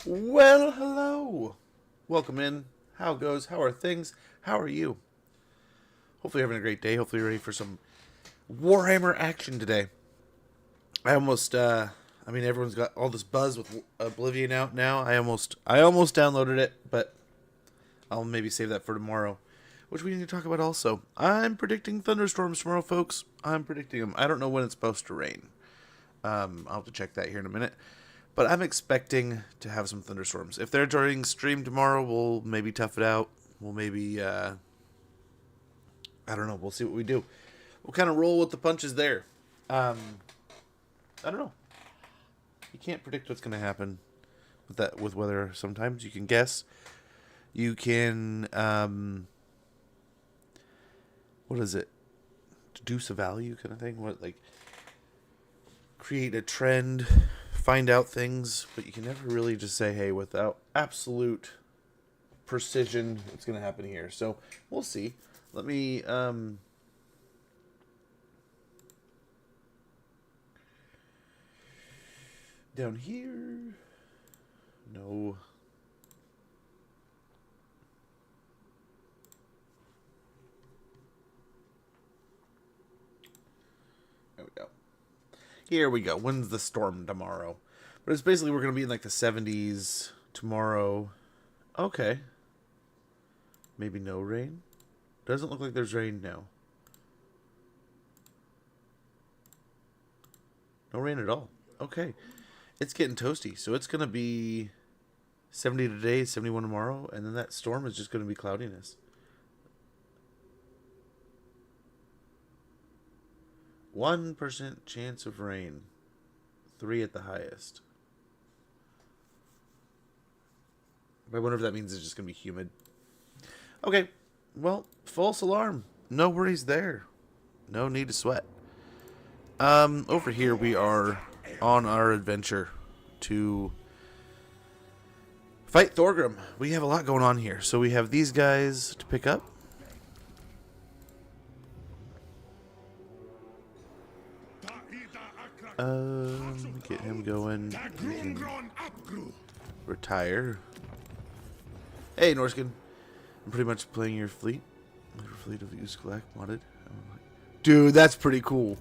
Well, hello. Welcome in. How goes? How are things? How are you? Hopefully you're having a great day. Hopefully you're ready for some Warhammer action today. I mean, everyone's got all this buzz with Oblivion out now. I almost downloaded it, but I'll maybe save that for tomorrow, which we need to talk about also. I'm predicting thunderstorms tomorrow, folks. I'm predicting them. I don't know when it's supposed to rain. I'll have to check that here in a minute. But I'm expecting to have some thunderstorms. If they're during stream tomorrow, we'll maybe tough it out. We'll maybe, I don't know. We'll see what we do. We'll kind of roll with the punches there. I don't know. You can't predict what's going to happen with weather. Sometimes you can guess. You can, what is it? Deduce a value kind of thing. What, like, create a trend, find out things, but you can never really just say, hey, without absolute precision, it's going to happen here. So we'll see. Let me down here. No. There we go. Here we go. When's the storm tomorrow? But it's basically we're going to be in like the 70s tomorrow. Okay. Maybe no rain? Doesn't look like there's rain now. No rain at all. Okay. It's getting toasty. So it's going to be 70 today, 71 tomorrow, and then that storm is just going to be cloudiness. 1% chance of rain. 3 at the highest. I wonder if that means it's just going to be humid. Okay. Well, false alarm. No worries there. No need to sweat. Over here we are on our adventure to fight Thorgrim. We have a lot going on here. So we have these guys to pick up. Get him going. Retire. Hey, Norskin. I'm pretty much playing your fleet. Your fleet of Uskalak modded. Dude, that's pretty cool.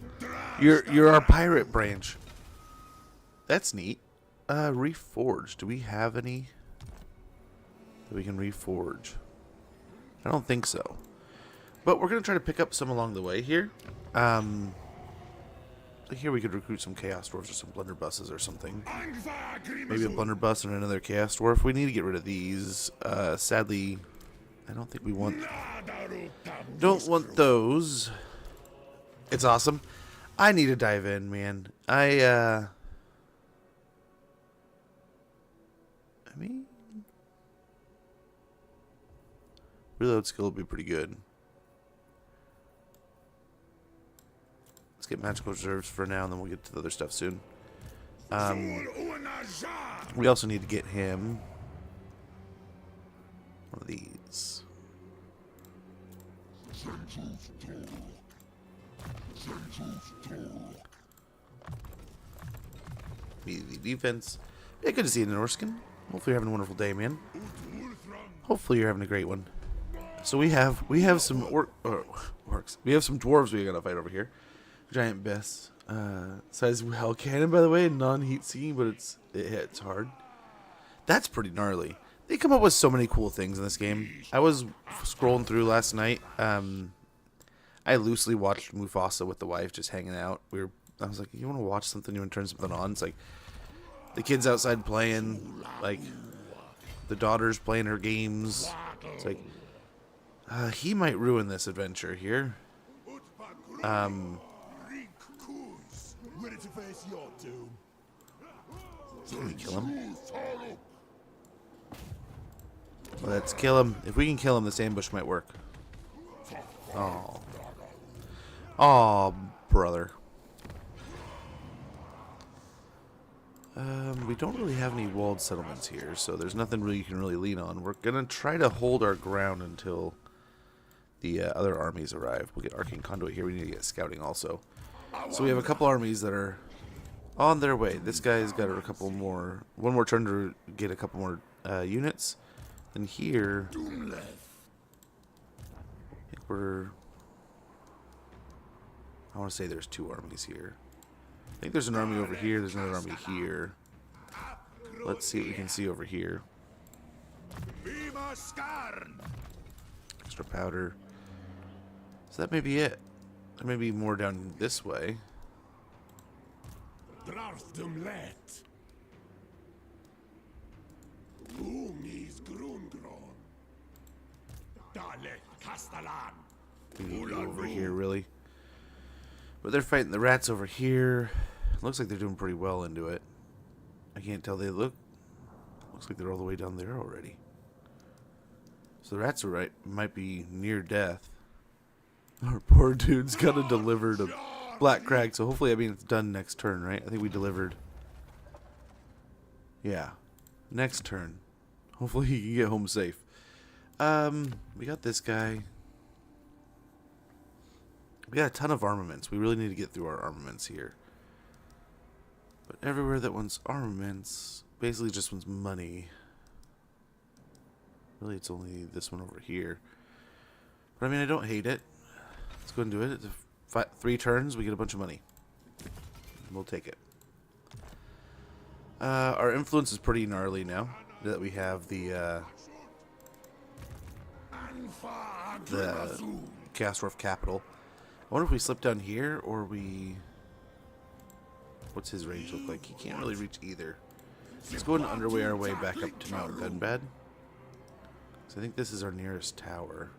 You're our pirate branch. That's neat. Reforge. Do we have any that we can reforge? I don't think so. But we're gonna try to pick up some along the way here. Like here we could recruit some Chaos Dwarves or some Blunderbusses or something. Maybe a Blunderbuss and another Chaos Dwarf. We need to get rid of these. Sadly, I don't think we want... Don't want those. It's awesome. I need to dive in, man. I mean... Reload skill would be pretty good. Let's get magical reserves for now, and then we'll get to the other stuff soon. We also need to get him one of these. Immediately defense. Yeah, good to see you, Norskin. Hopefully you're having a wonderful day, man. Hopefully you're having a great one. So we have some orcs. We have some dwarves we gotta fight over here. Giant beasts. Size hell cannon, by the way, non-heat seeking, but it hits hard. That's pretty gnarly. They come up with so many cool things in this game. I was scrolling through last night. I loosely watched Mufasa with the wife just hanging out. I was like, you want to watch something? You want to turn something on? It's like the kids outside playing, like the daughter's playing her games. It's like he might ruin this adventure here. Can we kill him? Let's kill him. If we can kill him, this ambush might work. Oh. Oh, brother. We don't really have any walled settlements here, so there's nothing really you can really lean on. We're gonna try to hold our ground until the other armies arrive. We'll get Arcane Conduit here. We need to get scouting also. So we have a couple armies that are On their way. This guy's got a couple more, one more turn to get a couple more units. And here, I think I want to say there's 2 armies here. I think there's an army over here. There's another army here. Let's see what we can see over here. Extra powder. So that may be it. There may be more down this way. We need to go over here, really. But they're fighting the rats over here. Looks like they're doing pretty well into it. I can't tell. They looks like they're all the way down there already. So the rats are might be near death. Our poor dude's got to deliver to Black Crag, so hopefully, I mean, it's done next turn, right? I think we delivered. Yeah. Next turn. Hopefully he can get home safe. We got this guy. We got a ton of armaments. We really need to get through our armaments here. But everywhere that wants armaments basically just wants money. Really, it's only this one over here. But I mean, I don't hate it. Let's go and do it. 3 turns, we get a bunch of money. We'll take it. Our influence is pretty gnarly now that we have the Castorf capital. I wonder if we slip down here or we... What's his range look like? He can't really reach either. Let's go and underway our way back up to Mount Gunbad. So I think this is our nearest tower.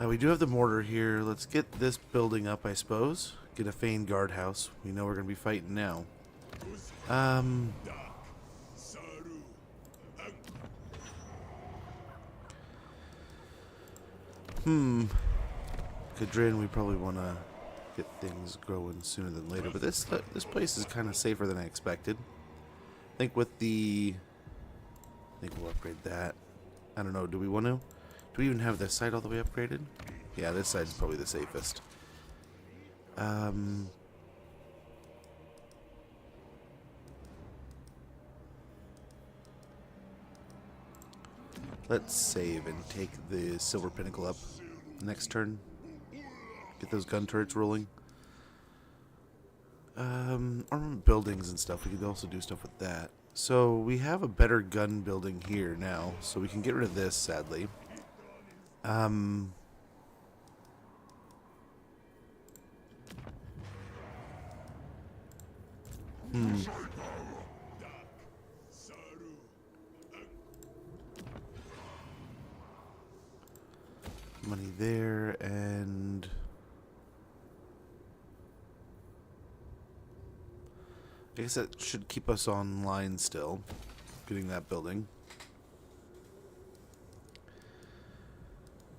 We do have the mortar here. Let's get this building up, I suppose. Get a Fane guardhouse. We know we're going to be fighting now. Kadrin, we probably want to get things growing sooner than later. But this place is kind of safer than I expected. I think with the... I think we'll upgrade that. I don't know. Do we want to? Do we even have this side all the way upgraded? Yeah, this side's probably the safest. Let's save and take the Silver Pinnacle up next turn. Get those gun turrets rolling. Armament buildings and stuff. We could also do stuff with that. So we have a better gun building here now, so we can get rid of this, sadly. Money there, and I guess that should keep us online still, getting that building.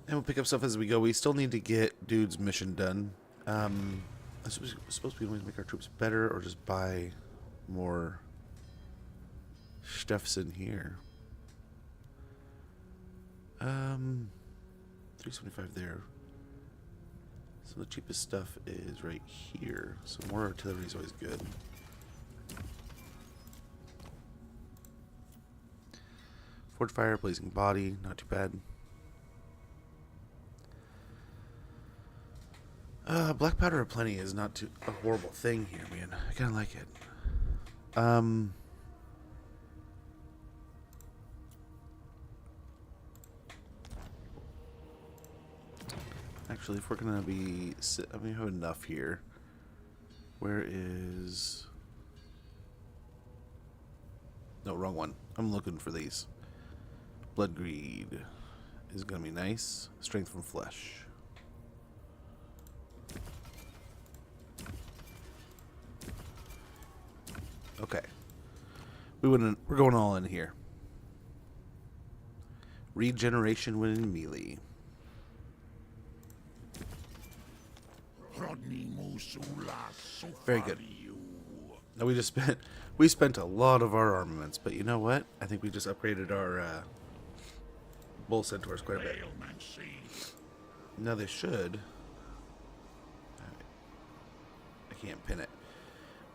And we'll pick up stuff as we go. We still need to get dude's mission done. I suppose we're supposed to be going to make our troops better or just buy more stuffs in here. 375 there. So the cheapest stuff is right here. So more artillery is always good. Forge fire, blazing body, not too bad. Black powder aplenty is not a horrible thing here, man. I kind of like it. Actually, if we're gonna be, we have enough here. Where is? No, wrong one. I'm looking for these. Blood greed is gonna be nice. Strength from flesh. Okay. We're going all in here. Regeneration when in melee. Very good. Now we spent a lot of our armaments, but you know what? I think we just upgraded our bull centaurs quite a bit. Now they should. can't pin it.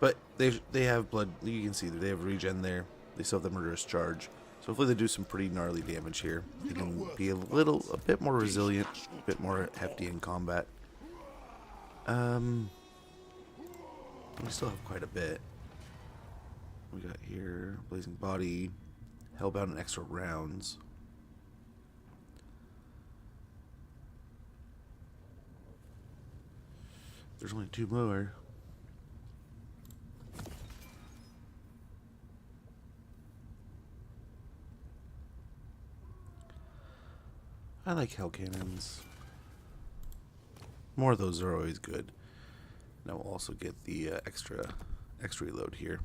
But they have blood. You can see that they have regen there. They still have the murderous charge. So hopefully they do some pretty gnarly damage here. They can be a bit more resilient, a bit more hefty in combat. We still have quite a bit. We got here Blazing Body, Hellbound, and extra rounds. There's only 2 more. I like hell cannons. More of those are always good. Now we'll also get the extra reload here.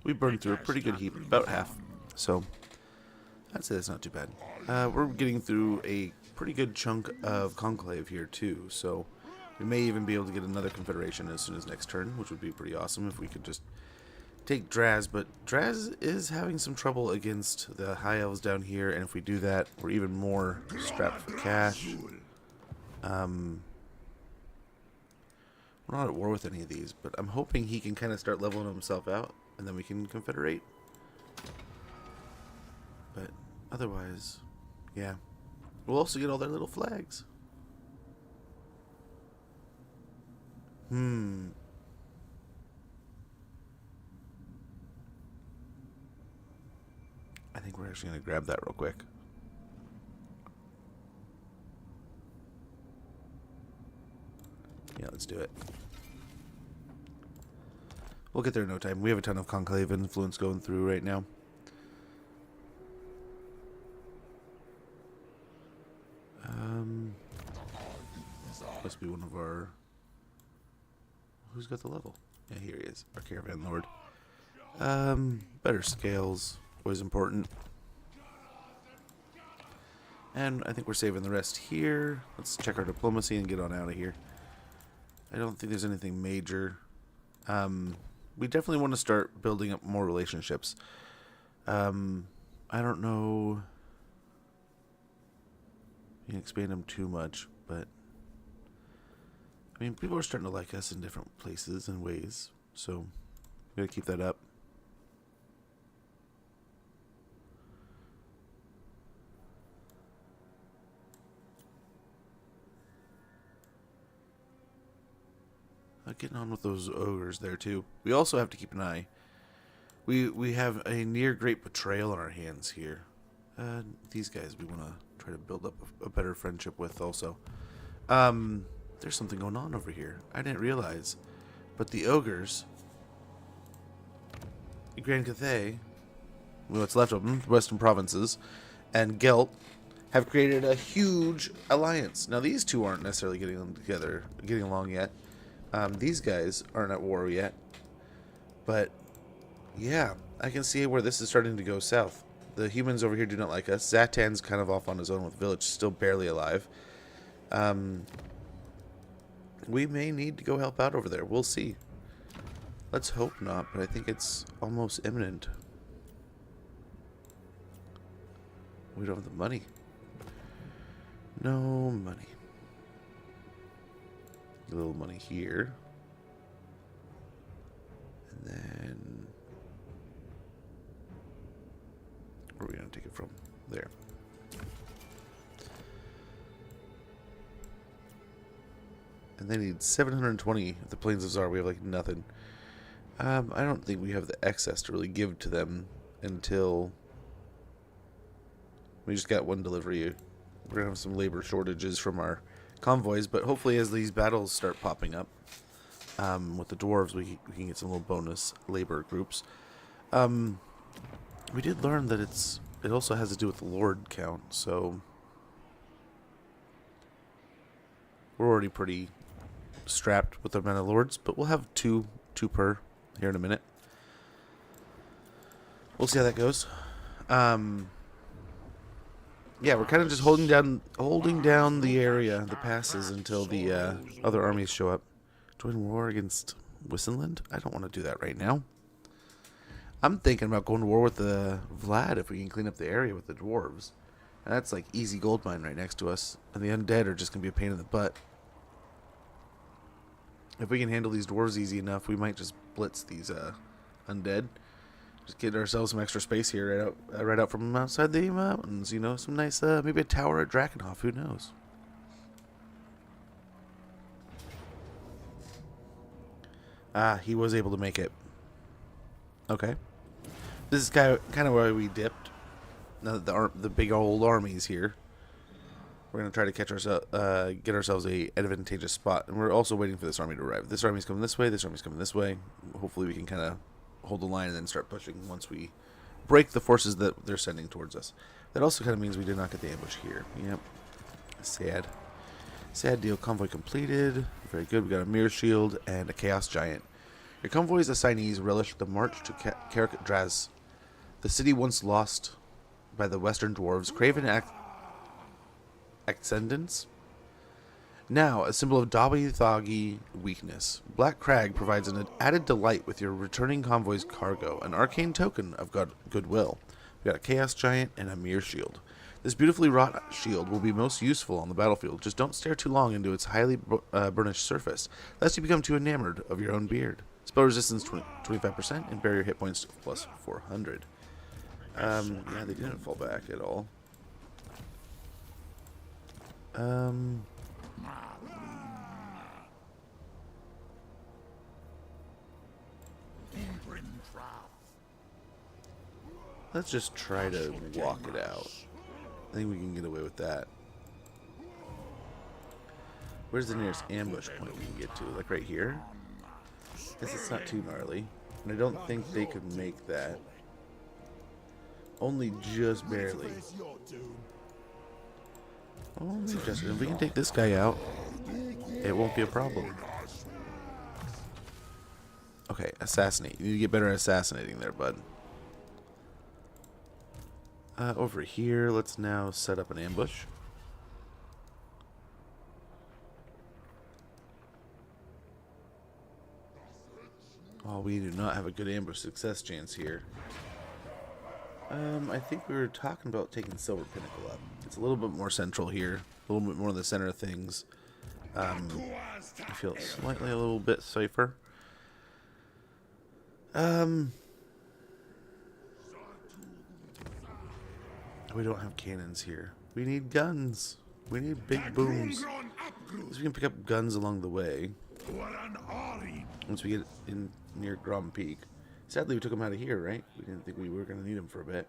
We burned through a pretty good heap, about half. So I'd say that's not too bad. We're getting through a pretty good chunk of Conclave here too. So we may even be able to get another Confederation as soon as next turn, which would be pretty awesome if we could just take Draz. But Draz is having some trouble against the High Elves down here, and if we do that, we're even more strapped for cash. We're not at war with any of these, but I'm hoping he can kind of start leveling himself out, and then we can confederate. But otherwise, yeah. We'll also get all their little flags. I think we're actually going to grab that real quick. Yeah, let's do it. We'll get there in no time. We have a ton of Conclave influence going through right now. Must be one of our... Who's got the level? Yeah, here he is. Our Caravan Lord. Better scales. Always important. And I think we're saving the rest here. Let's check our diplomacy and get on out of here. I don't think there's anything major. We definitely want to start building up more relationships. I don't know. You can expand them too much, but I mean, people are starting to like us in different places and ways, so we gotta keep that up. Getting on with those ogres there too. We also have to keep an eye. We have a near great betrayal on our hands here. These guys we want to try to build up a better friendship with also. There's something going on over here. I didn't realize. But the ogres, Grand Cathay, what's left of them, Western Provinces, and Gelt have created a huge alliance. Now these two aren't necessarily getting along yet. These guys aren't at war yet, but yeah, I can see where this is starting to go south. The humans over here do not like us. Zatan's kind of off on his own with Village, still barely alive. We may need to go help out over there. We'll see. Let's hope not, but I think it's almost imminent. We don't have the money. No money. A little money here. And then... where are we going to take it from? There. And they need 720 at the Plains of Zar. We have like nothing. I don't think we have the excess to really give to them until... we just got one delivery. We're going to have some labor shortages from our convoys, but hopefully as these battles start popping up with the dwarves, we can get some little bonus labor groups. We did learn that it also has to do with the lord count, so we're already pretty strapped with the amount of lords, but we'll have two per here in a minute. We'll see how that goes. Yeah, we're kind of just holding down the area, the passes, until the other armies show up. Join war against Wissenland? I don't want to do that right now. I'm thinking about going to war with the Vlad if we can clean up the area with the dwarves. And that's like easy gold mine right next to us. And the undead are just going to be a pain in the butt. If we can handle these dwarves easy enough, we might just blitz these undead. Just get ourselves some extra space here right out from outside the mountains. You know, some nice, maybe a tower at Drakenhof. Who knows? Ah, he was able to make it. Okay. This is kind of where we dipped. Now that the big old army's here, we're gonna try to catch ourselves, get ourselves a advantageous spot, and we're also waiting for this army to arrive. This army's coming this way. This army's coming this way. Hopefully, we can kind of hold the line and then start pushing once we break the forces that they're sending towards us. That also kind of means we did not get the ambush here. Yep. Sad. Sad deal. Convoy completed. Very good. We got a mirror shield and a chaos giant. Your convoy's assignees relish the march to Karak-Draz, the city once lost by the western dwarves, craven ascendants. Now, a symbol of Dobby-Thoggy weakness. Black Crag provides an added delight with your returning convoy's cargo, an arcane token of goodwill. We got a Chaos Giant and a Mirror Shield. This beautifully wrought shield will be most useful on the battlefield. Just don't stare too long into its highly burnished surface, lest you become too enamored of your own beard. Spell resistance 25% and barrier hit points plus 400. Yeah, they didn't fall back at all. Let's just try to walk it out. I think we can get away with that. Where's the nearest ambush point we can get to? Like right here? Guess it's not too gnarly. And I don't think they could make that. Only just barely. Only just. If we can take this guy out, it won't be a problem. Okay, assassinate. You need to get better at assassinating there, bud. Over here, let's now set up an ambush. Oh, we do not have a good ambush success chance here. I think we were talking about taking Silver Pinnacle up. It's a little bit more central here. A little bit more in the center of things. I feel slightly a little bit safer. We don't have cannons here. We need guns. We need big booms. So we can pick up guns along the way. Once we get in near Grom Peak. Sadly, we took them out of here, right? We didn't think we were going to need them for a bit.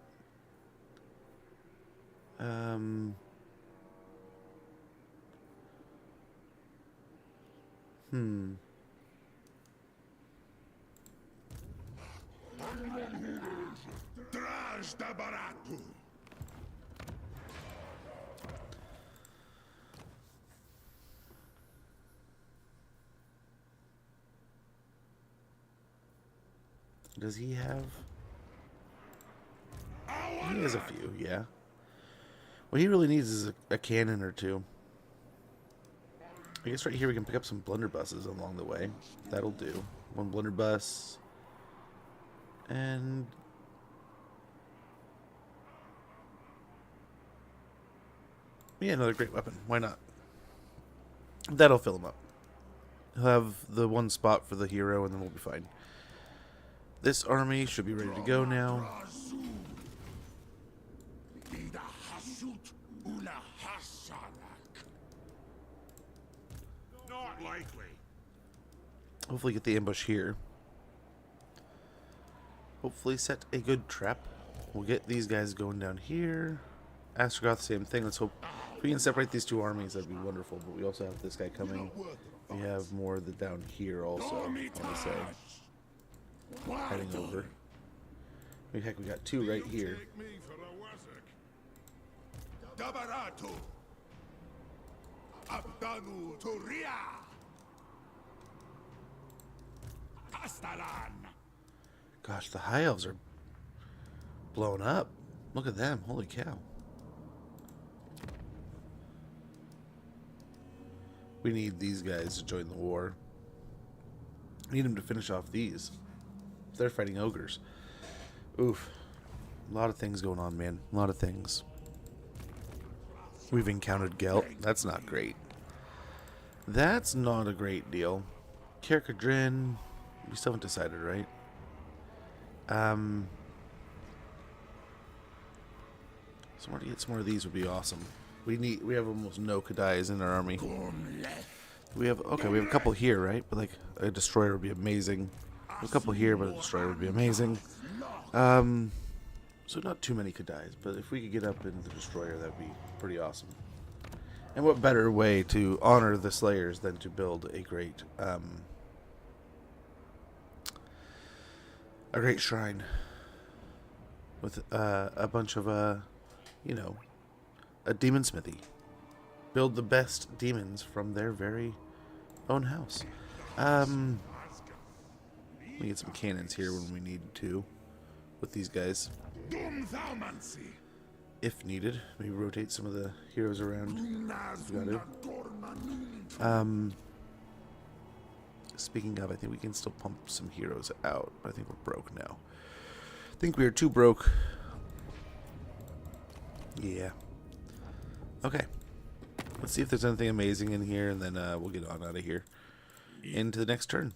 Does he have... He has a few, yeah. What he really needs is a cannon or two. I guess right here we can pick up some blunderbusses along the way. That'll do. One blunderbuss. And... yeah, another great weapon. Why not? That'll fill him up. He'll have the one spot for the hero and then we'll be fine. This army should be ready to go now. Not likely. Hopefully get the ambush here. Hopefully set a good trap. We'll get these guys going down here. Astragoth, same thing. Let's hope if we can separate these two armies, that'd be wonderful. But we also have this guy coming. We have more of the down here also, I want to say. Heading over. I mean, heck, we got two right here. Gosh, the high elves are blown up. Look at them. Holy cow. We need these guys to join the war. We need them to finish off these. They're fighting ogres. Oof. A lot of things going on, man. A lot of things. We've encountered Gelt. That's not great. That's not a great deal. Kirkadrin. We still haven't decided, right? Somewhere to get some more of these would be awesome. We have almost no Kadais in our army. We have a couple here, right? But like a destroyer would be amazing. A couple here, but a destroyer would be amazing. So not too many Kadais, but if we could get up into the destroyer, that'd be pretty awesome. And what better way to honor the Slayers than to build a great shrine with a bunch of a demon smithy. Build the best demons from their very own house. Let me get some cannons here when we need to with these guys. If needed, maybe rotate some of the heroes around. Speaking of, I think we can still pump some heroes out, but I think we're broke now. I think we are too broke. Yeah. Okay. Let's see if there's anything amazing in here, and then we'll get on out of here. Into the next turn.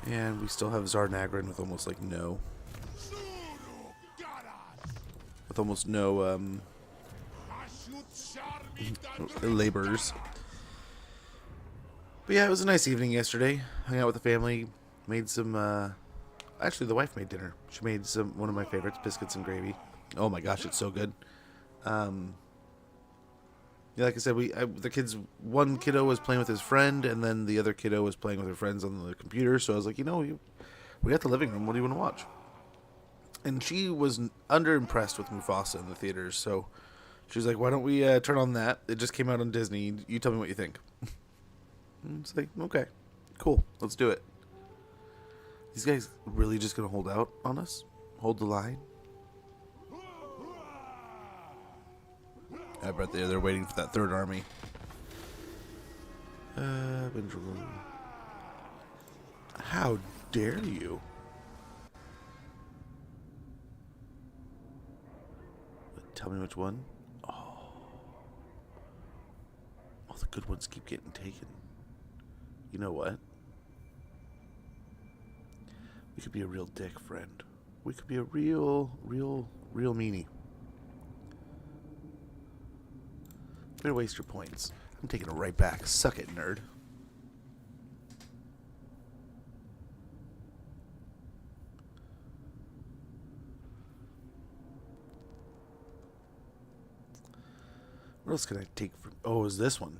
And we still have Zarnagrin with almost like no. With almost no laborers. But yeah, it was a nice evening yesterday. Hung out with the family. Made some actually the wife made dinner. She made one of my favorites, biscuits and gravy. Oh my gosh, it's so good. Yeah, like I said, the kids, one kiddo was playing with his friend, and then the other kiddo was playing with her friends on the computer. So I was like, we got the living room. What do you want to watch? And she was underimpressed with Mufasa in the theaters, so she was like, why don't we turn on that? It just came out on Disney. You tell me what you think. And it's like, okay, cool, let's do it. These guys really just gonna hold out on us? Hold the line? I bet they're waiting for that third army. How dare you? Tell me which one? Oh. All the good ones keep getting taken. You know what? We could be a real dick, friend. We could be a real meanie. Better waste your points. I'm taking it right back. Suck it, nerd. What else can I take from... Oh, is this one?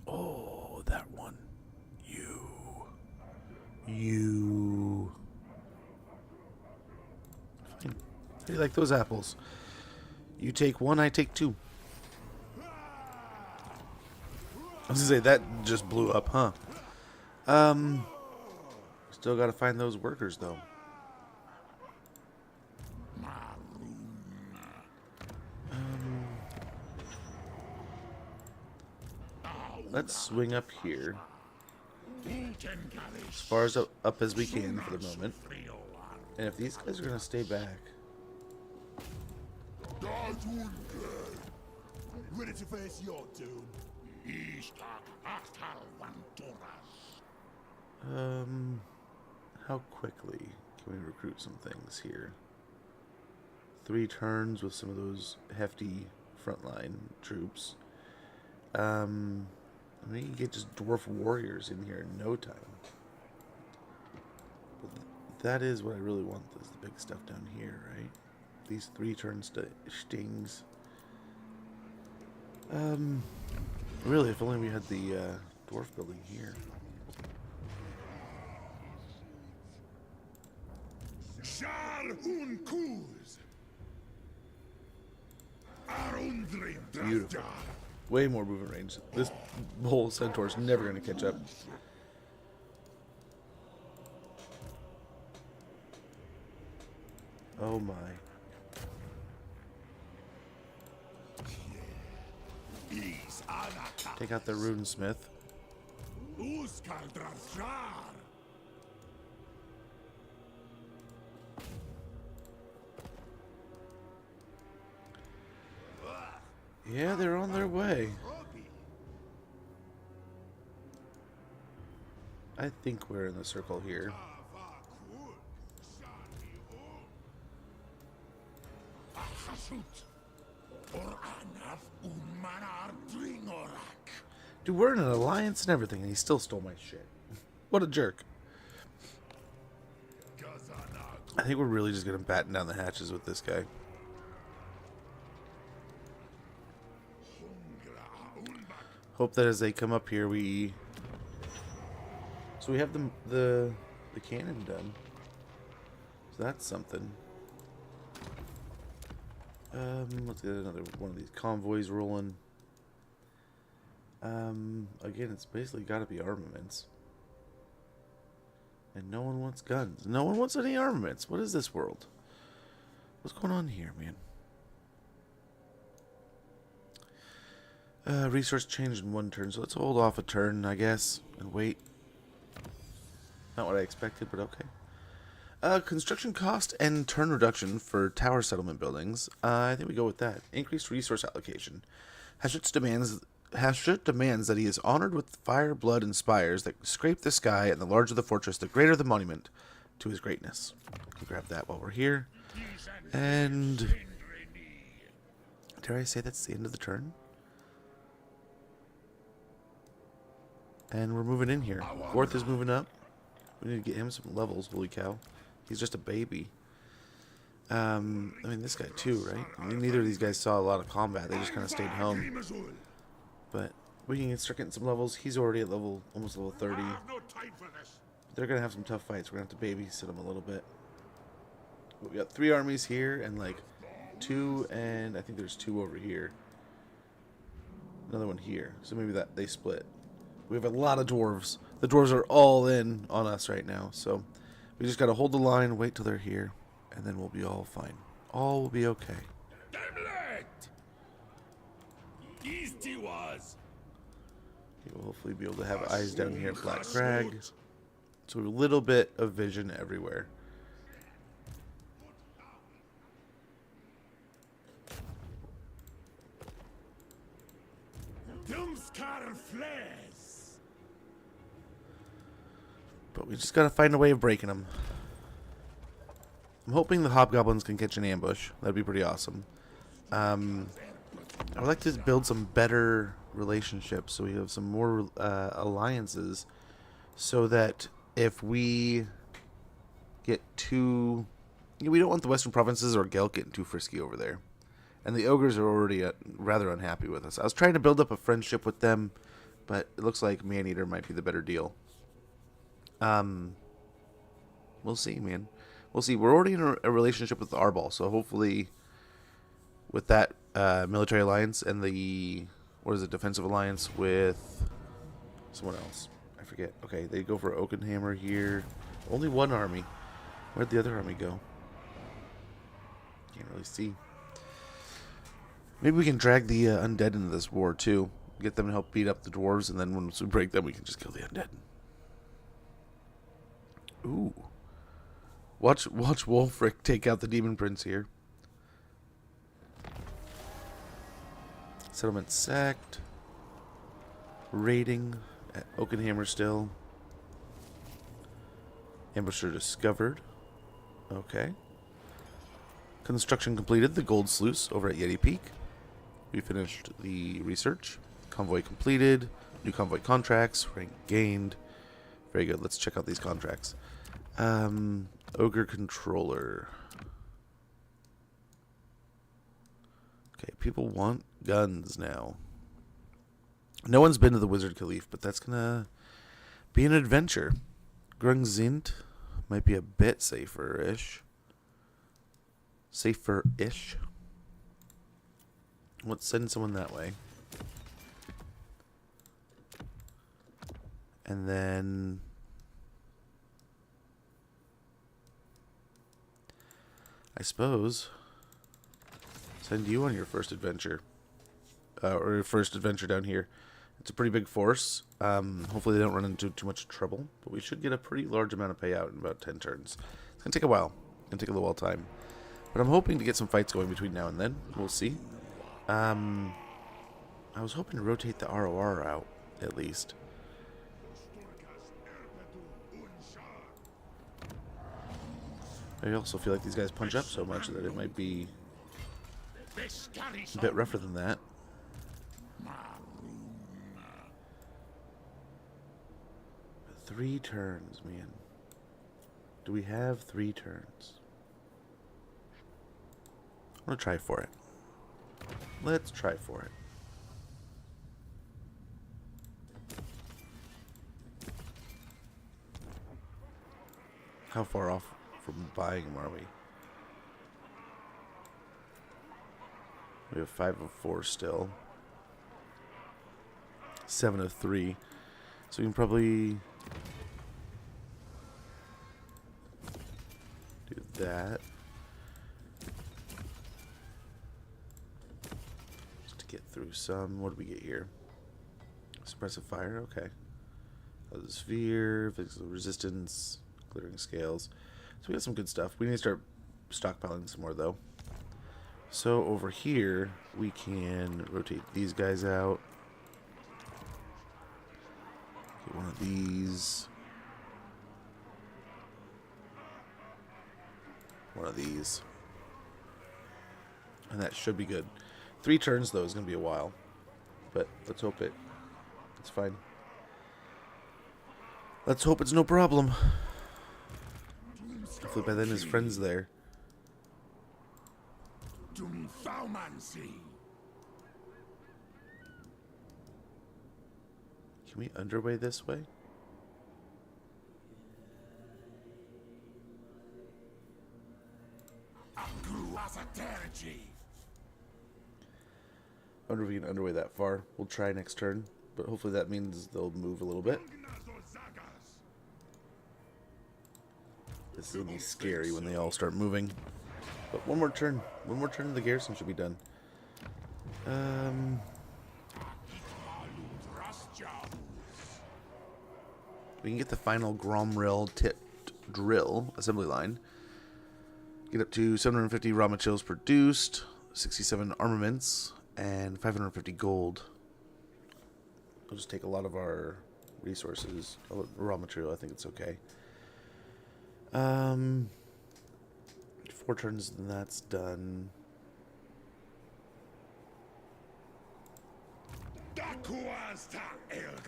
Oh, that one. You. Fine. How do you like those apples? You take one, I take two. I was gonna say, that just blew up, huh? Still gotta find those workers, though. Let's swing up here. As far as up as we can for the moment. And if these guys are going to stay back... Ready to face your doom. How quickly can we recruit some things here? 3 turns with some of those hefty frontline troops. I mean, you can get just dwarf warriors in here in no time. But that is what I really want, is the big stuff down here, right? These 3 turn stings. Really, if only we had the dwarf building here. Beautiful. Way more movement range. This whole centaur's never going to catch up. Oh my. Take out the runesmith. Yeah, they're on their way. I think we're in the circle here. Dude, we're in an alliance and everything, and he still stole my shit. What a jerk. I think we're really just going to batten down the hatches with this guy. Hope that as they come up here, we... So we have the cannon done. So that's something. Let's get another one of these convoys rolling. Again, it's basically got to be armaments. And no one wants guns. No one wants any armaments. What is this world? What's going on here, man? Resource changed in 1 turn, so let's hold off a turn, I guess, and wait. Not what I expected, but okay. Construction cost and turn reduction for tower settlement buildings. I think we go with that. Increased resource allocation. Hashut demands that he is honored with fire, blood, and spires that scrape the sky, and the larger the fortress, the greater the monument to his greatness. We'll grab that while we're here. And... dare I say that's the end of the turn? And we're moving in here. Fourth is moving up. We need to get him some levels, holy cow. He's just a baby. I mean, this guy too, right? I mean, neither of these guys saw a lot of combat. They just kind of stayed home. But we can start getting some levels. He's already at almost level 30. They're going to have some tough fights. We're going to have to babysit them a little bit. But we got 3 armies here and like 2, and I think there's 2 over here. Another one here. So maybe that they split. We have a lot of dwarves. The dwarves are all in on us right now. So we just got to hold the line, wait till they're here, and then we'll be all fine. All will be okay. We'll hopefully be able to have eyes down here at Black Crag. So a little bit of vision everywhere. But we just gotta find a way of breaking them. I'm hoping the hobgoblins can catch an ambush. That'd be pretty awesome. I would like to build some better relationships so we have some more alliances, so that if we get too... we don't want the Western Provinces or Gelt getting too frisky over there. And the ogres are already rather unhappy with us. I was trying to build up a friendship with them, but it looks like Maneater might be the better deal. We'll see, man. We'll see. We're already in a relationship with the Arbol, so hopefully with that military alliance and the, what is it, defensive alliance with someone else. I forget. Okay, they go for Oakenhammer here. Only 1 army. Where'd the other army go? Can't really see. Maybe we can drag the undead into this war, too. Get them to help beat up the dwarves, and then once we break them, we can just kill the undead. Ooh. Watch Wolfric take out the Demon Prince here. Settlement sacked. Raiding at Oakenhammer still. Ambusher discovered. Okay. Construction completed. The Gold Sluice over at Yeti Peak. We finished the research. Convoy completed. New convoy contracts. Rank gained. Very good. Let's check out these contracts. Ogre Controller. Okay, people want guns now. No one's been to the Wizard Caliph, but that's gonna be an adventure. Grungzint might be a bit safer-ish. Safer-ish. Let's send someone that way. And then... I suppose send you on your first adventure. Or your first adventure down here. It's a pretty big force. Hopefully they don't run into too much trouble. But we should get a pretty large amount of payout in about 10 turns. It's going to take a while. It's going to take a little while time. But I'm hoping to get some fights going between now and then. We'll see. I was hoping to rotate the ROR out, at least. I also feel like these guys punch up so much that it might be a bit rougher than that. 3 turns, man. Do we have 3 turns? I'm gonna try for it. Let's try for it. How far off from buying them are we? We have 5 of 4 still. 7 of 3. So we can probably do that. Just to get through some. What do we get here? Suppressive fire, okay. The sphere, physical resistance, glittering scales. So we got some good stuff. We need to start stockpiling some more though. So over here we can rotate these guys out. Get one of these. One of these. And that should be good. 3 turns though is going to be a while. But let's hope it's fine. Let's hope it's no problem. Hopefully by then his friend's there. Can we underway this way? I wonder if we can underway that far. We'll try next turn, but hopefully that means they'll move a little bit. This is going to be scary when they all start moving. But one more turn. One more turn and the garrison should be done. We can get the final Gromrill tipped drill assembly line. Get up to 750 raw materials produced, 67 armaments, and 550 gold. It'll just take a lot of our resources. Raw material, I think it's okay. 4 turns, and that's done.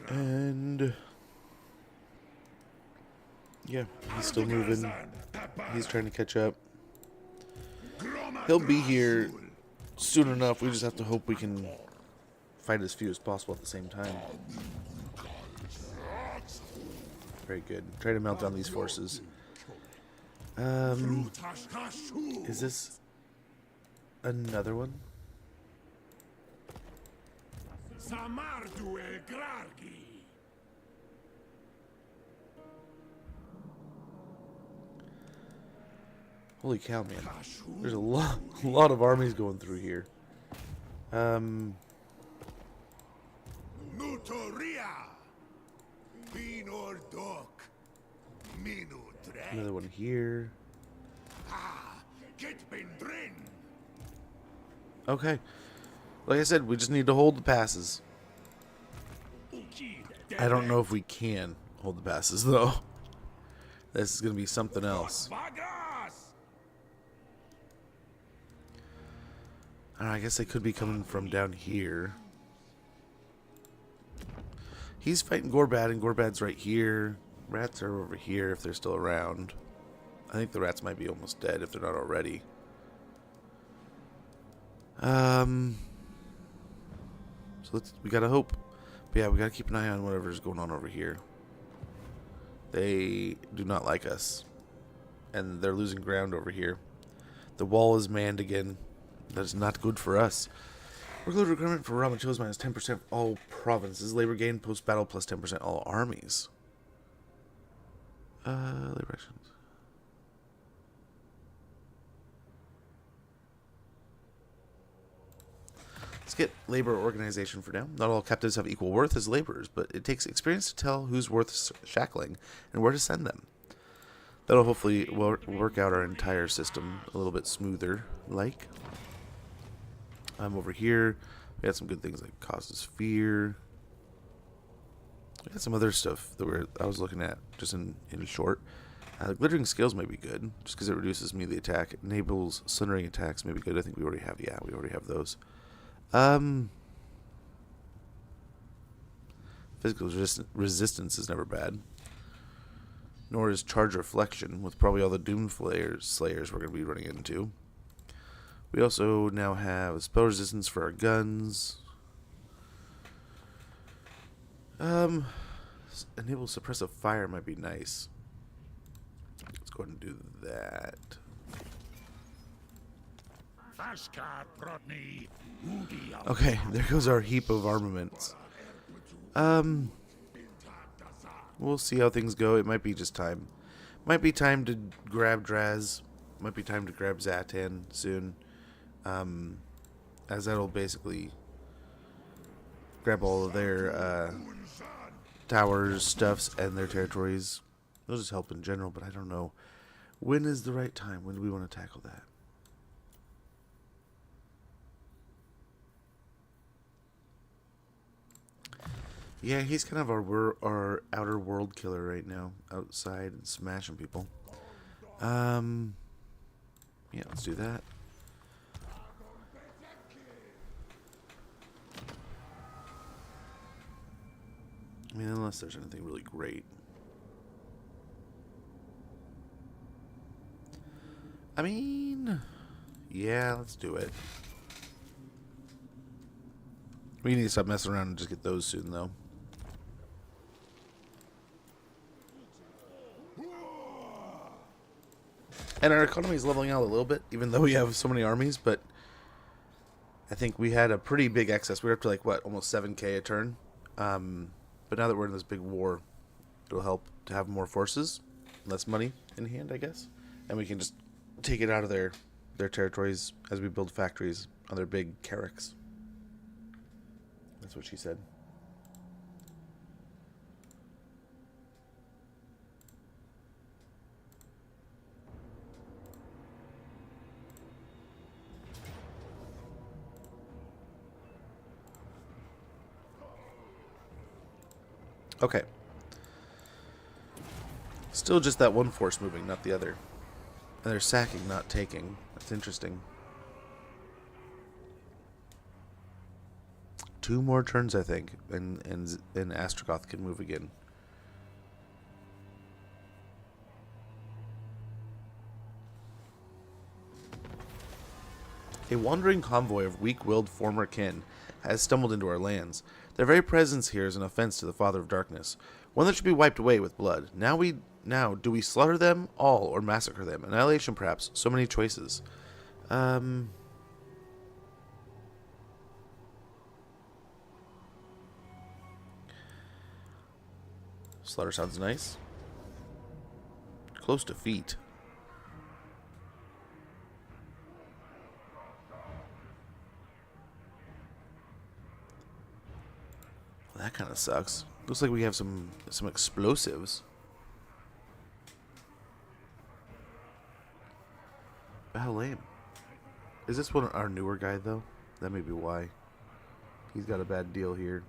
And yeah, he's still moving. He's trying to catch up. He'll be here soon enough. We just have to hope we can fight as few as possible at the same time. Very good. Try to melt down these forces. Is this another one? Holy cow, man. There's a lot of armies going through here. Another one here. Okay. Like I said, we just need to hold the passes. I don't know if we can hold the passes, though. This is going to be something else. I don't know, I guess they could be coming from down here. He's fighting Gorbad, and Gorbad's right here. Rats are over here if they're still around. I think the rats might be almost dead if they're not already. So we gotta hope. But yeah, we gotta keep an eye on whatever's going on over here. They do not like us. And they're losing ground over here. The wall is manned again. That is not good for us. Workload requirement for raw materials minus 10% all provinces. Labor gain post-battle plus 10% all armies. Labor actions. Let's get labor organization for now. Not all captives have equal worth as laborers, but it takes experience to tell who's worth shackling and where to send them. That'll hopefully work out our entire system a little bit smoother, like. I'm over here. We had some good things like causes fear. We had some other stuff that I was looking at just in short. Glittering scales might be good, just because it reduces melee attack. Enables sundering attacks may be good. I think we already have, yeah, we already have those. Physical resistance is never bad. Nor is charge reflection, with probably all the Doom Slayers we're going to be running into. We also now have spell resistance for our guns. Enable suppressive fire might be nice. Let's go ahead and do that. Okay, there goes our heap of armaments. We'll see how things go. It might be just time. Might be time to grab Draz. Might be time to grab Zatan soon. As that'll basically grab all of their towers, stuffs, and their territories. They'll just help in general, but I don't know. When is the right time? When do we want to tackle that? Yeah, he's kind of our outer world killer right now. Outside and smashing people. Yeah, let's do that. I mean, unless there's anything really great. I mean, yeah, let's do it. We need to stop messing around and just get those soon, though. And our economy is leveling out a little bit, even though we have so many armies, but I think we had a pretty big excess. We were up to, like, what, almost 7k a turn? But now that we're in this big war, it'll help to have more forces, less money in hand, I guess. And we can just take it out of their territories as we build factories on their big carracks. That's what she said. Okay. Still just that one force moving, not the other. And they're sacking, not taking. That's interesting. 2 more turns, I think, and Astragoth can move again. A wandering convoy of weak-willed former kin has stumbled into our lands. Their very presence here is an offense to the Father of Darkness, one that should be wiped away with blood. Now, do we slaughter them all or massacre them? Annihilation, perhaps. So many choices. Slaughter sounds nice. Close to feet. Well, that kind of sucks. Looks like we have some explosives. How lame. Is this one our newer guy, though? That may be why. He's got a bad deal here.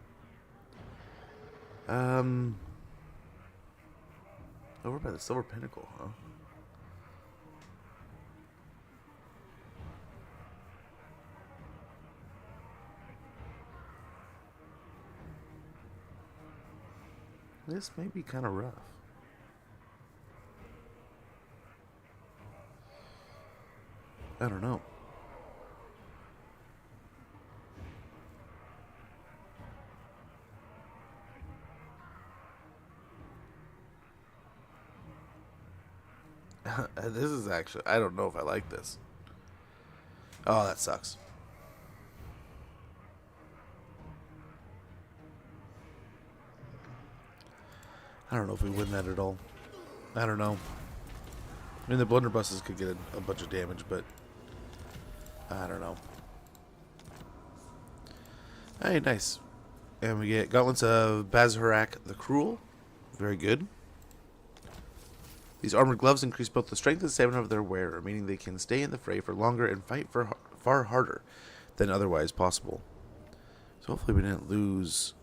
Over by the Silver Pinnacle, huh? This may be kind of rough. I don't know. This is actually... I don't know if I like this. Oh, that sucks. I don't know if we win that at all. I don't know. I mean, the blunderbusses could get a bunch of damage, but... I don't know. Alright, nice. And we get Gauntlets of Bazharak the Cruel. Very good. These armored gloves increase both the strength and stamina of their wearer, meaning they can stay in the fray for longer and fight far harder than otherwise possible. So hopefully we didn't lose.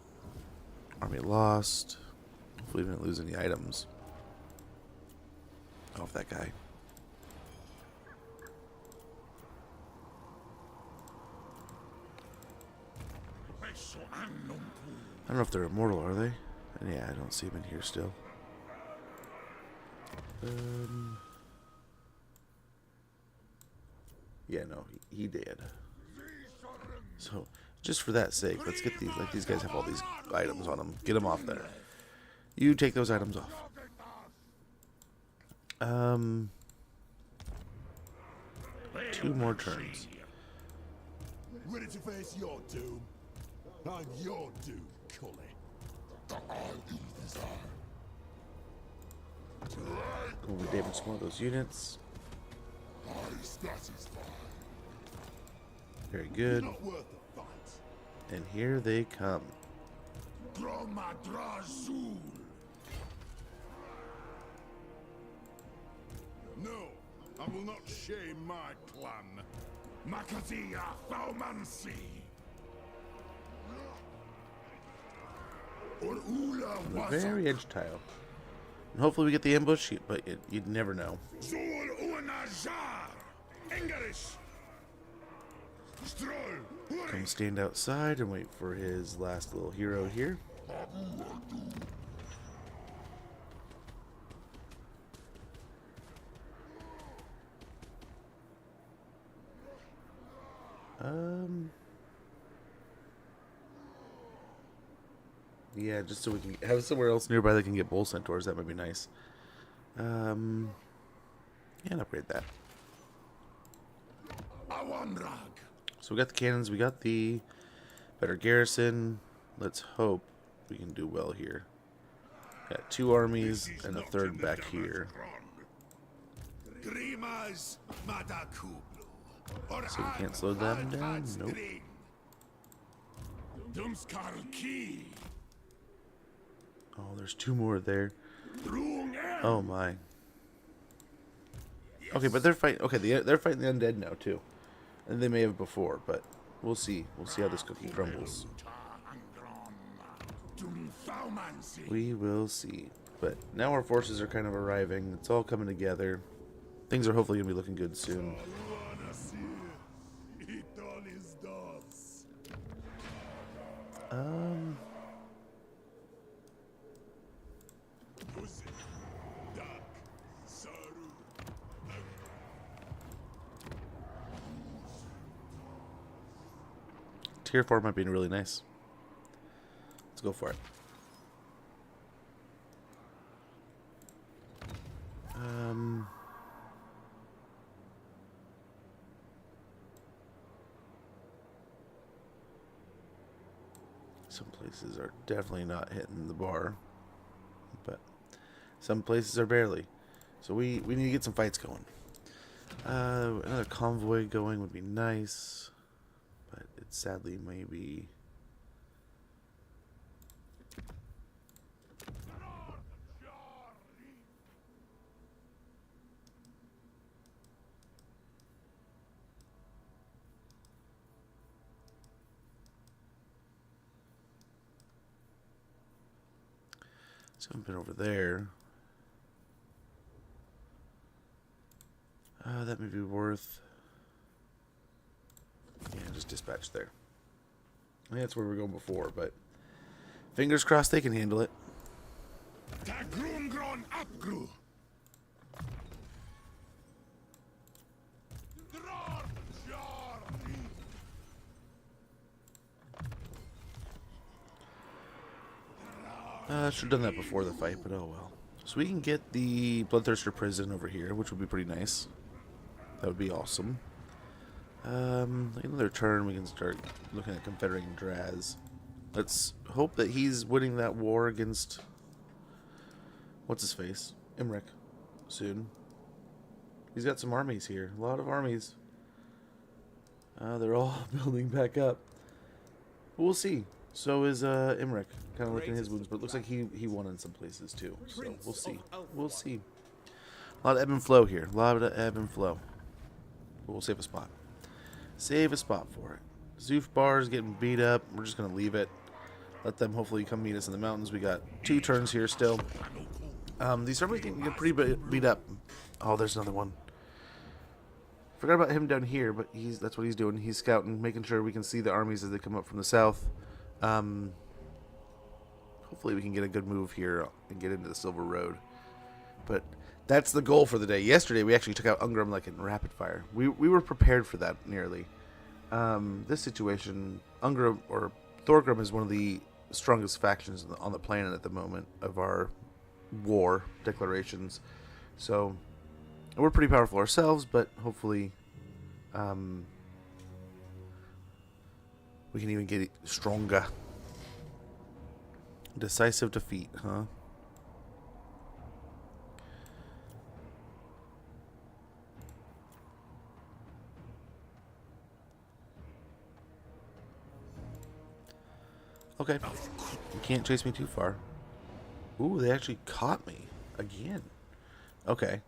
Army lost. Hopefully we didn't lose any items. Off that guy. I don't know if they're immortal, are they? And yeah, I don't see them in here still. Yeah, no, he did. So, just for that sake, let's get these. Like, these guys have all these items on them. Get them off there. You take those items off. 2 more turns. Ready to face your doom? I'm your doom, Cully. Can we damage some more of those units? Very good. Not worth the fight. And here they come. No, I will not shame my clan. Makatia Thaumansi. The very edge tile. And hopefully we get the ambush, but you'd never know. Come stand outside and wait for his last little hero here. Yeah, just so we can have somewhere else nearby that can get bull centaurs. That might be nice. Yeah, and upgrade that. So we got the cannons, we got the better garrison. Let's hope we can do well here. Got 2 armies and a 3rd back here. So we can't slow them down? Nope. Oh, there's 2 more there. Oh my. Okay, but they're fighting. Okay, they're fighting the undead now too, and they may have before, but we'll see. We'll see how this cookie crumbles. We will see. But now our forces are kind of arriving. It's all coming together. Things are hopefully gonna be looking good soon. Tier 4 might be really nice. Let's go for it. Some places are definitely not hitting the bar, but some places are barely. So we need to get some fights going. Another convoy going would be nice, but it sadly may be. Something over there. That may be worth. Yeah, just dispatch there. I think that's where we were going before, but fingers crossed they can handle it. Should have done that before the fight, but oh well. So we can get the Bloodthirster prison over here, which would be pretty nice. That would be awesome. Another turn, we can start looking at confederating Draz. Let's hope that he's winning that war against what's his face, Imric, soon. He's got some armies here, a lot of armies. They're all building back up. But we'll see. So is Imric, kind of licking his wounds, but it looks like he won in some places too. So we'll see. We'll see. A lot of ebb and flow here. A lot of ebb and flow. But we'll save a spot. Save a spot for it. Zoof bar is getting beat up. We're just gonna leave it. Let them hopefully come meet us in the mountains. We got 2 turns here still. These armies can get pretty beat up. Oh, there's another one. Forgot about him down here, but that's what he's doing. He's scouting, making sure we can see the armies as they come up from the south. Hopefully we can get a good move here and get into the Silver Road. But that's the goal for the day. Yesterday we actually took out Ungrim like in rapid fire. We were prepared for that nearly. This situation, Ungrim or Thorgrim is one of the strongest factions on the planet at the moment of our war declarations. So we're pretty powerful ourselves, but hopefully we can even get stronger. Decisive defeat, huh? Okay. You can't chase me too far. Ooh, they actually caught me again. Okay.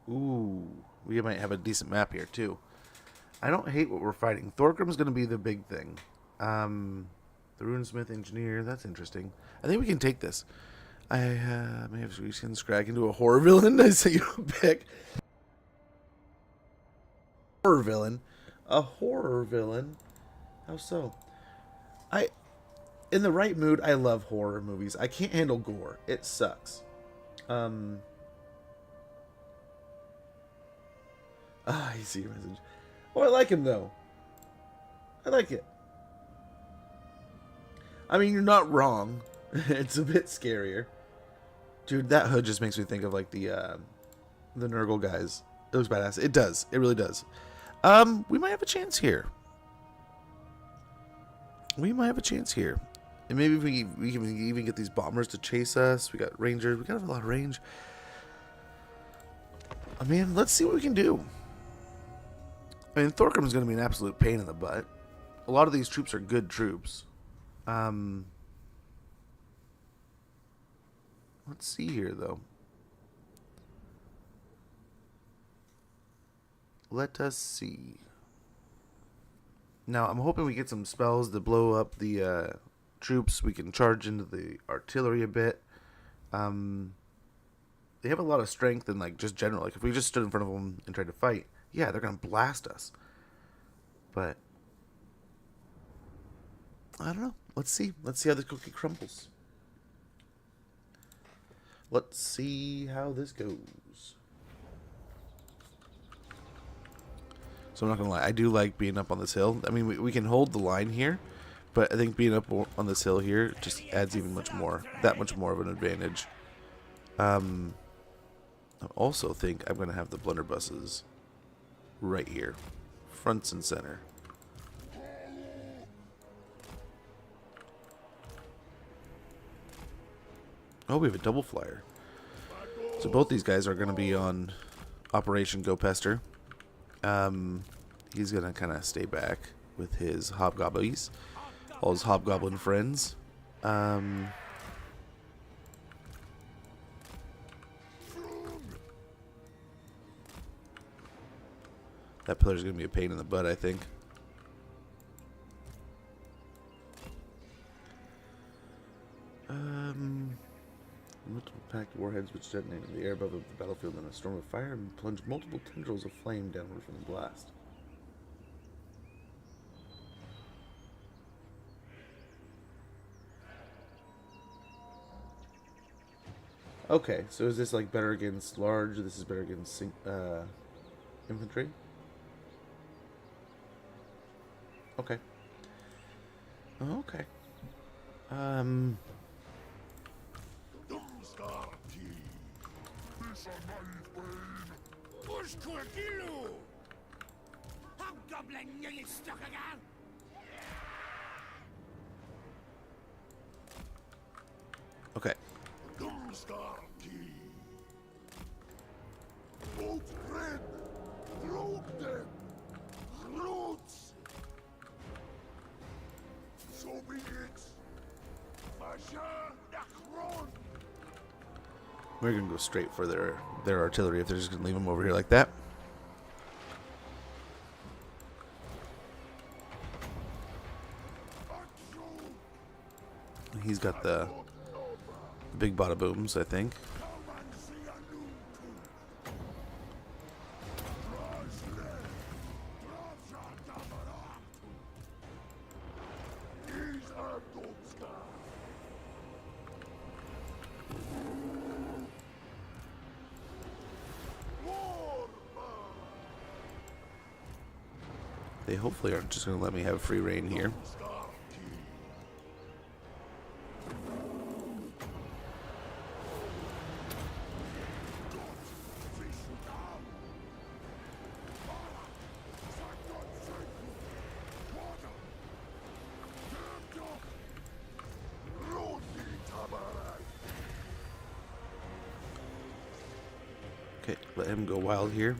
Ooh, we might have a decent map here too. I don't hate what we're fighting. Thorgrim's going to be the big thing. The Runesmith Engineer, that's interesting. I think we can take this. I may have to reskin Scrag into a horror villain. I sent you a pick. Horror villain? A horror villain? How so? In the right mood, I love horror movies. I can't handle gore. It sucks. I see your message. Oh, I like him, though. I like it. I mean, you're not wrong. It's a bit scarier. Dude, that hood just makes me think of, like, the Nurgle guys. It was badass. It does. It really does. We might have a chance here. We might have a chance here. And maybe we can even get these bombers to chase us. We got rangers. We got a lot of range. I mean, let's see what we can do. I mean, Thorgrim is going to be an absolute pain in the butt. A lot of these troops are good troops. Let's see here, though. Let us see. Now, I'm hoping we get some spells to blow up the troops. We can charge into the artillery a bit. They have a lot of strength and, like, just general. Like, if we just stood in front of them and tried to fight, yeah, they're going to blast us. But I don't know. Let's see. Let's see how this cookie crumbles. Let's see how this goes. So I'm not going to lie. I do like being up on this hill. I mean, we can hold the line here. But I think being up on this hill here just adds even that much more of an advantage. I also think I'm going to have the blunderbusses right here. Front and center. Oh, we have a double flyer. So both these guys are going to be on Operation Go Pester. He's going to kind of stay back with his hobgoblies. All his hobgoblin friends. That pillar's going to be a pain in the butt, I think. Multiple packed warheads which detonate in the air above the battlefield in a storm of fire and plunge multiple tendrils of flame downward from the blast. Okay, so is this like better against large? This is better against infantry? Okay. Okay. Okay. We're gonna go straight for their artillery if they're just gonna leave them over here like that. He's got the big bada booms, I think. They hopefully aren't just going to let me have free reign here. Okay, let him go wild here.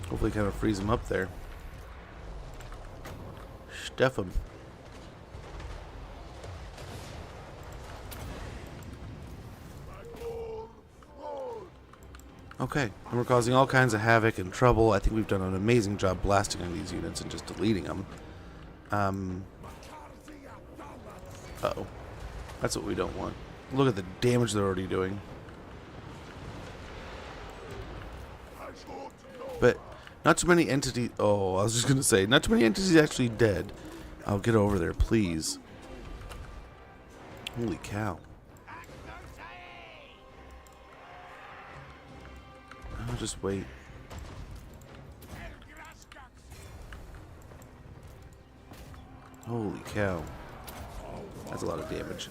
Hopefully kind of freeze him up there. Stuff him. Okay, and we're causing all kinds of havoc and trouble. I think we've done an amazing job blasting on these units and just deleting them. Uh-oh. That's what we don't want. Look at the damage they're already doing. But not too many entities... Oh, I was just going to say, not too many entities actually dead. I'll get over there, please. Holy cow. I'll just wait. Holy cow. That's a lot of damage.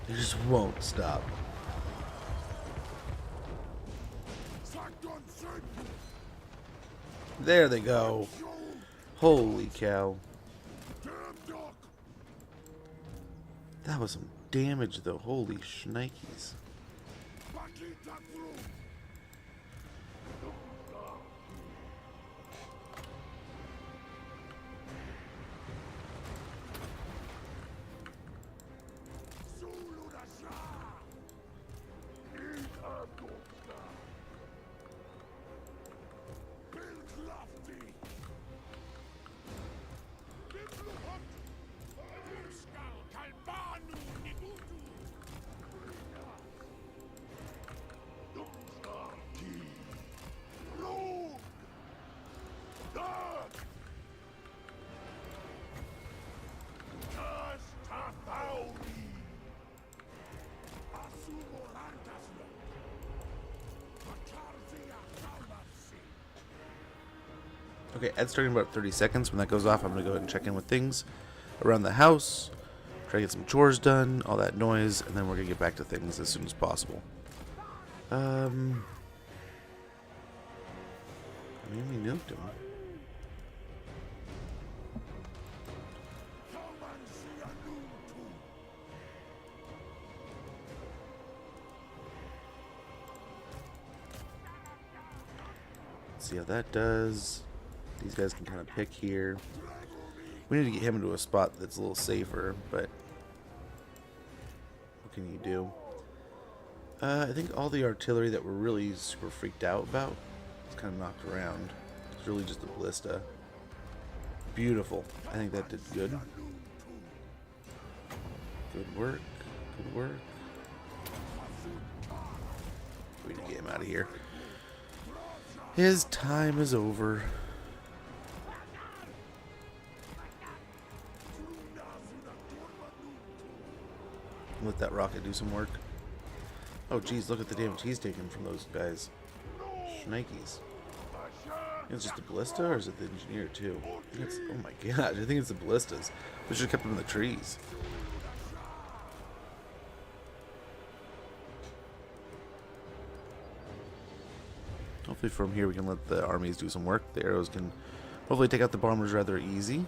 They just won't stop. There they go. Holy cow. That was some damage though. Holy shnikes. Okay, Ed's starting in about 30 seconds. When that goes off, I'm going to go ahead and check in with things around the house, try to get some chores done, all that noise, and then we're going to get back to things as soon as possible. I mean, we nuked him. Let's see how that does. These guys can kind of pick here. We need to get him into a spot that's a little safer, but what can you do? I think all the artillery that we're really super freaked out about is kind of knocked around. It's really just a ballista. Beautiful. I think that did good. Good work. Good work. We need to get him out of here. His time is over. Let that rocket do some work. Oh geez, look at the damage he's taken from those guys. Shnikes. It's just the ballista, or is it the engineer too? I think it's, oh my gosh, I think it's the ballistas. We should have kept them in the trees. Hopefully from here we can let the armies do some work. The arrows can Hopefully take out the bombers rather easy.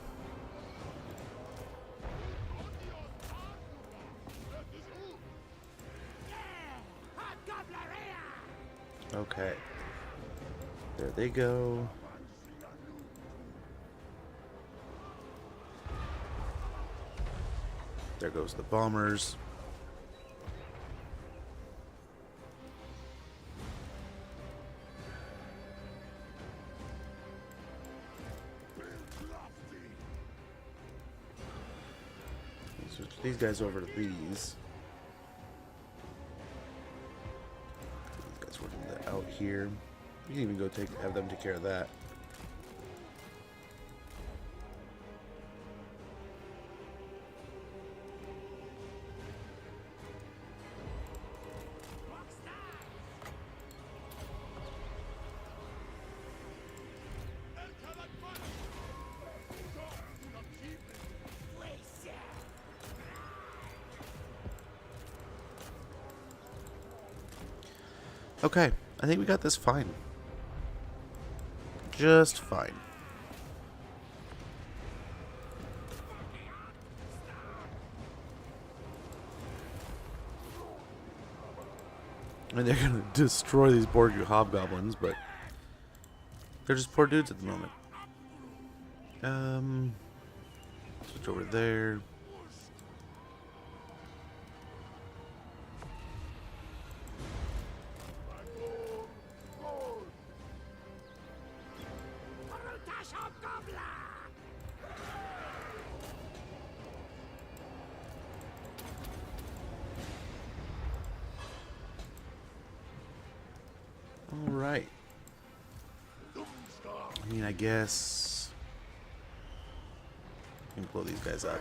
Okay. There they go. There goes the bombers. Switch these guys over to these. These guys working that out here. You can even go have them take care of that. Okay, I think we got this fine. Just fine. And they're gonna destroy these poor hobgoblins, but they're just poor dudes at the moment. Switch over there. Alright. I mean, I guess I can blow these guys up.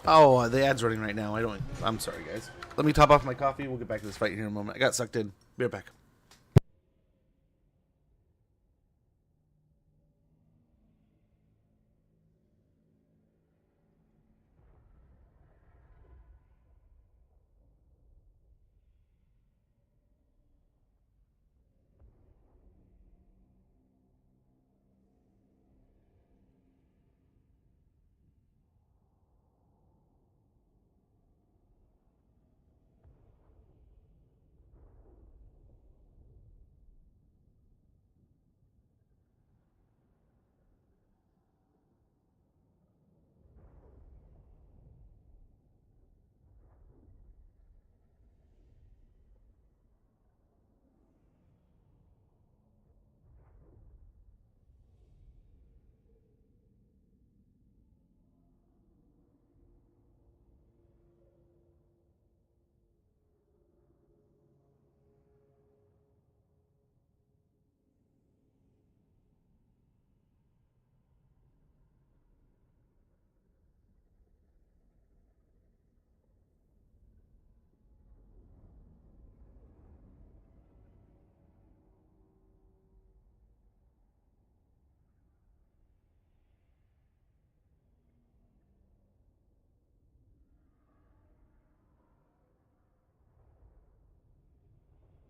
Oh, the ad's running right now. I'm sorry, guys. Let me top off my coffee. We'll get back to this fight here in a moment. I got sucked in. Be right back.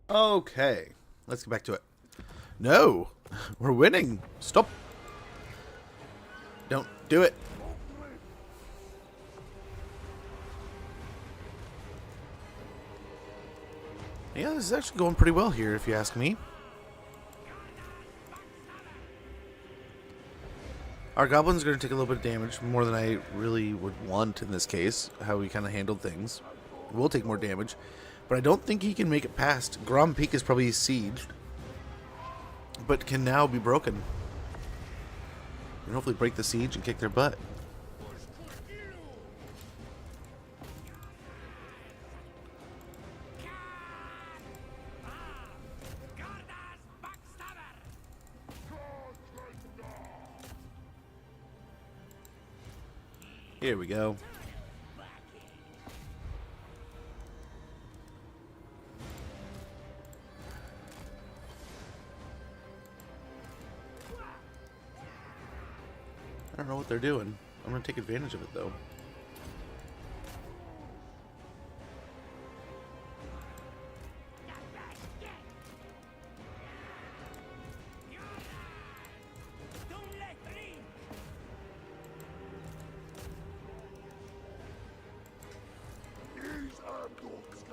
Okay, let's get back to it. No, we're winning. Stop. Don't do it. Yeah, this is actually going pretty well here, if you ask me. Our goblins are going to take a little bit of damage, more than I really would want in this case, how we kind of handled things. We'll take more damage, but I don't think he can make it past. Grom Peak is probably sieged, but can now be broken. And hopefully break the siege and kick their butt. Here we go. I don't know what they're doing. I'm going to take advantage of it, though.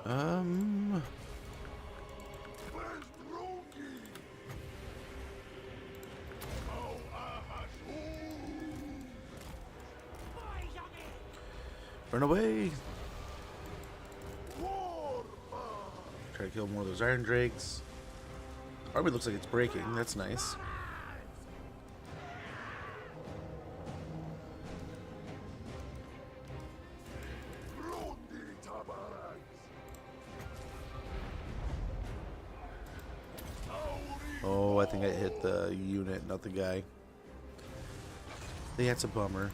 Um... Where's Drogi? Oh, Hashut! Run away! War! Try to kill more of those iron drakes. Army looks like it's breaking. That's nice. Rundi Tabaraks! Oh, I think I hit the unit, not the guy. That's a bummer.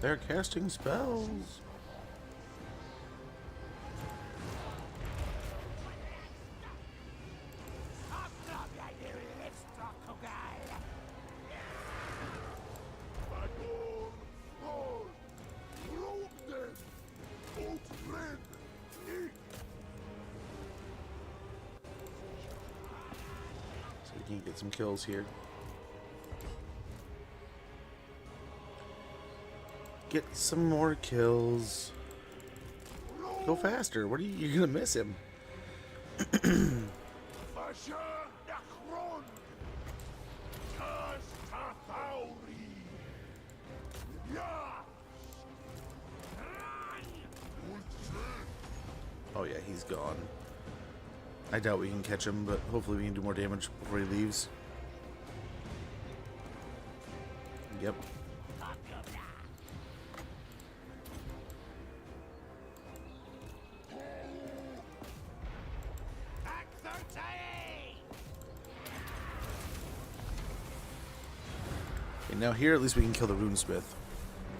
They're casting spells. So we can get some kills here. Get some more kills. Go faster. What are you? You're gonna miss him. Oh yeah, he's gone. I doubt we can catch him, but hopefully we can do more damage before he leaves. Yep. And now here at least we can kill the runesmith.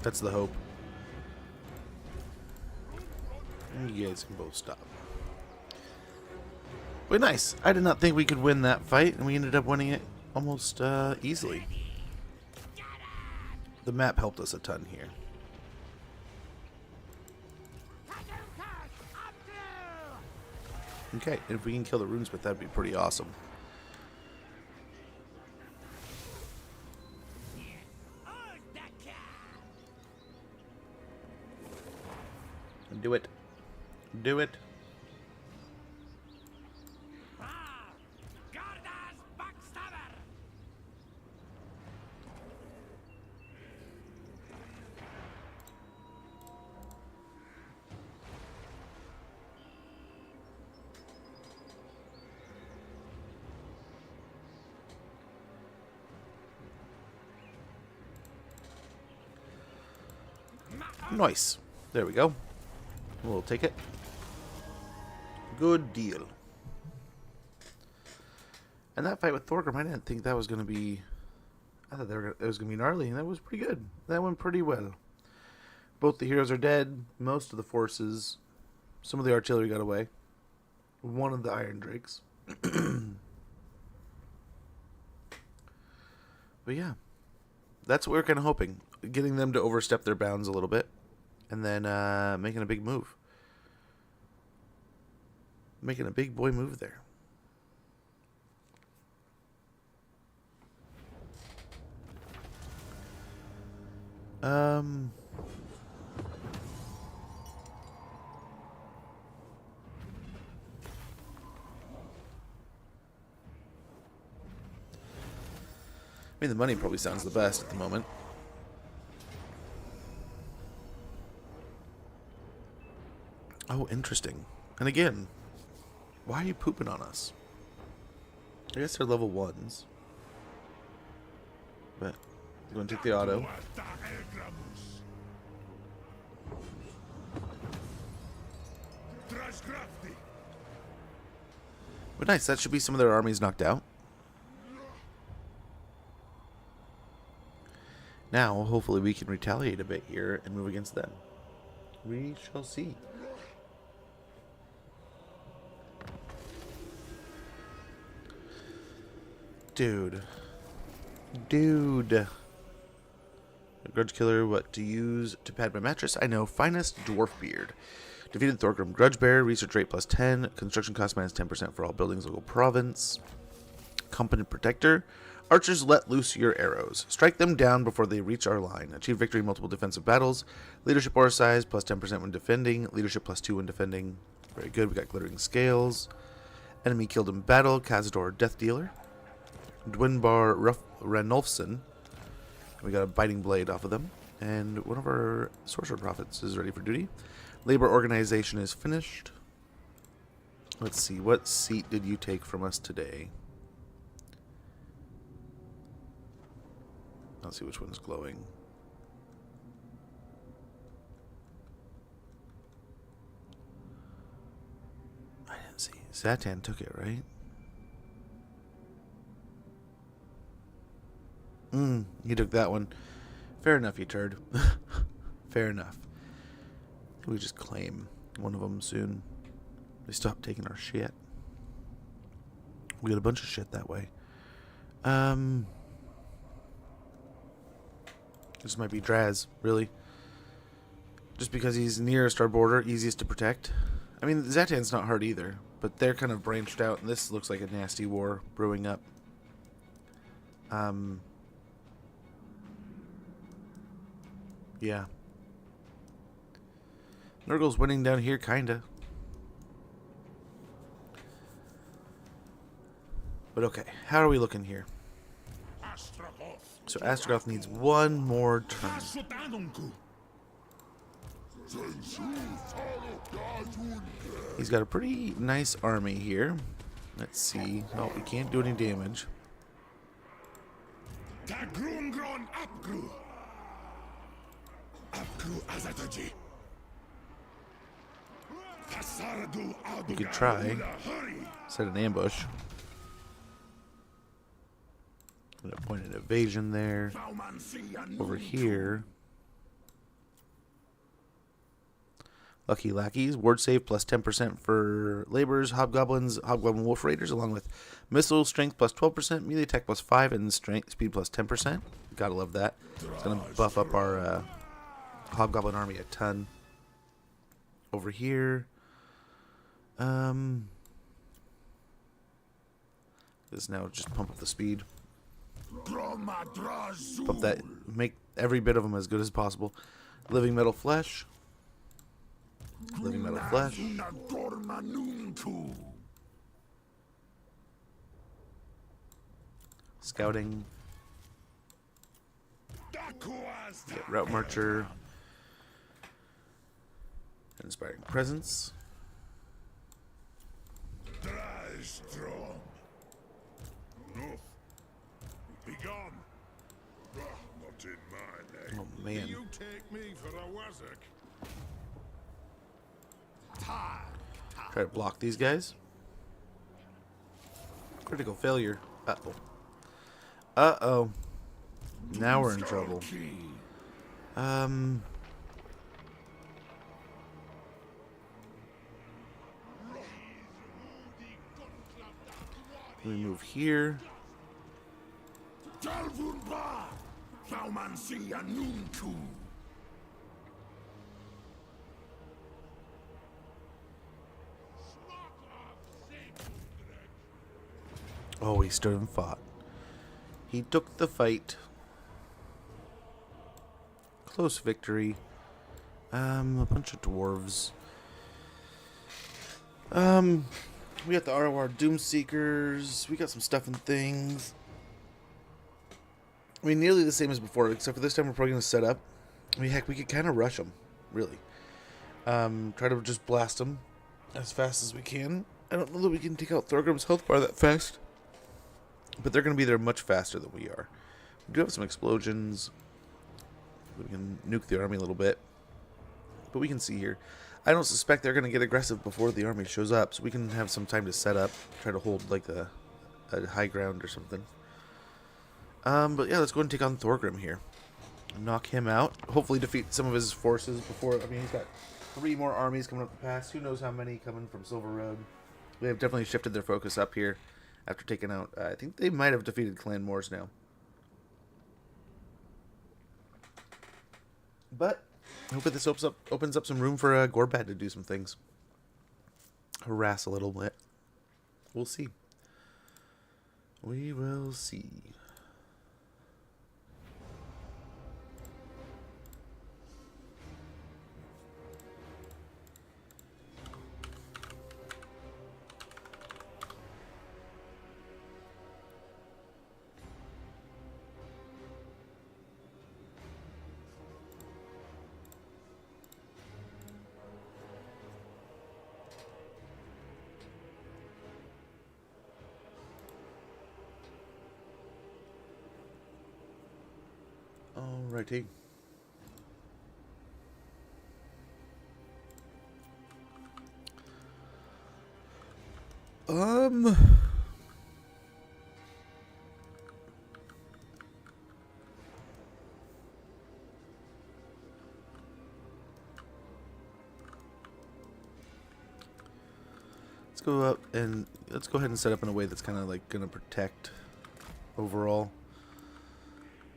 That's the hope. And you guys can both stop. But nice. I did not think we could win that fight, and we ended up winning it almost easily. The map helped us a ton here. Okay, and if we can kill the runesmith, that'd be pretty awesome. Do it. Do it. Nice. There we go. We'll take it. Good deal. And that fight with Thorgrim, I didn't think that was going to be... I thought it was going to be gnarly, and that was pretty good. That went pretty well. Both the heroes are dead. Most of the forces. Some of the artillery got away. One of the iron drakes. But yeah. That's what we were kind of hoping. Getting them to overstep their bounds a little bit. And then making a big move. Making a big boy move there. I mean, the money probably sounds the best at the moment. Oh, interesting. And again, why are you pooping on us? I guess they're level 1s. But you want to take the auto? But nice, that should be some of their armies knocked out. Now, hopefully we can retaliate a bit here and move against them. We shall see. Dude. A grudge killer, what to use to pad my mattress? I know. Finest dwarf beard. Defeated Thorgrim. Grudge bearer. Research rate +10. Construction cost -10% for all buildings. Local province. Competent protector. Archers, let loose your arrows. Strike them down before they reach our line. Achieve victory in multiple defensive battles. Leadership or size, plus 10% when defending. Leadership plus 2 when defending. Very good. We got glittering scales. Enemy killed in battle. Cazador, Death Dealer. Dwinbar, Ranulfson. We got a biting blade off of them. And one of our sorcerer prophets is ready for duty. Labor organization is finished. Let's see. What seat did you take from us today? Let's see which one's glowing. I didn't see. Zatan took it, right? He took that one. Fair enough, you turd. Fair enough. We just claim one of them soon. They stop taking our shit. We got a bunch of shit that way. This might be Draz, really. Just because he's nearest our border, easiest to protect. I mean, Zatan's not hard either, but they're kind of branched out, and this looks like a nasty war brewing up. Yeah. Nurgle's winning down here, kinda. But okay, how are we looking here? So Astragoth needs one more turn. He's got a pretty nice army here. Let's see. Oh, we can't do any damage. You could try. Set an ambush. I'm going to point an evasion there. Over here. Lucky Lackeys. Ward save plus 10% for laborers, hobgoblins, hobgoblin wolf raiders, along with missile strength plus 12%, melee attack plus 5, and strength speed plus 10%. Gotta love that. It's going to buff up our hobgoblin army a ton. Over here. This now just pump up the speed. Pump that, make every bit of them as good as possible. Living metal flesh. Living metal flesh. Scouting. Get route marcher. Inspiring presence. Oh man. You take me for a wazzock. Try to block these guys. Critical failure. Uh-oh. Uh-oh. Now we're in trouble. We move here. Oh, he stood and fought. He took the fight. Close victory. A bunch of dwarves. We got the ROR Doomseekers. We got some stuff and things. I mean, nearly the same as before, except for this time we're probably going to set up. I mean, heck, we could kind of rush them, really. Try to just blast them as fast as we can. I don't know that we can take out Thorgrim's health bar that fast. But they're going to be there much faster than we are. We do have some explosions. We can nuke the army a little bit. But we can see here. I don't suspect they're going to get aggressive before the army shows up. So we can have some time to set up. Try to hold like a high ground or something. But yeah, let's go and take on Thorgrim here. Knock him out. Hopefully defeat some of his forces before. I mean, he's got 3 more armies coming up the pass. Who knows how many coming from Silver Road. They have definitely shifted their focus up here. After taking out, I think they might have defeated Clan Moors now. But I hope that this opens up some room for Gorbad to do some things. Harass a little bit. We'll see. We will see. Alrighty. Let's go up and let's go ahead and set up in a way that's kind of like gonna protect overall.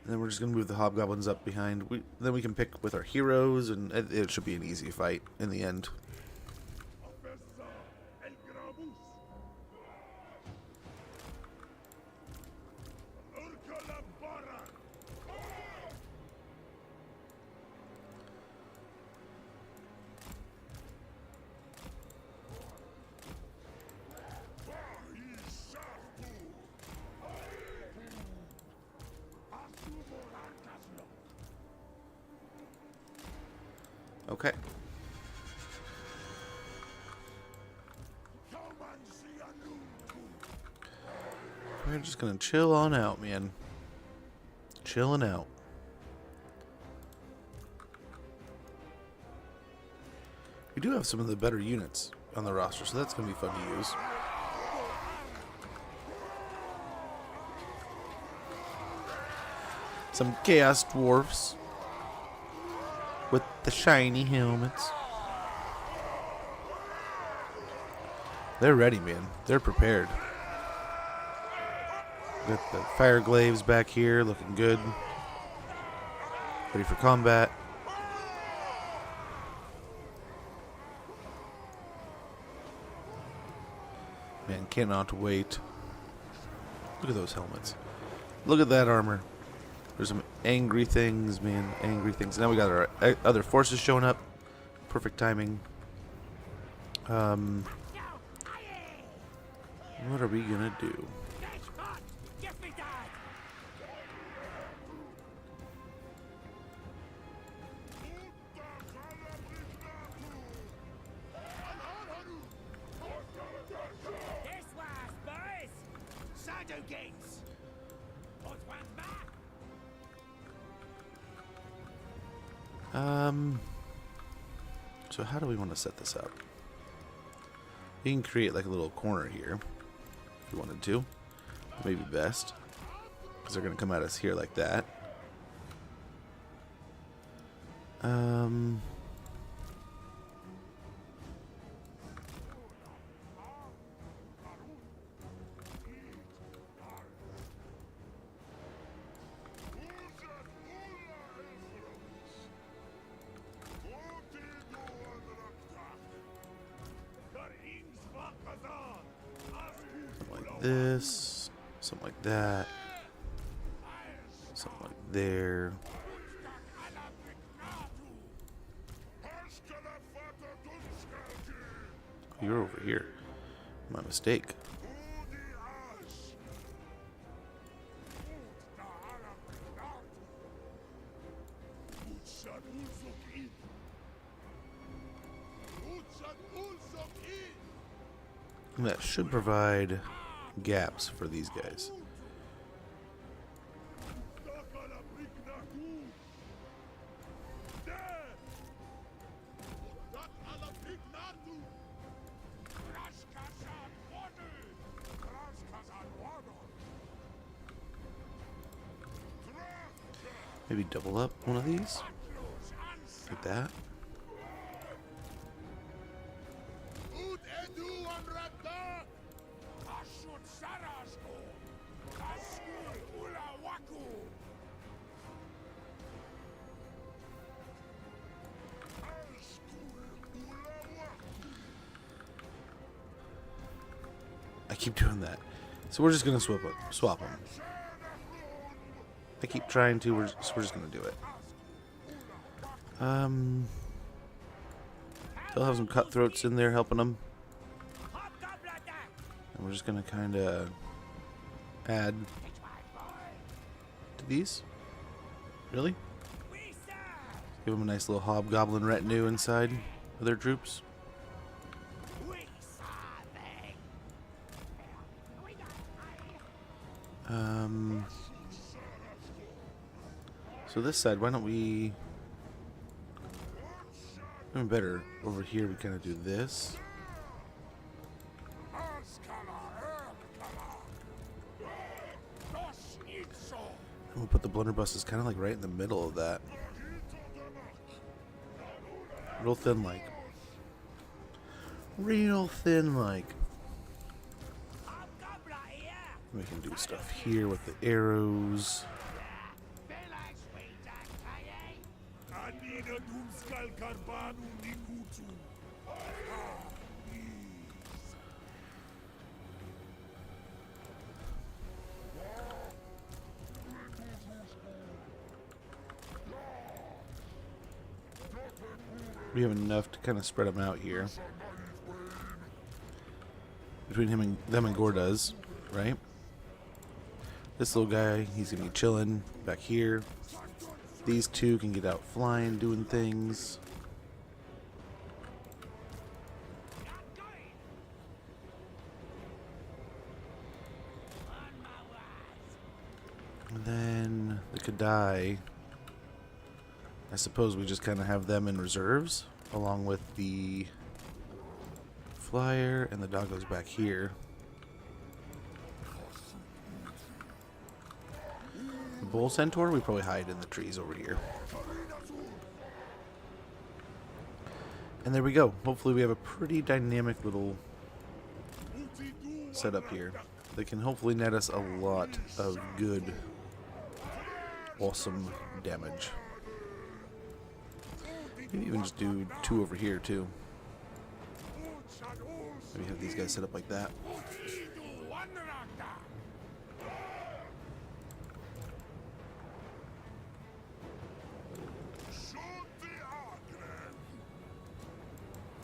And then we're just gonna move the hobgoblins up behind. Then we can pick with our heroes, and it should be an easy fight in the end. Okay. We're just gonna chill on out, man. Chilling out. We do have some of the better units on the roster, so that's gonna be fun to use. Some Chaos Dwarfs with the shiny helmets. They're ready, man. They're prepared. Got the fire glaives back here, looking good. Ready for combat. Man, cannot wait. Look at those helmets. Look at that armor. There's some angry things, man. Angry things. Now we got our other forces showing up. Perfect timing. What are we gonna do? So how do we want to set this up? You can create like a little corner here if you wanted to. Maybe best, because they're going to come at us here like that. This, something like that, something like there. Oh, you're over here. My mistake. And that should provide gaps for these guys. Maybe double up one of these like that. I keep doing that. So we're just going to swap them. I keep trying to, so we're just going to do it. They'll have some cutthroats in there helping them. And we're just going to kind of add to these. Really? Give them a nice little hobgoblin retinue inside of their troops. So this side, why don't we... Even better, over here we kind of do this. And we'll put the blunderbusses kind of like right in the middle of that. Real thin like. Real thin like. We can do stuff here with the arrows. We have enough to kind of spread them out here. Between them and Gordas, right? This little guy, he's gonna be chilling back here. These two can get out flying, doing things. And then the Kadai, I suppose we just kind of have them in reserves, along with the flyer, and the doggos back here. The bull centaur, we probably hide in the trees over here. And there we go. Hopefully we have a pretty dynamic little setup here that can hopefully net us a lot of good, awesome damage. Maybe even just do 2 over here too. Maybe have these guys set up like that.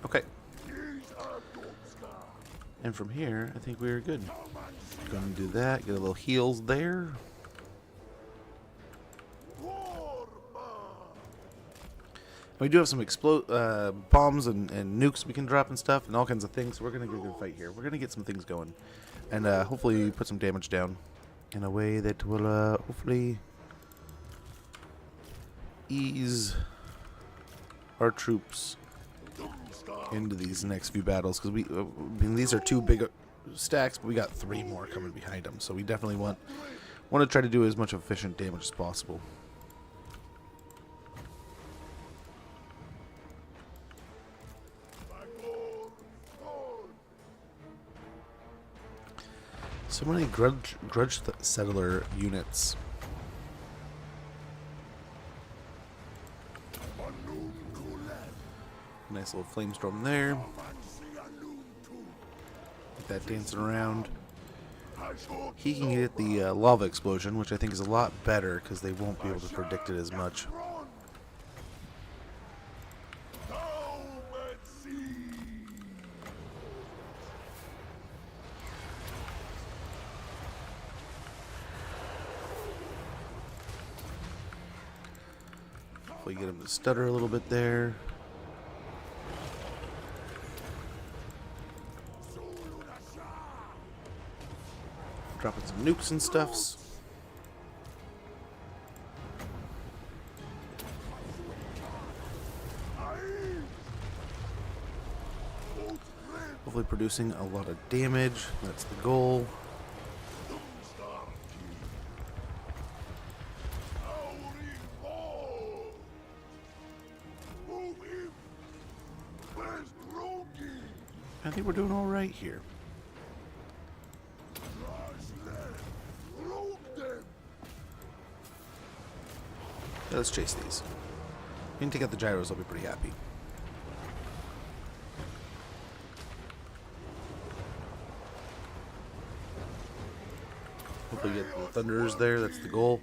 Okay. And from here, I think we're good. Gonna do that. Get a little heals there. We do have some bombs and nukes we can drop and stuff and all kinds of things. So we're gonna get a good fight here. We're gonna get some things going, and hopefully put some damage down in a way that will hopefully ease our troops into these next few battles, because I mean, these are 2 big stacks, but we got 3 more coming behind them. So we definitely want to try to do as much efficient damage as possible. So many grudge settler units. Nice little flamestorm there. Get that dancing around. He can get the lava explosion, which I think is a lot better because they won't be able to predict it as much. Hopefully get him to stutter a little bit there. Dropping some nukes and stuffs. Hopefully producing a lot of damage. That's the goal. I think we're doing all right here. Yeah, let's chase these. We can take out the gyros, I'll be pretty happy. Hopefully get the thunders there, that's the goal.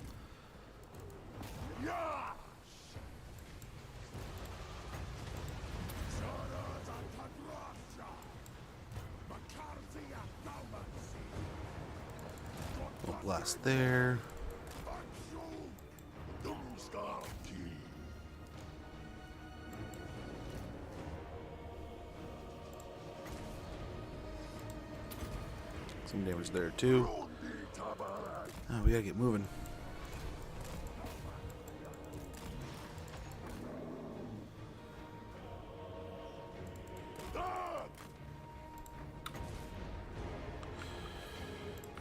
Little blast there. Some damage there too. Oh, we gotta get moving.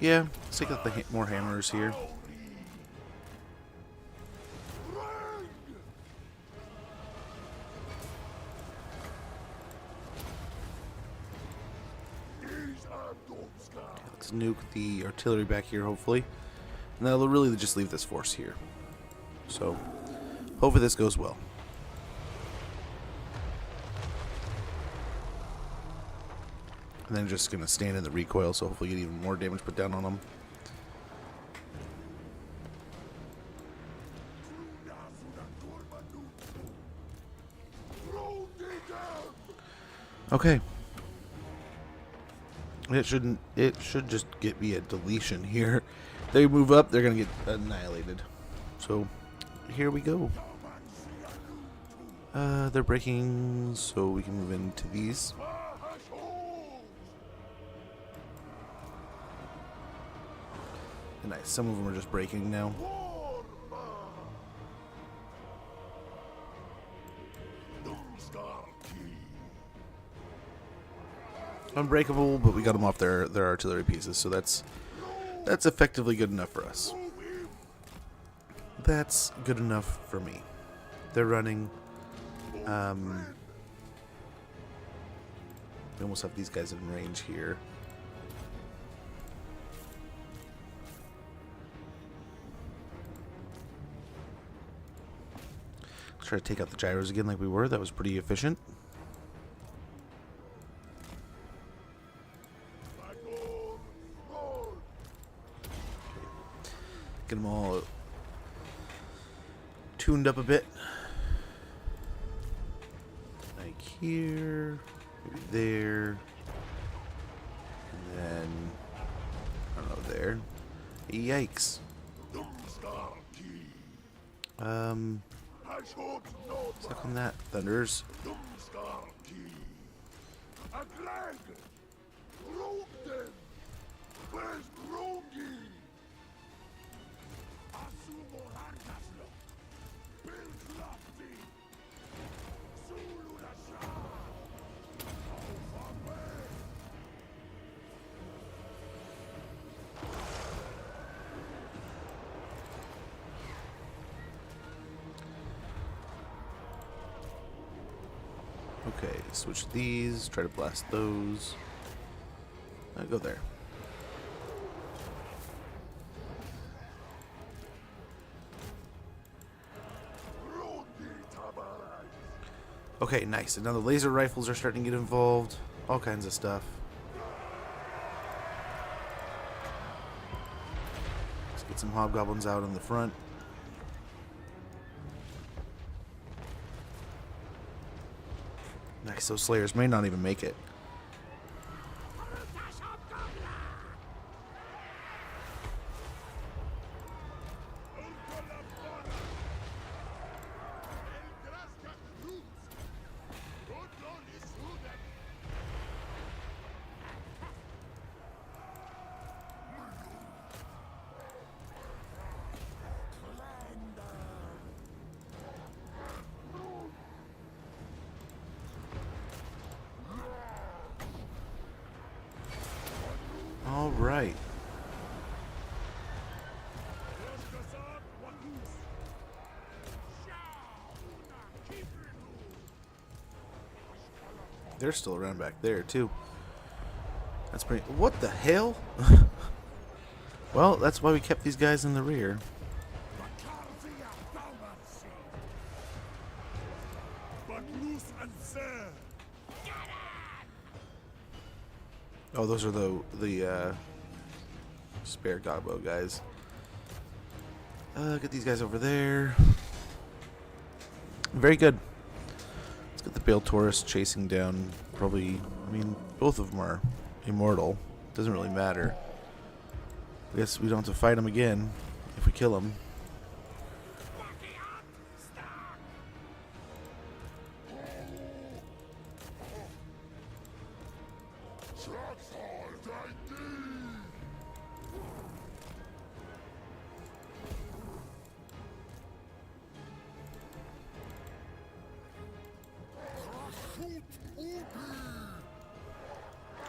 Yeah, let's take out the more hammers here. Let's nuke the artillery back here, hopefully. And that'll really just leave this force here. So, hopefully this goes well. And then just going to stand in the recoil, so hopefully get even more damage put down on them. Okay. It should just get me a deletion here. They move up, they're going to get annihilated. So, here we go. They're breaking, so we can move into these. Nice, some of them are just breaking now. Unbreakable, but we got them off their artillery pieces, so that's effectively good enough for us. That's good enough for me. They're running. We almost have these guys in range here. Let's try to take out the gyros again like we were. That was pretty efficient. Get them all tuned up a bit. Like here, maybe there, and then, I don't know, there. Yikes. Stuck on that. Thunders. Okay, switch these, try to blast those. Go there. Okay, nice. And now the laser rifles are starting to get involved. All kinds of stuff. Let's get some hobgoblins out in the front. Nice, those slayers may not even make it. All right. They're still around back there, too. That's pretty... What the hell? Well, that's why we kept these guys in the rear. Oh, those are the spare Gogbo guys. Get these guys over there. Very good. Let's get the Bale Taurus chasing down. Probably, I mean, both of them are immortal. Doesn't really matter. I guess we don't have to fight them again if we kill them.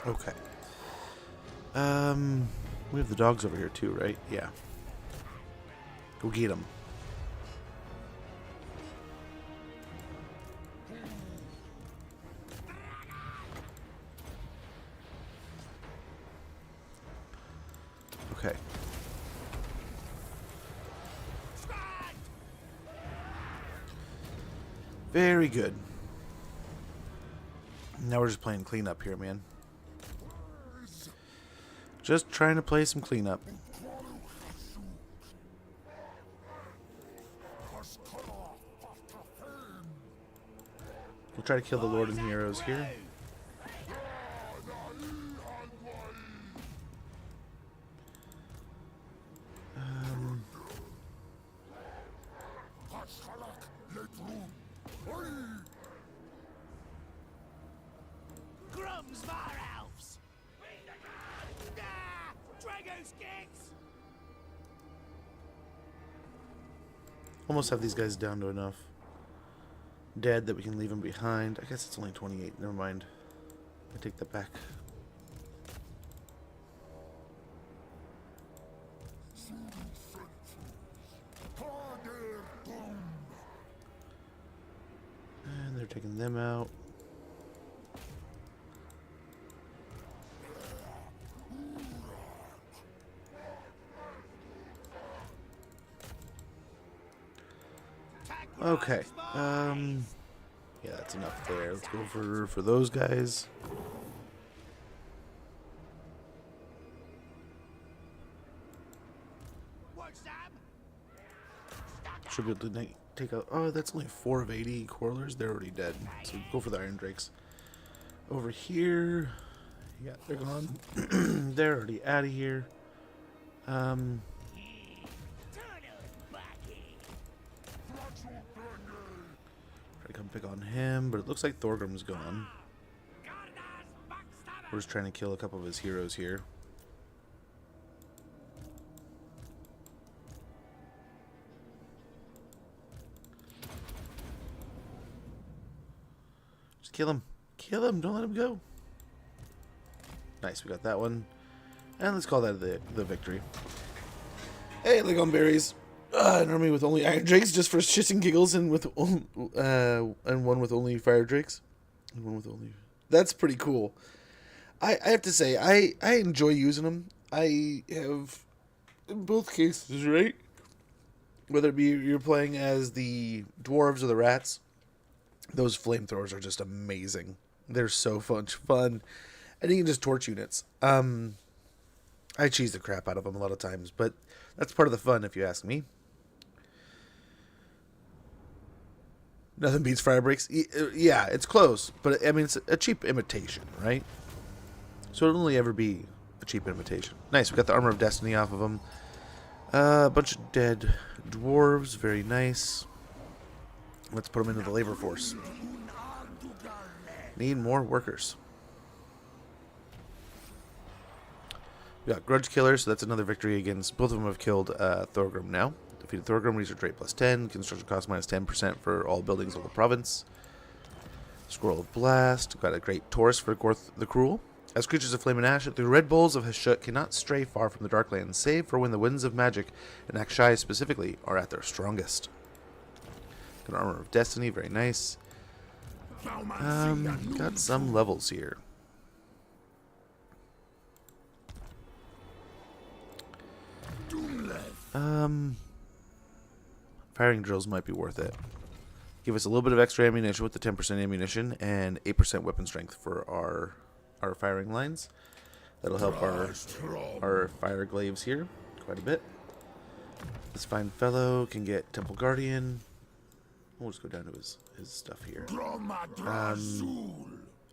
Okay. We have the dogs over here too, right? Yeah. Go get them. Okay. Very good. Now we're just playing cleanup here, man. Just trying to play some cleanup. We'll try to kill the Lord and Heroes here. Almost have these guys down to enough dead that we can leave them behind. I guess it's only 28. Never mind. I take that back. And they're taking them out. Okay. Yeah, that's enough there. Let's go for those guys. Should be able to take out. Oh, that's only 4 of 80 Quarlers. They're already dead. So go for the Iron Drakes. Over here. Yeah, they're gone. They're already out of here. Try to come pick on him, but it looks like Thorgrim's gone. We're just trying to kill a couple of his heroes here. Just kill him. Kill him. Don't let him go. Nice, we got that one. And let's call that the victory. Hey, Legon Berries. An army with only Iron Drakes just for shits and giggles, and with and one with only Fire Drakes. And one with only... That's pretty cool. I have to say, I enjoy using them. I have, in both cases, right? Whether it be you're playing as the dwarves or the rats, those flamethrowers are just amazing. They're so fun. And you can just torch units. I cheese the crap out of them a lot of times, but that's part of the fun, if you ask me. Nothing beats fire breaks. Yeah, it's close, but I mean, it's a cheap imitation, right? So it'll only ever be a cheap imitation. Nice, we got the Armor of Destiny off of them. A bunch of dead dwarves, very nice. Let's put them into the labor force. Need more workers. We got Grudge Killer, so that's another victory against... Both of them have killed Thorgrim now. Defeated Thorgrim, research rate +10. Construction cost -10% for all buildings of the province. Scroll of Blast. Got a great Taurus for Gorth the Cruel. As creatures of flame and ash, the red bulls of Hashut cannot stray far from the Darklands, save for when the winds of magic, and Akshai specifically, are at their strongest. Got Armor of Destiny, very nice. Got some levels here. Firing drills might be worth it. Give us a little bit of extra ammunition with the 10% ammunition and 8% weapon strength for our firing lines. That'll help our fire glaives here quite a bit. This fine fellow can get Temple Guardian. We'll just go down to his stuff here. And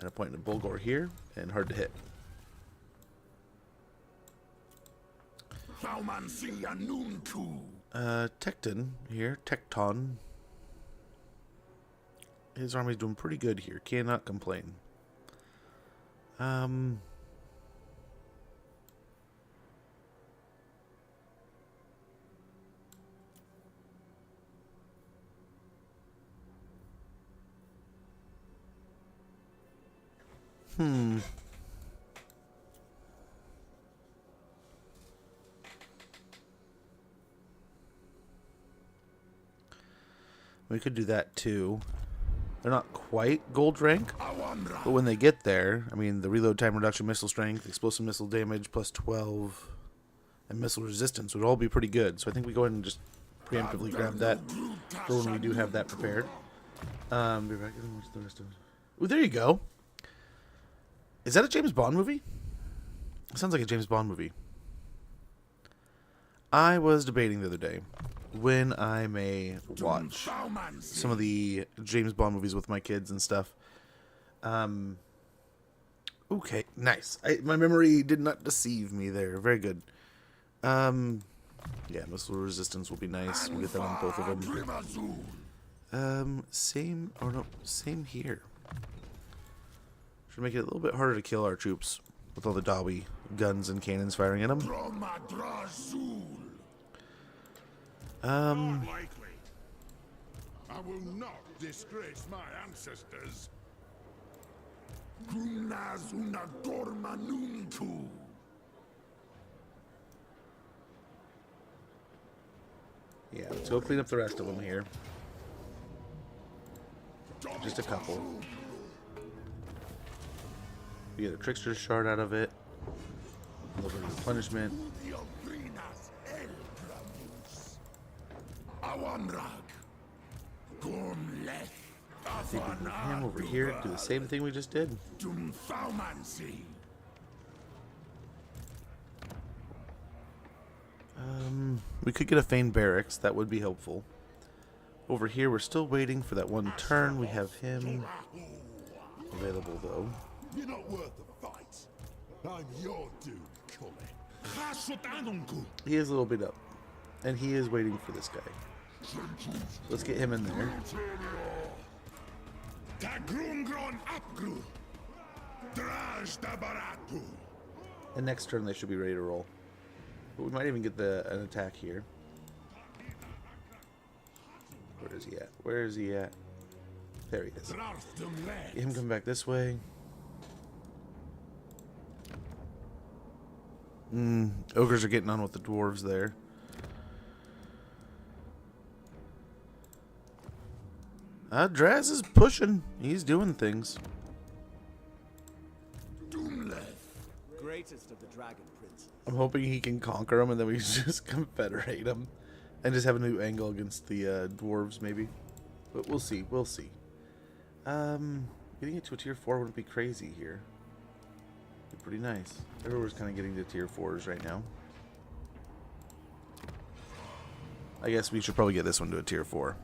a point in Bulgor here, and hard to hit. Tecton here, Tecton. His army's doing pretty good here. Cannot complain. We could do that too. They're not quite gold rank, but when they get there, I mean, the reload time reduction, missile strength, explosive missile damage plus 12, and missile resistance would all be pretty good. So I think we go ahead and just preemptively grab that for when we do have that prepared. Be back and watch the rest of it. Ooh, there you go. Is that a James Bond movie? It sounds like a James Bond movie. I was debating the other day when I may watch some of the James Bond movies with my kids and stuff. Okay, nice. My memory did not deceive me there. Very good. Yeah, missile resistance will be nice. We'll get that on both of them. Same here. Should make it a little bit harder to kill our troops with all the Dawi guns and cannons firing at them. Not likely. I will not disgrace my ancestors. Yeah, let's go clean up the rest of them here. Just a couple. We get a trickster's shard out of it. A little bit of replenishment. I think we move him over here, do the same thing we just did. We could get a Fane Barracks, that would be helpful. Over here, we're still waiting for that one turn. We have him available, though. You're not worth a fight. I'm your dude, Hashut. He is a little bit up, and he is waiting for this guy. So let's get him in there. And next turn, they should be ready to roll. But we might even get an attack here. Where is he at? Where is he at? There he is. Get him come back this way. Ogres are getting on with the dwarves there. Draz is pushing. He's doing things. Greatest of the dragon princes. I'm hoping he can conquer him and then we just confederate him. And just have a new angle against the dwarves, maybe. But we'll see. We'll see. Getting it to a tier 4 wouldn't be crazy here. Be pretty nice. Everyone's kind of getting to tier 4s right now. I guess we should probably get this one to a tier 4.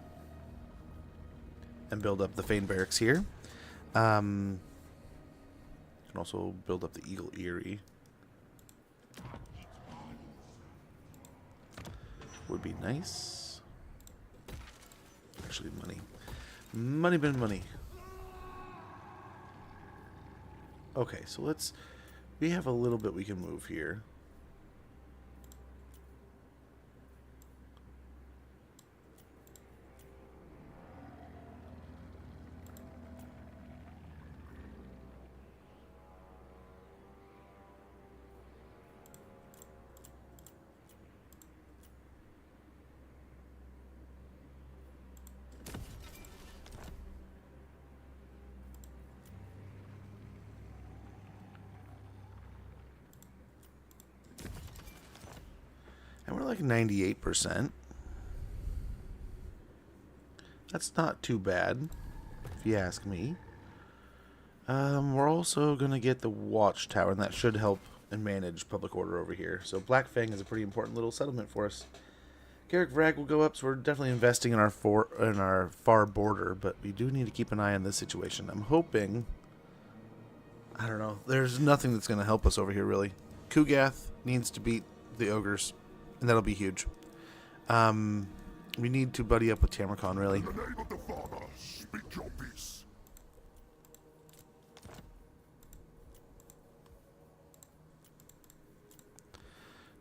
And build up the Fane Barracks here. Can also build up the Eagle Eyrie. Would be nice. Actually, money. Money bin money. Okay, so let's... We have a little bit we can move here. And we're like 98%. That's not too bad, if you ask me. We're also going to get the watchtower, and that should help and manage public order over here. So Black Fang is a pretty important little settlement for us. Garrick Vrag will go up, so we're definitely investing in our far border, but we do need to keep an eye on this situation. I'm hoping... I don't know. There's nothing that's going to help us over here, really. Kugath needs to beat the ogres. And that'll be huge. We need to buddy up with Tamarkon, really. In the name of the Father, speak your peace.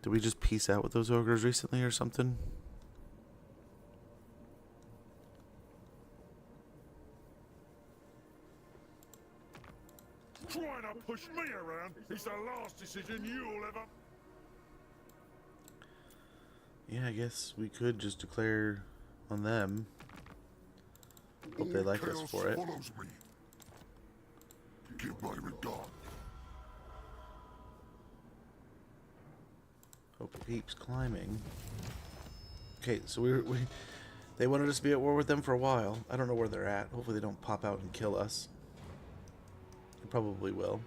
Did we just peace out with those ogres recently or something? Trying to push me around is the last decision you'll ever... Yeah, I guess we could just declare on them. Hope they like us for it. Follows me. Give my regard. Hope it keeps climbing. Okay, so they wanted us to be at war with them for a while. I don't know where they're at. Hopefully they don't pop out and kill us. They probably will.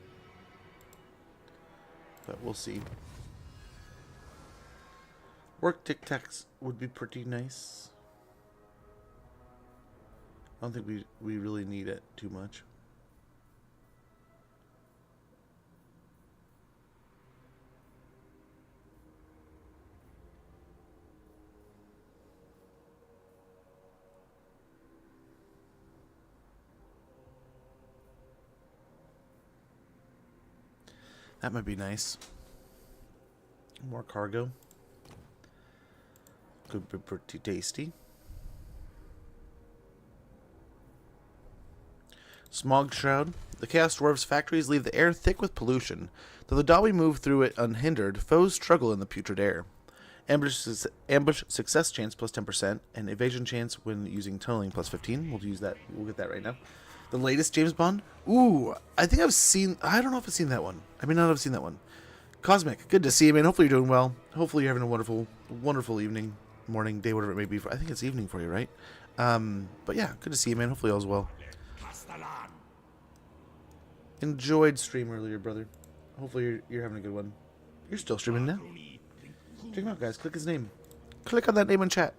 But we'll see. Work tic-tacs would be pretty nice. I don't think we really need it too much. That might be nice. More cargo. Could be pretty tasty. Smog Shroud. The Chaos Dwarves' factories leave the air thick with pollution. Though the Dawi move through it unhindered, foes struggle in the putrid air. Ambush success chance plus 10%, and evasion chance when using tunneling plus 15. We'll use that. We'll get that right now. The latest James Bond? Ooh, I think I've seen... I don't know if I've seen that one. I may not have seen that one. Cosmic, good to see you, man. Hopefully you're doing well. Hopefully you're having a wonderful, wonderful evening, morning, day, whatever it may be. I think it's evening for you, right? But yeah, good to see you, man. Hopefully all's well. Enjoyed stream earlier, brother. Hopefully you're having a good one. You're still streaming now. Check him out, guys. Click his name. Click on that name in chat.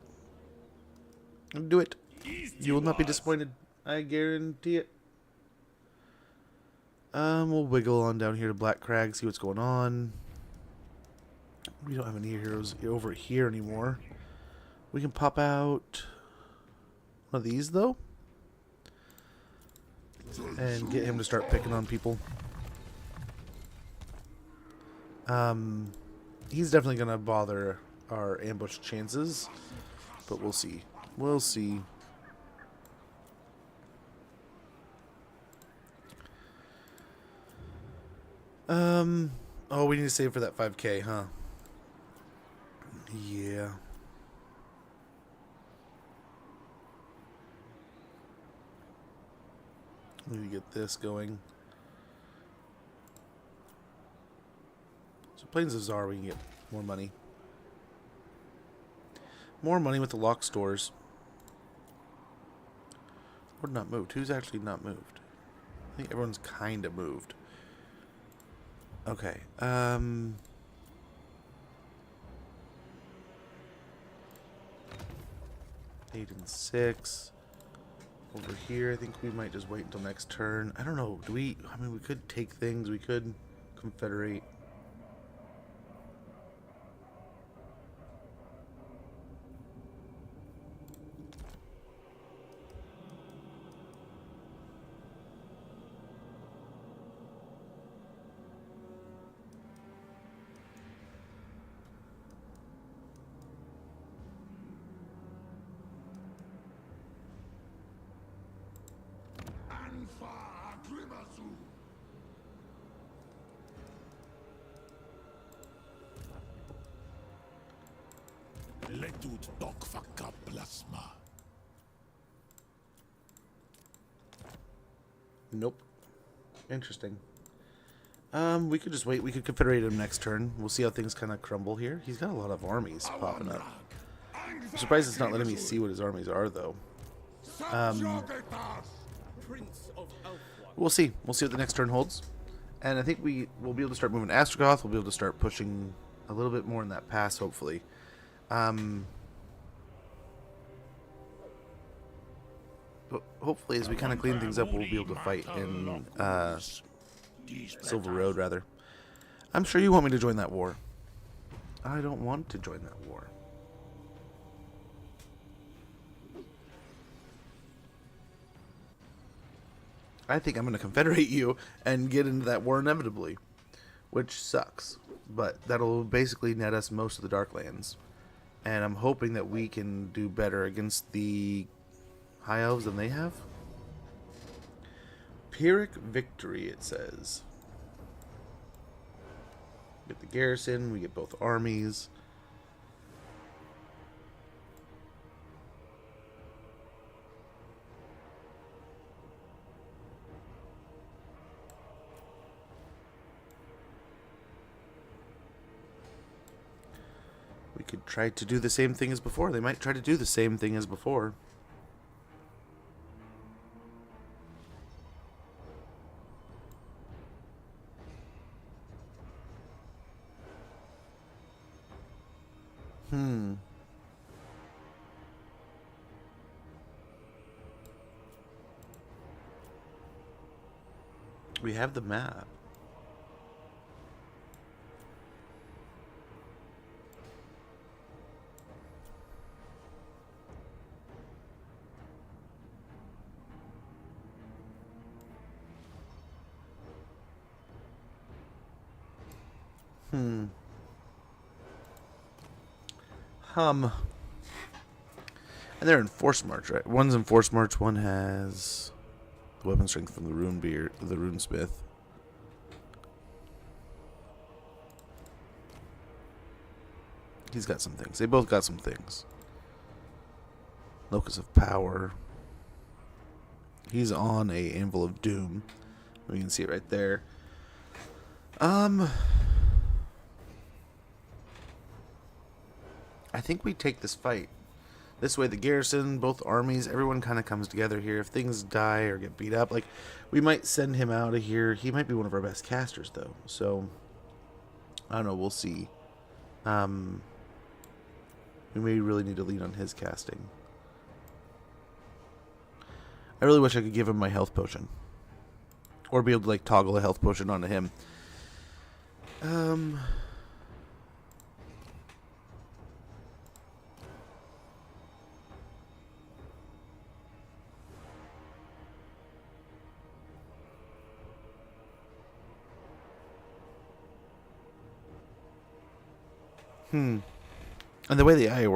Do it. You will not be disappointed. I guarantee it. We'll wiggle on down here to Black Crag, see what's going on. We don't have any heroes over here anymore. We can pop out one of these, though. And get him to start picking on people. He's definitely going to bother our ambush chances. But we'll see. We'll see. Oh, we need to save for that 5K, huh? Yeah. We need to get this going. So Plains of Zar, we can get more money. More money with the lock stores. Or not moved. Who's actually not moved? I think everyone's kind of moved. Okay. 8 and 6. Over here, I think we might just wait until next turn. I don't know. Do we... I mean, we could take things. We could confederate. Nope. Interesting. We could just wait. We could confederate him next turn. We'll see how things kind of crumble here. He's got a lot of armies popping up. I'm surprised it's not letting me see what his armies are, though. We'll see. We'll see what the next turn holds. And I think we'll be able to start moving Astragoth. We'll be able to start pushing a little bit more in that pass, hopefully. But hopefully, as we kind of clean things up, we'll be able to fight in Silver Road, rather. I'm sure you want me to join that war. I don't want to join that war. I think I'm going to confederate you and get into that war inevitably, which sucks. But that'll basically net us most of the Darklands. And I'm hoping that we can do better against the High Elves than they have. Pyrrhic victory, it says. Get the garrison, we get both armies. could try to do the same thing as before. They might try to do the same thing as before. We have the map. And they're in force march, right? One's in force march, one has the weapon strength from the the runesmith. He's got some things. They both got some things. Locus of power. He's on a anvil of doom. We can see it right there. I think we take this fight. This way the garrison, both armies, everyone kind of comes together here. If things die or get beat up, like, we might send him out of here. He might be one of our best casters, though. So, I don't know. We'll see. We may really need to lean on his casting. I really wish I could give him my health potion. Or be able to, like, toggle a health potion onto him. And the way the AI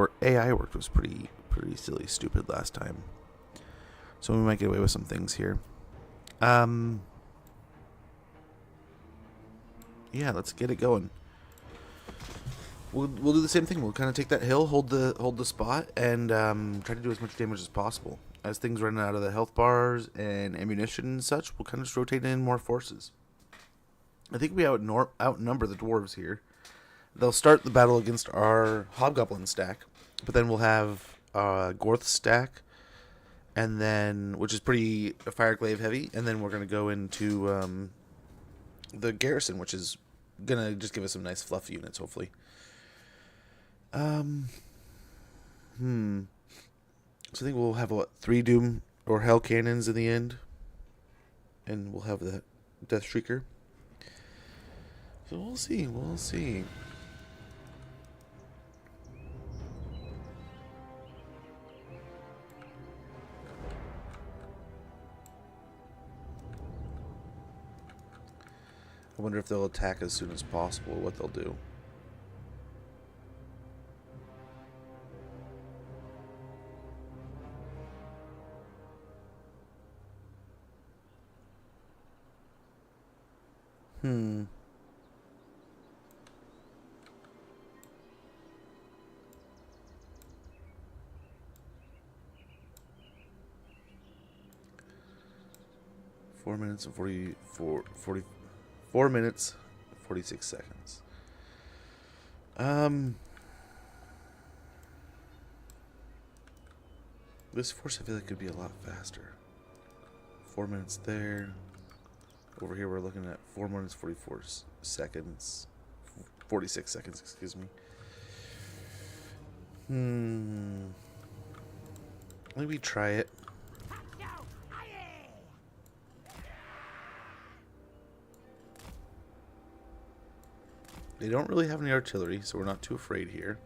worked was pretty silly, stupid last time. So we might get away with some things here. Yeah, let's get it going. We'll do the same thing. We'll kind of take that hill, hold the spot, and try to do as much damage as possible. As things run out of the health bars and ammunition and such, we'll kind of just rotate in more forces. I think we outnumber the dwarves here. They'll start the battle against our hobgoblin stack, but then we'll have Gorth stack, and then, which is pretty fireglaive heavy, and then we're going to go into the garrison, which is going to just give us some nice fluff units, hopefully. So I think we'll have, 3 Doom or Hell Cannons in the end, and we'll have the Death Shrieker. So we'll see. I wonder if they'll attack as soon as possible, or what they'll do. Hmm. Four minutes and 4 minutes, 46 seconds. This force I feel like could be a lot faster. 4 minutes there. Over here we're looking at 4 minutes, 44 seconds. 46 seconds, excuse me. Maybe try it. They don't really have any artillery, so we're not too afraid here.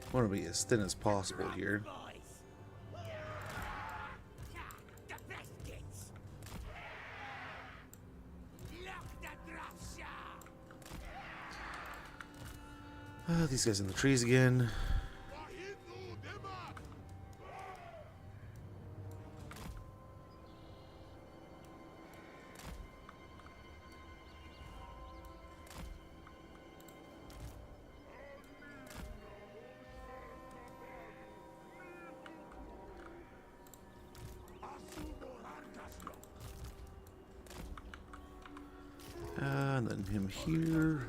I want to be as thin as possible here. These guys in the trees again. here.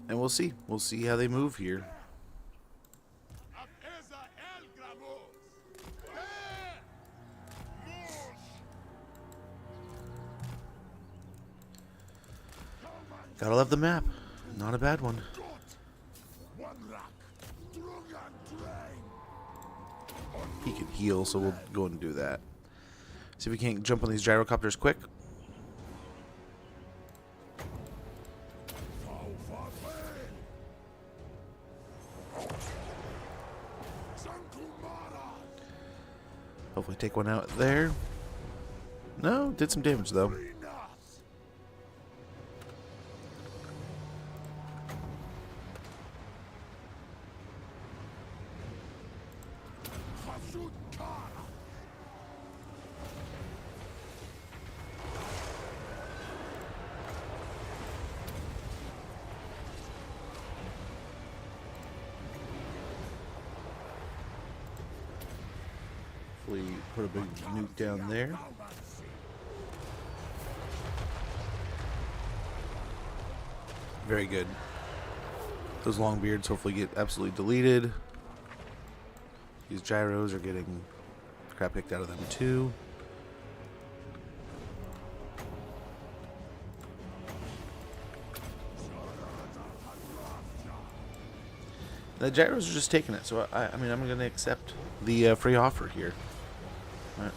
And we'll see. We'll see how they move here. Gotta love the map. Not a bad one. He can heal, so we'll go and do that. See if we can't jump on these gyrocopters quick. Hopefully take one out there. No, did some damage though. Hopefully put a big nuke down there. Very good. Those long beards hopefully get absolutely deleted. These gyros are getting crap kicked out of them too. The gyros are just taking it, so I mean, I'm going to accept the free offer here.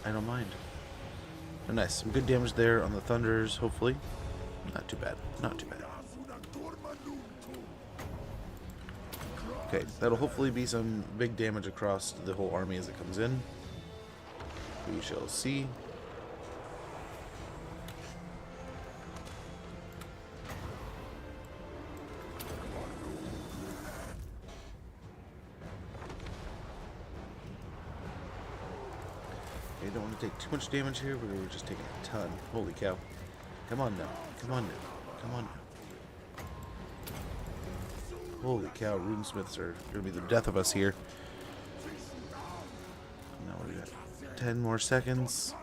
I don't mind. Oh, nice. Some good damage there on the thunders, hopefully. Not too bad. Not too bad. Okay, that'll hopefully be some big damage across the whole army as it comes in. We shall see. Okay, don't want to take too much damage here, but we're just taking a ton. Holy cow. Come on now. Come on now. Come on now. Holy cow, runesmiths are going to be the death of us here. Now we got 10 more seconds.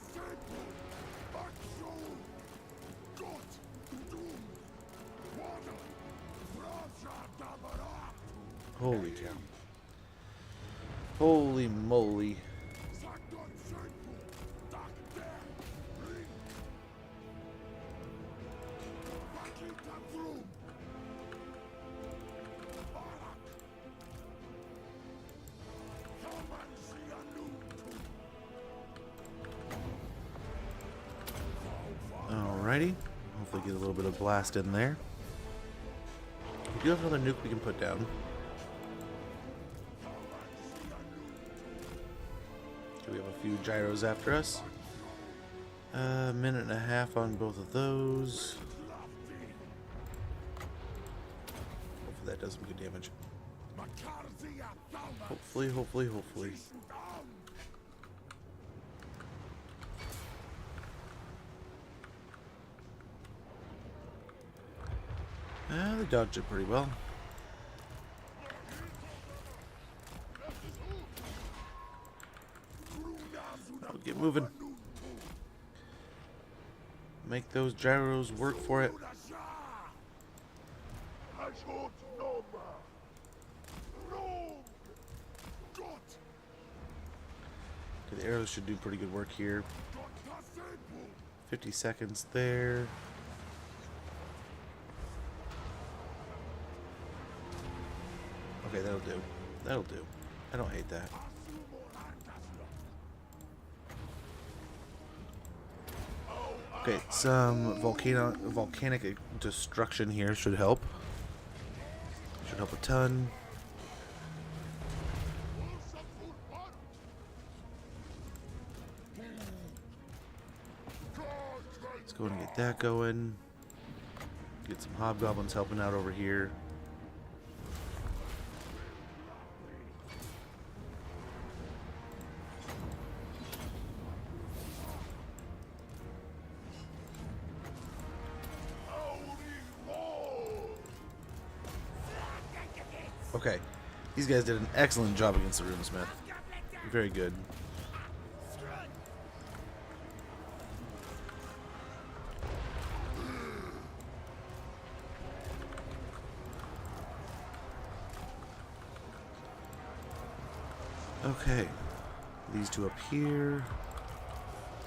Holy cow. Holy moly. Alrighty. Hopefully get a little bit of blast in there. We do have another nuke we can put down. Okay, we have a few gyros after us. A minute and a half on both of those. Hopefully that does some good damage. Hopefully, hopefully, hopefully. They dodged it pretty well. Now get moving. Make those gyros work for it. Okay, the arrows should do pretty good work here. 50 seconds there. Okay, that'll do. That'll do. I don't hate that. Okay, some volcanic destruction here should help. Should help a ton. Let's go and get that going. Get some hobgoblins helping out over here. Okay, these guys did an excellent job against the runesmith. Very good. Okay. These two up here.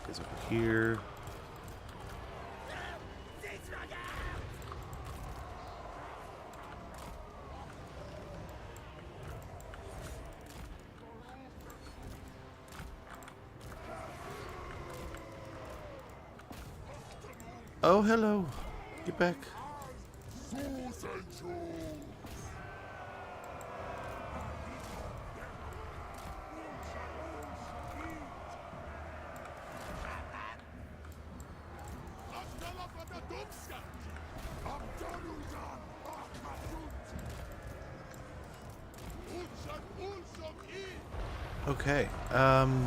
These over here. Oh, hello. Get back. Okay,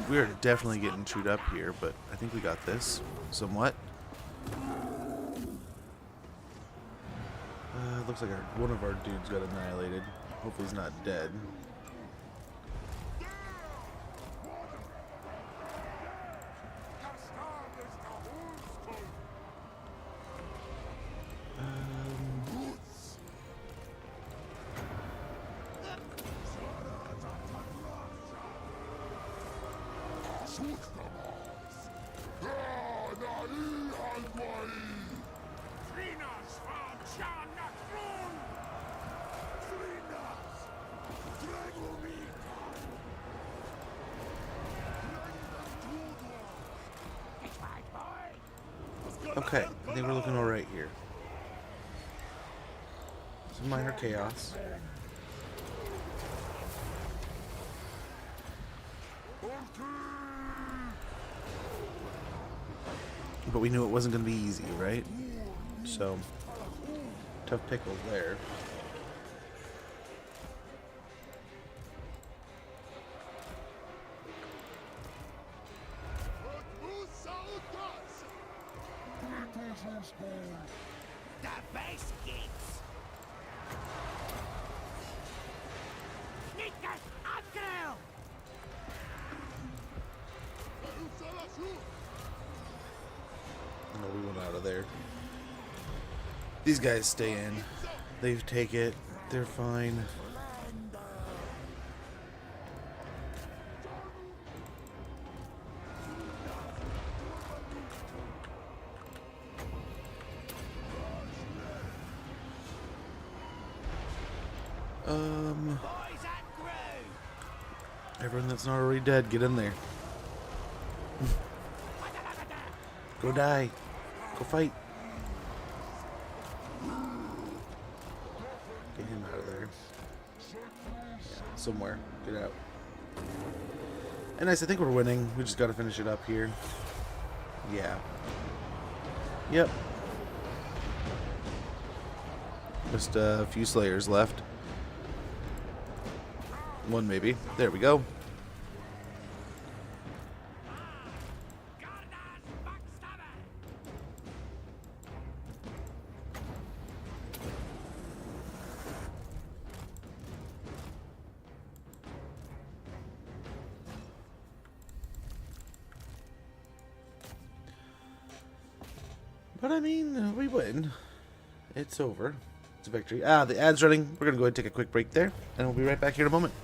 we are definitely getting chewed up here, but I think we got this somewhat. Looks like one of our dudes got annihilated. Hopefully he's not dead. Okay, I think we're looking alright here. Some minor chaos. But we knew it wasn't going to be easy, right? So, tough pickles there. The base gates. Nikas Atragoth! Oh, we went out of there. These guys stay in. They take it. They're fine. Boys and crew! Everyone that's not already dead, get in there. Go die. Go fight. Get him out of there. Yeah, somewhere. Get out. And nice, I think we're winning. We just gotta finish it up here. Yeah. Yep. Just a few slayers left. One maybe. There we go. But I mean, we win. It's over. It's a victory. Ah, the ad's running. We're gonna go ahead and take a quick break there, and we'll be right back here in a moment.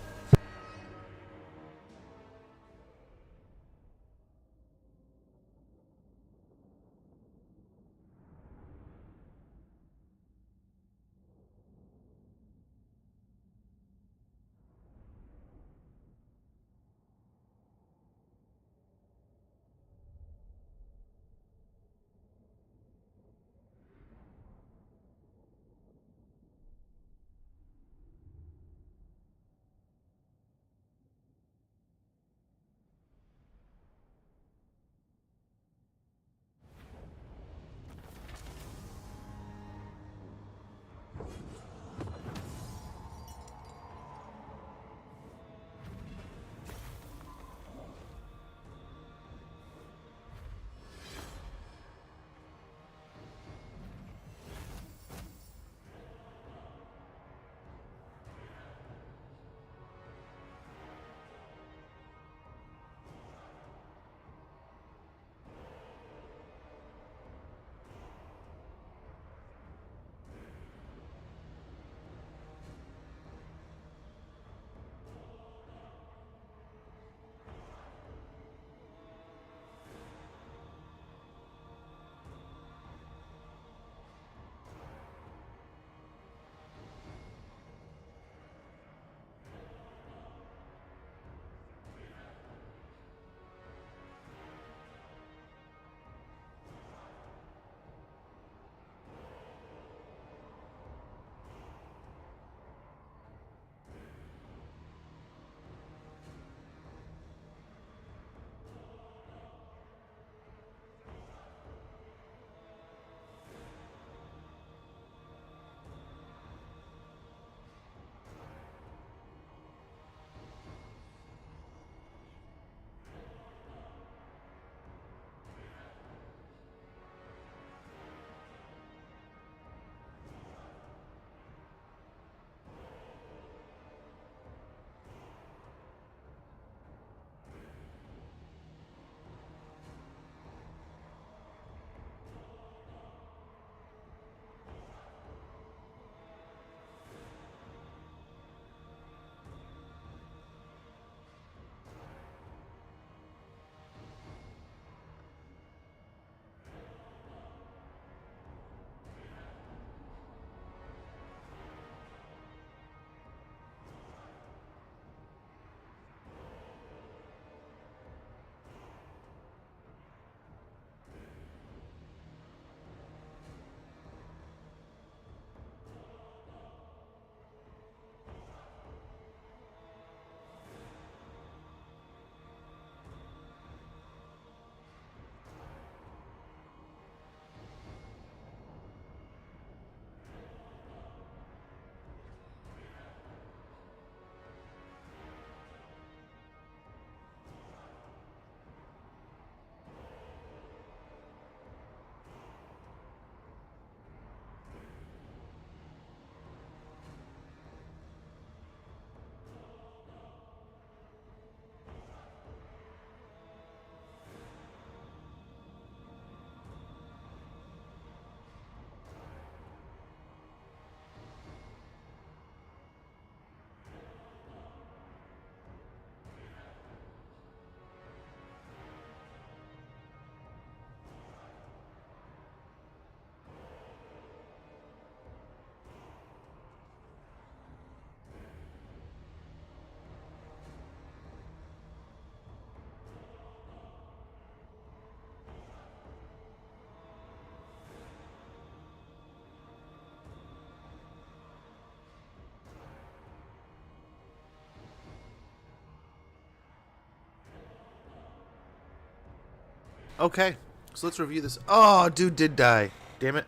Okay, so let's review this. Oh, dude did die. Damn it.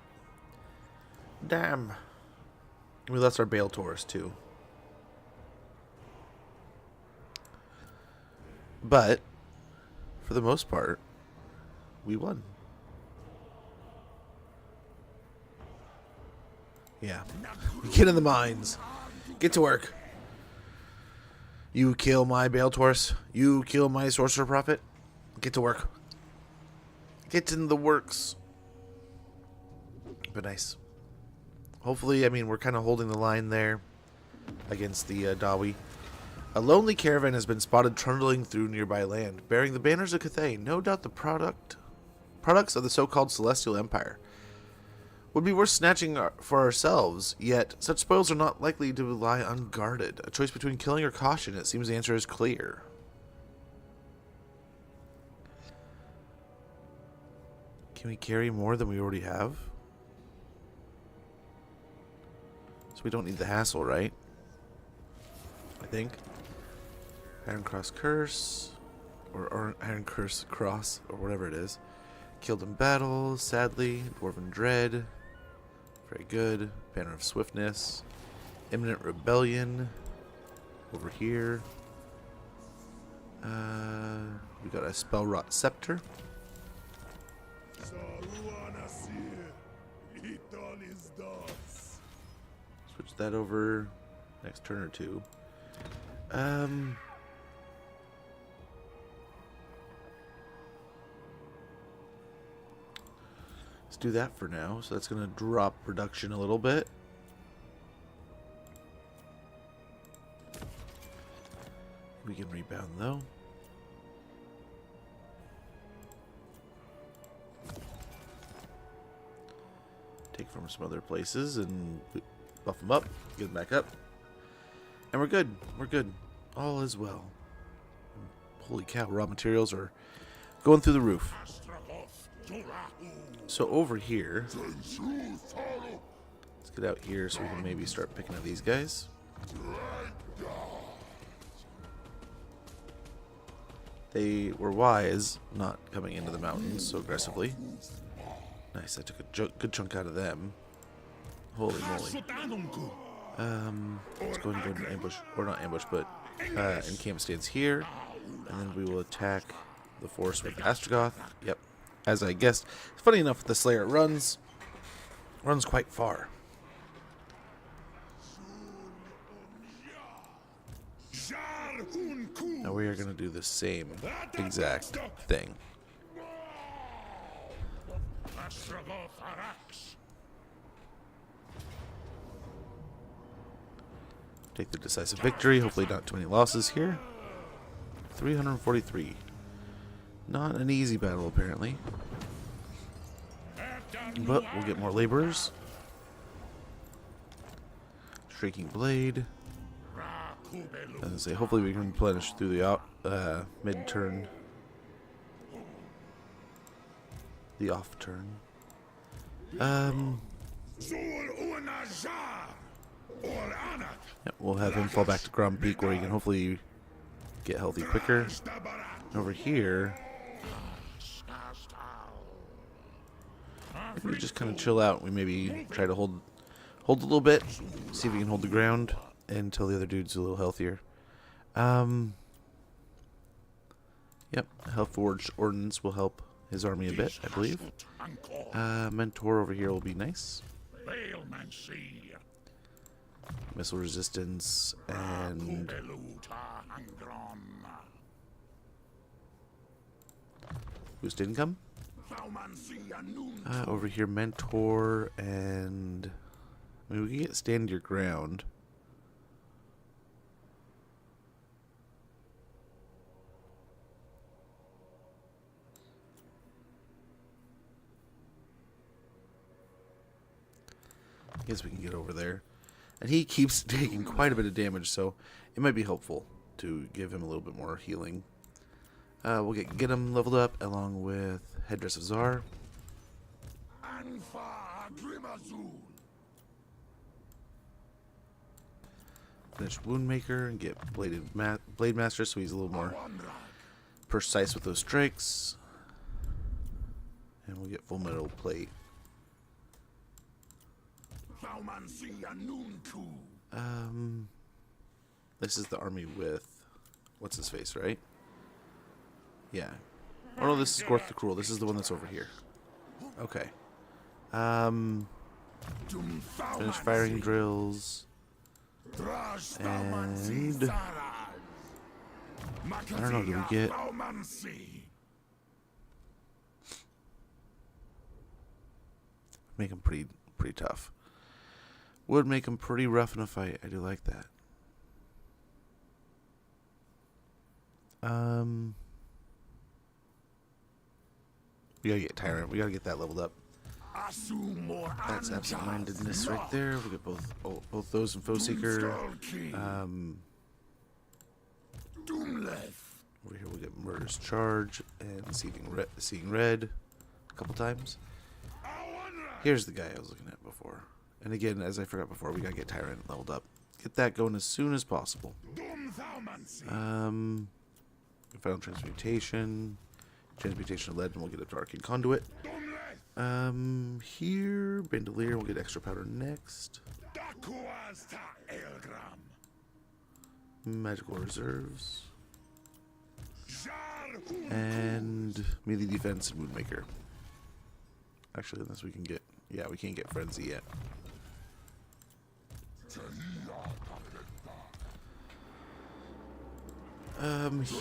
Damn. We lost our Bale Taurus too. But, for the most part, we won. Yeah. Get in the mines. Get to work. You kill my Bale Taurus. You kill my Sorcerer Prophet. Get to work. Get in the works. But nice. Hopefully, I mean, we're kind of holding the line there against the Dawi. A lonely caravan has been spotted trundling through nearby land, bearing the banners of Cathay. No doubt the products of the so-called Celestial Empire. Would be worth snatching for ourselves, yet such spoils are not likely to lie unguarded. A choice between killing or caution, it seems the answer is clear. Can we carry more than we already have? So we don't need the hassle, right? I think. Iron Cross Curse, or Iron Curse Cross, or whatever it is. Killed in battle, sadly. Dwarven Dread. Very good. Banner of Swiftness. Imminent Rebellion. Over here. We got a Spell Rot Scepter. Switch that over next turn or two. Let's do that for now. So that's going to drop production a little bit. We can rebound though. Take from some other places and buff them up, get them back up. And we're good. We're good. All is well. Holy cow, raw materials are going through the roof. So over here, let's get out here so we can maybe start picking up these guys. They were wise not coming into the mountains so aggressively. Nice, I took a good chunk out of them. Holy moly. Let's go ahead and go into ambush, or not ambush, but encamp stance here. And then we will attack the force with Astragoth. Yep. As I guessed. Funny enough, the Slayer runs quite far. Now we are going to do the same exact thing. Take the decisive victory. Hopefully not too many losses here. 343. Not an easy battle, apparently. But we'll get more laborers. Shrieking Blade. As I say, hopefully we can replenish through the mid-turn. The off-turn. Yep, we'll have him fall back to Grom Peak where he can hopefully get healthy quicker. Over here, we just kind of chill out. We maybe try to hold a little bit, see if we can hold the ground until the other dude's a little healthier. Yep, Health Forged Ordnance will help his army a bit, I believe. Mentor over here will be nice. Missile resistance and boost income. Over here, Mentor and I mean, we can get Stand Your Ground. I guess we can get over there. And he keeps taking quite a bit of damage, so it might be helpful to give him a little bit more healing. We'll get him leveled up along with Headdress of Zar. Finish Woundmaker and get Blade Master so he's a little more precise with those strikes. And we'll get full metal plate. This is the army with what's his face, right? Yeah. Oh no, this is Gorth the Cruel. This is the one that's over here. Okay. Finish firing drills. And I don't know, do we get make them pretty tough. Would make them pretty rough in a fight. I do like that. We gotta get Tyrant. We gotta get that leveled up. That's absent-mindedness right there. We get both those in Foe Seeker. Over here we'll get Murder's Charge and Seeing Red a couple times. Here's the guy I was looking at before. And again, as I forgot before, we gotta get Tyrant leveled up. Get that going as soon as possible. Final Transmutation. Transmutation of Lead, and we'll get up to Arcane Conduit. Here, Bandolier, we'll get extra powder next. Magical Reserves. And melee defense and Moonmaker. Actually, unless we can get... Yeah, we can't get Frenzy yet.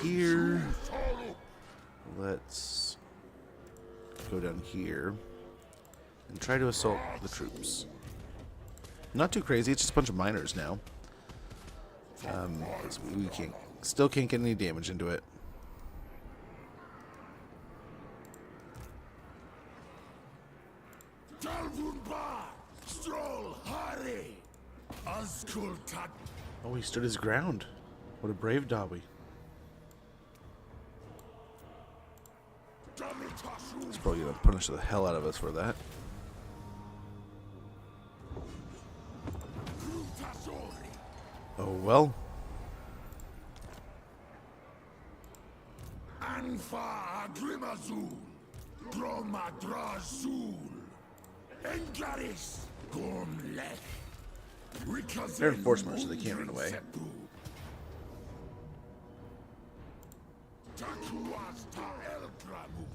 Here... Let's go down here and try to assault the troops. Not too crazy, it's just a bunch of miners now. We still can't get any damage into it. Oh, he stood his ground. What a brave Dobby. He's probably gonna punish the hell out of us for that. Oh well. They're enforcement, so they can't run away.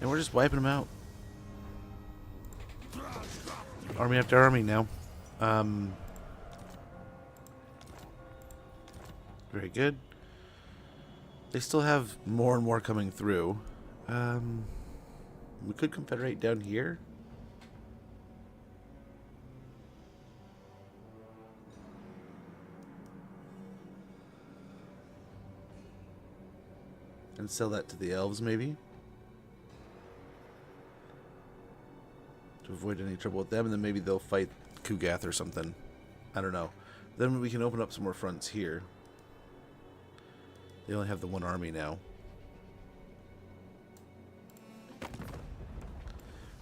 And we're just wiping them out. Army after army now. Very good. They still have more and more coming through. We could confederate down here. And sell that to the elves, maybe? To avoid any trouble with them, and then maybe they'll fight Kugath or something. I don't know. Then we can open up some more fronts here. They only have the one army now.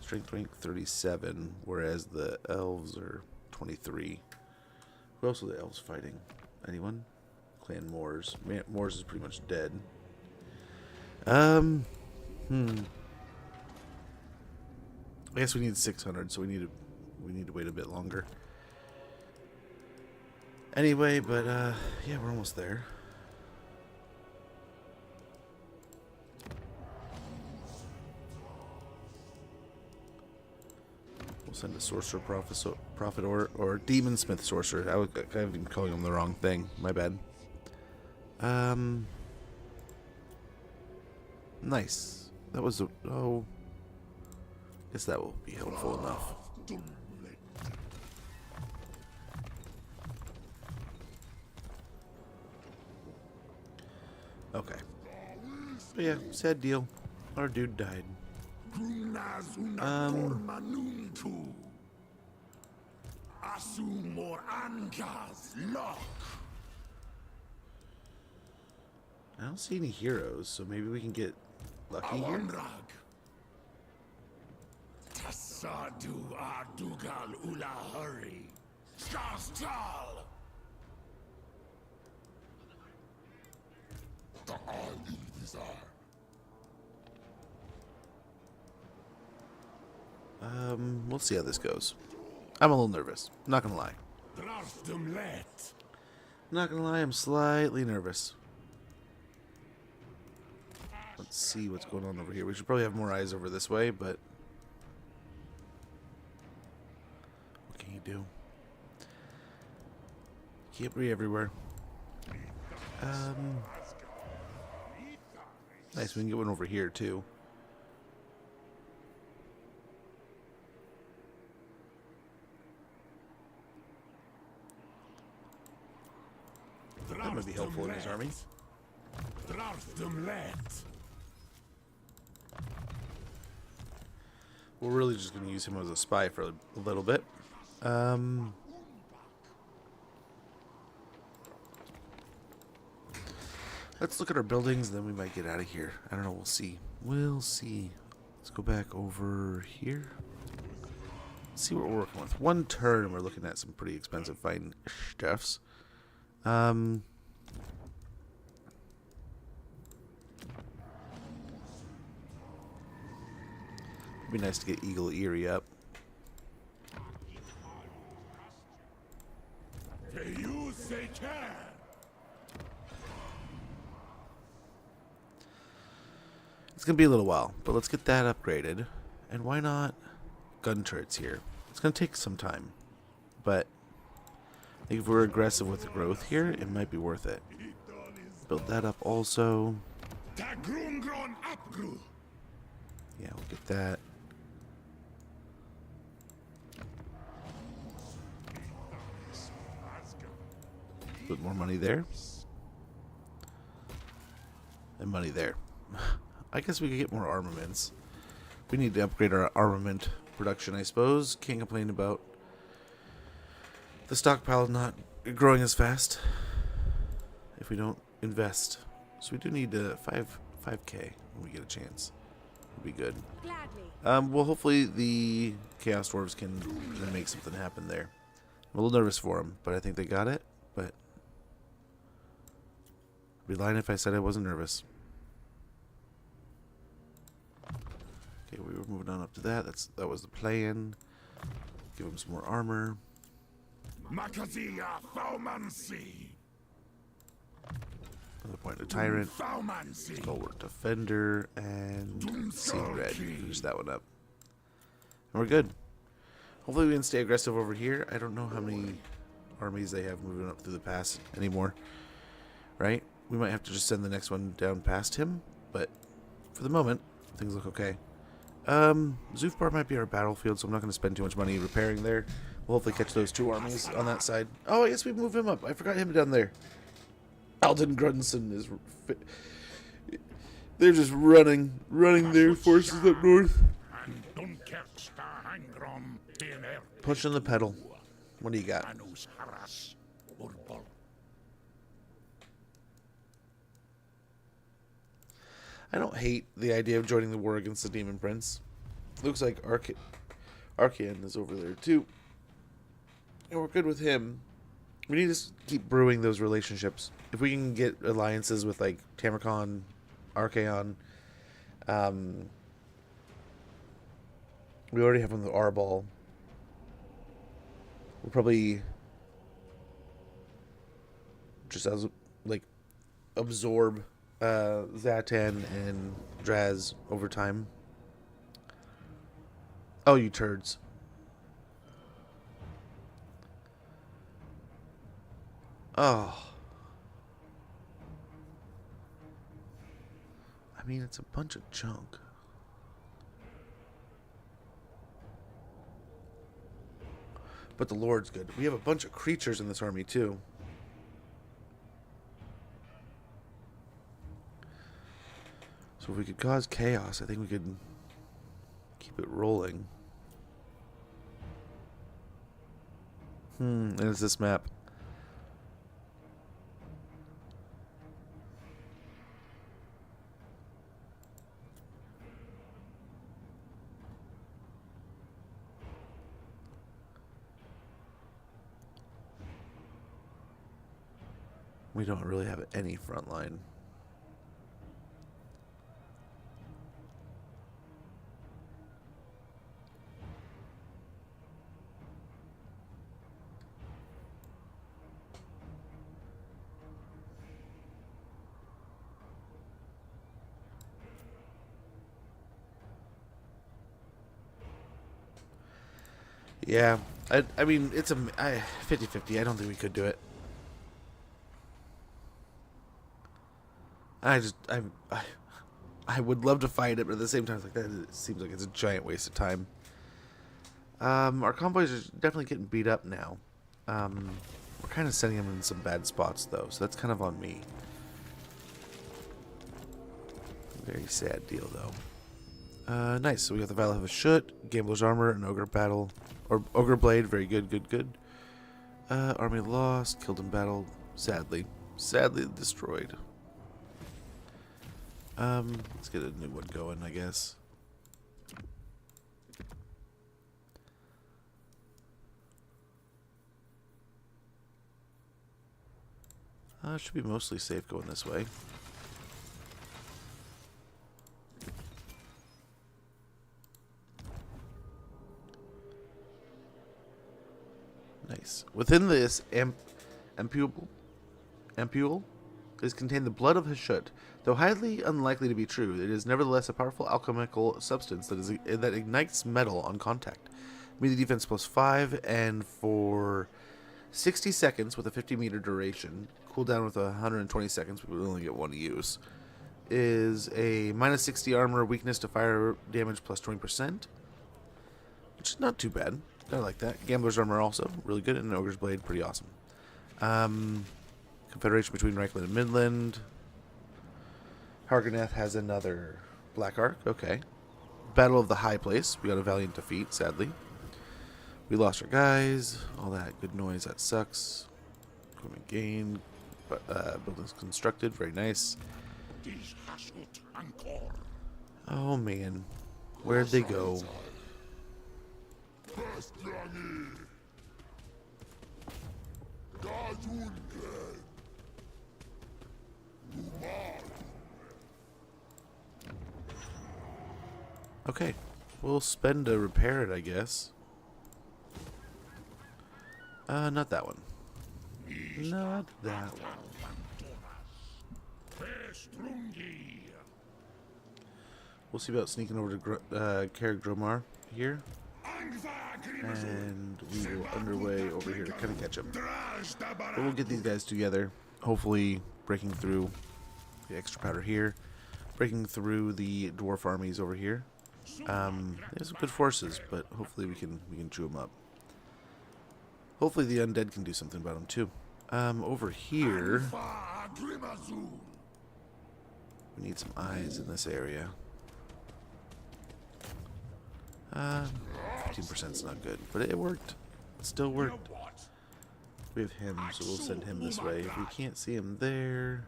Strength rank 37, whereas the elves are 23. Who else are the elves fighting? Anyone? Clan Moors. Moors is pretty much dead. I guess we need 600, so we need to wait a bit longer. Anyway, but yeah, we're almost there. We'll send a sorcerer, prophet, or demon smith sorcerer. I've been calling them the wrong thing. My bad. Nice. That was a... Oh. Guess that will be helpful enough. Okay. But yeah, sad deal. Our dude died. I don't see any heroes, so maybe we can get lucky here. We'll see how this goes. I'm a little nervous. Not gonna lie. Not gonna lie, I'm slightly nervous. Let's see what's going on over here. We should probably have more eyes over this way, but what can you do? Can't be everywhere. Nice, we can get one over here too. That might be helpful in his army. We're really just going to use him as a spy for a little bit. Let's look at our buildings, then we might get out of here. I don't know, we'll see. We'll see. Let's go back over here. Let's see what we're working with. One turn, we're looking at some pretty expensive fine stuffs. It'd be nice to get Eagle Eerie up. It's gonna be a little while, but let's get that upgraded. And why not gun turrets here? It's gonna take some time, but I think if we're aggressive with the growth here, it might be worth it. Build that up also. Yeah, we'll get that. Put more money there. And money there. I guess we could get more armaments. We need to upgrade our armament production, I suppose. Can't complain about the stockpile not growing as fast if we don't invest. So we do need 5K when we get a chance. Would be good. Gladly. Well, hopefully the Chaos Dwarves can make something happen there. I'm a little nervous for them, but I think they got it. But I'd be lying if I said I wasn't nervous. Okay, we were moving on up to that. That was the plan. Give them some more armor. Another point of Tyrant. Stalwart Defender. And Seeing Red. Finish that one up. And we're good. Hopefully we can stay aggressive over here. I don't know how many armies they have moving up through the pass anymore. Right? We might have to just send the next one down past him. But for the moment, things look okay. Zufbar might be our battlefield, so I'm not going to spend too much money repairing there. We'll hopefully catch those two armies on that side. Oh, I guess we move him up. I forgot him down there. Alden Grunson is... They're just running their forces up north. Pushing the pedal. What do you got? I don't hate the idea of joining the war against the Demon Prince. Looks like Archean is over there too. And we're good with him. We need to keep brewing those relationships. If we can get alliances with like Tamarcon, Archeon, we already have one with Arbol. We'll probably just as like absorb Zatan and Draz over time. Oh, you turds. Oh. I mean, it's a bunch of junk. But the Lord's good. We have a bunch of creatures in this army, too. So if we could cause chaos, I think we could keep it rolling. And it's this map. We don't really have any front line. Yeah. I mean, it's a 50-50. I don't think we could do it. I would love to fight it, but at the same time, it's like that. It seems like it's a giant waste of time. Our convoys are definitely getting beat up now. We're kind of sending them in some bad spots, though, so that's kind of on me. Very sad deal, though. Nice. So we got the Valley of Hashut, Gambler's Armor, and Ogre Battle. Or Ogre Blade. Very good, good, good. Army lost, killed in battle. Sadly. Sadly destroyed. Let's get a new one going, I guess. Should be mostly safe going this way. Nice. Within this ampule is contained the blood of Hashut. Though highly unlikely to be true, it is nevertheless a powerful alchemical substance that ignites metal on contact. Melee defense +5, and for 60 seconds with a 50-meter duration, cooldown with 120 seconds, we would only get one use, is a -60 armor, weakness to fire damage +20%, which is not too bad. I like that. Gambler's Armor also, really good, and Ogre's Blade, pretty awesome. Confederation between Reichland and Midland. Harganeth has another Black Arc, okay. Battle of the High Place, we got a valiant defeat, sadly. We lost our guys, all that good noise, that sucks. Equipment gained, buildings constructed, very nice. Oh man, where'd they go? Okay, we'll spend to repair it, I guess. Not that one. Not that one. We'll see about sneaking over to Carrick Dromar here. And we will underway over here to kind of catch him. But we'll get these guys together. Hopefully breaking through the extra powder here. Breaking through the dwarf armies over here. There's some good forces, but hopefully we can chew them up. Hopefully the undead can do something about them too. Over here, we need some eyes in this area. 15% is not good, but it worked. It still worked. We have him, so we'll send him this way. If we can't see him there,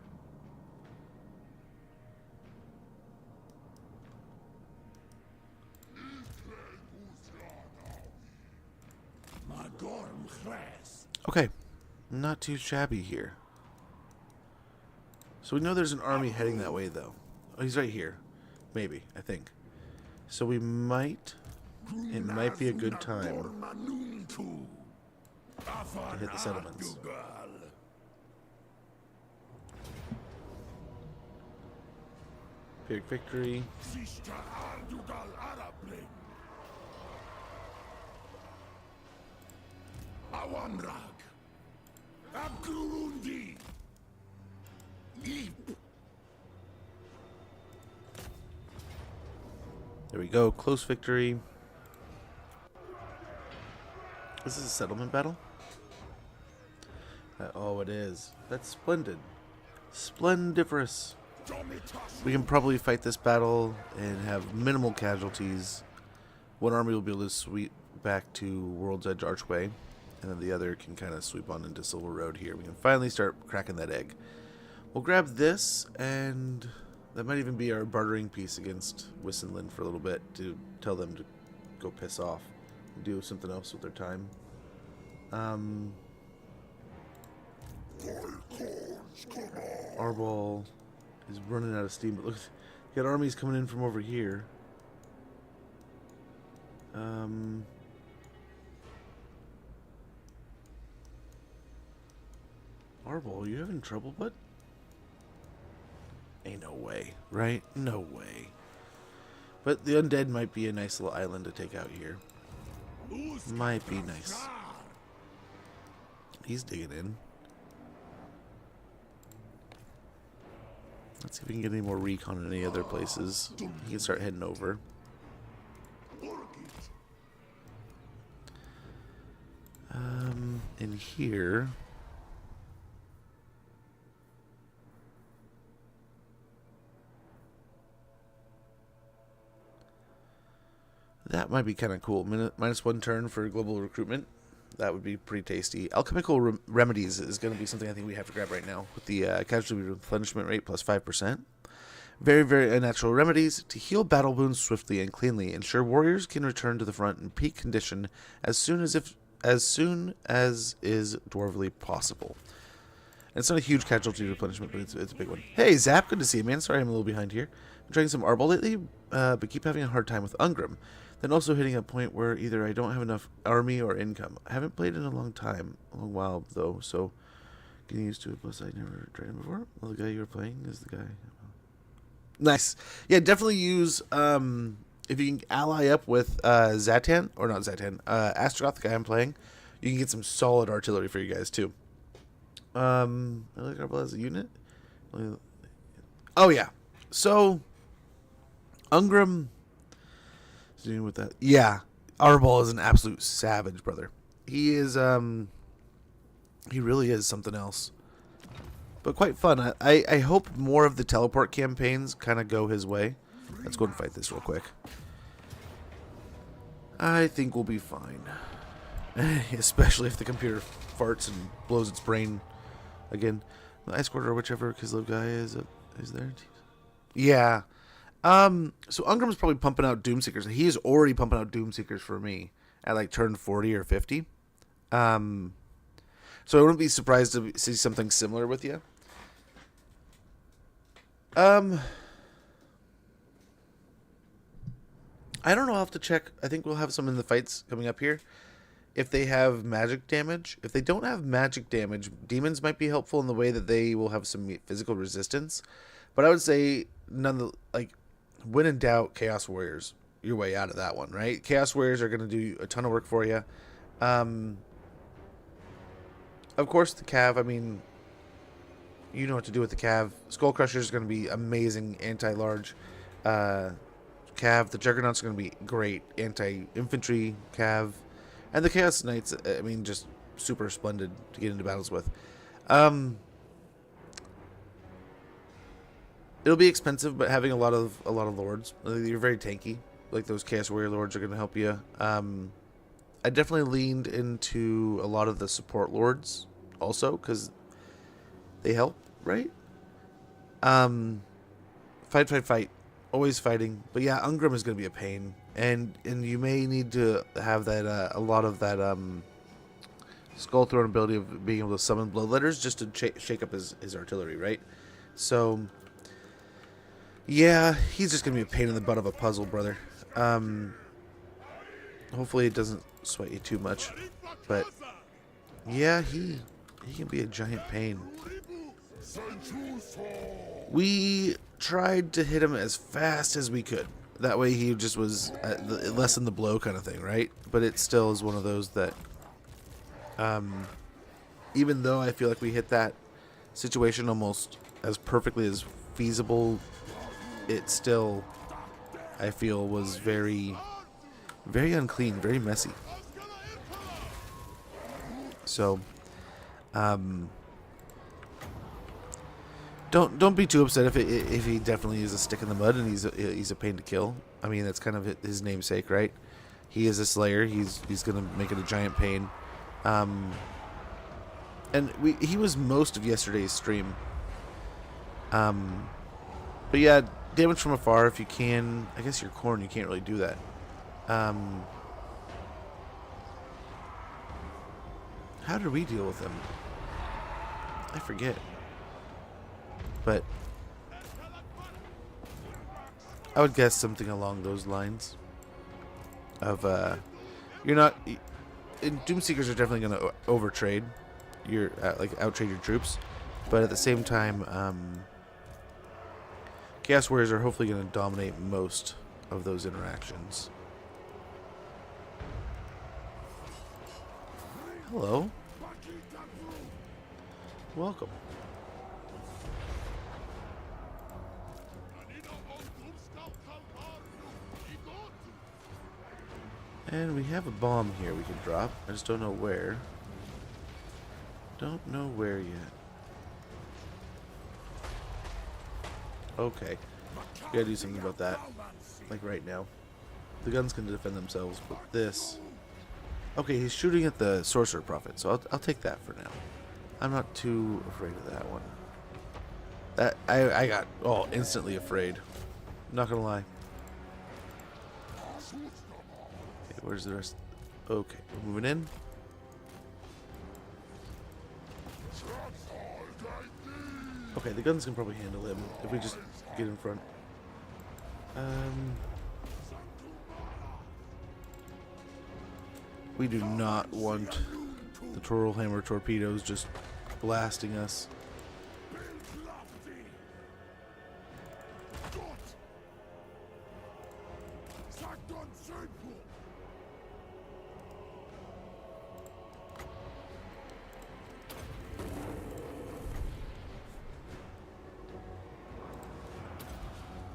okay, not too shabby here. So we know there's an army heading that way, though. Oh, he's right here. Maybe, I think. So we might... It might be a good time to hit the settlements. Big victory. There we go. Close victory. This is a settlement battle? Oh, it is. That's splendid. Splendiferous. We can probably fight this battle and have minimal casualties. One army will be able to sweep back to World's Edge Archway, and then the other can kind of sweep on into Silver Road here. We can finally start cracking that egg. We'll grab this, and that might even be our bartering piece against Wissenland for a little bit to tell them to go piss off. Do something else with their time. Arbol is running out of steam, but look, you got armies coming in from over here. Arbol, you having trouble, bud? Ain't no way, right? No way. But the undead might be a nice little island to take out here. might be nice. He's digging in. Let's see if we can get any more recon in any other places. He can start heading over. In here. That might be kind of cool. -1 turn for global recruitment. That would be pretty tasty. Alchemical remedies is going to be something I think we have to grab right now with the casualty replenishment rate plus 5%. Very, very unnatural remedies to heal battle wounds swiftly and cleanly. Ensure warriors can return to the front in peak condition as soon as is dwarvely possible. And it's not a huge casualty replenishment, but it's a big one. Hey, Zap, good to see you, man. Sorry I'm a little behind here. I'm trying some Arbol lately, but keep having a hard time with Ungrim. Then also hitting a point where either I don't have enough army or income. I haven't played in a long while though, so getting used to it. Plus, I never tried him before. Well, the guy you were playing is the guy. Nice. Yeah, definitely use if you can ally up with Zatan, or not Zatan, Astragoth, the guy I'm playing. You can get some solid artillery for you guys too. I like Arbol as a unit. Oh yeah. So Ungrim. Dealing with that. Yeah, Arbol is an absolute savage, brother. He is, he really is something else. But quite fun. I hope more of the teleport campaigns kind of go his way. Let's go and fight this real quick. I think we'll be fine. Especially if the computer farts and blows its brain again. The Ice Quarter or whichever Kislev guy is there. Yeah. So Ungrim's probably pumping out Doomseekers. He is already pumping out Doomseekers for me at like turn 40 or 50. So I wouldn't be surprised to see something similar with you. I don't know. I'll have to check. I think we'll have some in the fights coming up here. If they have magic damage. If they don't have magic damage, demons might be helpful in the way that they will have some physical resistance. But I would say when in doubt, Chaos Warriors, your way out of that one, right? Chaos Warriors are going to do a ton of work for you. Of course, the Cav, I mean, you know what to do with the Cav. Skull Crusher is going to be amazing anti-large Cav. The Juggernaut's going to be great anti-infantry Cav. And the Chaos Knights, I mean, just super splendid to get into battles with. It'll be expensive, but having a lot of lords, you're very tanky. Like those Chaos Warrior lords are going to help you. I definitely leaned into a lot of the support lords also because they help, right? Fight. Always fighting. But yeah, Ungrim is going to be a pain, and you may need to have that a lot of that Skull Throne ability of being able to summon Bloodletters just to shake up his artillery, right? So. Yeah, he's just going to be a pain in the butt of a puzzle, brother. Hopefully it doesn't sweat you too much. But, yeah, he can be a giant pain. We tried to hit him as fast as we could. That way he just was lessen the blow kind of thing, right? But it still is one of those that, even though I feel like we hit that situation almost as perfectly as feasible, it still, I feel, was very, very unclean, very messy. So, don't be too upset if he definitely is a stick in the mud and he's a pain to kill. I mean, that's kind of his namesake, right? He is a slayer. He's gonna make it a giant pain. And he was most of yesterday's stream. But yeah. Damage from afar if you can. I guess your corn, you can't really do that. How did we deal with him? I forget. But I would guess something along those lines. Of you're not. Doomseekers are definitely going to overtrade. You're outtrade your troops, but at the same time, Chaos Warriors are hopefully going to dominate most of those interactions. Hello. Welcome. And we have a bomb here we can drop. I just don't know where. Don't know where yet. Okay. We gotta do something about that. Like right now. The guns can defend themselves, but this... Okay, he's shooting at the Sorcerer Prophet, so I'll take that for now. I'm not too afraid of that one. That I got instantly afraid. Not gonna lie. Okay, where's the rest? Okay, we're moving in. Okay, the guns can probably handle him if we just get in front. We do not want the Toral Hammer torpedoes just blasting us.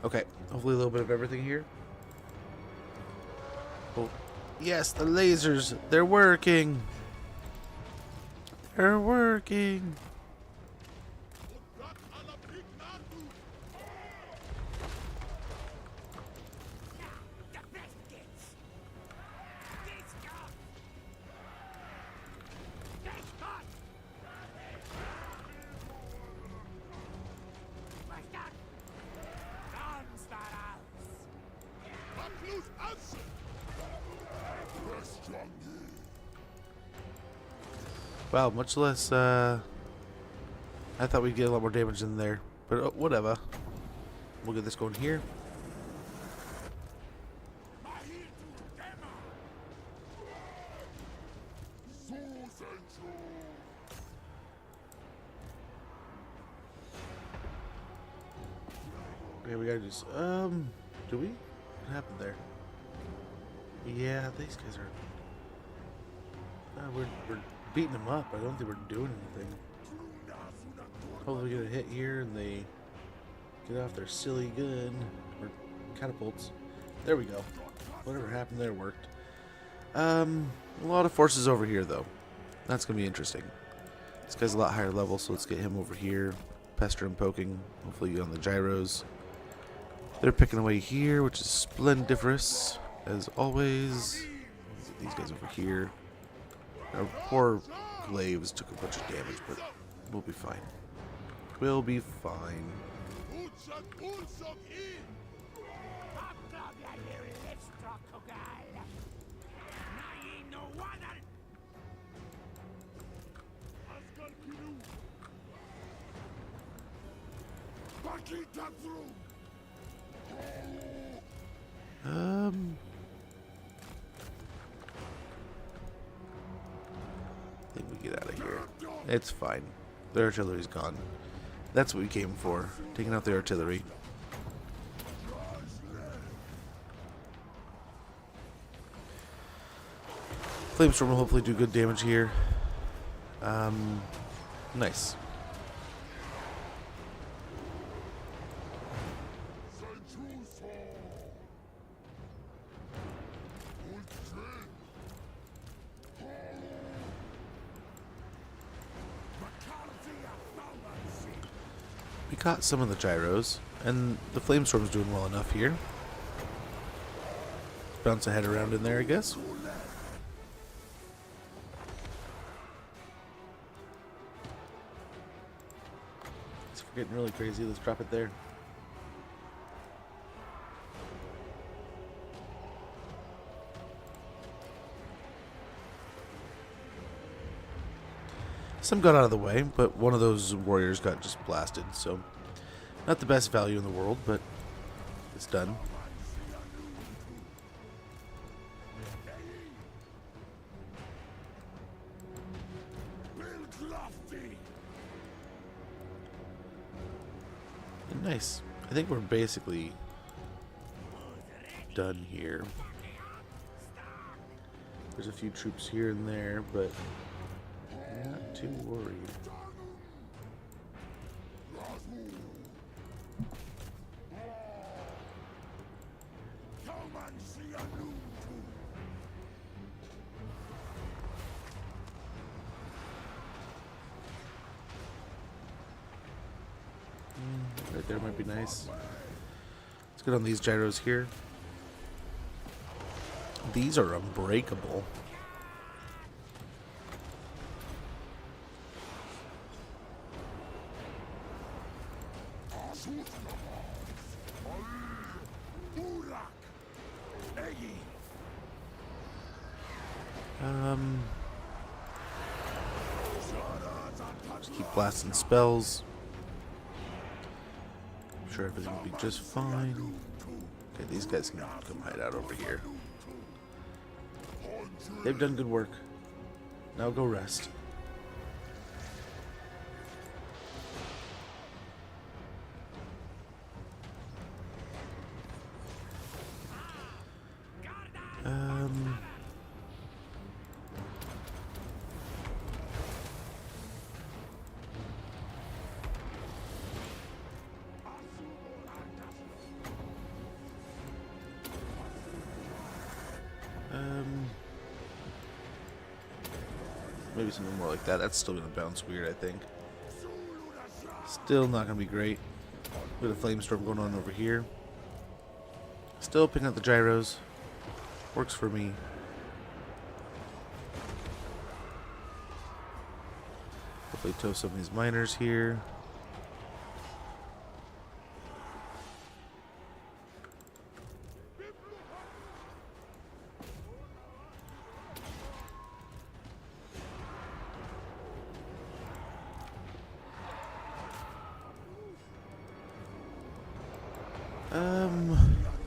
Okay, hopefully a little bit of everything here. Oh, yes, the lasers, they're working. They're working. Wow, much less, I thought we'd get a lot more damage in there, but whatever. We'll get this going here. Okay, we gotta just, do we? What happened there? Yeah, these guys are, we're beating them up. I don't think we're doing anything. Hopefully we get a hit here and they get off their silly gun or catapults. There we go. Whatever happened there worked. A lot of forces over here though. That's gonna be interesting. This guy's a lot higher level, so let's get him over here. Pester and poking. Hopefully on the gyros. They're picking away here, which is splendiferous as always. Let's get these guys over here. Our poor glaives took a bunch of damage, but we'll be fine. We'll be fine. I think we get out of here. It's fine. The artillery's gone. That's what we came for. Taking out the artillery. Flamestorm will hopefully do good damage here. Nice. We caught some of the gyros, and the Flamestorm's doing well enough here. Bounce a head around in there, I guess. If we're getting really crazy, let's drop it there. Some got out of the way, but one of those warriors got just blasted, so not the best value in the world, but it's done. And nice. I think we're basically done here. There's a few troops here and there, but to worry. Right there might be nice. Let's get on these gyros here. These are unbreakable. Just keep blasting spells. I'm sure everything will be just fine. Okay, these guys can come hide out over here. They've done good work. Now go rest. Maybe something more like that. That's still going to bounce weird, I think. Still not going to be great. Bit of flame storm going on over here. Still picking up the gyros. Works for me. Hopefully toast some of these miners here.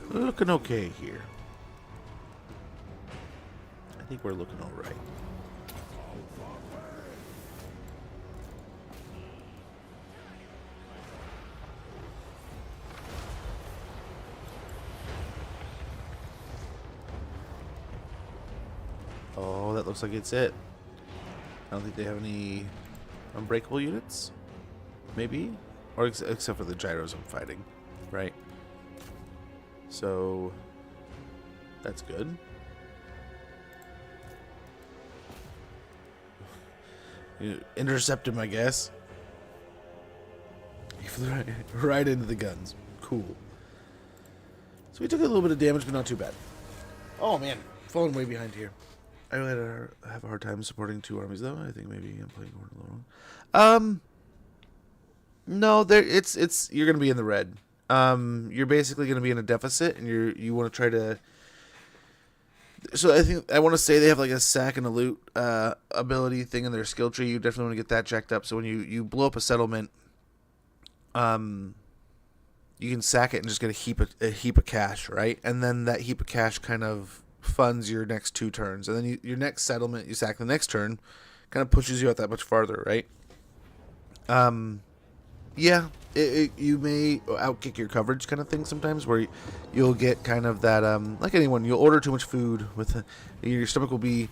Looking okay here. I think we're looking all right. Oh, that looks like it's it. I don't think they have any unbreakable units. Maybe? Or except for the gyros I'm fighting, right? So that's good. You intercept him, I guess. Right into the guns. Cool. So we took a little bit of damage, but not too bad. Oh man, falling way behind here. I really have a hard time supporting two armies, though. I think maybe I'm playing one alone. No, you're gonna be in the red. You're basically going to be in a deficit, and you want to try to. So I want to say they have like a sack and a loot ability thing in their skill tree. You definitely want to get that checked up. So when you blow up a settlement, you can sack it and just get a heap of cash, right? And then that heap of cash kind of funds your next 2 turns, and then your next settlement you sack the next turn, kind of pushes you out that much farther, right? Yeah, you may outkick your coverage kind of thing sometimes, where you'll get kind of that, like anyone, you'll order too much food, your stomach will be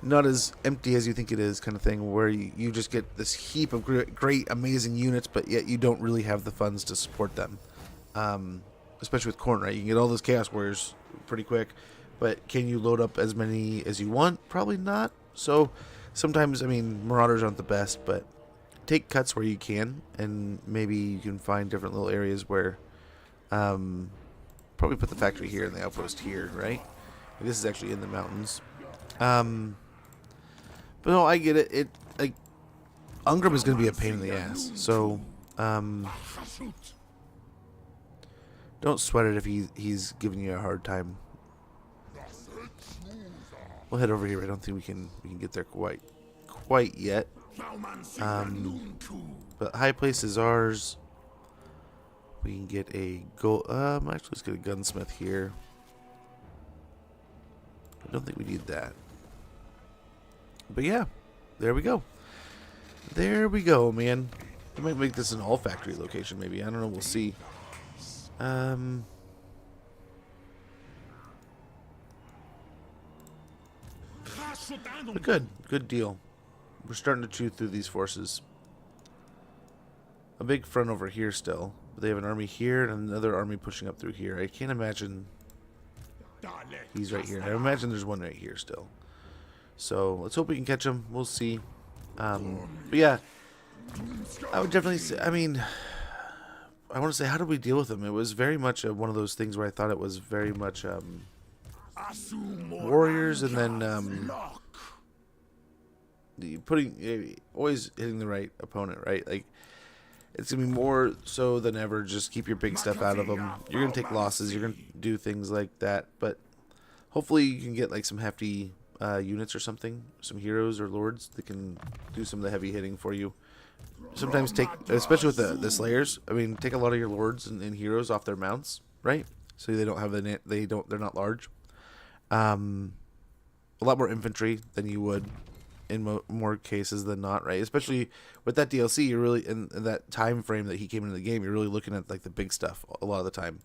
not as empty as you think it is kind of thing, where you just get this heap of great, amazing units, but yet you don't really have the funds to support them. Especially with Khorne, right? You can get all those Chaos Warriors pretty quick, but can you load up as many as you want? Probably not. So sometimes, I mean, Marauders aren't the best, but take cuts where you can, and maybe you can find different little areas where probably put the factory here and the outpost here, right? This is actually in the mountains. But no, I get it. Ungrim is going to be a pain in the ass, so don't sweat it if he's giving you a hard time. We'll head over here. I don't think we can get there quite yet. But high place is ours. We can get a gold. Actually, let's get a gunsmith here. I don't think we need that. But yeah, there we go. There we go, man. We might make this an all factory location, maybe. I don't know. We'll see. But good deal. We're starting to chew through these forces. A big front over here still. But they have an army here and another army pushing up through here. I can't imagine he's right here. I imagine there's one right here still. So let's hope we can catch him. We'll see. But yeah, I would definitely say, I mean, I want to say, how did we deal with him? It was very much one of those things where I thought it was very much warriors and then always hitting the right opponent, right? Like, it's going to be more so than ever just keep your big stuff out of them. You're going to take losses. You're going to do things like that. But hopefully you can get like some hefty units or something. Some heroes or lords that can do some of the heavy hitting for you. Sometimes take, especially with the slayers, I mean, take a lot of your lords and heroes off their mounts, right? So they don't have they're not large. A lot more infantry than you would in more cases than not, right? Especially with that DLC, you're really in that time frame that he came into the game. You're really looking at like the big stuff a lot of the time,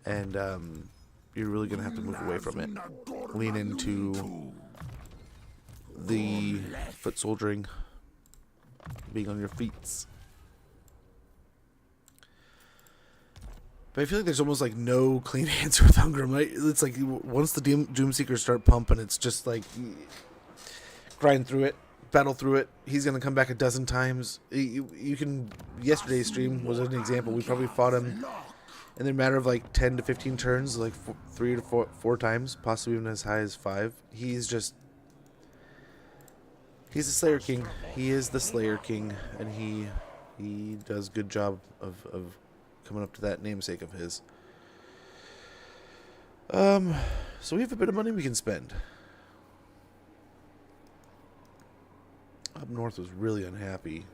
and you're really gonna have to move away from it. Lean into the foot soldiering, being on your feet. But I feel like there's almost like no clean answer with Hungrim, right? It's like once the Doomseekers start pumping, it's just like grind through it, battle through it. He's going to come back a dozen times. You can, yesterday's stream was an example. We probably fought him in a matter of like 10 to 15 turns, like 3 to 4 times, possibly even as high as 5. He's the Slayer King. He is the Slayer King, and he does a good job of coming up to that namesake of his. So we have a bit of money we can spend. Up north was really unhappy.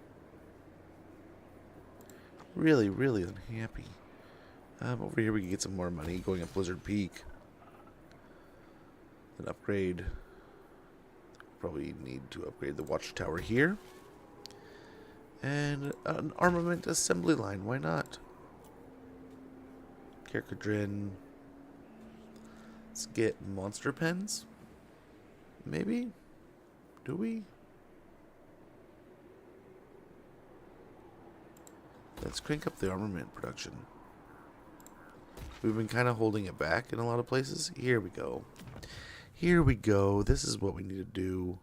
Really, really unhappy. Over here we can get some more money going up Blizzard Peak. An upgrade. Probably need to upgrade the watchtower here. And an armament assembly line. Why not? Kirkadrin. Let's get monster pens. Maybe? Do we? Let's crank up the armament production. We've been kind of holding it back in a lot of places. Here we go. Here we go. This is what we need to do.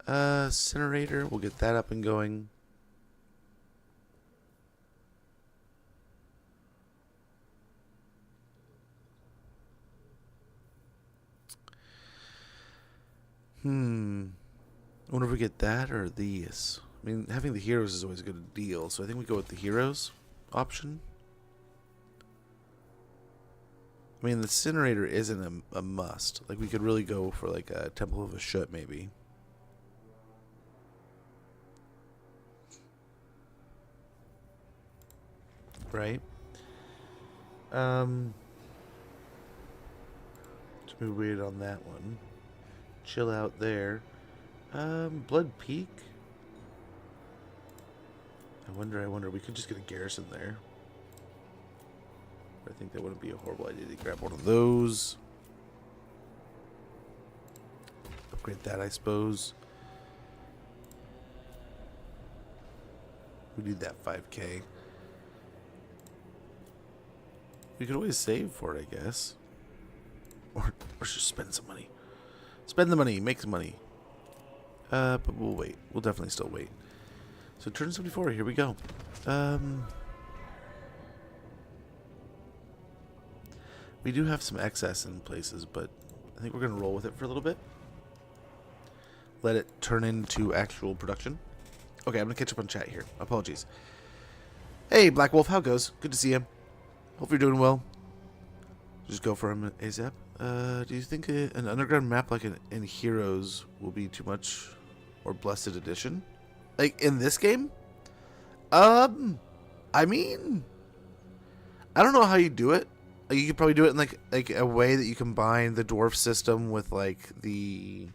Incinerator. We'll get that up and going. I wonder if we get that or these. I mean, having the heroes is always a good deal, so I think we go with the heroes option. I mean, the incinerator isn't a must. Like, we could really go for like a Temple of Hashut, maybe. Right? So we wait on that one. Chill out there. Blood Peak. I wonder. We could just get a garrison there. I think that wouldn't be a horrible idea to grab one of those. Upgrade that, I suppose. We need that 5k. We could always save for it, I guess. Or just spend some money. Spend the money, make some money. But we'll wait. We'll definitely still wait. So turn 74, here we go. We do have some excess in places, but I think we're going to roll with it for a little bit. Let it turn into actual production. Okay, I'm going to catch up on chat here. Apologies. Hey, Black Wolf, how goes? Good to see you. Hope you're doing well. Just go for him ASAP. Do you think an underground map like in Heroes will be too much? Or Blessed Edition? Like, in this game? I mean, I don't know how you do it. Like, you could probably do it in like a way that you combine the dwarf system with like the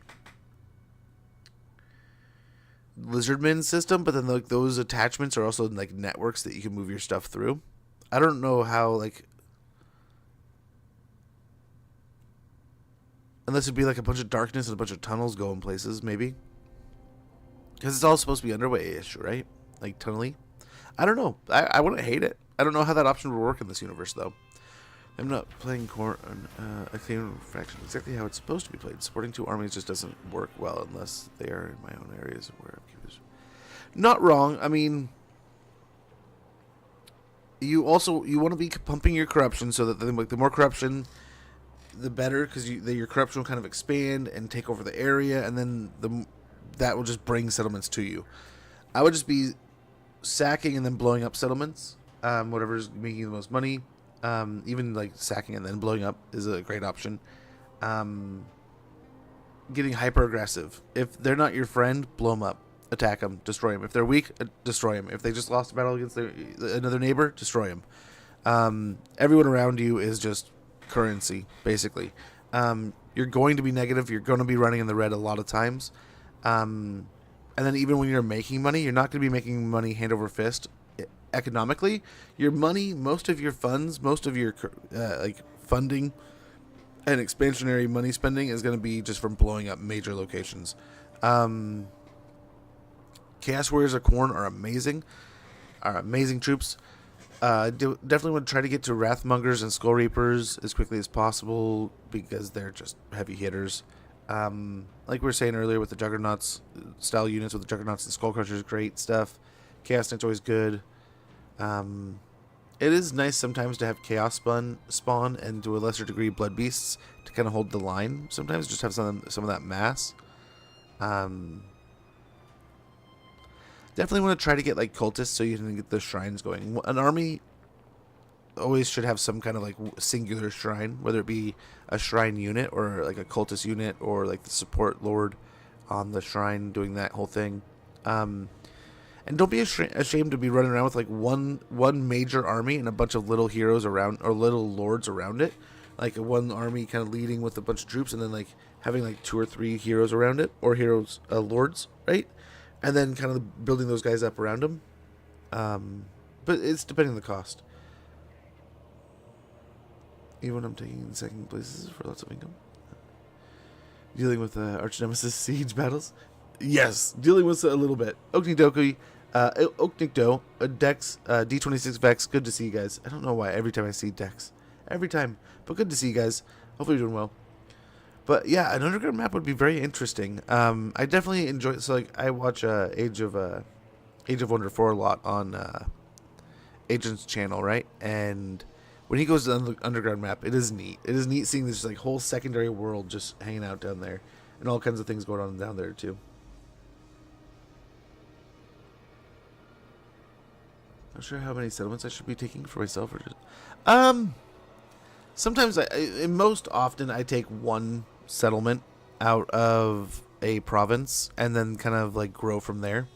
Lizardman system, but then like those attachments are also like networks that you can move your stuff through. I don't know how, like, unless it'd be like a bunch of darkness and a bunch of tunnels going places, maybe. Because it's all supposed to be underway-ish, right? Like, tunnely. I don't know. I wouldn't hate it. I don't know how that option would work in this universe, though. I'm not playing a clean faction exactly how it's supposed to be played. Supporting two armies just doesn't work well unless they are in my own areas where I'm not wrong. I mean, you want to be pumping your corruption so that the more corruption, the better, because your corruption will kind of expand and take over the area, and then that will just bring settlements to you. I would just be sacking and then blowing up settlements, whatever's making the most money. Even like sacking and then blowing up is a great option. Getting hyper aggressive. If they're not your friend, blow them up. Attack them. Destroy them. If they're weak, destroy them. If they just lost a battle against another neighbor, destroy them. Everyone around you is just currency, basically. You're going to be negative. You're going to be running in the red a lot of times. And then even when you're making money, you're not going to be making money hand over fist. Economically, your money, most of your funds, most of your like funding and expansionary money spending is going to be just from blowing up major locations. Chaos Warriors of Khorne are amazing troops. Definitely want to try to get to Wrathmongers and Skull Reapers as quickly as possible because they're just heavy hitters. Like we were saying earlier with the Juggernauts style units with the Juggernauts and Skull Crushers, great stuff. Chaos Knight's always good. It is nice sometimes to have Chaos spawn and to a lesser degree Blood Beasts to kind of hold the line. Sometimes just have some of that mass. Definitely want to try to get like cultists so you can get the shrines going. An army always should have some kind of like singular shrine, whether it be a shrine unit or like a cultist unit or like the support lord on the shrine doing that whole thing. And don't be ashamed to be running around with like one major army and a bunch of little heroes around or little lords around it. Like one army kind of leading with a bunch of troops and then like having like 2 or 3 heroes around it or lords, right? And then kind of building those guys up around them. But it's depending on the cost. Even when I'm taking second places for lots of income. Dealing with arch nemesis siege battles. Yes, dealing with a little bit. Oknidoki, Oknikdo, Dex, D26 Vex. Good to see you guys. I don't know why every time I see Dex. Every time. But good to see you guys. Hopefully you're doing well. But yeah, an underground map would be very interesting. I definitely enjoy. So like, I watch Age of Wonder 4 a lot on Agent's channel, right? And when he goes to the underground map, it is neat. It is neat seeing this like whole secondary world just hanging out down there, and all kinds of things going on down there too. Not sure how many settlements I should be taking for myself, or just sometimes most often I take one settlement out of a province and then kind of like grow from there.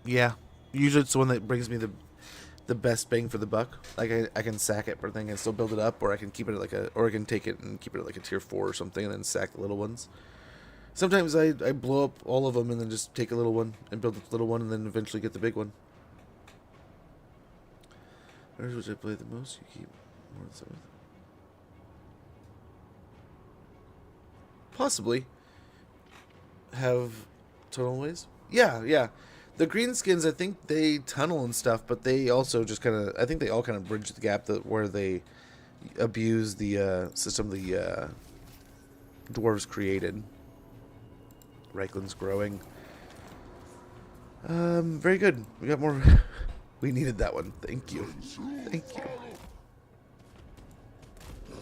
Yeah, usually it's the one that brings me the best bang for the buck. Like I can sack it for a thing and still build it up, or I can keep it at or I can take it and keep it at like a tier 4 or something and then sack the little ones. Sometimes I blow up all of them and then just take a little one and build a little one and then eventually get the big one. Where's which I play the most? You keep more than 7. Possibly. Have tunnel ways? Yeah. The greenskins, I think they tunnel and stuff, but they also just kind of, I think they all kind of bridge the gap where they abuse the system the dwarves created. Reikland's growing. Very good. We got more. We needed that one. Thank you. I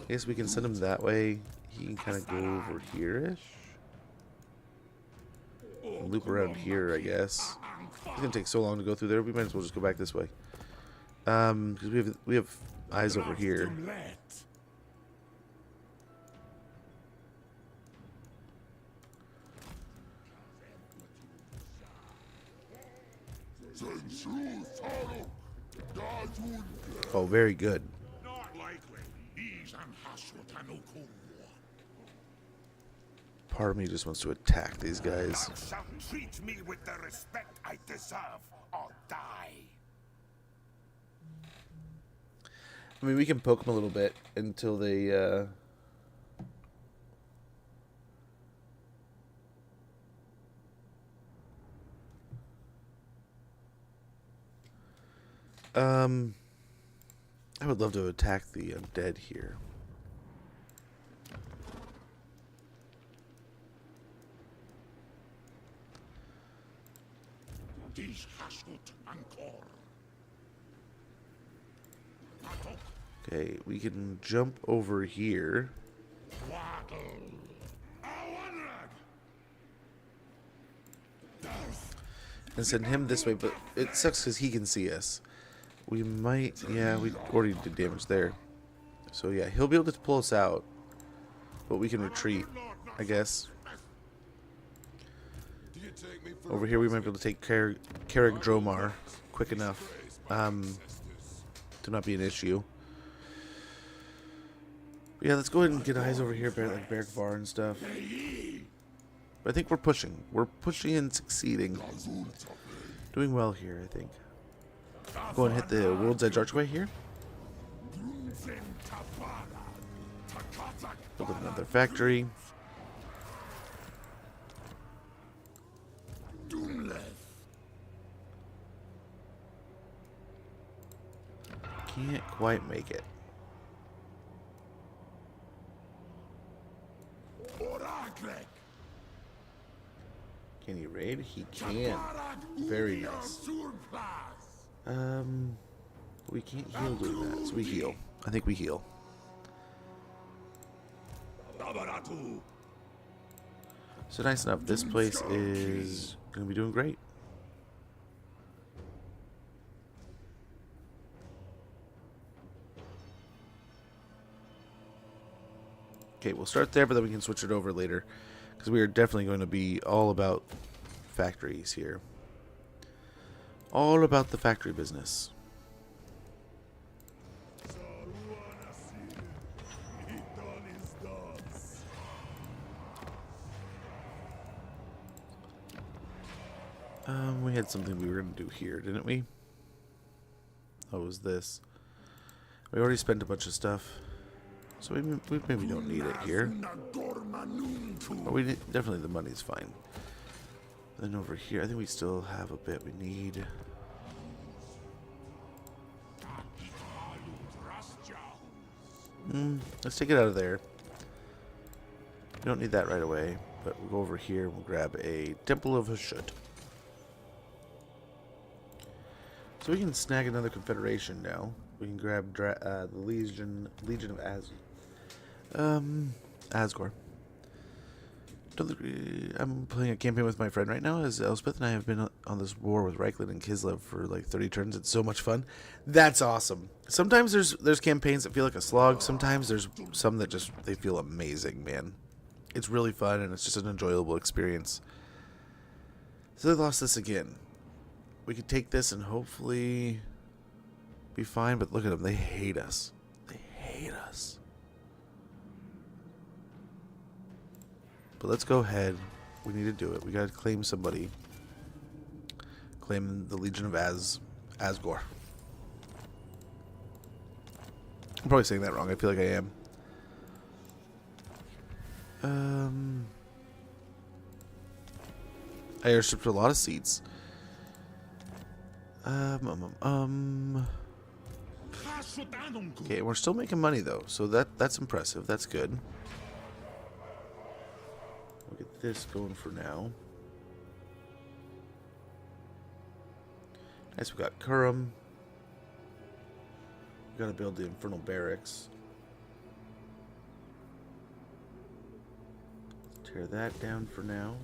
guess we can send him that way. He can kind of go over here-ish. Loop around here, I guess. It's gonna take so long to go through there. We might as well just go back this way. Because we have eyes over here. Oh, very good. Not likely. He's an Hashut and Okum. Part of me just wants to attack these guys. Thou shalt treat me with the respect I deserve, or die. I mean, we can poke them a little bit until they I would love to attack the undead here. Dies Hashut Ankor. Okay, we can jump over here and send him this way, but it sucks because he can see us. We might, yeah, we already did damage there. So yeah, he'll be able to pull us out, but we can retreat, I guess. Over here we might be able to take Carrick Dromar quick enough to not be an issue. But yeah, let's go ahead and get eyes over here, like Barrack Var and stuff. But I think we're pushing. We're pushing and succeeding. Doing well here, I think. Go and hit the World's Edge Archway here. Build another factory. Can't quite make it. Can he raid? He can. Very nice. We can't heal doing that, so we heal. I think we heal. So nice enough. This place is going to be doing great. Okay, we'll start there, but then we can switch it over later. Because we are definitely going to be all about factories here. All about the factory business. We had something we were going to do here, didn't we? Oh, it was this. We already spent a bunch of stuff. So we maybe don't need it here. But we definitely, the money's fine. Then over here, I think we still have a bit we need. Let's take it out of there. We don't need that right away. But we'll go over here and we'll grab a Temple of Hashut. So we can snag another Confederation now. We can grab the Legion of Asgore. I'm playing a campaign with my friend right now as Elspeth, and I have been on this war with Reichland and Kislev for like 30 turns. It's so much fun. That's awesome. Sometimes there's campaigns that feel like a slog. Sometimes there's some that just, they feel amazing, man. It's really fun, and it's just an enjoyable experience. So they lost this again. We could take this and hopefully be fine, but look at them. They hate us. They hate us. But let's go ahead. We need to do it. We gotta claim somebody. Claim the Legion of Asgore. I'm probably saying that wrong. I feel like I am. I airstripped a lot of seats. Okay, we're still making money though, so that's impressive. That's good. We'll get this going for now. Nice, we got Kurum. We gotta build the Infernal Barracks. Let's tear that down for now.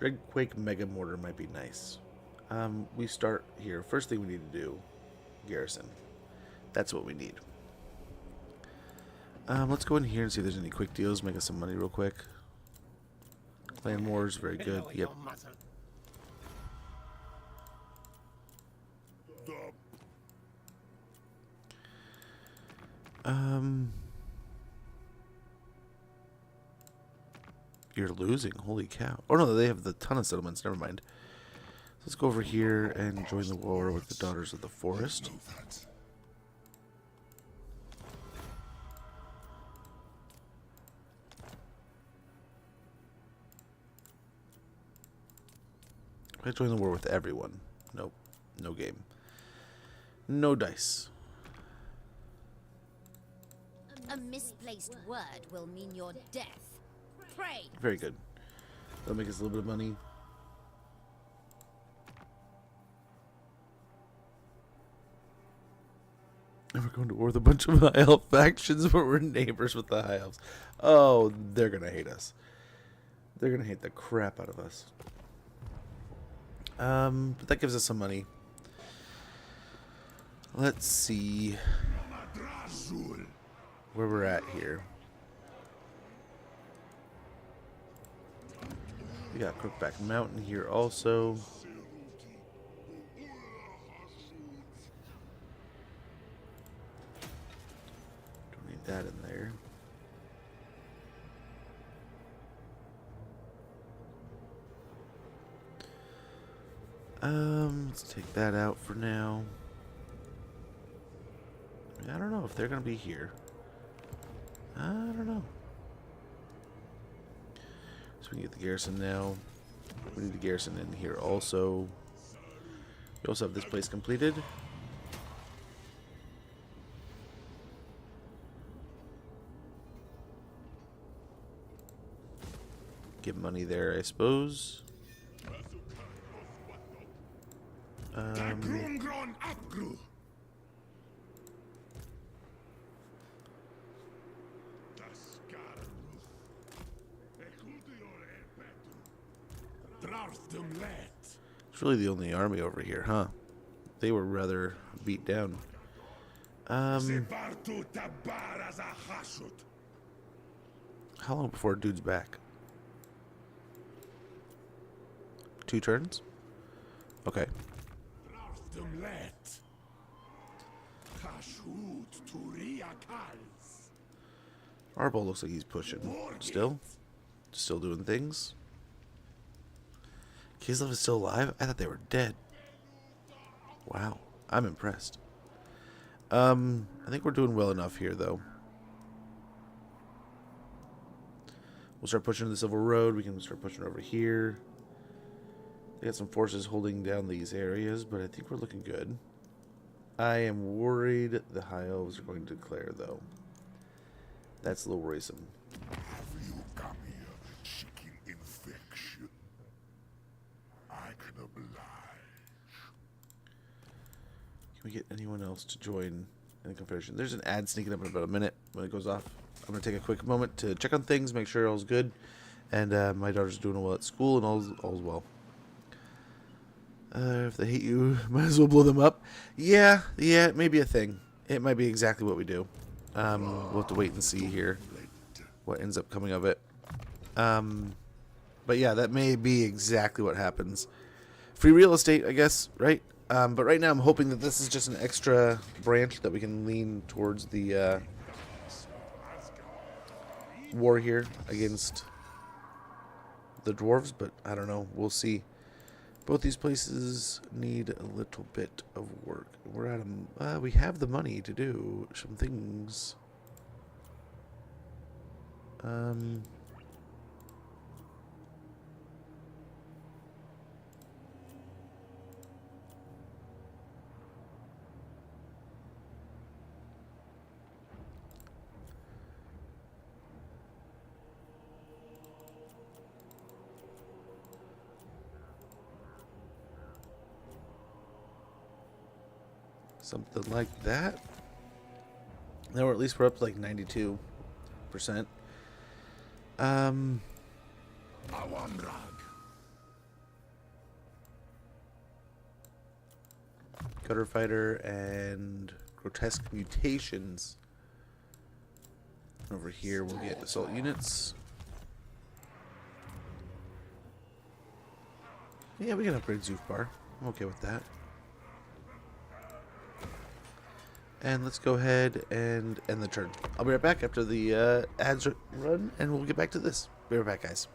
Dreadquake Mega Mortar might be nice. We start here. First thing we need to do, garrison. That's what we need. Let's go in here and see if there's any quick deals. Make us some money real quick. Clan Wars, very good. Yep. You're losing. Holy cow. Oh no, they have a ton of settlements. Never mind. Let's go over here and join the war with the Daughters of the Forest. I join the war with everyone. Nope. No game. No dice. A misplaced word will mean your death. Pray. Very good. That'll make us a little bit of money. And we're going to war with a bunch of high elf factions, but we're neighbors with the high elves. Oh, they're gonna hate us. They're gonna hate the crap out of us. But that gives us some money. Let's see where we're at here. We got Crookback Mountain here also. Don't need that in there. Let's take that out for now. I don't know if they're gonna be here. I don't know. So we can get the garrison now. We need the garrison in here also. We also have this place completed. Get money there, I suppose. It's really the only army over here, huh? They were rather beat down. How long before dude's back? 2 turns? Okay. Arbol looks like he's pushing. Still doing things. Kislev is still alive? I thought they were dead. Wow. I'm impressed. I think we're doing well enough here, though. We'll start pushing the Civil Road. We can start pushing over here. They got some forces holding down these areas, but I think we're looking good. I am worried the High Elves are going to declare, though. That's a little worrisome. Have you come here seeking infection? I can oblige. Can we get anyone else to join in the Confederation? There's an ad sneaking up in about a minute when it goes off. I'm going to take a quick moment to check on things, make sure all's good. And my daughter's doing well at school and all's well. If they hate you, might as well blow them up. Yeah, it may be a thing. It might be exactly what we do. We'll have to wait and see here what ends up coming of it. But yeah, that may be exactly what happens. Free real estate, I guess, right? But right now I'm hoping that this is just an extra branch that we can lean towards the war here against the dwarves, but I don't know. We'll see. Both these places need a little bit of work. We're at we have the money to do some things. Something like that. Now, or at least we're up to like 92%. Gutter Fighter and Grotesque Mutations. Over here we'll get assault units. Yeah, we can upgrade Zufbar. I'm okay with that. And let's go ahead and end the turn. I'll be right back after the ads run, and we'll get back to this. Be right back, guys.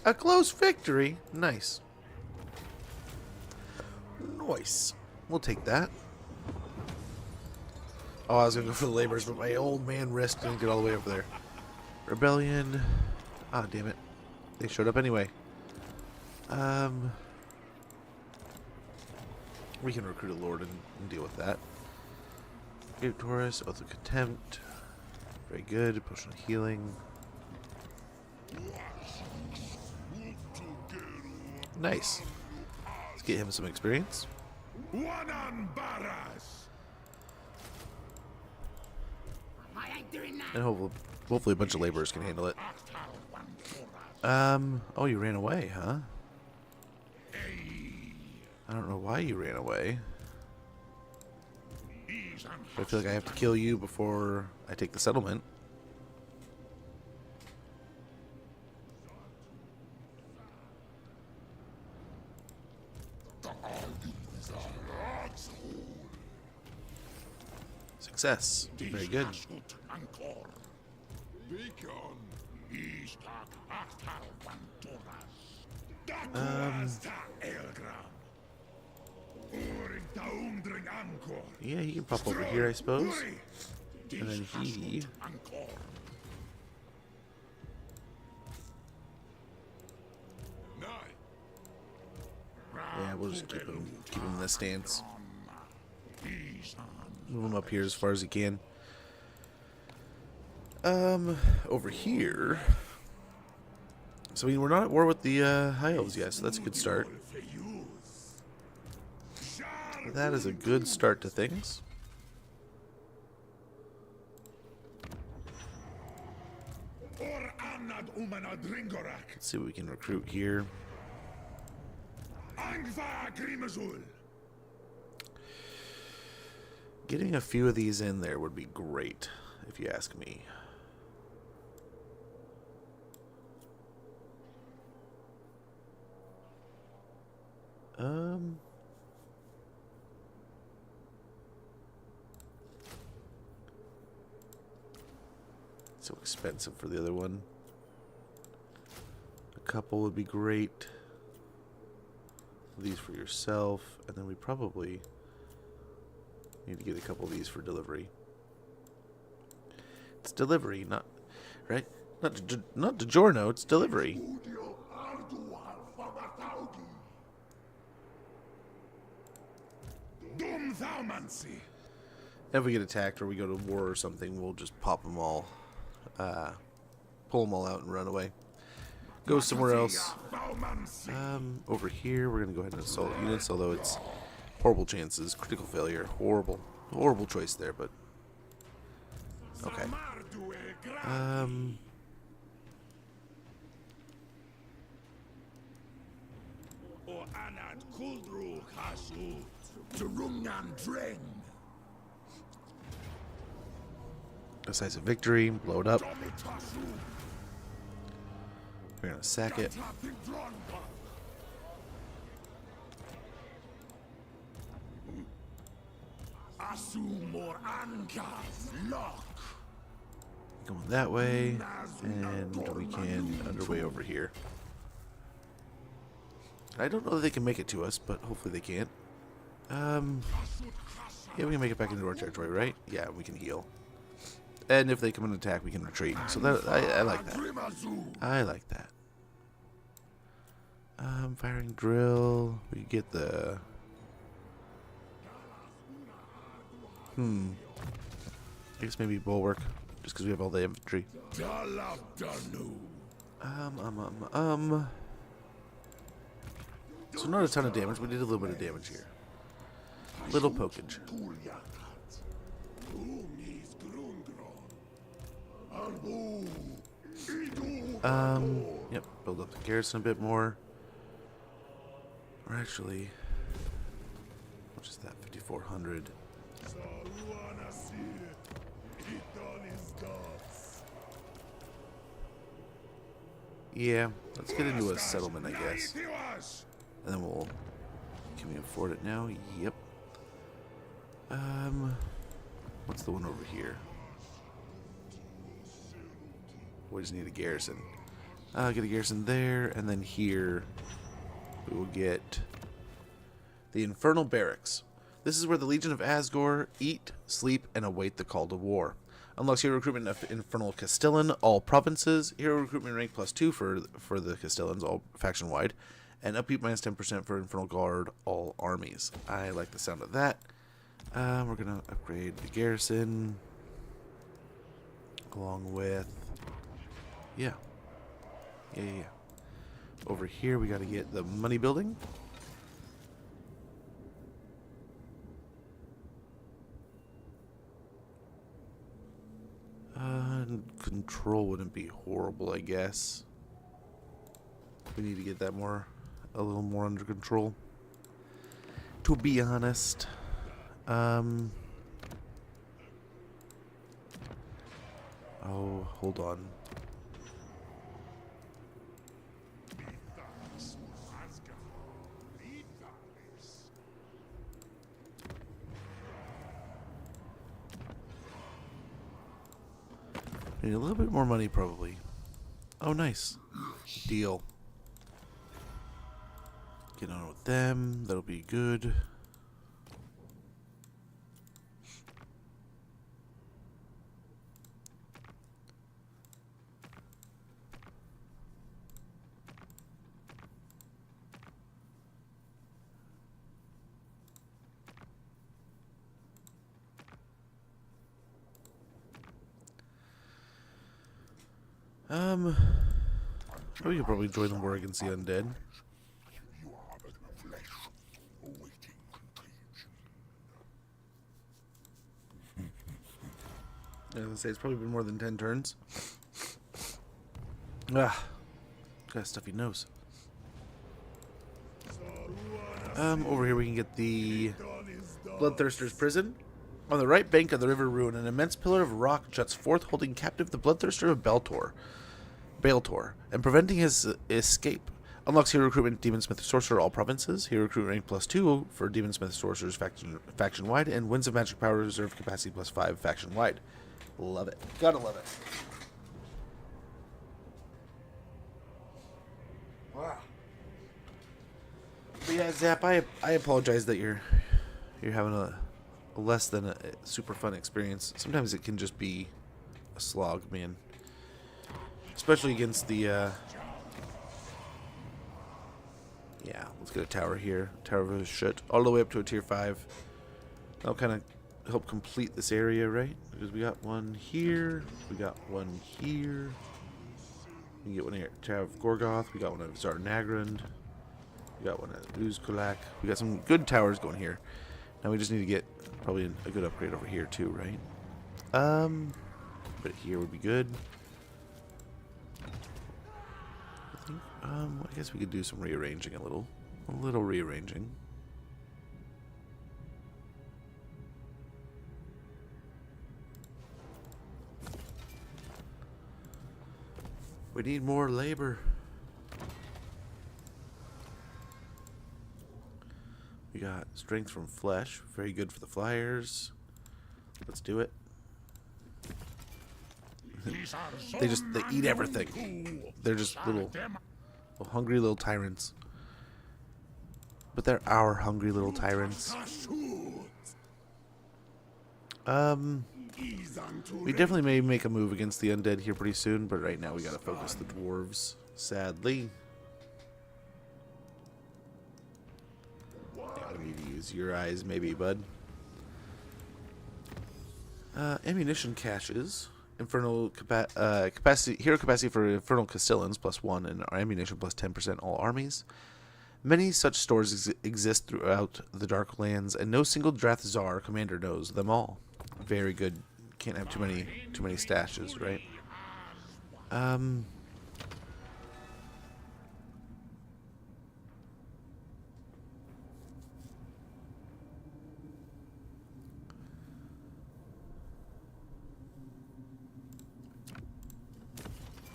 A close victory. Nice. Nice. We'll take that. Oh, I was going to go for the laborers, but my old man wrist didn't get all the way over there. Rebellion. Ah, damn it. They showed up anyway. We can recruit a lord and deal with that. Great Taurus, Oath of Contempt. Very good. Potion of Healing. Nice. Let's get him some experience. And hopefully a bunch of laborers can handle it. Oh, you ran away, huh? I don't know why you ran away. I feel like I have to kill you before I take the settlement. Success. Very good. Yeah, he can pop over here, I suppose. And then he... Yeah, we'll just keep him in this stance. Move him up here as far as he can. Over here... So, I mean, we're not at war with the High Elves yet, so that's a good start. That is a good start to things. Let's see what we can recruit here. Getting a few of these in there would be great, if you ask me. So expensive for the other one. A couple would be great. These for yourself, and then we probably need to get a couple of these for delivery. It's delivery, not right. Not DiGiorno. It's delivery. If we get attacked or we go to war or something, we'll just pop them all, pull them all out and run away. Go somewhere else. Over here, we're gonna go ahead and assault units, although it's horrible chances, critical failure, horrible choice there, but okay. Decisive victory, blow it up. We're gonna sack it. Going that way, and we can underway over here. I don't know that they can make it to us, but hopefully they can. Yeah, we can make it back into our territory, right? Yeah, we can heal. And if they come and attack, we can retreat. So that I like that. I like that. Firing drill. We get the... I guess maybe bulwark, just because we have all the infantry. So not a ton of damage. We did a little bit of damage here. Little pokage. Yep, build up the garrison a bit more. Or actually, what is that, 5,400? Yeah, let's get into a settlement, I guess. And then we'll... Can we afford it now? Yep. What's the one over here? We just need a garrison. Get a garrison there, and then here we will get the Infernal Barracks. This is where the Legion of Asgore eat, sleep, and await the call to war. Unlocks hero recruitment of Infernal Castellan, all provinces. Hero recruitment rank +2 for the Castellans, all faction wide. And upkeep minus 10% for Infernal Guard, all armies. I like the sound of that. We're going to upgrade the garrison. Along with... Yeah. Over here, we got to get the money building. Control wouldn't be horrible, I guess. We need to get that a little more under control. To be honest. Oh, hold on. Need a little bit more money, probably. Oh, nice. Deal. Get on with them. That'll be good. We could probably join the war against the undead. You are but flesh, awaiting contagion. I was gonna say it's probably been more than 10 turns. Ah, got a stuffy nose. Over here we can get the Bloodthirster's Prison. On the right bank of the River Ruin, an immense pillar of rock juts forth, holding captive the Bloodthirster of Baltor, and preventing his escape. Unlocks hero recruitment, Demonsmith Sorcerer, all provinces. Hero recruitment rank +2 for Demonsmith Sorcerers faction wide, and Winds of Magic Power reserve capacity +5 faction wide. Love it. Gotta love it. Wow. But yeah, Zap, I apologize that you're having a less than a super fun experience. Sometimes it can just be a slog, man. Especially against the yeah, let's get a tower here. Tower of Hashut, all the way up to a tier 5. That'll kind of help complete this area, right? Because we got one here, we got one here. We can get one here. Tower of Gorgoth, we got one of Zarnagrand, we got one at Uzkulak. We got some good towers going here. Now we just need to get probably a good upgrade over here too, right? But here would be good. I think, I guess we could do some rearranging a little rearranging. We need more labor. We got strength from flesh, very good for the flyers. Let's do it. they eat everything. They're just little hungry little tyrants. But they're our hungry little tyrants. We definitely may make a move against the undead here pretty soon, but right now we gotta focus the dwarves, sadly. We need to use your eyes, maybe, bud. Ammunition caches. Infernal capacity, hero capacity for Infernal Castellans +1, and ammunition +10% all armies. Many such stores exist throughout the Dark Lands, and no single Drathzar commander knows them all. Very good. Can't have too many stashes, right?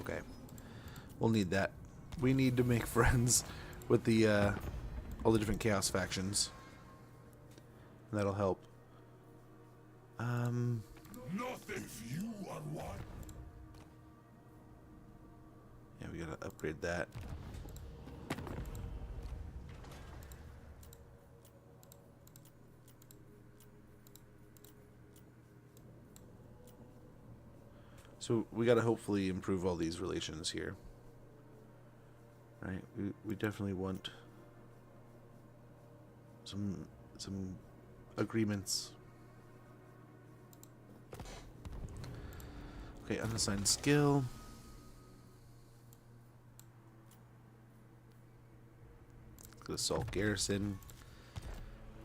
Okay. We'll need that. We need to make friends with the all the different chaos factions. That'll help. Not if you are one. Yeah, we gotta upgrade that. So we gotta hopefully improve all these relations here. Right? We definitely want some agreements. Okay, unassigned skill. Assault garrison.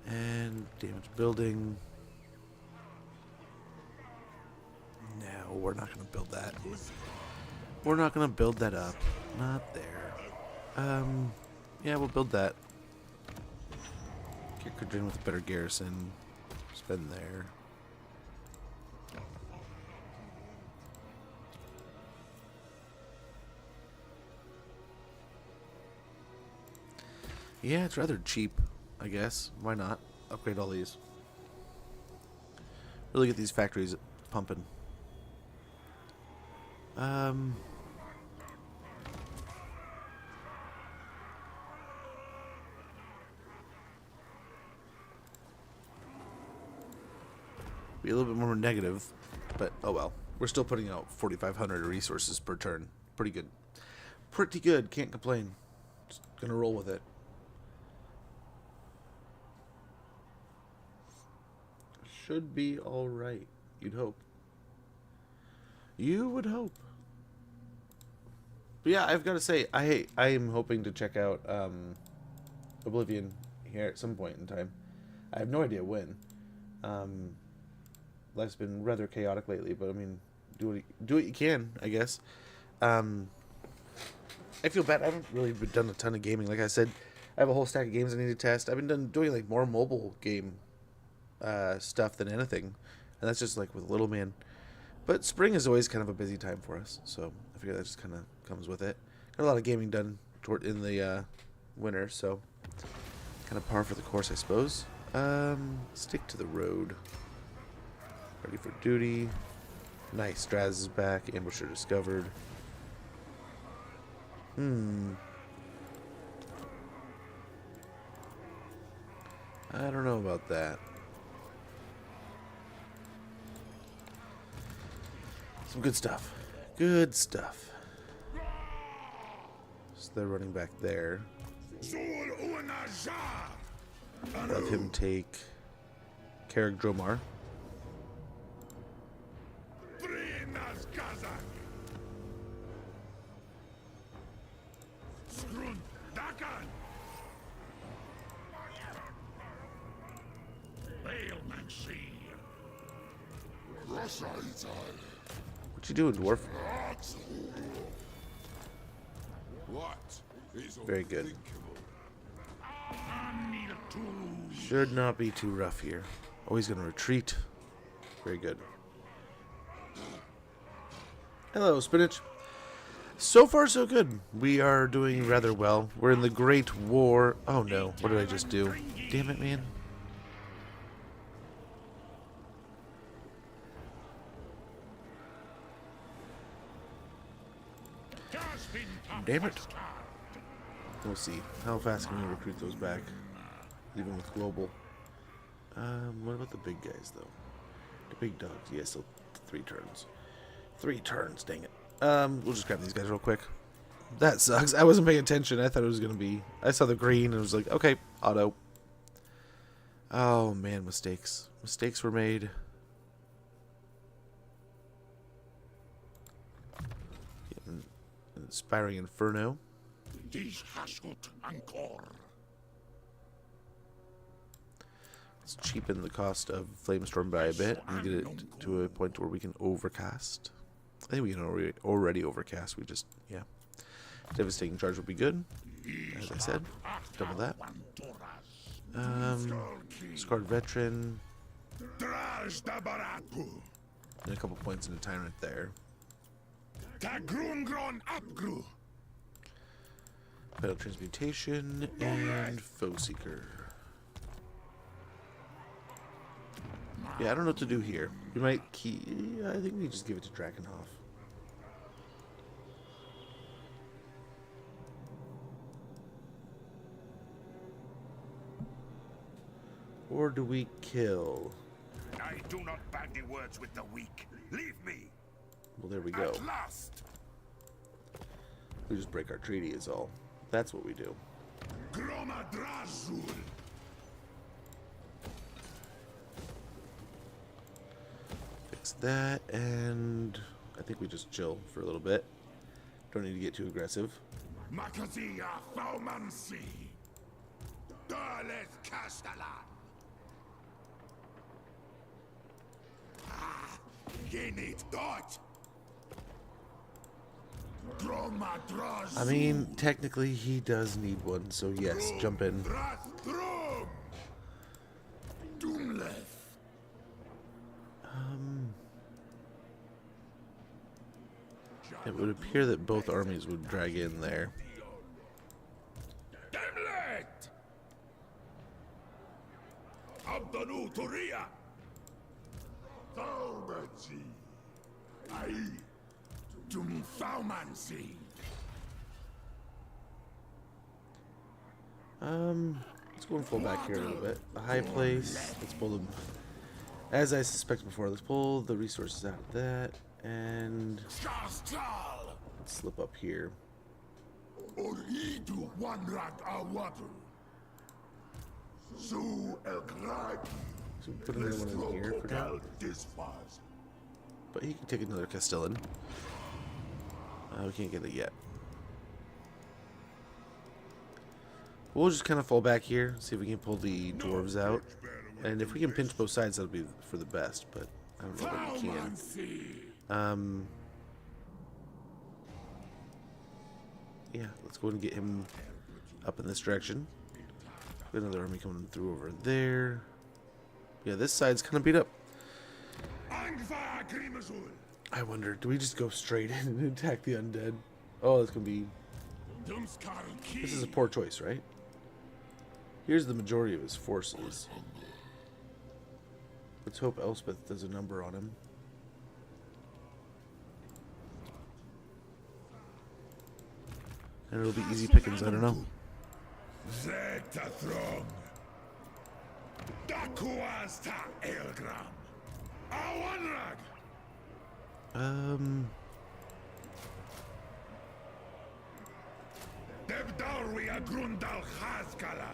And damage building. No, we're not going to build that. We're not going to build that up. Not there. Yeah, we'll build that. Get Kudrin with a better garrison. Spend there. Yeah, it's rather cheap, I guess. Why not? Upgrade all these. Really get these factories pumping. Be a little bit more negative, but oh well. We're still putting out 4,500 resources per turn. Pretty good. Pretty good. Can't complain. Just gonna roll with it. Should be all right. You'd hope. You would hope. But yeah, I've got to say, I am hoping to check out Oblivion here at some point in time. I have no idea when. Life's been rather chaotic lately, but I mean, do what you can, I guess. I feel bad. I haven't really done a ton of gaming. Like I said, I have a whole stack of games I need to test. I've been doing like more mobile game stuff than anything, and that's just like with Little Man. But spring is always kind of a busy time for us, so I figure that just kind of comes with it. Got a lot of gaming done in the winter, so kind of par for the course, I suppose. Stick to the road. Ready for duty. Nice. Straz is back. Ambusher discovered. I don't know about that. Some good stuff. Good stuff. So they're running back there. Have him take Carrick Dromar. What you doing, dwarf? Very good. Should not be too rough here. Oh, he's gonna retreat. Very good. Hello, spinach. So far, so good. We are doing rather well. We're in the Great War. Oh no, what did I just do? Damn it, man. Damn it. We'll see. How fast can we recruit those back? Even with global. What about the big guys, though? The big dogs. Yeah, still 3 turns. 3 turns, dang it. We'll just grab these guys real quick. That sucks. I wasn't paying attention. I thought it was going to be... I saw the green and was like, okay, auto. Oh, man, mistakes. Mistakes were made. Inspiring Inferno. Hashut Encore. Let's cheapen the cost of Flamestorm by a bit and get it to a point where we can overcast. I think we can already overcast. We just, yeah. Devastating Charge would be good. As I said, double that. Scarred Veteran. And a couple points in the Tyrant there. Fatal Transmutation and Foe Seeker. Yeah, I don't know what to do here. We might I think we just give it to Drakenhof. Or do we kill? I do not bandy words with the weak. Leave me. Well, there we go. At last. We just break our treaty is all. That's what we do. Gromadrazul. Fix that, and I think we just chill for a little bit. Don't need to get too aggressive. Makazia Faumansi. Dales Castellan. Ah, he needs dodge. Gromadrazul. I mean, technically he does need one, so yes, jump in. Drathrum. Doomleth. It would appear that both armies would drag in there. Demlet. Abdanu Turia. Thaumansi. Ai. Dum Thaumansi. Let's go and pull back here a little bit. A high place. Let's pull them. As I suspected before, let's pull the resources out of that and let's slip up here. Oridu Wanrag Awatu. Su El Gragi. So put another one in here for now. But he can take another Castellan. We can't get it yet. We'll just kind of fall back here, see if we can pull the dwarves out. And if we can pinch both sides, that'll be for the best, but I don't know that we can. Yeah, let's go and get him up in this direction. Got another army coming through over there. Yeah, this side's kind of beat up. I wonder, do we just go straight in and attack the undead? Oh, it's going to be... This is a poor choice, right? Here's the majority of his forces. Let's hope Elspeth does a number on him. And it'll be easy pickings, I don't know. Zetathrom. Dakuasta Elgram. Awanrag. Devdarwia Grundal Haskala.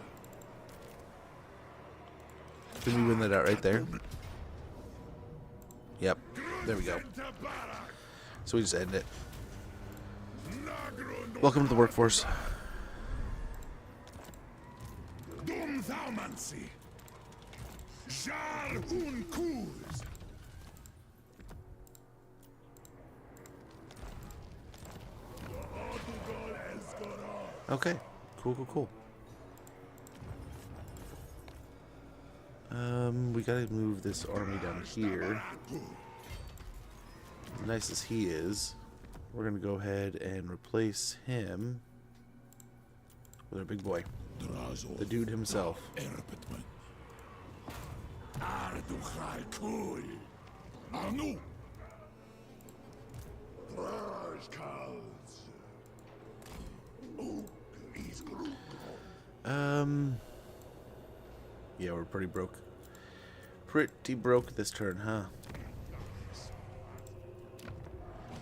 Did we win that out right there? Yep. There we go. So we just end it. Welcome to the workforce. Dum Thaumansi. Jar un Kuz. Okay. Cool. We gotta move this army down here. Nice as he is, we're gonna go ahead and replace him with our big boy, the dude himself. Yeah, we're pretty broke. Pretty broke this turn, huh?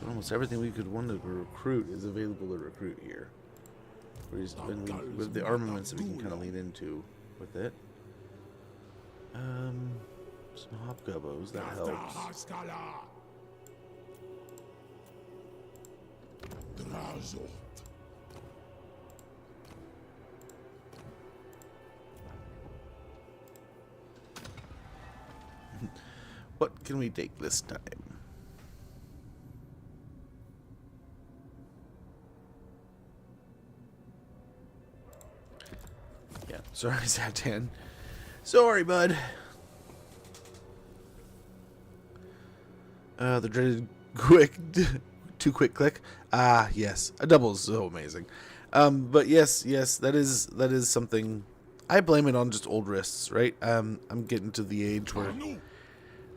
Almost everything we could want to recruit is available to recruit here. With the armaments that we can kind of lean into with it. Some hobgoblins, that helps. What can we take this time? Yeah, sorry, Zatan. Sorry, bud. The dreaded too quick click. Ah, yes, a double is so amazing. But yes, that is something. I blame it on just old wrists, right? I'm getting to the age where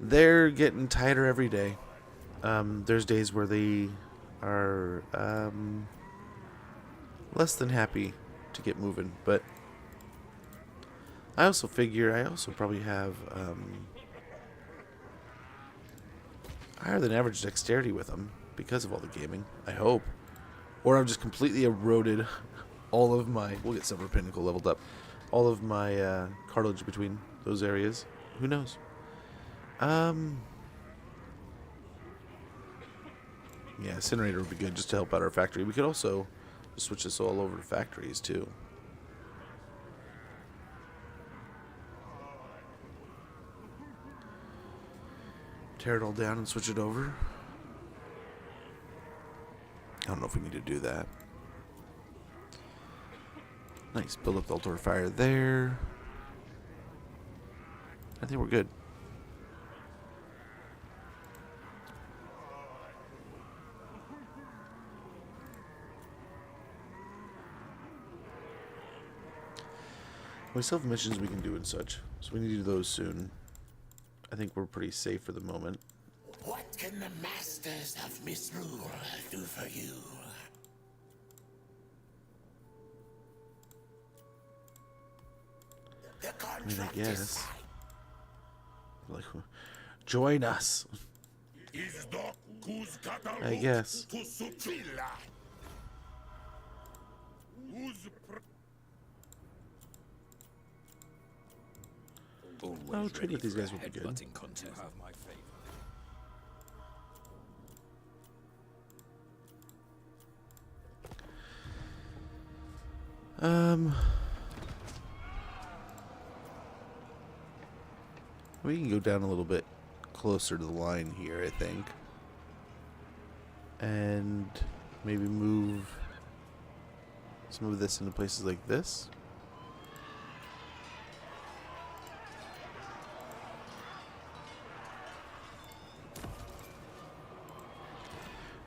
they're getting tighter every day. There's days where they are less than happy to get moving, but I also figure I also probably have higher than average dexterity with them because of all the gaming. I hope. Or I've just completely eroded all of my... We'll get Silver Pinnacle leveled up. All of my cartilage between those areas. Who knows? Yeah, Incinerator would be good just to help out our factory. We could also switch this all over to factories, too. Tear it all down and switch it over. I don't know if we need to do that. Nice. Build up the altar of fire there. I think we're good. We still have missions we can do and such, so we need to do those soon. I think we're pretty safe for the moment. What can the masters of misrule do for you? The I mean, I contract guess. Like, join us. I guess. Oh, trade with these guys would be good. We can go down a little bit closer to the line here, I think. And maybe move some of this into places like this.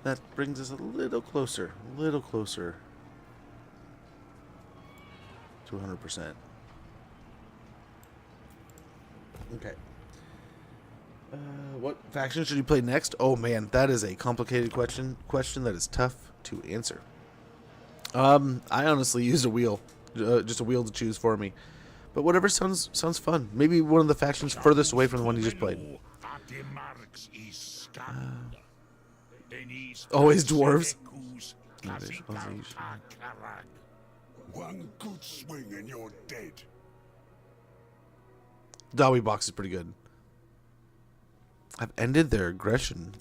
That brings us a little closer to 100%. Okay. What faction should you play next? Oh man, that is a complicated question that is tough to answer. I honestly used a wheel, just a wheel to choose for me, but whatever sounds fun. Maybe one of the factions furthest away from the one you just played. Always dwarves. One good swing and you're dead. Dawi box is pretty good. I've ended their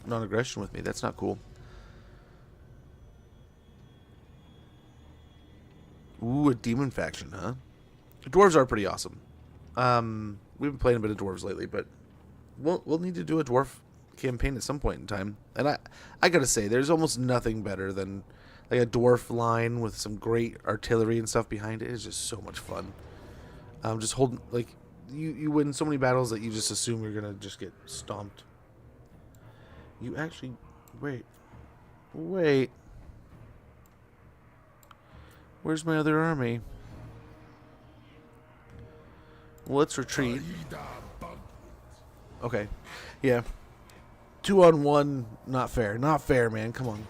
non-aggression with me. That's not cool. Ooh, a demon faction, huh? Dwarves are pretty awesome. We've been playing a bit of dwarves lately, but we'll need to do a dwarf campaign at some point in time. And I gotta say, there's almost nothing better than like a dwarf line with some great artillery and stuff behind it. It's just so much fun. Just holding, like, you win so many battles that you just assume you're gonna just get stomped. You actually wait. Where's my other army? Well, let's retreat. Okay. Yeah. 2-on-1, not fair. Not fair, man. Come on.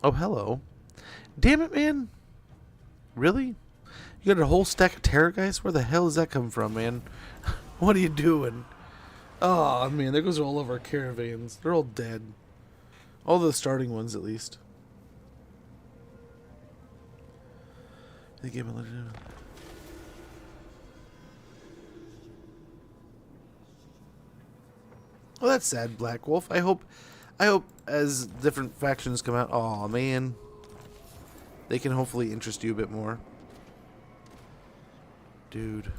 Oh, hello. Damn it, man. Really? You got a whole stack of terror guys? Where the hell does that come from, man? What are you doing? Oh, man, there goes all of our caravans. They're all dead. All the starting ones, at least. The game will let it know. Well, that's sad, Black Wolf. I hope as different factions come out, oh man, they can hopefully interest you a bit more. Dude.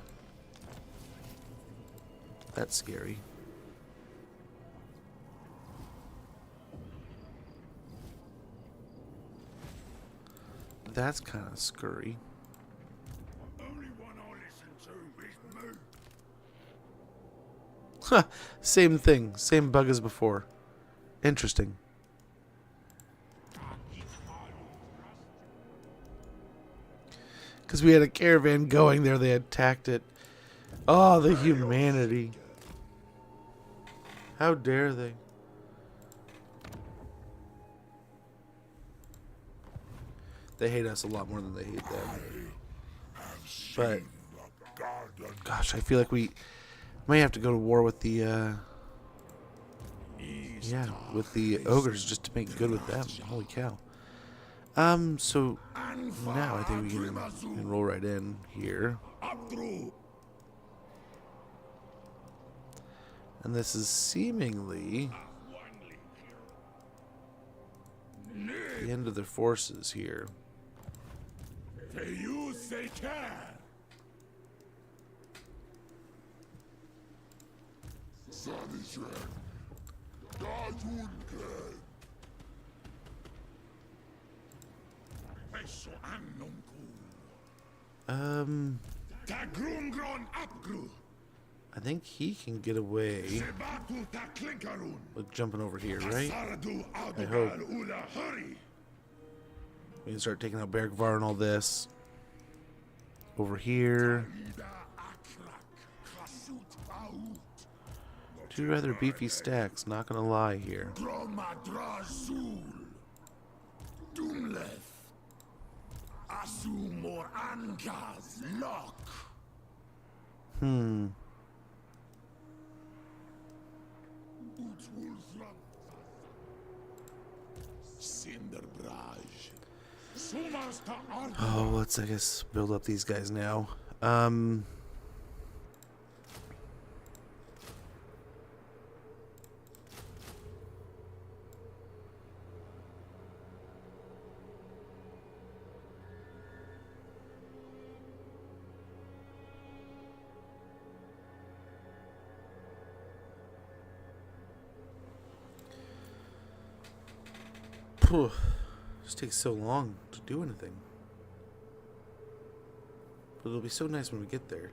That's scary. That's kind of scurry. Only one I listen to is me. Huh, same thing. Same bug as before. Interesting. Because we had a caravan going there, they attacked it. Oh, the humanity. How dare they? They hate us a lot more than they hate them. But gosh, I feel like we might have to go to war with the with the ogres just to make good with them. Holy cow. So now I think we can roll right in here. And this is seemingly the end of their forces here. I think he can get away with jumping over here, right? I hope. We can start taking out Bergvar and all this. Over here. Two rather beefy stacks, not gonna lie here. Oh, let's, I guess, build up these guys now. Phew. Just takes so long to do anything. But it'll be so nice when we get there.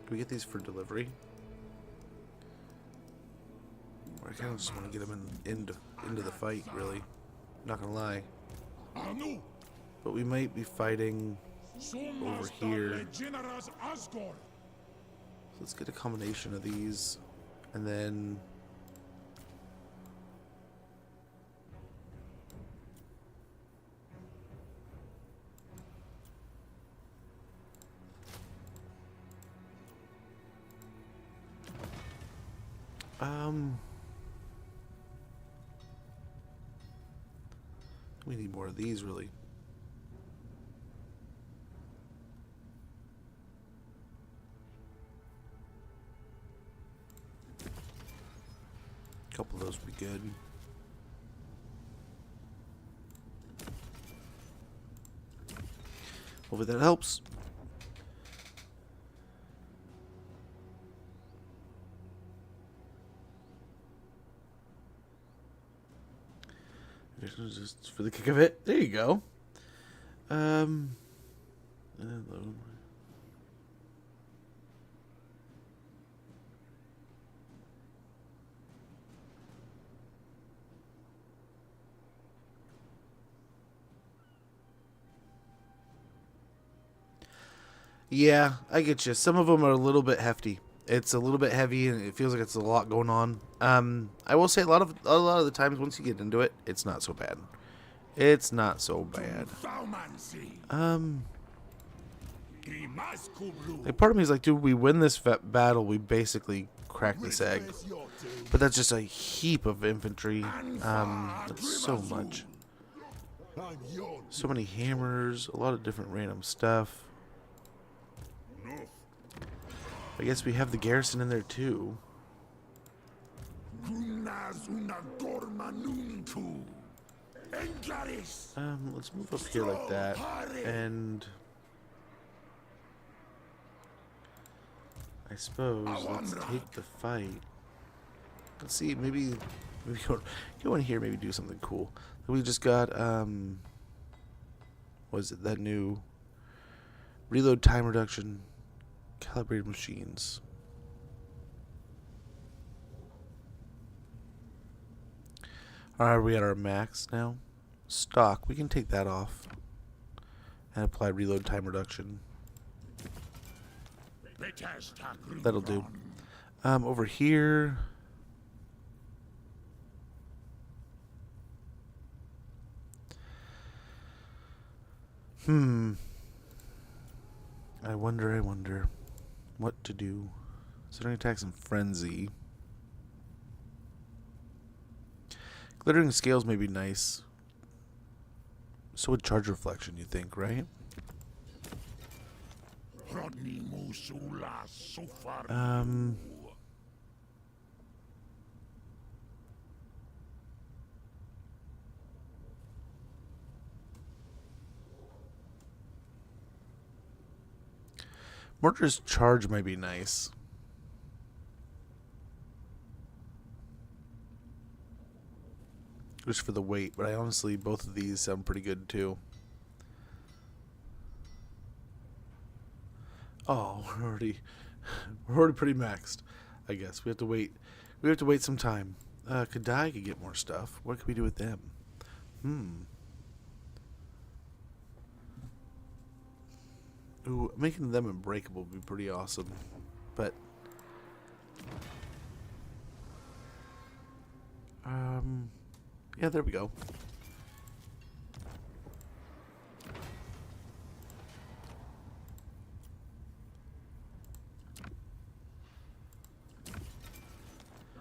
Can we get these for delivery? Or I kind of just want to get them into the fight, really. Not gonna lie. But we might be fighting over here. So let's get a combination of these, and then we need more of these, really. A couple of those would be good. Hopefully that helps. Just for the kick of it. There you go. Hello. Yeah, I get you. Some of them are a little bit hefty. It's a little bit heavy, and it feels like it's a lot going on. I will say a lot of the times once you get into it, it's not so bad. It's not so bad. Like part of me is like, dude, we win this battle, we basically crack this egg. But that's just a heap of infantry. That's so much. So many hammers, a lot of different random stuff. I guess we have the garrison in there too. Let's move up here like that, and I suppose let's take the fight. Let's see, maybe go in here, maybe do something cool. We just got what is it? That new reload time reduction. Calibrated machines. Alright, we at our max now. Stock, we can take that off. And apply reload time reduction. That'll do. Over here. I wonder what to do. Considering attacks and frenzy. Glittering scales may be nice. So would charge reflection, you think, right? Murderous charge might be nice. Just for the weight, but I honestly, both of these sound pretty good too. Oh, we're already pretty maxed. I guess we have to wait. We have to wait some time. Kadai could get more stuff. What could we do with them? Ooh, making them unbreakable would be pretty awesome. But yeah, there we go.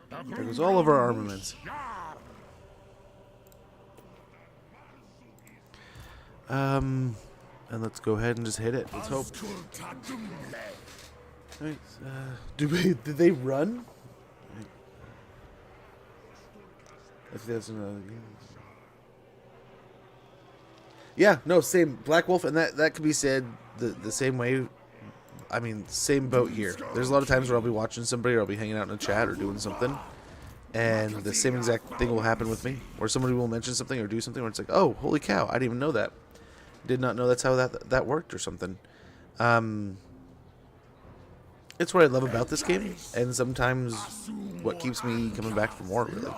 There goes all of our armaments. And let's go ahead and just hit it. Let's hope. Right, did they run? I think that's another game. Yeah, no, same. Black Wolf, and that could be said the same way. I mean, same boat here. There's a lot of times where I'll be watching somebody or I'll be hanging out in a chat or doing something, and the same exact thing will happen with me. Where somebody will mention something or do something where it's like, oh, holy cow, I didn't even know that. Did not know that's how that worked or something. It's what I love about this game, and sometimes what keeps me coming back for more, really.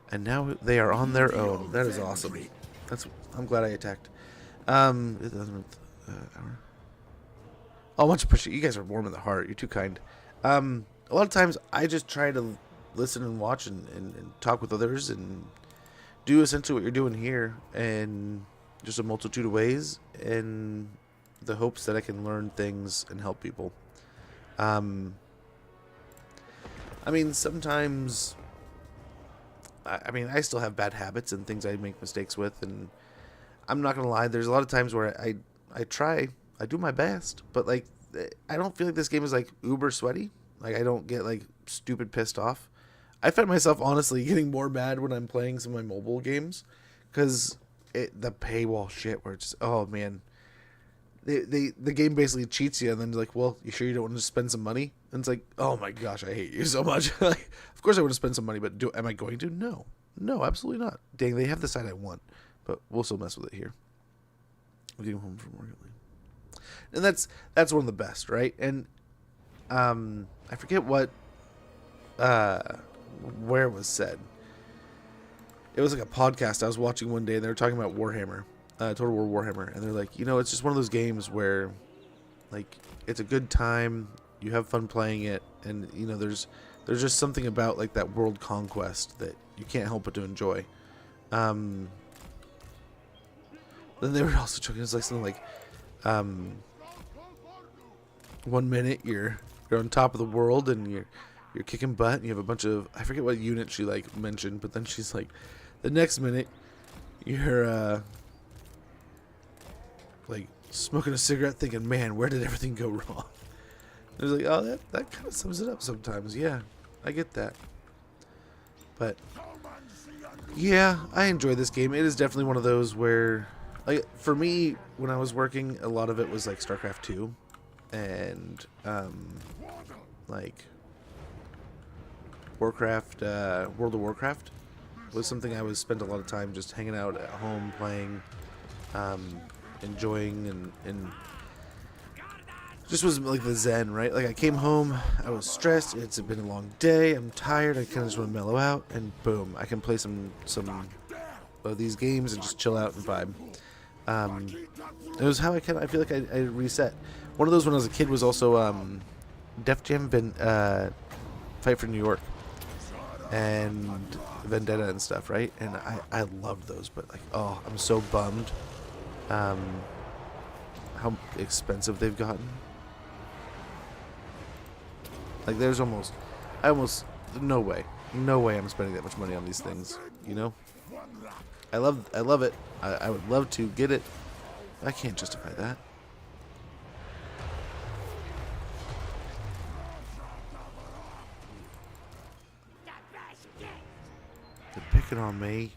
And now they are on their own. That is awesome. I'm glad I attacked. It doesn't. Oh, much appreciate. You guys are warm in the heart. You're too kind. A lot of times I just try to listen and watch and talk with others and do essentially what you're doing here, and just a multitude of ways, in the hopes that I can learn things and help people. I mean, sometimes. I mean, I still have bad habits and things I make mistakes with, and I'm not gonna lie. There's a lot of times where I try, I do my best, but like I don't feel like this game is like uber sweaty. Like I don't get like stupid pissed off. I find myself honestly getting more mad when I'm playing some of my mobile games, because the paywall shit where it's just, oh man, the game basically cheats you, and then like, well, you sure you don't want to spend some money? And it's like, oh my gosh, I hate you so much. Like, of course I want to spend some money, but am I going to? No, absolutely not. Dang, they have the side I want, but we'll still mess with it here. I'm getting home from work, and that's one of the best, right? And I forget what where it was said. It was like a podcast I was watching one day, and they were talking about Warhammer, Total War Warhammer, and they're like, it's just one of those games where, like, it's a good time, you have fun playing it, and there's just something about like that world conquest that you can't help but to enjoy. Then they were also joking, it's like something like, 1 minute you're on top of the world and you're kicking butt, and you have a bunch of, I forget what unit she like mentioned, but then she's like, the next minute you're like smoking a cigarette thinking, man, where did everything go wrong? It was like, oh, that kind of sums it up sometimes. Yeah, I get that. But yeah, I enjoy this game. It is definitely one of those where, like, for me, when I was working, a lot of it was like StarCraft 2 and like Warcraft, World of Warcraft was something I was spent a lot of time just hanging out at home playing, enjoying, and just was like the zen, right? Like I came home, I was stressed, it's been a long day, I'm tired, I kind of just want to mellow out, and boom, I can play some of these games and just chill out and vibe. It was how I feel like I reset. One of those when I was a kid was also Def Jam Fight for New York and Vendetta and stuff, right? And I loved those, but like, oh, I'm so bummed how expensive they've gotten. Like, there's almost, no way I'm spending that much money on these things, you know? I love it. I would love to get it. I can't justify that. They're picking on me.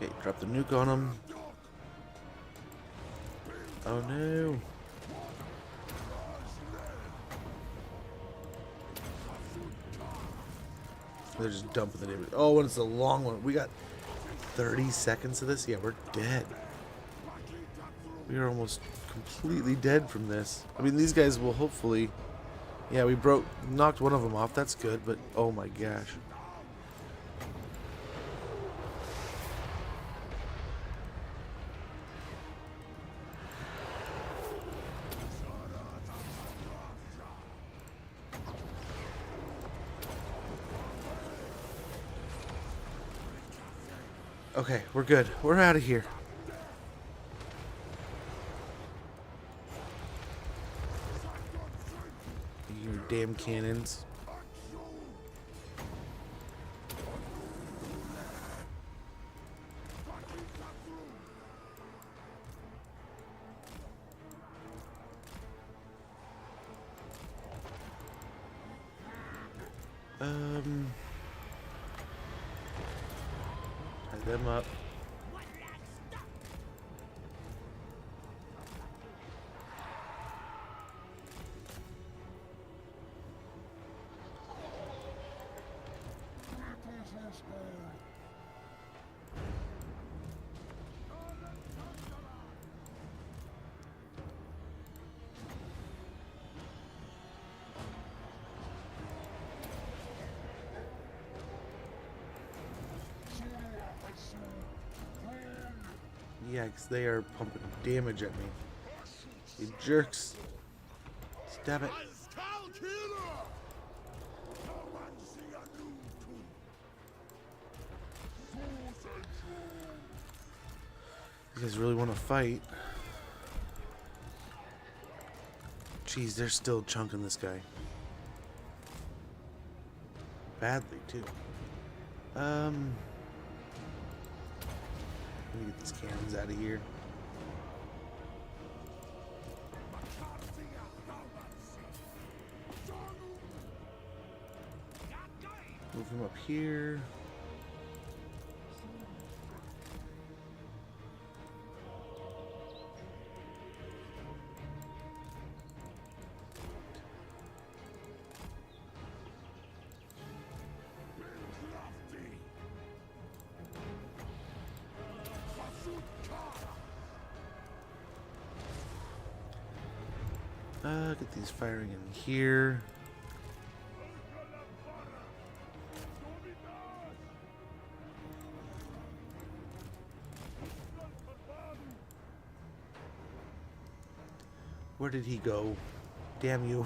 Okay, drop the nuke on them. Oh no. They're just dumping the damage. Oh, and it's a long one. We got 30 seconds of this? Yeah, we're dead. We are almost completely dead from this. I mean, these guys will hopefully... Yeah, we knocked one of them off. That's good, but oh my gosh. Okay, we're good. We're out of here. Your damn cannons. Tie them up. Yeah, because they are pumping damage at me. You jerks. Stab it. You guys really want to fight? Jeez, they're still chunking this guy. Badly, too. Let me get these cannons out of here. Move him up here. Get these firing in here. Where did he go? Damn you.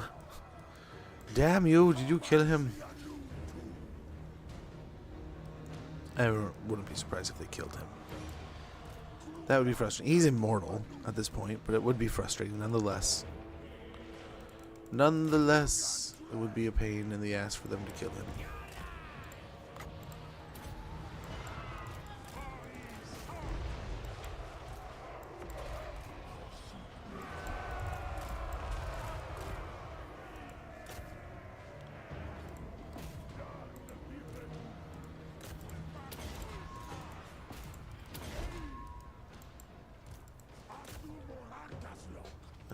Damn you, did you kill him? I wouldn't be surprised if they killed him. That would be frustrating. He's immortal at this point, but it would be frustrating nonetheless. Nonetheless, it would be a pain in the ass for them to kill him.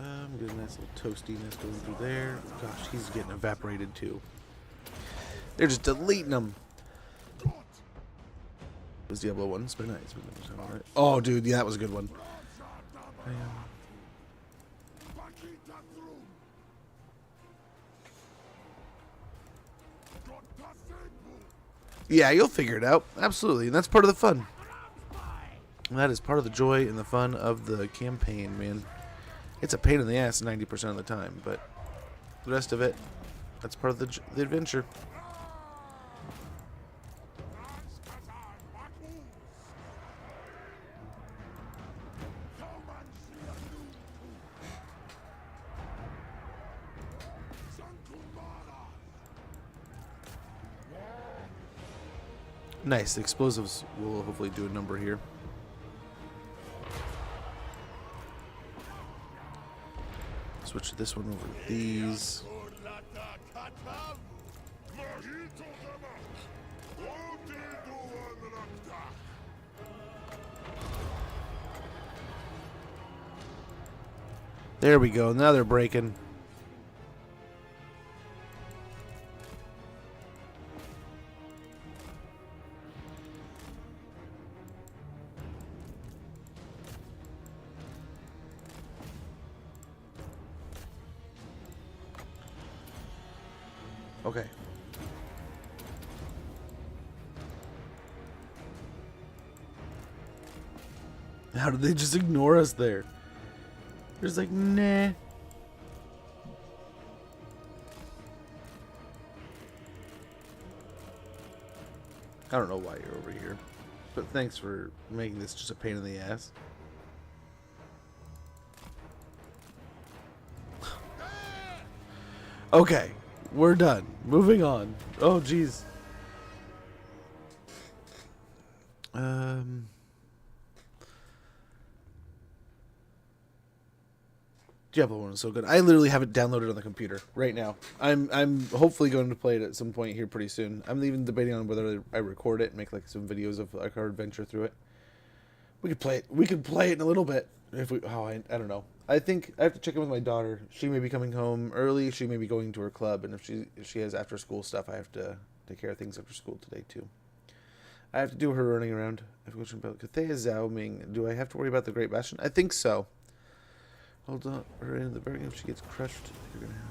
I'm getting a nice little toastiness going through there. Gosh, he's getting evaporated too. They're just deleting them. Was Diablo 1? It's been nice. Right. Oh, dude, yeah, that was a good one. Yeah, you'll figure it out. Absolutely. And that's part of the fun. And that is part of the joy and the fun of the campaign, man. It's a pain in the ass 90% of the time, but the rest of it, that's part of the adventure. Nice. The explosives will hopefully do a number here. Switch this one over to these. There we go. Now they're breaking. Okay. How did they just ignore us there? They're just like, nah. I don't know why you're over here, but thanks for making this just a pain in the ass. Okay, we're done. Moving on. Oh, jeez. Diablo 1 is so good. I literally have it downloaded on the computer right now. I'm hopefully going to play it at some point here pretty soon. I'm even debating on whether I record it and make like some videos of like our adventure through it. We could play it. We could play it in a little bit if we. Oh, I don't know. I think I have to check in with my daughter. She may be coming home early. She may be going to her club, and if she has after school stuff, I have to take care of things after school today too. I have to do her running around. I have a question about Kathea Zhao Ming. Do I have to worry about the Great Bastion? I think so. Hold on, her in the bargain. If she gets crushed, you're gonna have.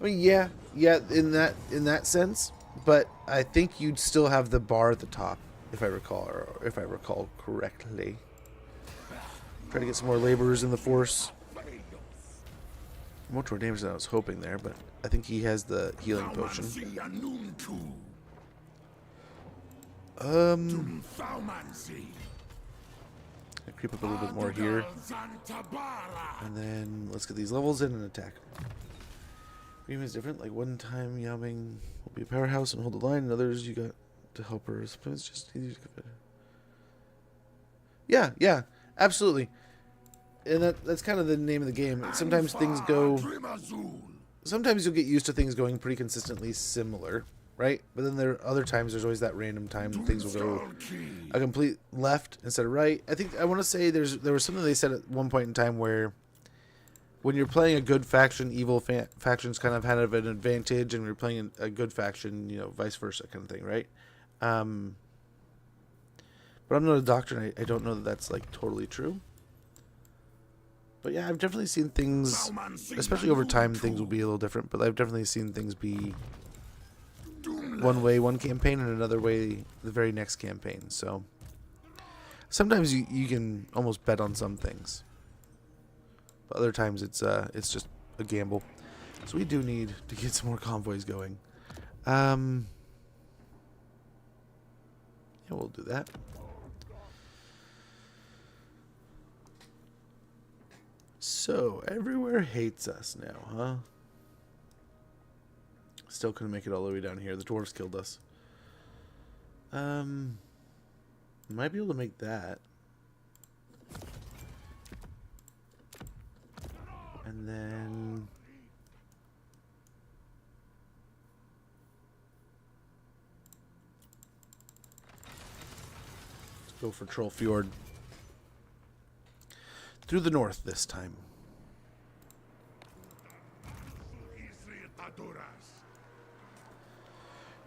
I mean, yeah, in that sense, but I think you'd still have the bar at the top, if I recall correctly. Try to get some more laborers in the force. More toward damage than I was hoping there, but I think he has the healing potion. I creep up a little bit more here. And then let's get these levels in and attack. Dream is different. Like one time Yao Ming will be a powerhouse and hold the line, and others you got to help her. Sometimes it's just easy to get better. Yeah, absolutely. And that's kind of the name of the game. Sometimes things go. Sometimes you'll get used to things going pretty consistently similar, right? But then there are other times there's always that random time that things will go a complete left instead of right. I want to say there was something they said at one point in time where when you're playing a good faction, evil factions kind of had an advantage, and when you're playing a good faction, vice versa kind of thing, right? But I'm not a doctor, and I don't know that that's like totally true. But yeah, I've definitely seen things, especially over time, things will be a little different. But I've definitely seen things be one way, one campaign, and another way the very next campaign. So sometimes you can almost bet on some things, but other times it's just a gamble. So we do need to get some more convoys going. Yeah, we'll do that. So, everywhere hates us now, huh? Still couldn't make it all the way down here. The dwarves killed us. Might be able to make that. And then... let's go for Troll Fjord. Through the north this time.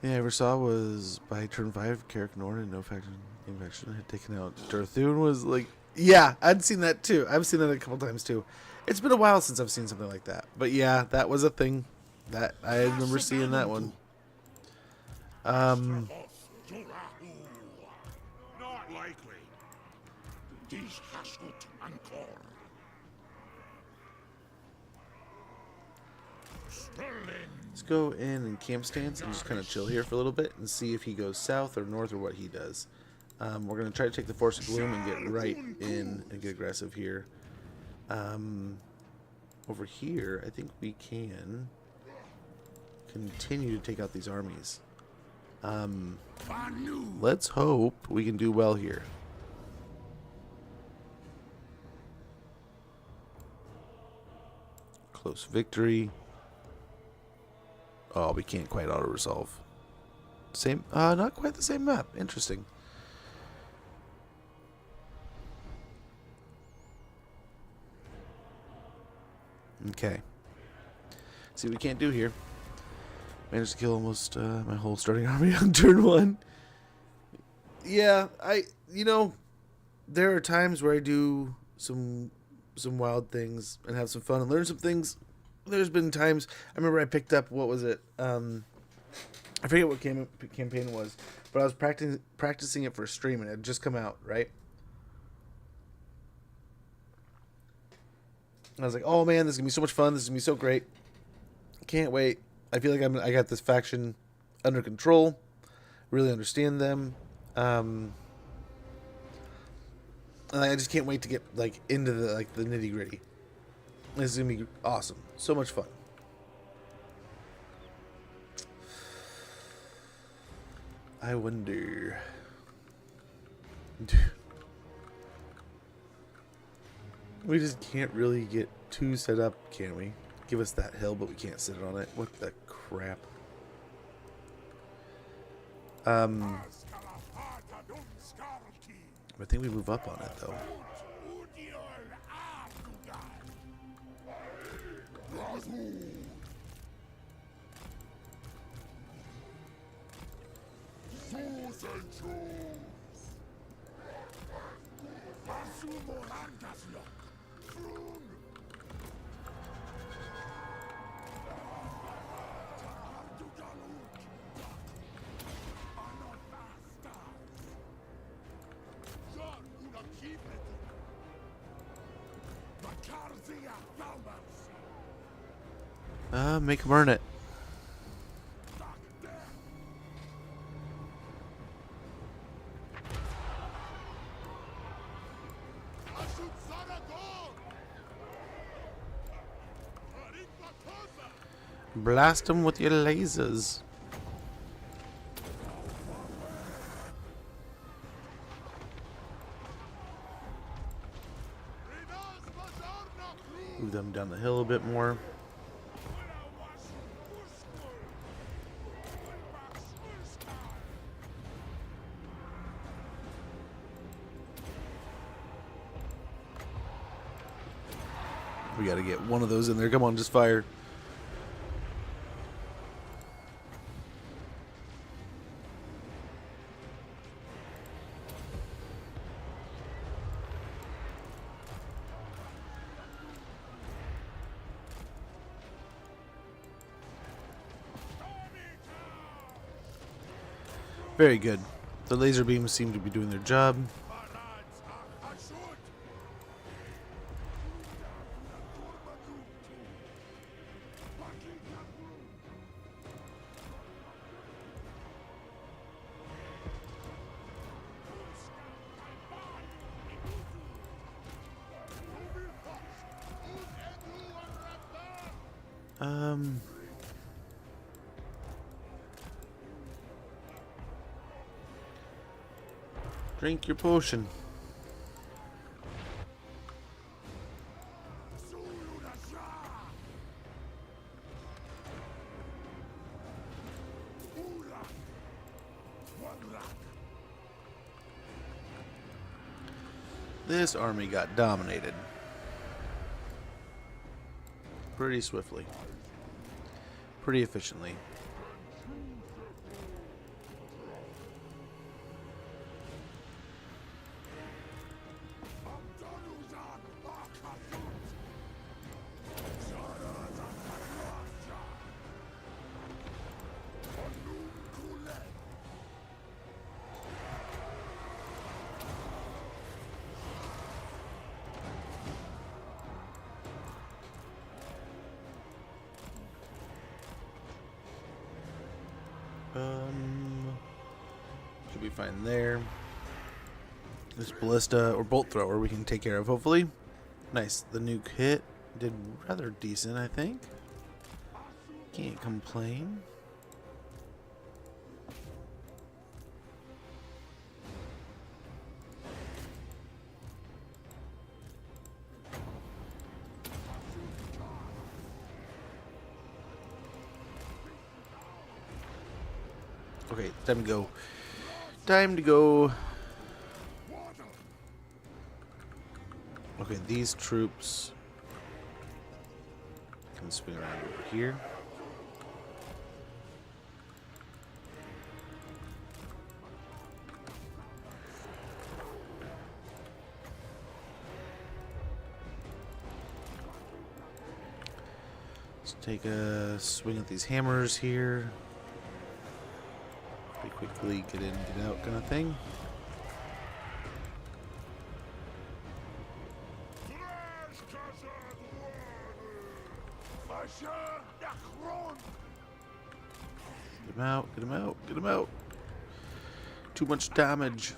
Yeah, I ever saw was by turn 5, Carrick Norn and no faction had taken out Darthun was like, yeah, I'd seen that too. I've seen that a couple times too. It's been a while since I've seen something like that. But yeah, that was a thing that I remember seeing that one. Not likely. These Hashut and Kor. Let's go in and camp stance and just kind of chill here for a little bit and see if he goes south or north or what he does. We're going to try to take the Force of Gloom and get right in and get aggressive here. Over here, I think we can continue to take out these armies. Let's hope we can do well here. Close victory. Oh, we can't quite auto-resolve. Same, not quite the same map. Interesting. Okay. See what we can't do here. Managed to kill almost my whole starting army on turn 1. Yeah, there are times where I do some wild things and have some fun and learn some things. There's been times, I remember I picked up, what was it? I forget what campaign it was, but I was practicing it for a stream and it had just come out, right? And I was like, oh man, this is going to be so much fun. This is going to be so great. Can't wait. I feel like I got this faction under control. Really understand them. And I just can't wait to get into the nitty gritty. This is gonna be awesome. So much fun. I wonder. We just can't really get too set up, can we? Give us that hill, but we can't sit on it. What the crap? I think we move up on it though. Make him earn it. Blast him with your lasers. Move them down the hill a bit more. We gotta get one of those in there. Come on, just fire. Very good. The laser beams seem to be doing their job. Drink your potion. This army got dominated pretty swiftly, pretty efficiently. be fine there. This ballista or bolt thrower we can take care of, hopefully. Nice. The nuke hit. Did rather decent, I think. Can't complain. Okay, time to go. Time to go. Okay, these troops can swing around over here. Let's take a swing at these hammers here. Pretty quickly get in, get out kind of thing. Get him out, get him out, get him out. Too much damage.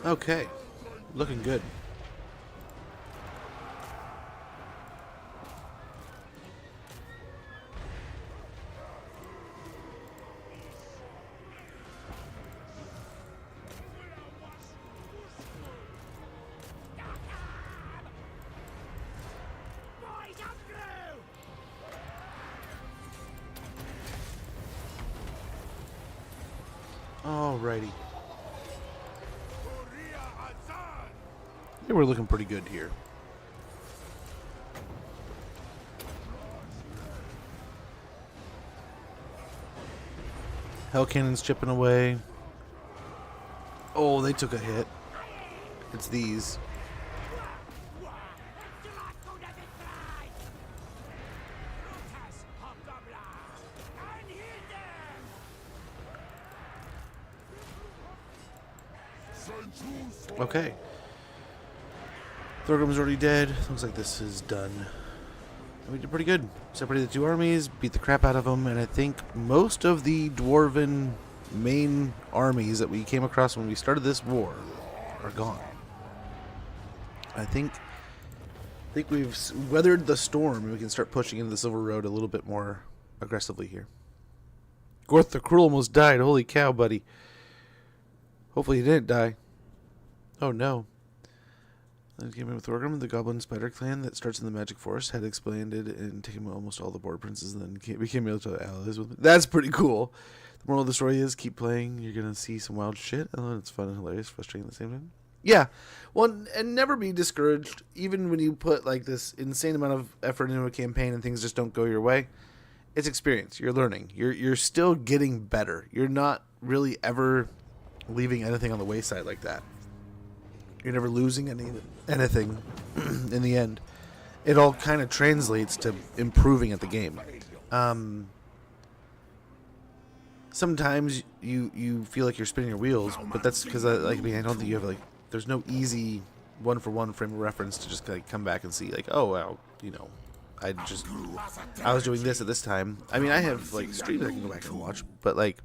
Okay, looking good. Alrighty. Yeah, we're looking pretty good here. Hell cannon's chipping away. Oh, they took a hit. It's these. Okay. Thorgrim's already dead. Looks like this is done. And we did pretty good. Separated the two armies, beat the crap out of them, and I think most of the dwarven main armies that we came across when we started this war are gone. I think we've weathered the storm, and we can start pushing into the Silver Road a little bit more aggressively here. Gorth the Cruel almost died. Holy cow, buddy. Hopefully he didn't die. Oh no. Then came in with Thorgrim, the Goblin Spider clan that starts in the Magic Forest, had expanded and taken almost all the board princes, and then became military allies with me. That's pretty cool. The moral of the story is keep playing. You're gonna see some wild shit. And it's fun and hilarious, frustrating at the same time. Yeah, well, and never be discouraged, even when you put like this insane amount of effort into a campaign and things just don't go your way. It's experience. You're learning. You're still getting better. You're not really ever leaving anything on the wayside like that. You're never losing anything in the end. It all kind of translates to improving at the game. Sometimes you feel like you're spinning your wheels, but that's because I don't think you have like. There's no easy one-for-one frame of reference to just like come back and see like, oh well, I was doing this at this time. I mean, I have like streams I can go back and watch, but like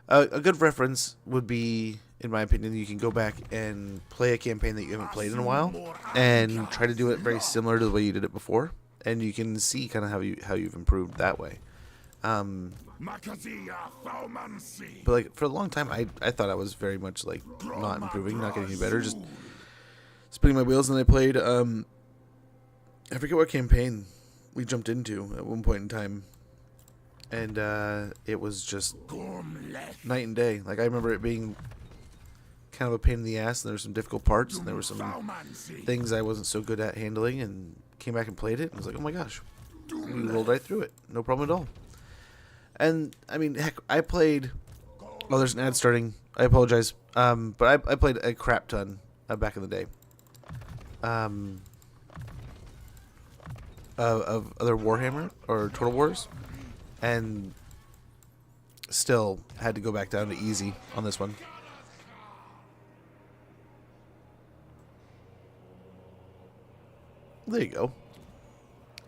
a good reference would be, in my opinion, you can go back and play a campaign that you haven't played in a while and try to do it very similar to the way you did it before, and you can see kind of how you've improved that way. But like for a long time, I thought I was very much like not improving, not getting any better, just spinning my wheels. And I played I forget what campaign we jumped into at one point in time, and it was just night and day. Like I remember it being kind of a pain in the ass, and there were some difficult parts, and there were some things I wasn't so good at handling, and came back and played it, and was like, oh my gosh, we rolled right through it, no problem at all. And I mean, heck, I played. Oh, there's an ad starting. I apologize, but I played a crap ton back in the day. Of other Warhammer or Total Wars, and still had to go back down to easy on this one. There you go.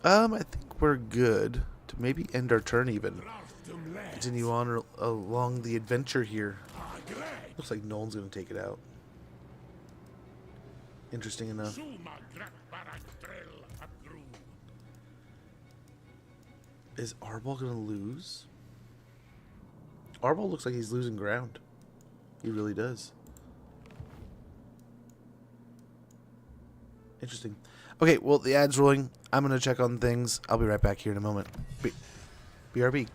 I think we're good to maybe end our turn even. Continue on along the adventure here. Looks like no one's going to take it out. Interesting enough. Is Arbol going to lose? Arbol looks like he's losing ground. He really does. Interesting. Okay, well, the ad's rolling. I'm going to check on things. I'll be right back here in a moment. BRB.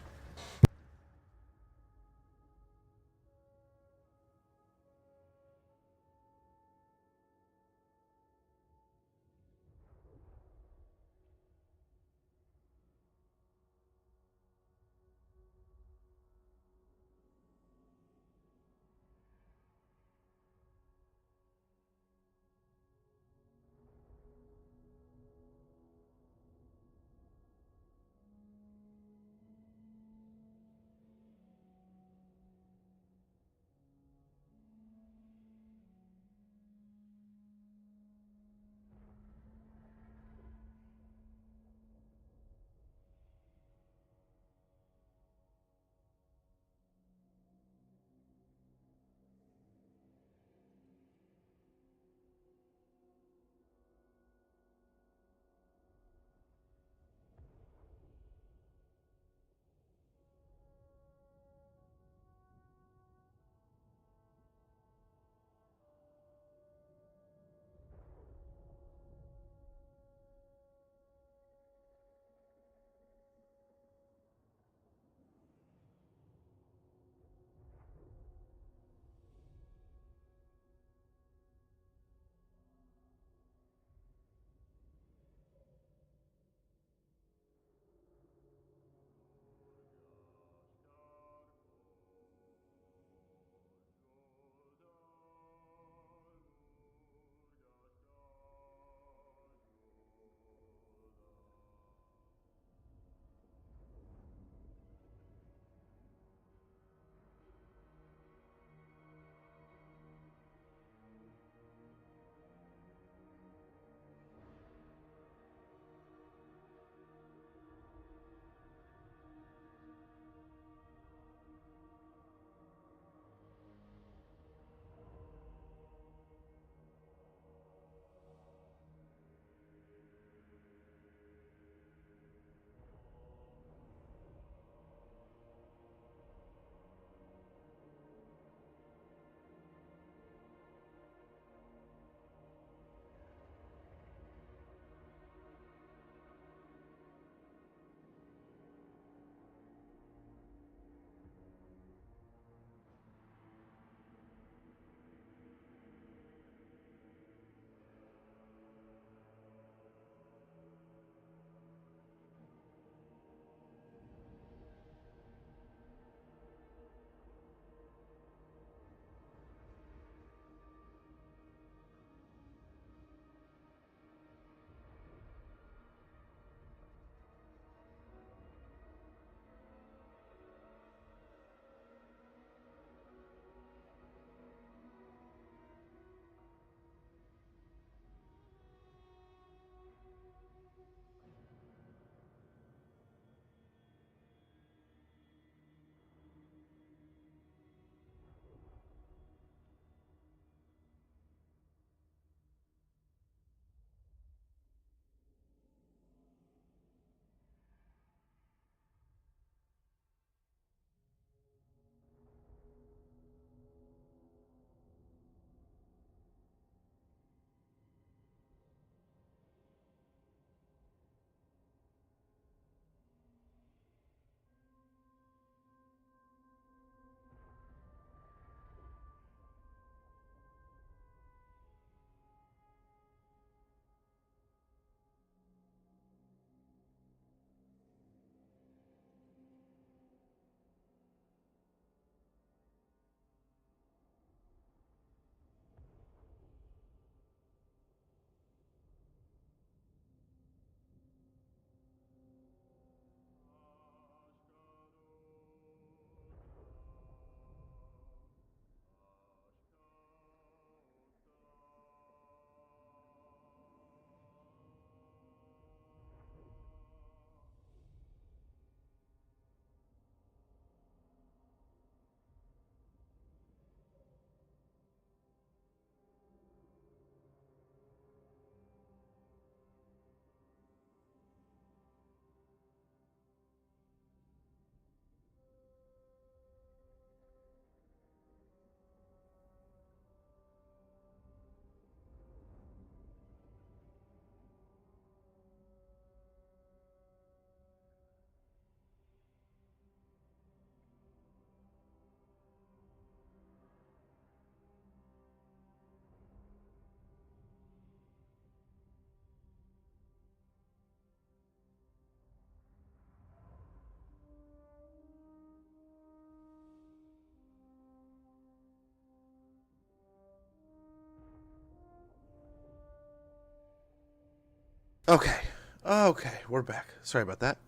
Okay. Okay, we're back. Sorry about that.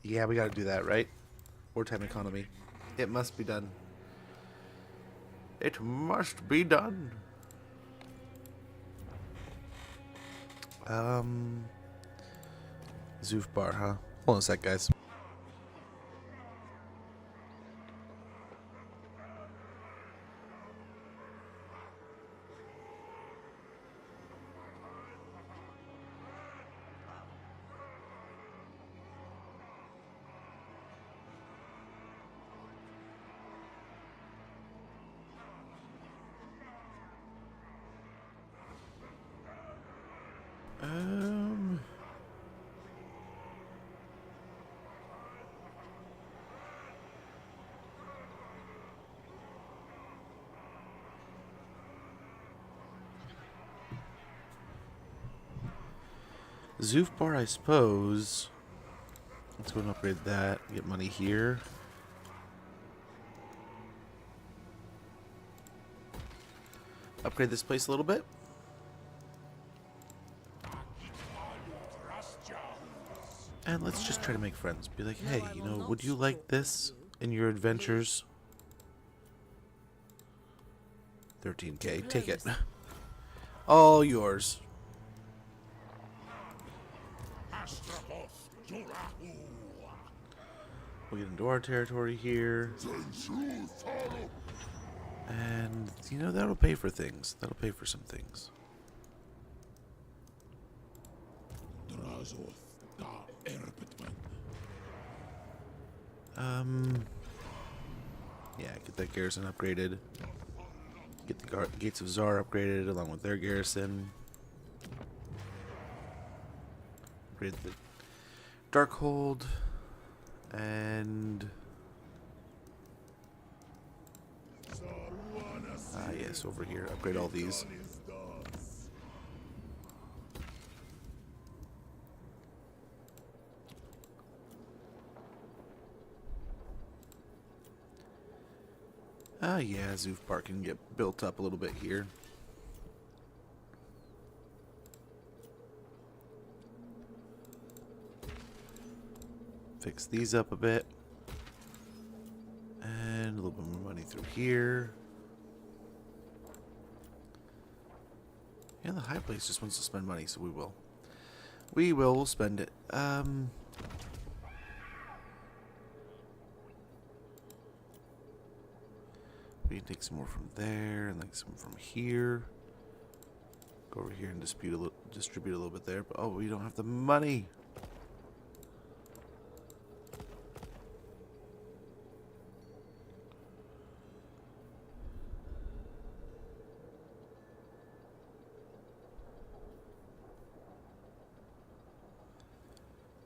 Yeah, we gotta do that, right? Wartime economy. It must be done. It must be done. Zoof bar, huh? Hold on a sec, guys. Um, Zoof bar, I suppose. Let's go and upgrade that. Get money here. Upgrade this place a little bit. And let's just try to make friends. Be like, hey, you know, would you like this in your adventures? 13k, take it. All yours. Astragoth We'll get into our territory here. And, you know, that'll pay for things. That'll pay for some things. Yeah, get that garrison upgraded. Get the Gates of Zar upgraded along with their garrison. Upgrade the Darkhold. And... yes, over here. Upgrade all these. Yeah, Zoof Park can get built up a little bit here. Fix these up a bit. And a little bit more money through here. Yeah, the high place just wants to spend money, so we will. We'll spend it. We can take some more from there, and like some from here. Go over here and distribute a little bit there. But oh, we don't have the money.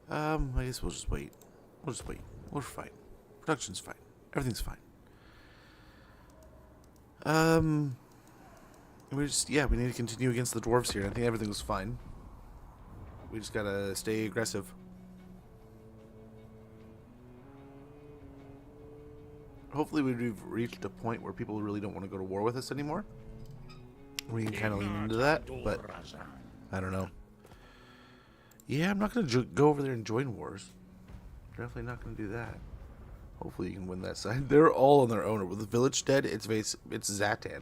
I guess we'll just wait. We'll just wait. We're fine. Production's fine. Everything's fine. We need to continue against the dwarves here. I think everything was fine. We just gotta stay aggressive. Hopefully we've reached a point where people really don't want to go to war with us anymore. We can kind of lean into that, but I don't know. Yeah, I'm not going to go over there and join wars. Definitely not going to do that. Hopefully you can win that side. They're all on their own. With the village dead, it's Zatan.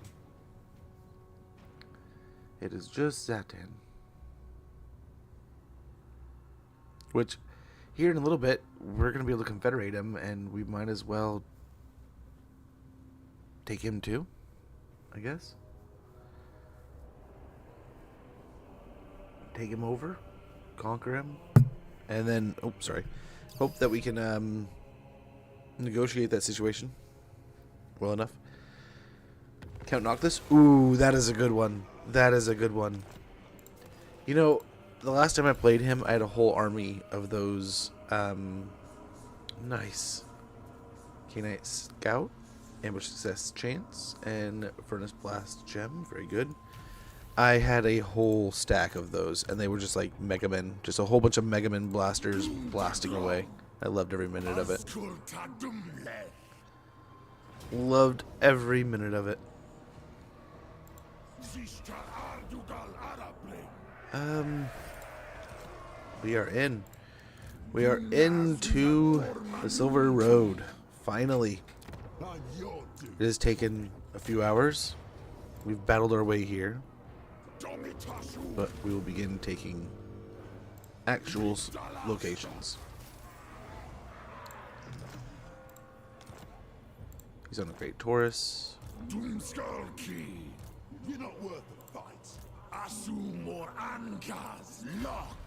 It is just Zatan. Which, here in a little bit, we're going to be able to confederate him, and we might as well take him too, I guess. Take him over. Conquer him, and then hope that we can negotiate that situation well enough. Count Noctis. Ooh, that is a good one. That is a good one. You know, the last time I played him, I had a whole army of those nice K-Knight Scout, Ambush Success Chance, and Furnace Blast Gem. Very good. I had a whole stack of those, and they were just like Mega Men. Just a whole bunch of Mega Men blasters blasting away. I loved every minute of it. Loved every minute of it. We are in. We are into the Silver Road. Finally. I'm your dude. It has taken a few hours. We've battled our way here. But we will begin taking actual locations. He's on a great Taurus. Doomskull Key. You're not worth the fight. Assume or Ankas. Lock.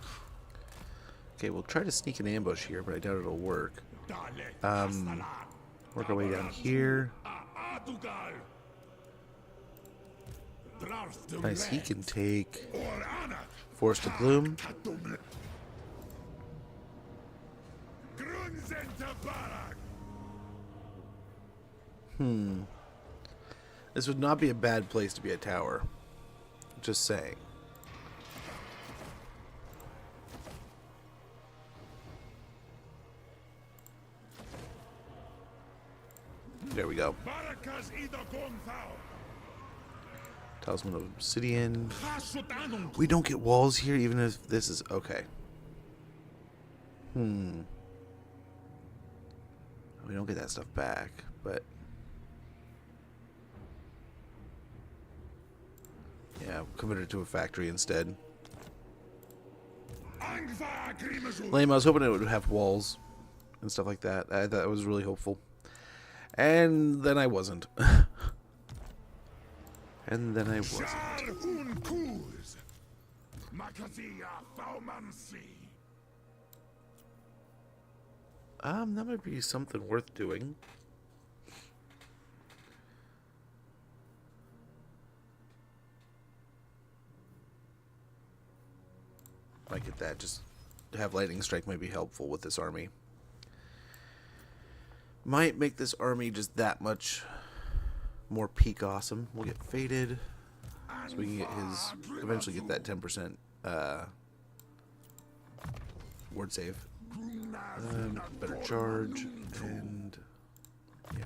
Okay, we'll try to sneak an ambush here, but I doubt it'll work. Work our way down here. Nice, he can take Forest of Gloom. This would not be a bad place to be a tower. Just saying. There we go. Talisman of Obsidian. We don't get walls here, even if this is okay. We don't get that stuff back, but yeah, committed to a factory instead. Lame. I was hoping it would have walls and stuff like that. I thought it was really hopeful, and then I wasn't. And then I wasn't. That might be something worth doing. Might get that. Just to have lightning strike might be helpful with this army. Might make this army just that much more peak awesome. We'll get faded, so we can get his, eventually get that 10% ward save. Better charge, and yeah,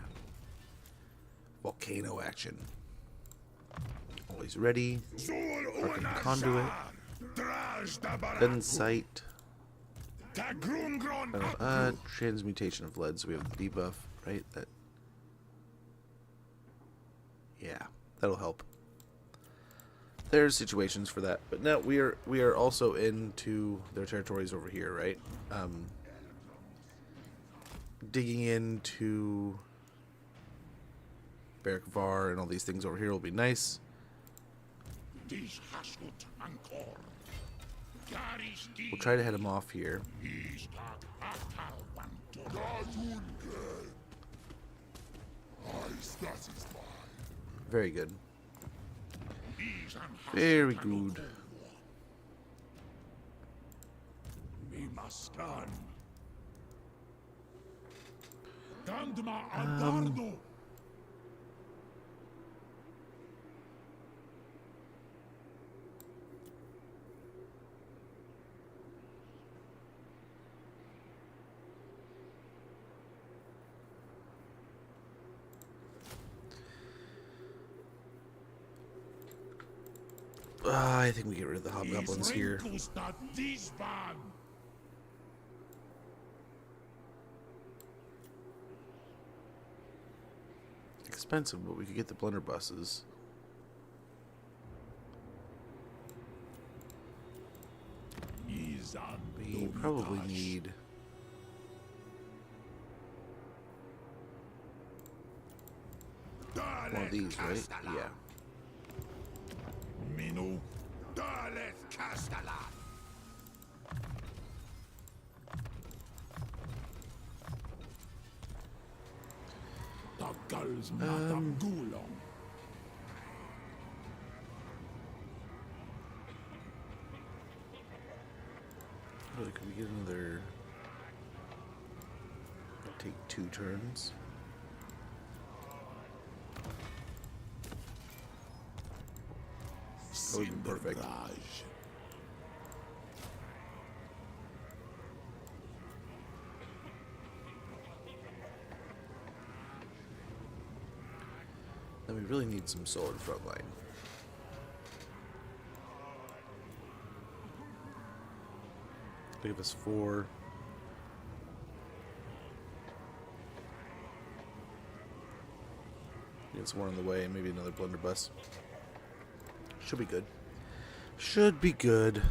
volcano action. Always ready. Arcane conduit. Then sight. Transmutation of lead, so we have the debuff, right? That. Yeah, that'll help. There's situations for that, but now we are also into their territories over here, right? Digging into Barrack Var and all these things over here will be nice. We'll try to head him off here. Very good. Very good. I think we get rid of the hobgoblins here. Expensive, but we could get the blunderbusses. We probably need one of these, right? Yeah. Really, could we get another? Take 2 turns. That would be perfect. Then we really need some solid front line. Give us 4. Get some more on the way, and maybe another blunderbuss. Should be good. Should be good.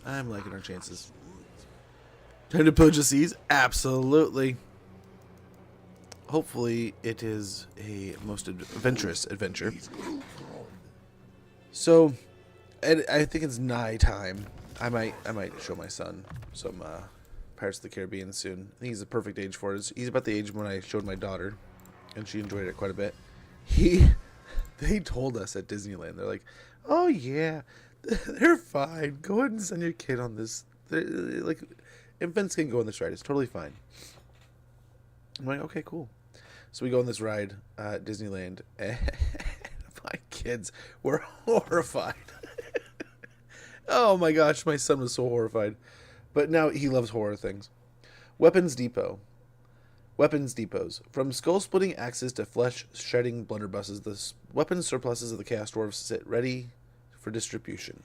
I'm liking our chances. Time to pillage the seas? Absolutely. Hopefully, it is a most adventurous adventure. So, I think it's nigh time. I might show my son some Pirates of the Caribbean soon. I think he's the perfect age for it. He's about the age when I showed my daughter, and she enjoyed it quite a bit. They told us at Disneyland, they're like, "Oh yeah, they're fine. Go ahead and send your kid on this. Like, infants can go on this ride. It's totally fine." I'm like, okay, cool. So we go on this ride at Disneyland, and my kids were horrified. Oh my gosh, my son was so horrified. But now he loves horror things. Weapons Depot. Weapons depots. From skull-splitting axes to flesh-shedding blunderbusses, the weapons surpluses of the Chaos Dwarves sit ready for distribution.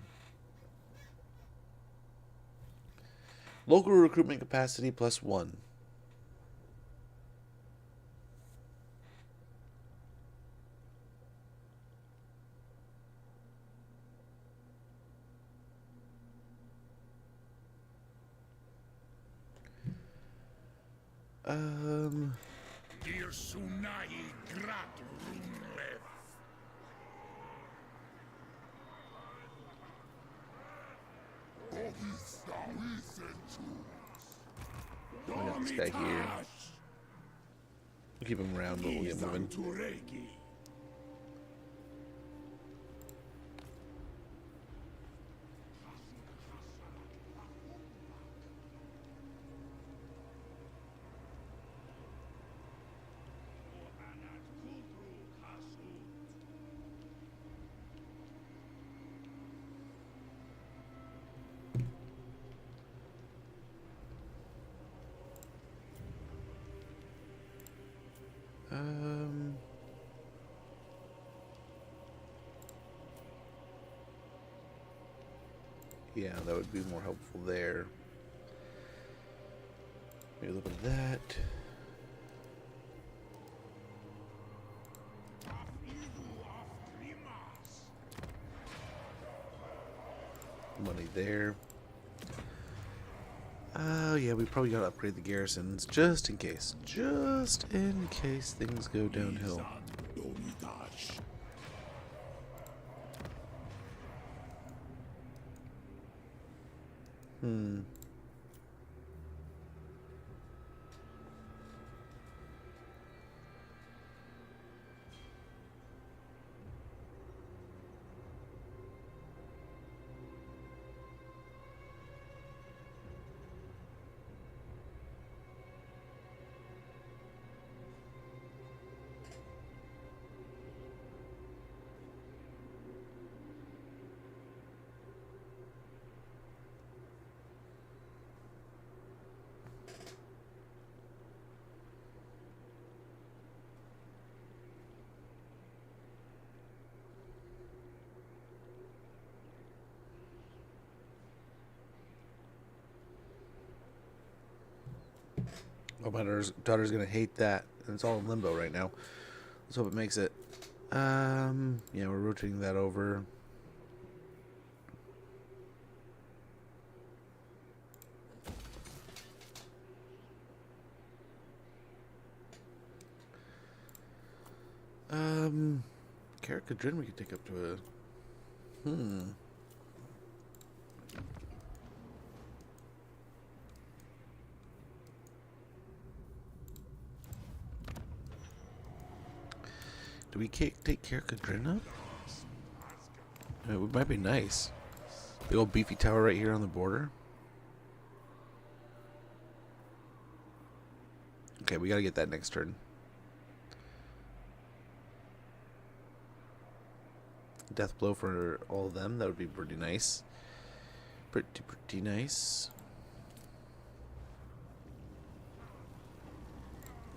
Local recruitment capacity +1. Dir sunai grat rumlev. We got this guy here. We'll keep him around, but we'll get moving. Yeah, that would be more helpful there. Maybe a little bit of that. Money there. Oh, yeah, we probably gotta upgrade the garrisons just in case. Just in case things go downhill. Oh, my daughter's gonna hate that. And it's all in limbo right now. Let's hope it makes it. Yeah, we're rotating that over. Caracadrin we could take up to a... Do we take Caracadrin up? It might be nice. Big old beefy tower right here on the border. Okay, we gotta get that next turn. Death blow for all of them. That would be pretty nice. Pretty nice.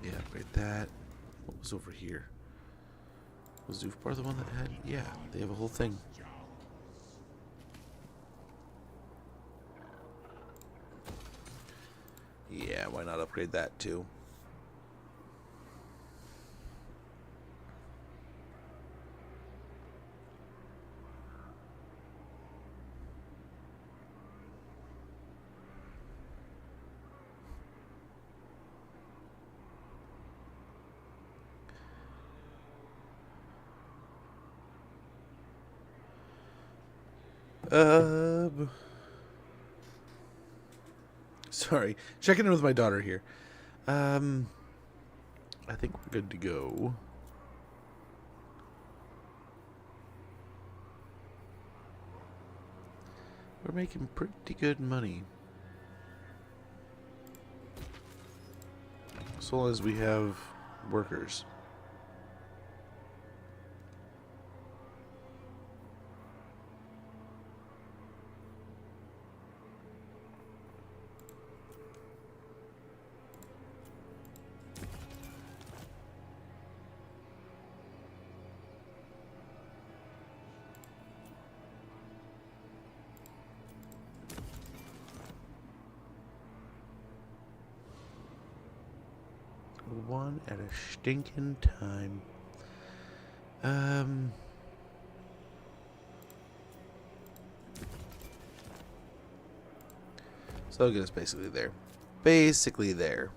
Yeah, upgrade that. What was over here? Was Zufbar the one that had? Yeah, they have a whole thing. Yeah, why not upgrade that too? Sorry, checking in with my daughter here. I think we're good to go. We're making pretty good money. So long as we have workers. One at a stinking time. So that'll get us basically there. Basically there.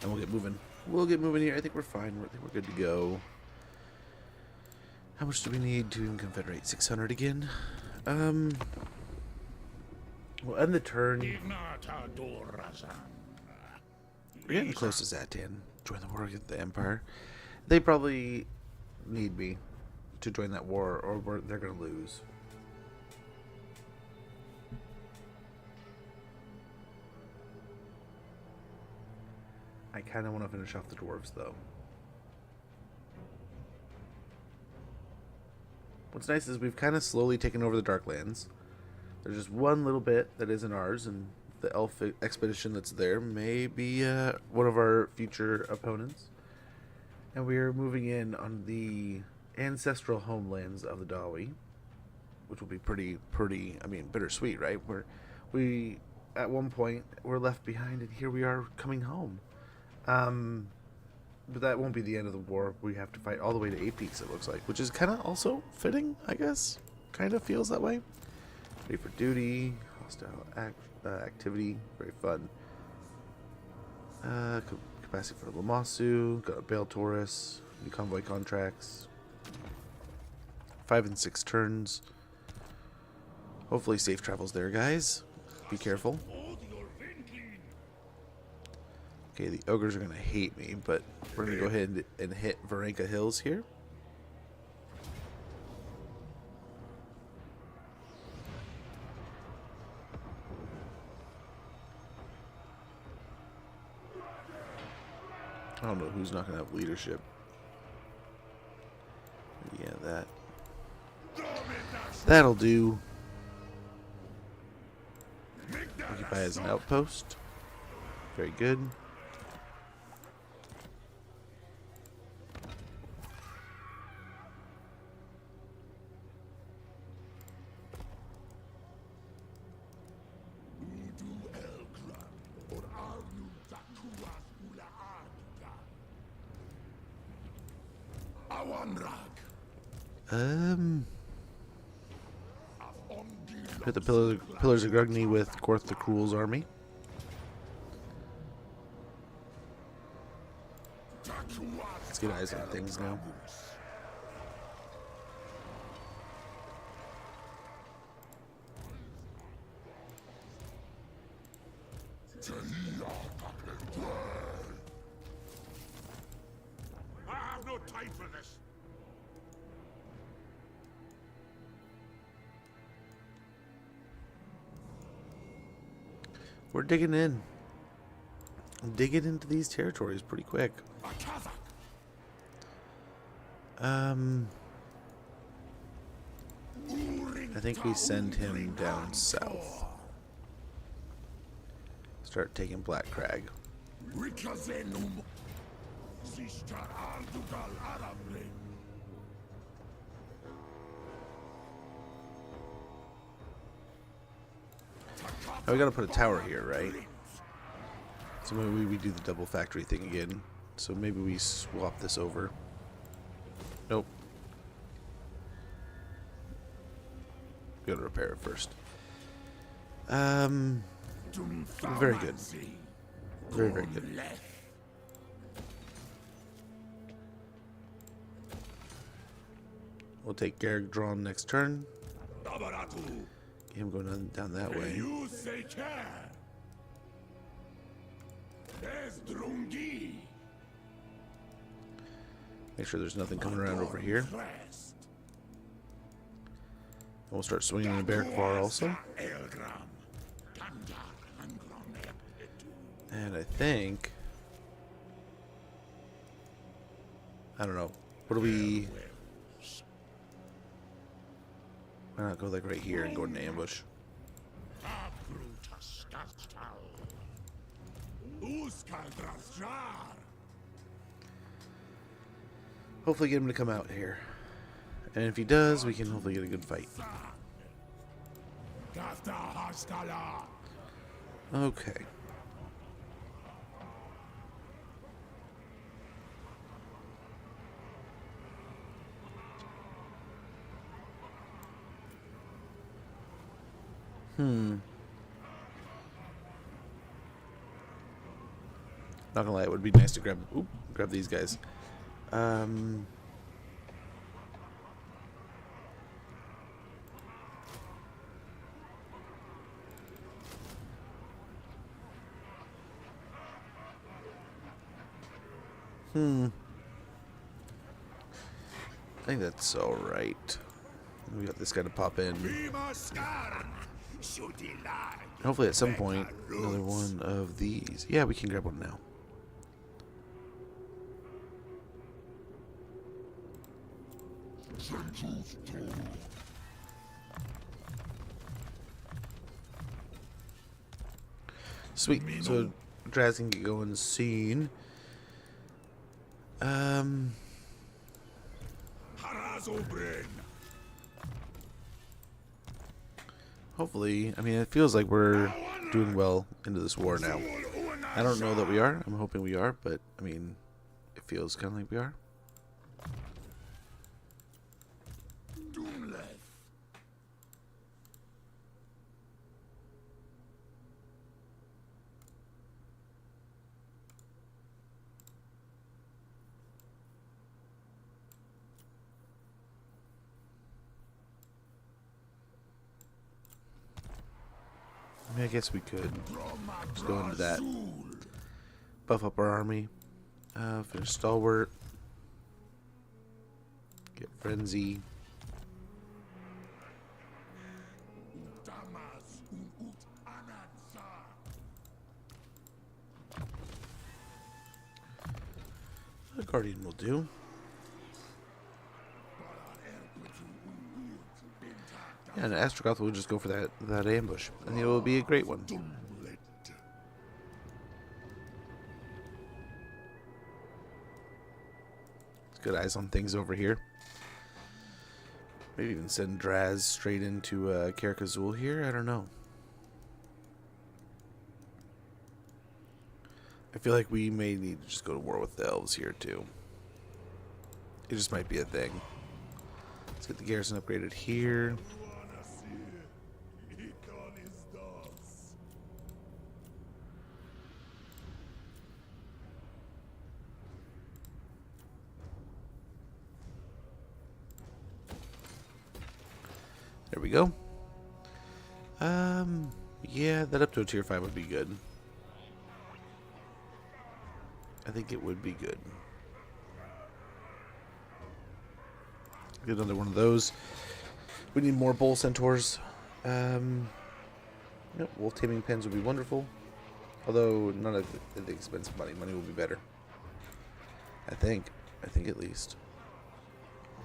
And we'll get moving. We'll get moving here. I think we're fine. I think we're good to go. How much do we need to confederate? 600 again? We'll end the turn. We're getting close to Zatan. Join the war against the Empire. They probably need me to join that war, or they're going to lose. I kind of want to finish off the dwarves, though. What's nice is we've kind of slowly taken over the Darklands. There's just one little bit that isn't ours, and the elf expedition that's there may be one of our future opponents. And we are moving in on the ancestral homelands of the Dawi, which will be pretty, I mean, bittersweet, right? We at one point were left behind, and here we are coming home. But that won't be the end of the war. We have to fight all the way to 8 Peaks, it looks like, which is kind of also fitting, I guess. Kind of feels that way. Ready for duty, hostile activity, very fun. Capacity for Lamasu, got a Bale Taurus, new convoy contracts. 5 and 6 turns. Hopefully safe travels there, guys. Be careful. Okay, the ogres are going to hate me, but we're going to go ahead and hit Varenka Hills here. I don't know who's not going to have leadership. Yeah, that'll do. Occupy as an outpost. Very good. Hit the Pillars of Grugni with Gorth the Cruel's army. Let's get eyes on things now. I have no time for this. We're digging in. Digging into these territories pretty quick. I think we send him down south. Start taking Black Crag. Now we gotta put a tower here, right? So maybe we do the double factory thing again. So maybe we swap this over. Nope. Gotta repair it first. Very good. Very, very good. We'll take Garrick drawn next turn. Get him going down that way. Make sure there's nothing coming around over here. And we'll start swinging the Barrack Var also. And I think... I don't know. What do we... Why not go like right here and go into ambush? Hopefully get him to come out here. And if he does, we can hopefully get a good fight. Okay. Not gonna lie, it would be nice to grab these guys. I think that's all right. We got this guy to pop in. Hopefully at some point, another one of these. Yeah, we can grab one now. Sweet. So Draz can get going soon. Hopefully, I mean, it feels like we're doing well into this war now. I don't know that we are. I'm hoping we are, but I mean, it feels kind of like we are. I mean, I guess we could just go into that. Buff up our army. Finish Stalwart. Get Frenzy. A Guardian will do. Yeah, and Astragoth will just go for that ambush, and it will be a great one. It's good eyes on things over here. Maybe even send Draz straight into Karak Azul here. I don't know. I feel like we may need to just go to war with the elves here too. It just might be a thing. Let's get the garrison upgraded here. There we go. Yeah, that up to a tier 5 would be good. I think it would be good. Get another one of those. We need more bull centaurs. Yep, wolf taming pens would be wonderful. Although none of the expensive money. Money will be better. I think at least.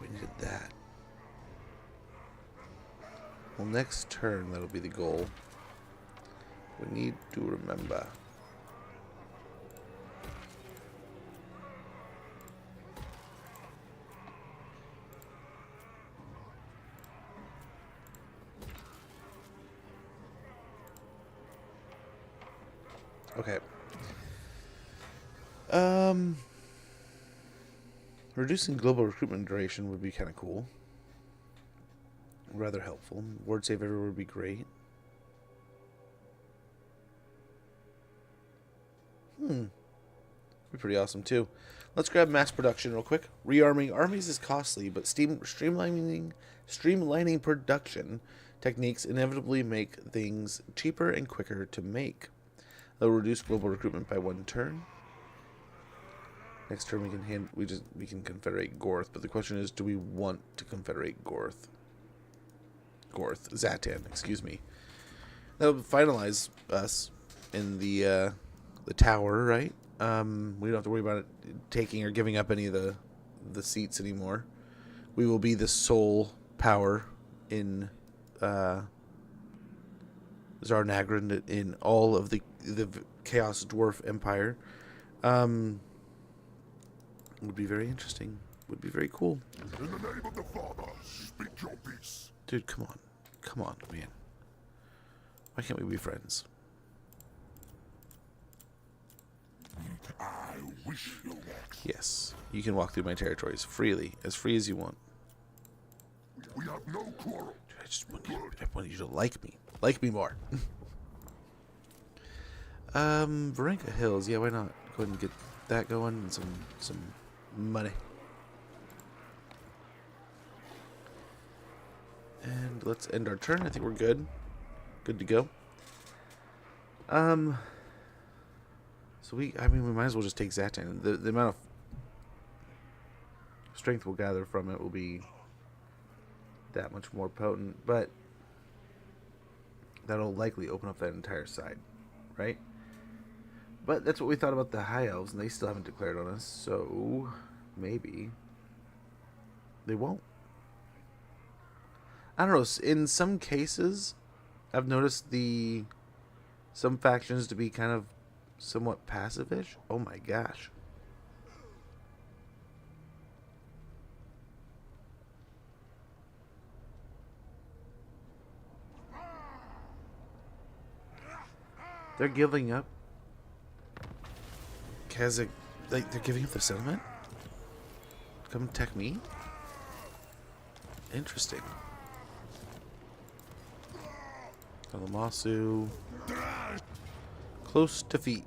We needed that. Well, next turn, that'll be the goal. We need to remember. Okay. Reducing global recruitment duration would be kind of cool. Rather helpful. Word save everywhere would be great. Be pretty awesome too. Let's grab mass production real quick. Rearming armies is costly, but streamlining production techniques inevitably make things cheaper and quicker to make. They'll reduce global recruitment by 1 turn. Next turn we can confederate Gorth, but the question is, do we want to confederate Zatan, excuse me. That'll finalize us in the tower, right? We don't have to worry about it taking or giving up any of the seats anymore. We will be the sole power in Zarnagran, in all of the Chaos Dwarf Empire. Would be very interesting. Would be very cool. In the name of the Father, speak your peace. Dude, come on. Come on, man. Why can't we be friends? I wish you luck. Yes. You can walk through my territories freely. As free as you want. We have no quarrel. Dude, I want you to like me. Like me more. Varenka Hills. Yeah, why not? Go ahead and get that going and some money. And let's end our turn. I think we're good. Good to go. So we might as well just take Zatan. The amount of strength we'll gather from it will be that much more potent, but that'll likely open up that entire side, right? But that's what we thought about the High Elves, and they still haven't declared on us, so maybe they won't. I don't know. In some cases, I've noticed some factions to be kind of somewhat passive-ish. Oh my gosh. They're giving up. Kazakh, like, they're giving up their settlement? Come attack me? Interesting. Kalamasu. Close defeat.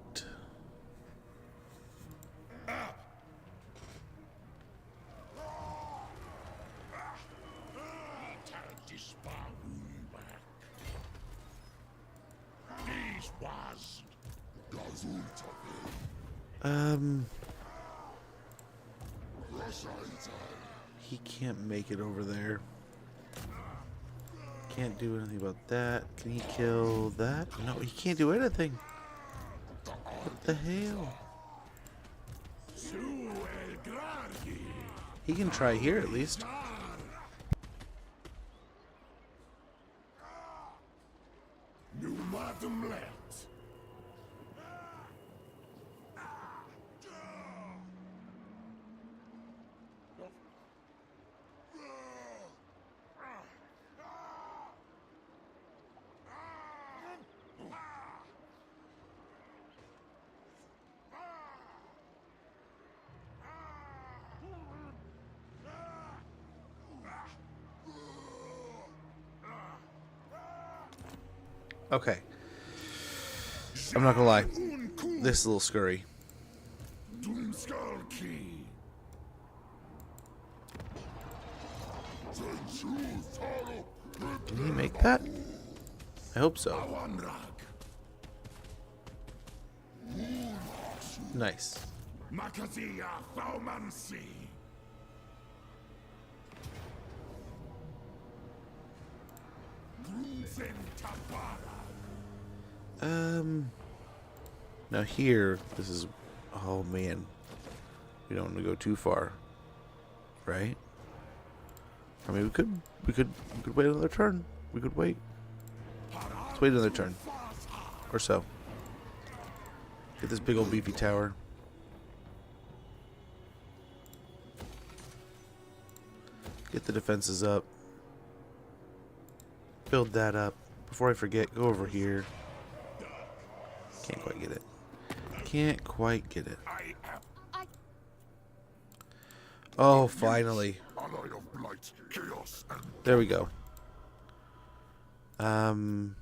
He can't make it over there. Can't do anything about that. Can he kill that? No, he can't do anything. What the hell? He can try here at least. Okay. I'm not gonna lie. This is a little scurry. Can he make that? I hope so. Nice. Now here, this is, oh man, we don't want to go too far, right? I mean, we could wait another turn. We could wait. Let's wait another turn, or so. Get this big old beefy tower. Get the defenses up. Build that up. Before I forget, go over here. Can't quite get it. Can't quite get it. I am Oh, finally. Alloy of blight, chaos, and There we go. Sa'ut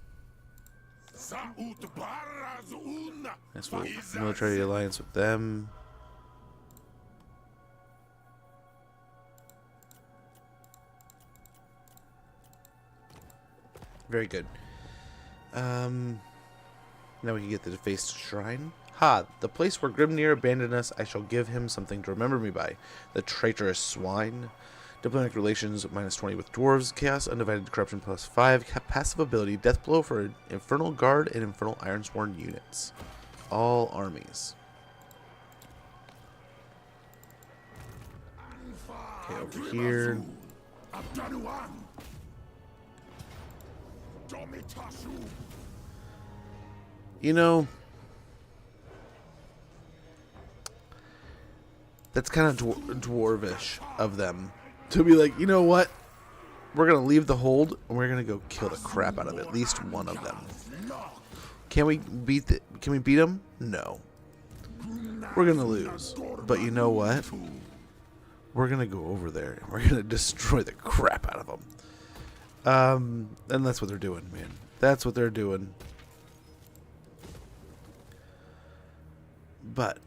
Barazun. Nice little military alliance with them. Very good. Now we can get the defaced shrine. Ha! The place where Grimnir abandoned us, I shall give him something to remember me by. The traitorous swine. Diplomatic relations -20 with dwarves. Chaos, undivided corruption +5. Passive ability, death blow for Infernal Guard and Infernal Ironsworn units. All armies. Okay, over here. You know, that's kind of dwarvish of them to be like, you know what? We're going to leave the hold and we're going to go kill the crap out of at least one of them. Can we beat them? No. We're going to lose. But you know what? We're going to go over there and we're going to destroy the crap out of them. And that's what they're doing, man. That's what they're doing. But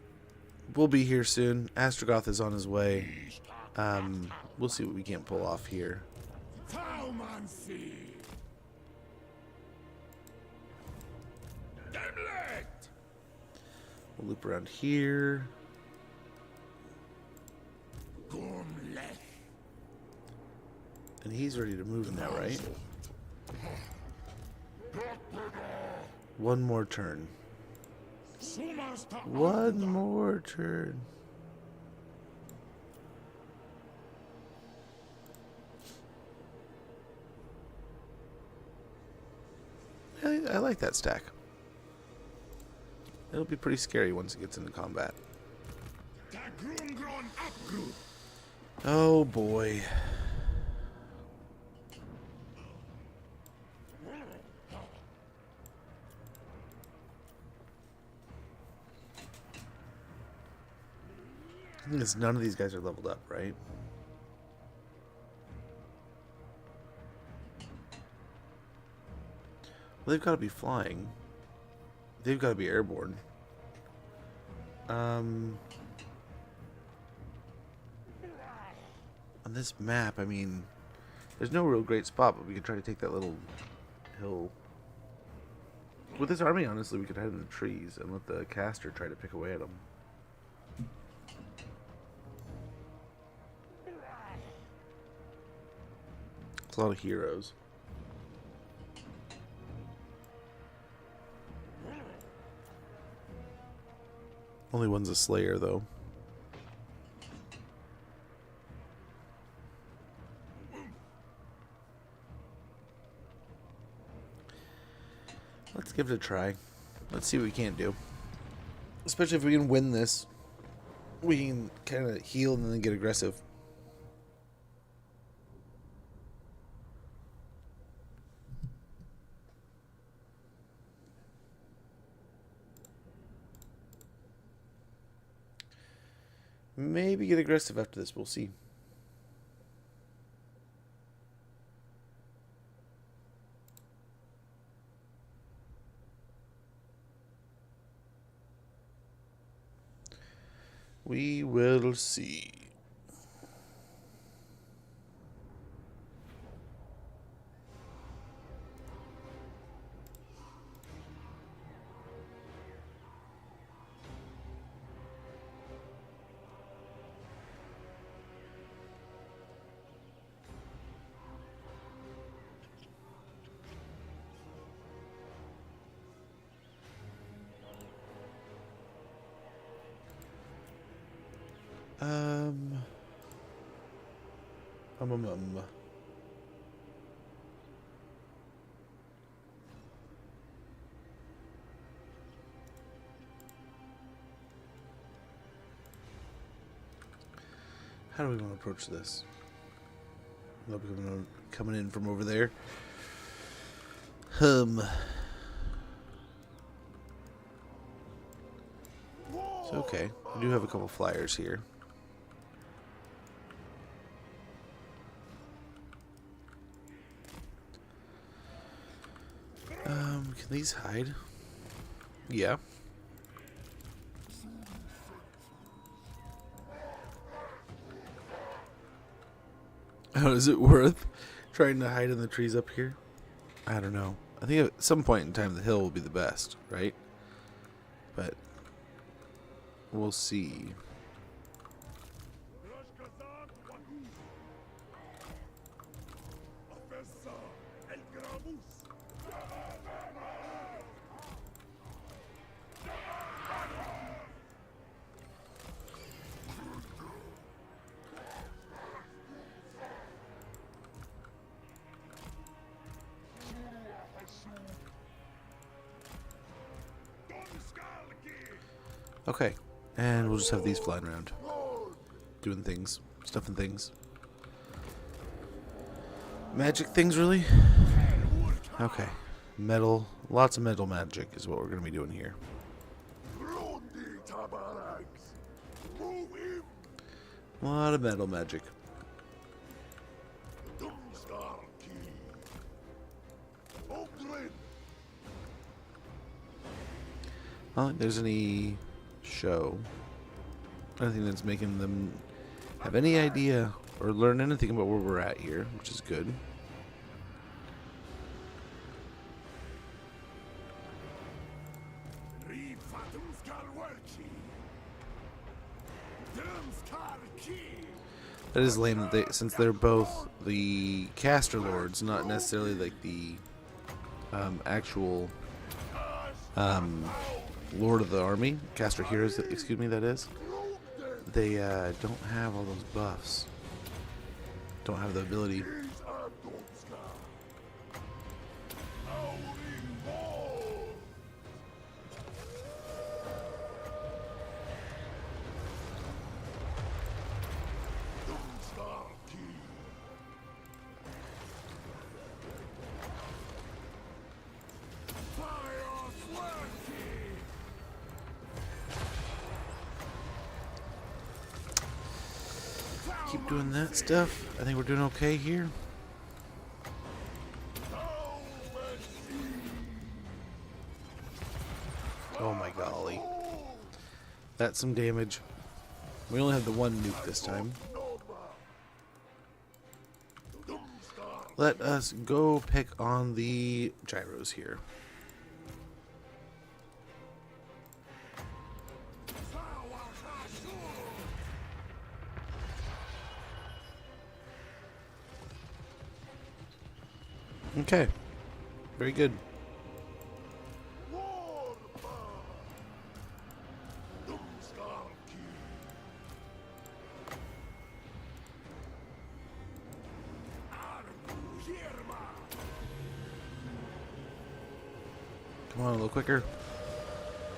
we'll be here soon. Astragoth is on his way. We'll see what we can pull off here. We'll loop around here. And he's ready to move now, right? One more turn. One more turn. I like that stack. It'll be pretty scary once it gets into combat. Oh boy. I think none of these guys are leveled up, right? Well, they've got to be flying. They've got to be airborne. On this map, I mean, there's no real great spot, but we could try to take that little hill. With this army, honestly, we could hide in the trees and let the caster try to pick away at them. It's a lot of heroes. Only one's a slayer, though. Let's give it a try. Let's see what we can do. Especially if we can win this. We can kind of heal and then get aggressive. Maybe get aggressive after this. We'll see. We will see. How do we want to approach this? Coming in from over there. It's okay. We do have a couple flyers here. Can these hide? Yeah. Oh, is it worth trying to hide in the trees up here? I don't know. I think at some point in time the hill will be the best, right? But we'll see. Okay, and we'll just have these flying around, doing things, stuffing things. Magic things, really? Okay, metal, lots of metal magic is what we're going to be doing here. A lot of metal magic. I don't think there's any show. I don't think that's making them have any idea or learn anything about where we're at here, which is good. That is lame that they, since they're both the caster lords, not necessarily like the actual lord of the army, caster heroes, excuse me, that is. They don't have all those buffs. Don't have the ability. Keep doing that stuff. I think we're doing okay here. Oh my golly. That's some damage. We only have the one nuke this time. Let us go pick on the gyros here. Okay. Very good. Come on, a little quicker.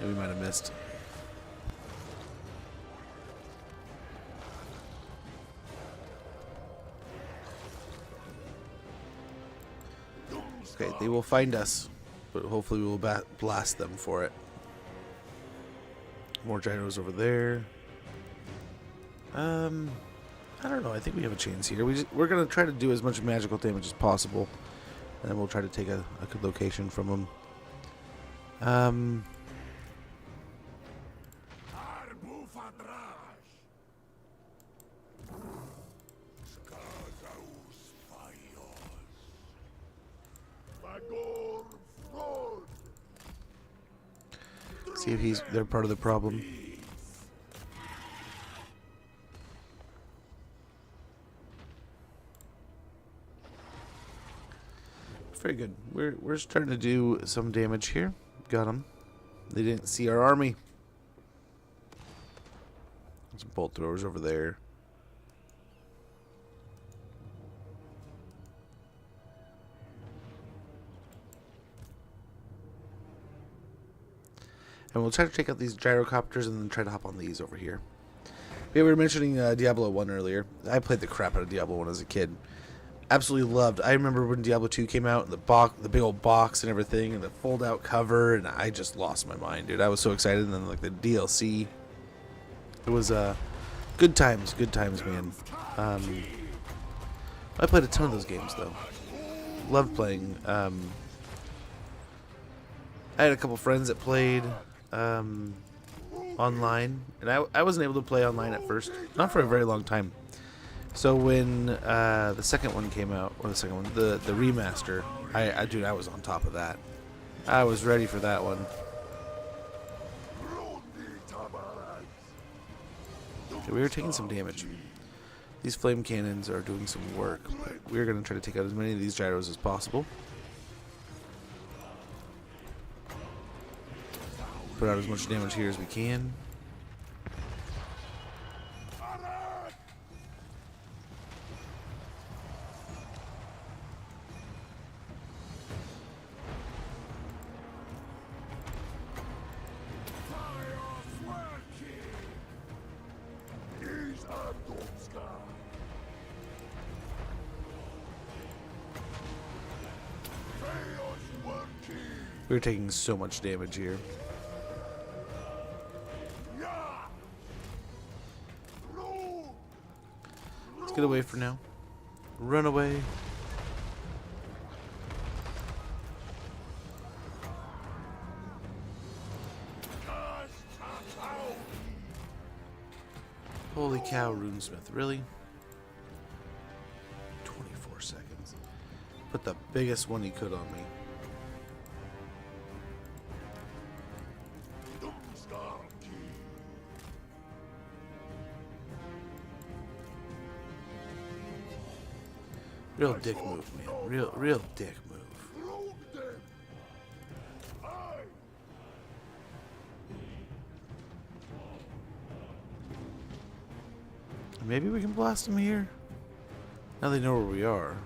Yeah, we might have missed. Okay, they will find us, but hopefully we will blast them for it. More gyros over there. I don't know. I think we have a chance here. We're gonna try to do as much magical damage as possible, and then we'll try to take a good location from them. See if they're part of the problem. Very good. We're starting to do some damage here. Got them. They didn't see our army. Some bolt throwers over there. And we'll try to take out these gyrocopters and then try to hop on these over here. We were mentioning Diablo 1 earlier. I played the crap out of Diablo 1 as a kid. Absolutely loved. I remember when Diablo 2 came out, and the big old box and everything, and the fold-out cover, and I just lost my mind, dude. I was so excited, and then like the DLC. It was good times, man. I played a ton of those games though. Loved playing I had a couple friends that played online, and I wasn't able to play online at first, not for a very long time. So when the second one came out, or the remaster, dude, I was on top of that. I was ready for that one. Okay, we were taking some damage. These flame cannons are doing some work, but we're going to try to take out as many of these gyros as possible. Put out as much damage here as we can. We're taking so much damage here. Let's get away for now. Run away. Holy cow, Runesmith, really? 24 seconds. Put the biggest one he could on me. Real dick move, man. Real dick move. Maybe we can blast them here? Now they know where we are.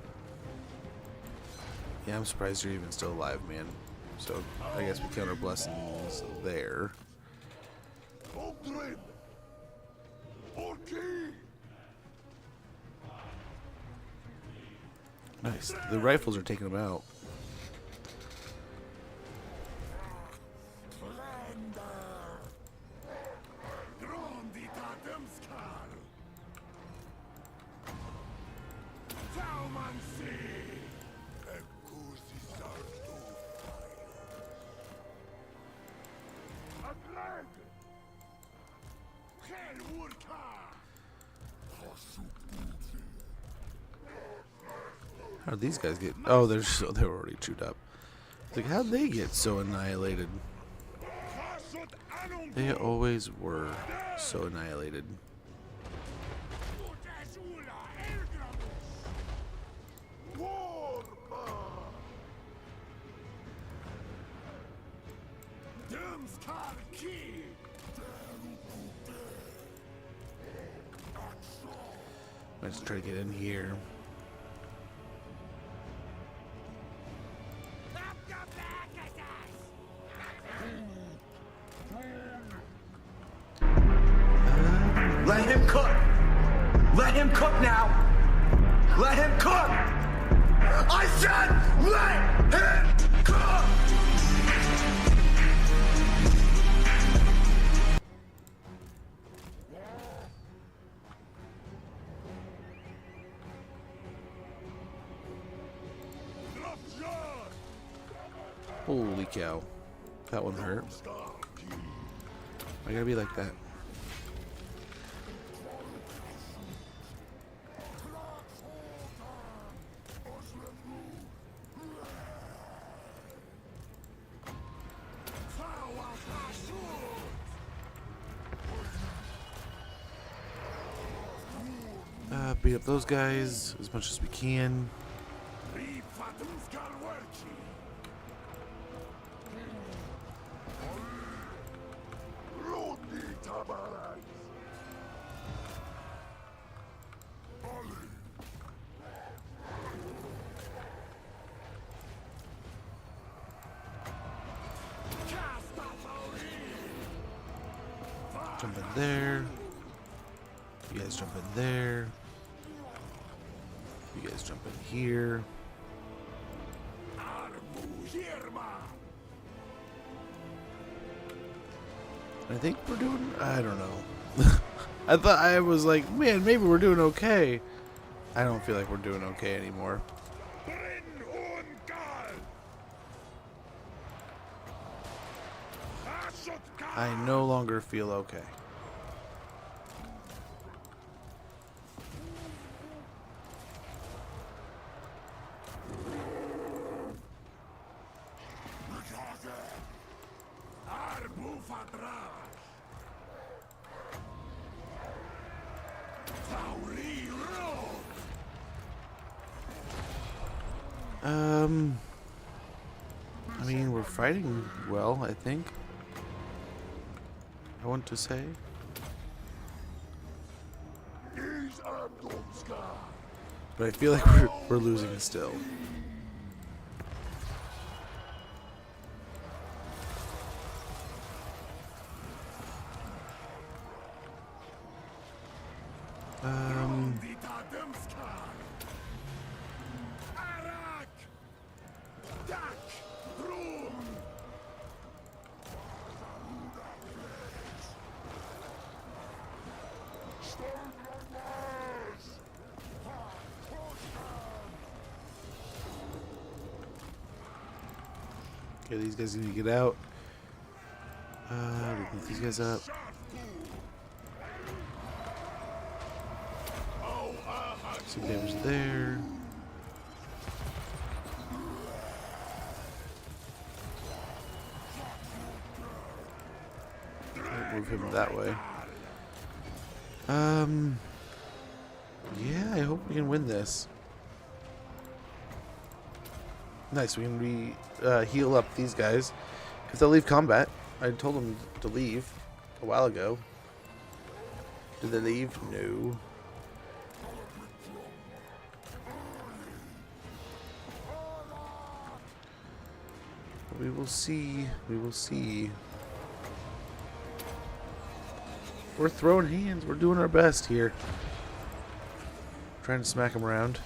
Yeah, I'm surprised you're even still alive, man. So, I guess we count our blessings there. Nice. The rifles are taking them out. How did these guys get? Oh, they're already chewed up. It's like, how'd they get so annihilated? They always were so annihilated. Let's try to get in here. Let him cook! Let him cook now! Let him cook! I said let him cook! Holy cow. That one hurt. I gotta be like that. Beat up those guys as much as we can. Jump in there. You guys jump in there. You guys jump in here. I think we're doing... I don't know. I thought I was like, man, maybe we're doing okay. I don't feel like we're doing okay anymore. I no longer feel okay. I mean, we're fighting well, I think. I want to say. But I feel like we're losing still. Okay, these guys need to get out. We beat these guys up. Some damage there. Can't move him that way. Yeah, I hope we can win this. Nice, we can heal up these guys. If they'll leave combat. I told them to leave a while ago. Did they leave? No. We will see. We will see. We're throwing hands. We're doing our best here. Trying to smack them around.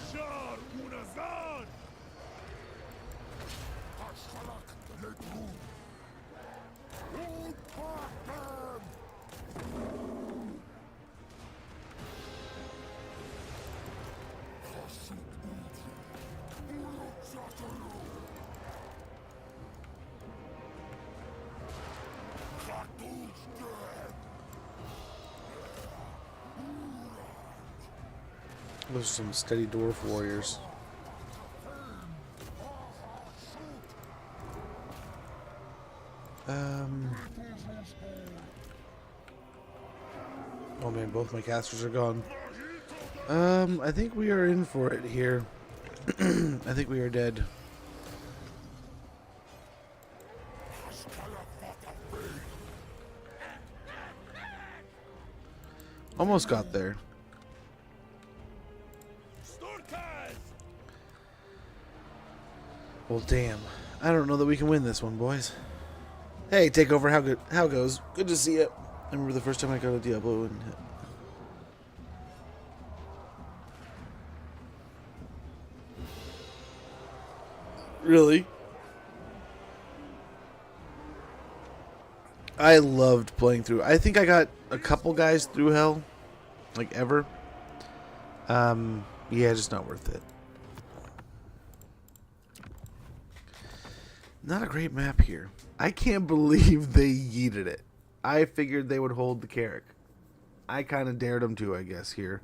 Those are some steady dwarf warriors. Oh man, both my casters are gone. I think we are in for it here. I think we are dead. Almost got there. Well, damn. I don't know that we can win this one, boys. Hey, Takeover, how goes? Good to see you. I remember the first time I got a Diablo and... Really? I loved playing through. I think I got a couple guys through hell. Like, ever. Yeah, just not worth it. Not a great map here. I can't believe they yeeted it. I figured they would hold the Carrick. I kind of dared them to, I guess, here.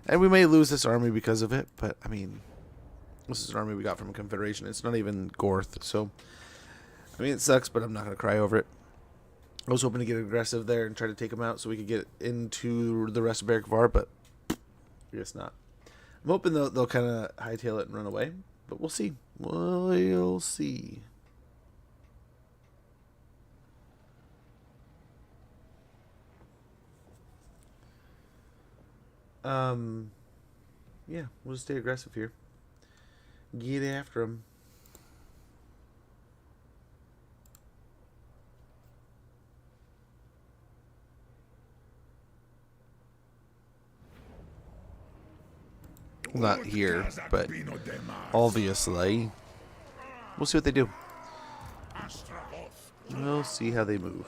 And we may lose this army because of it, but, I mean, this is an army we got from a Confederation. It's not even Gorth, so, I mean, it sucks, but I'm not going to cry over it. I was hoping to get aggressive there and try to take them out so we could get into the rest of Beric Var, but I guess not. I'm hoping they'll kind of hightail it and run away, but we'll see. We'll see. Yeah, we'll just stay aggressive here. Get after them. Not here, but obviously. We'll see what they do. We'll see how they move.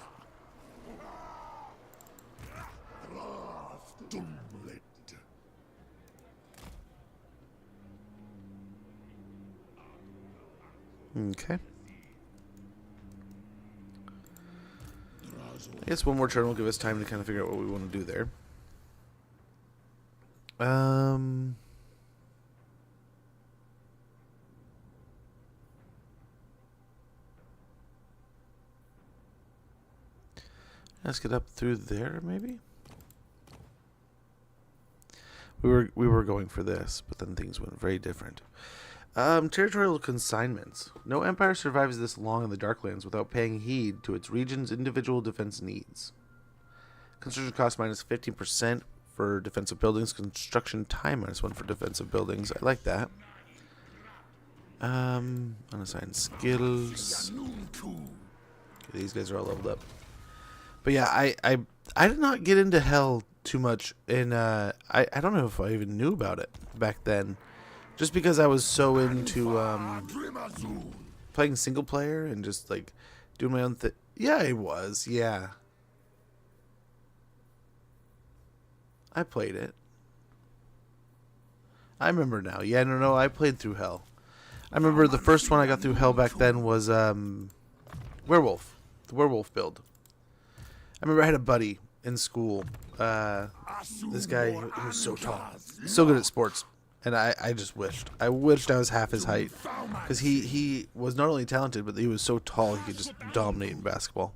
I guess one more turn will give us time to kind of figure out what we want to do there. Let's get up through there, maybe. We were going for this, but then things went very different. Territorial consignments. No empire survives this long in the Darklands without paying heed to its region's individual defense needs. Construction cost minus 15% for defensive buildings. Construction time minus 1 for defensive buildings. I like that. Unassigned skills. Okay, these guys are all leveled up. But yeah, I did not get into Hell too much, and I don't know if I even knew about it back then, just because I was so into playing single player and just like doing my own thing. Yeah, it was. Yeah, I played it. I remember now. Yeah, no, I played through Hell. I remember the first one I got through Hell back then was Werewolf, the Werewolf build. I remember I had a buddy in school. This guy, he was so tall, so good at sports, and I just wished I was half his height, because he was not only talented, but he was so tall he could just dominate in basketball.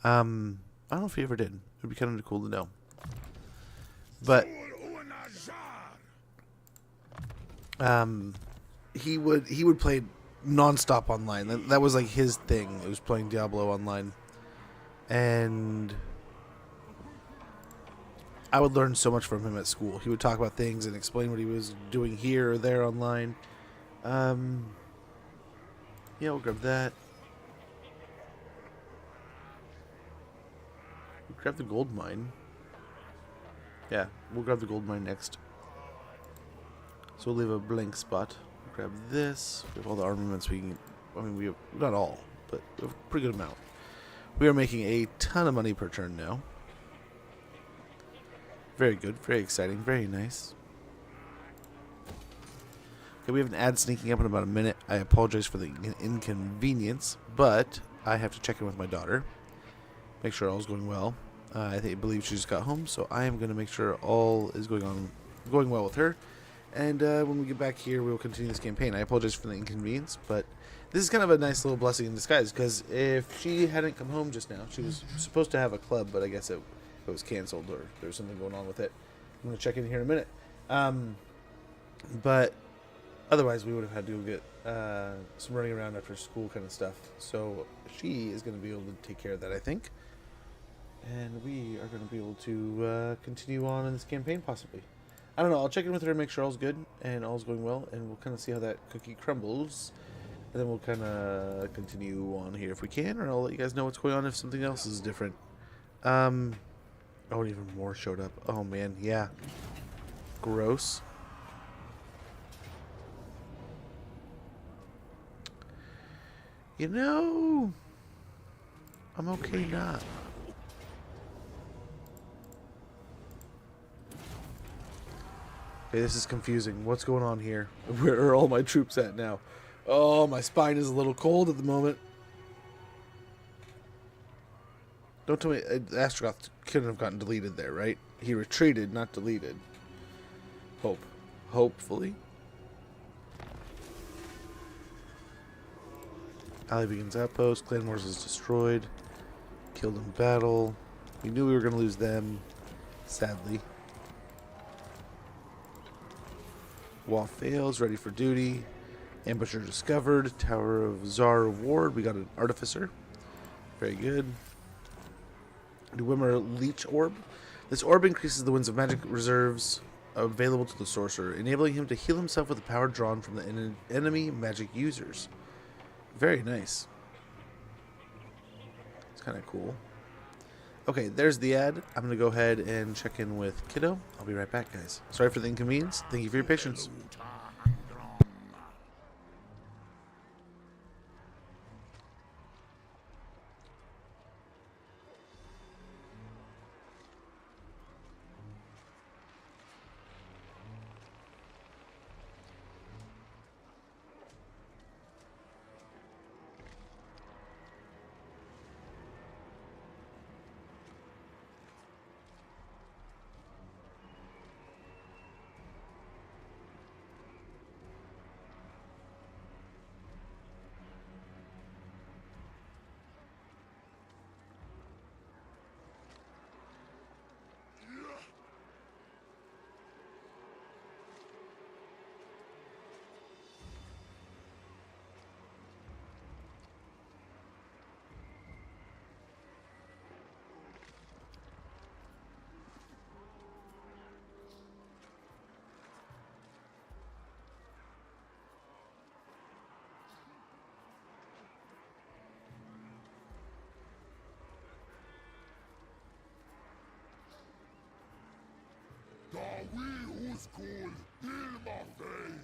I don't know if he ever did. It would be kind of cool to know. But he would play nonstop online. That was like his thing. It was playing Diablo online. And I would learn so much from him at school. He would talk about things and explain what he was doing here or there online. Yeah, we'll grab that. We'll grab the gold mine. Yeah, we'll grab the gold mine next. So we'll leave a blank spot. We'll grab this. We have all the armaments we can. I mean, we have not all, but we have a pretty good amount. We are making a ton of money per turn now. Very good, very exciting, very nice. Okay, we have an ad sneaking up in about a minute. I apologize for the inconvenience, but I have to check in with my daughter. Make sure all's going well. I believe she just got home, so I am going to make sure all is going well with her. And when we get back here, we will continue this campaign. I apologize for the inconvenience, but this is kind of a nice little blessing in disguise, because if she hadn't come home just now, she was supposed to have a club, but I guess it was canceled or there was something going on with it. I'm going to check in here in a minute. But otherwise, we would have had to go get some running around after school kind of stuff. So she is going to be able to take care of that, I think. And we are going to be able to continue on in this campaign, possibly. I don't know. I'll check in with her and make sure all's good and all's going well. And we'll kind of see how that cookie crumbles. And then we'll kind of continue on here if we can. Or I'll let you guys know what's going on if something else is different. Oh, even more showed up. Oh, man. Yeah. Gross. You know, I'm okay not. Okay, this is confusing. What's going on here? Where are all my troops at now? Oh, my spine is a little cold at the moment. Don't tell me Astragoth couldn't have gotten deleted there, right? He retreated, not deleted. Hopefully. Ally begins outpost. Clan Wars is destroyed. Killed in battle. We knew we were going to lose them. Sadly. Wall fails. Ready for duty. Ambusher discovered. Tower of Czar reward. We got an artificer. Very good. Dwemer Leech Orb. This orb increases the winds of magic reserves available to the sorcerer, enabling him to heal himself with the power drawn from the enemy magic users. Very nice. It's kind of cool. Okay, there's the ad. I'm going to go ahead and check in with Kiddo. I'll be right back, guys. Sorry for the inconvenience. Thank you for your patience. Nazgul Ilmafe.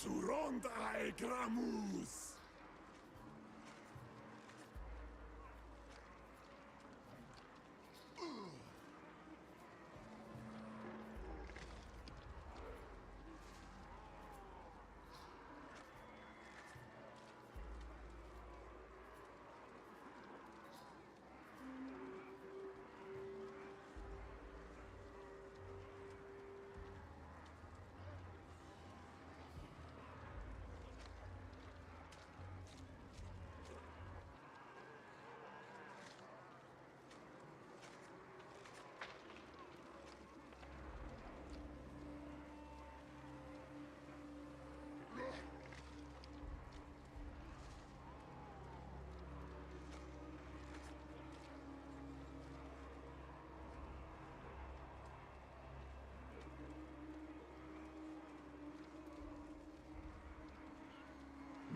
Surond ai Gramus.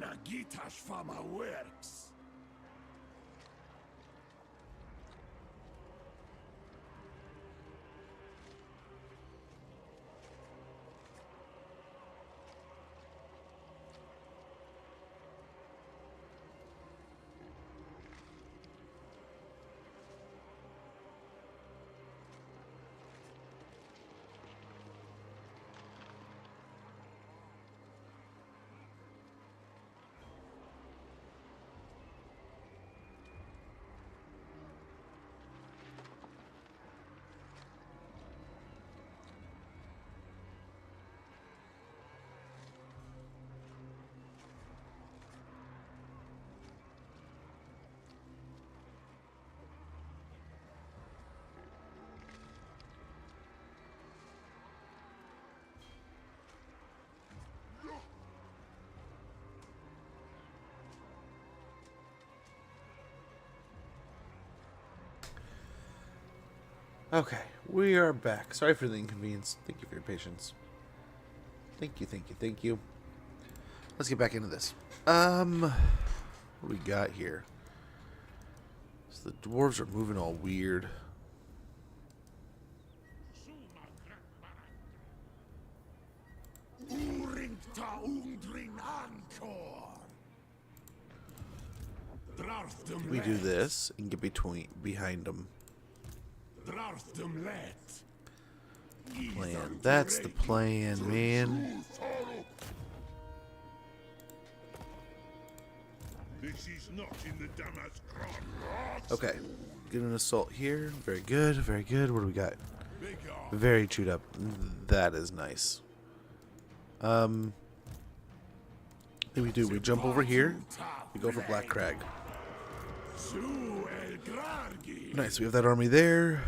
Nagitash Fama works. Okay, we are back. Sorry for the inconvenience. Thank you for your patience. Thank you, thank you, thank you. Let's get back into this. What do we got here? So the dwarves are moving all weird. Uringta undrin ankor. We do this and get behind them. Plan. That's the plan, man. This is not in the Damascus. Okay. Get an assault here. Very good, very good. What do we got? Very chewed up. That is nice. Then we do. We jump over here. We go for Black Crag. Nice. We have that army there.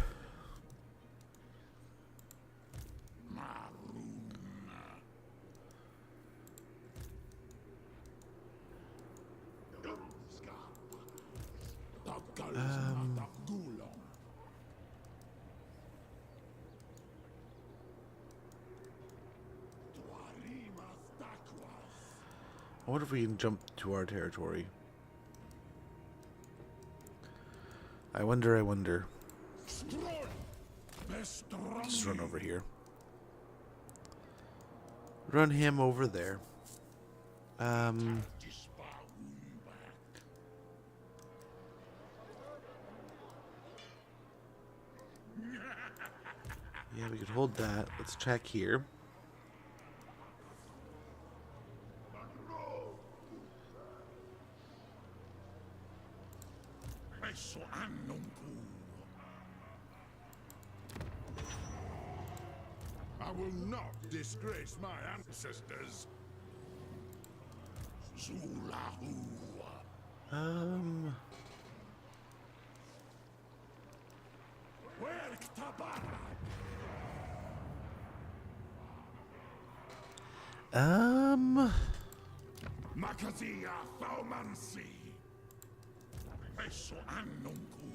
I wonder if we can jump to our territory. I wonder. Just run over here. Run him over there. Yeah, we could hold that. Let's check here. Eso annuncu. I will not disgrace my ancestors. Zulahu. Werktabara. Makazia Thaumansi. Eso annuncu.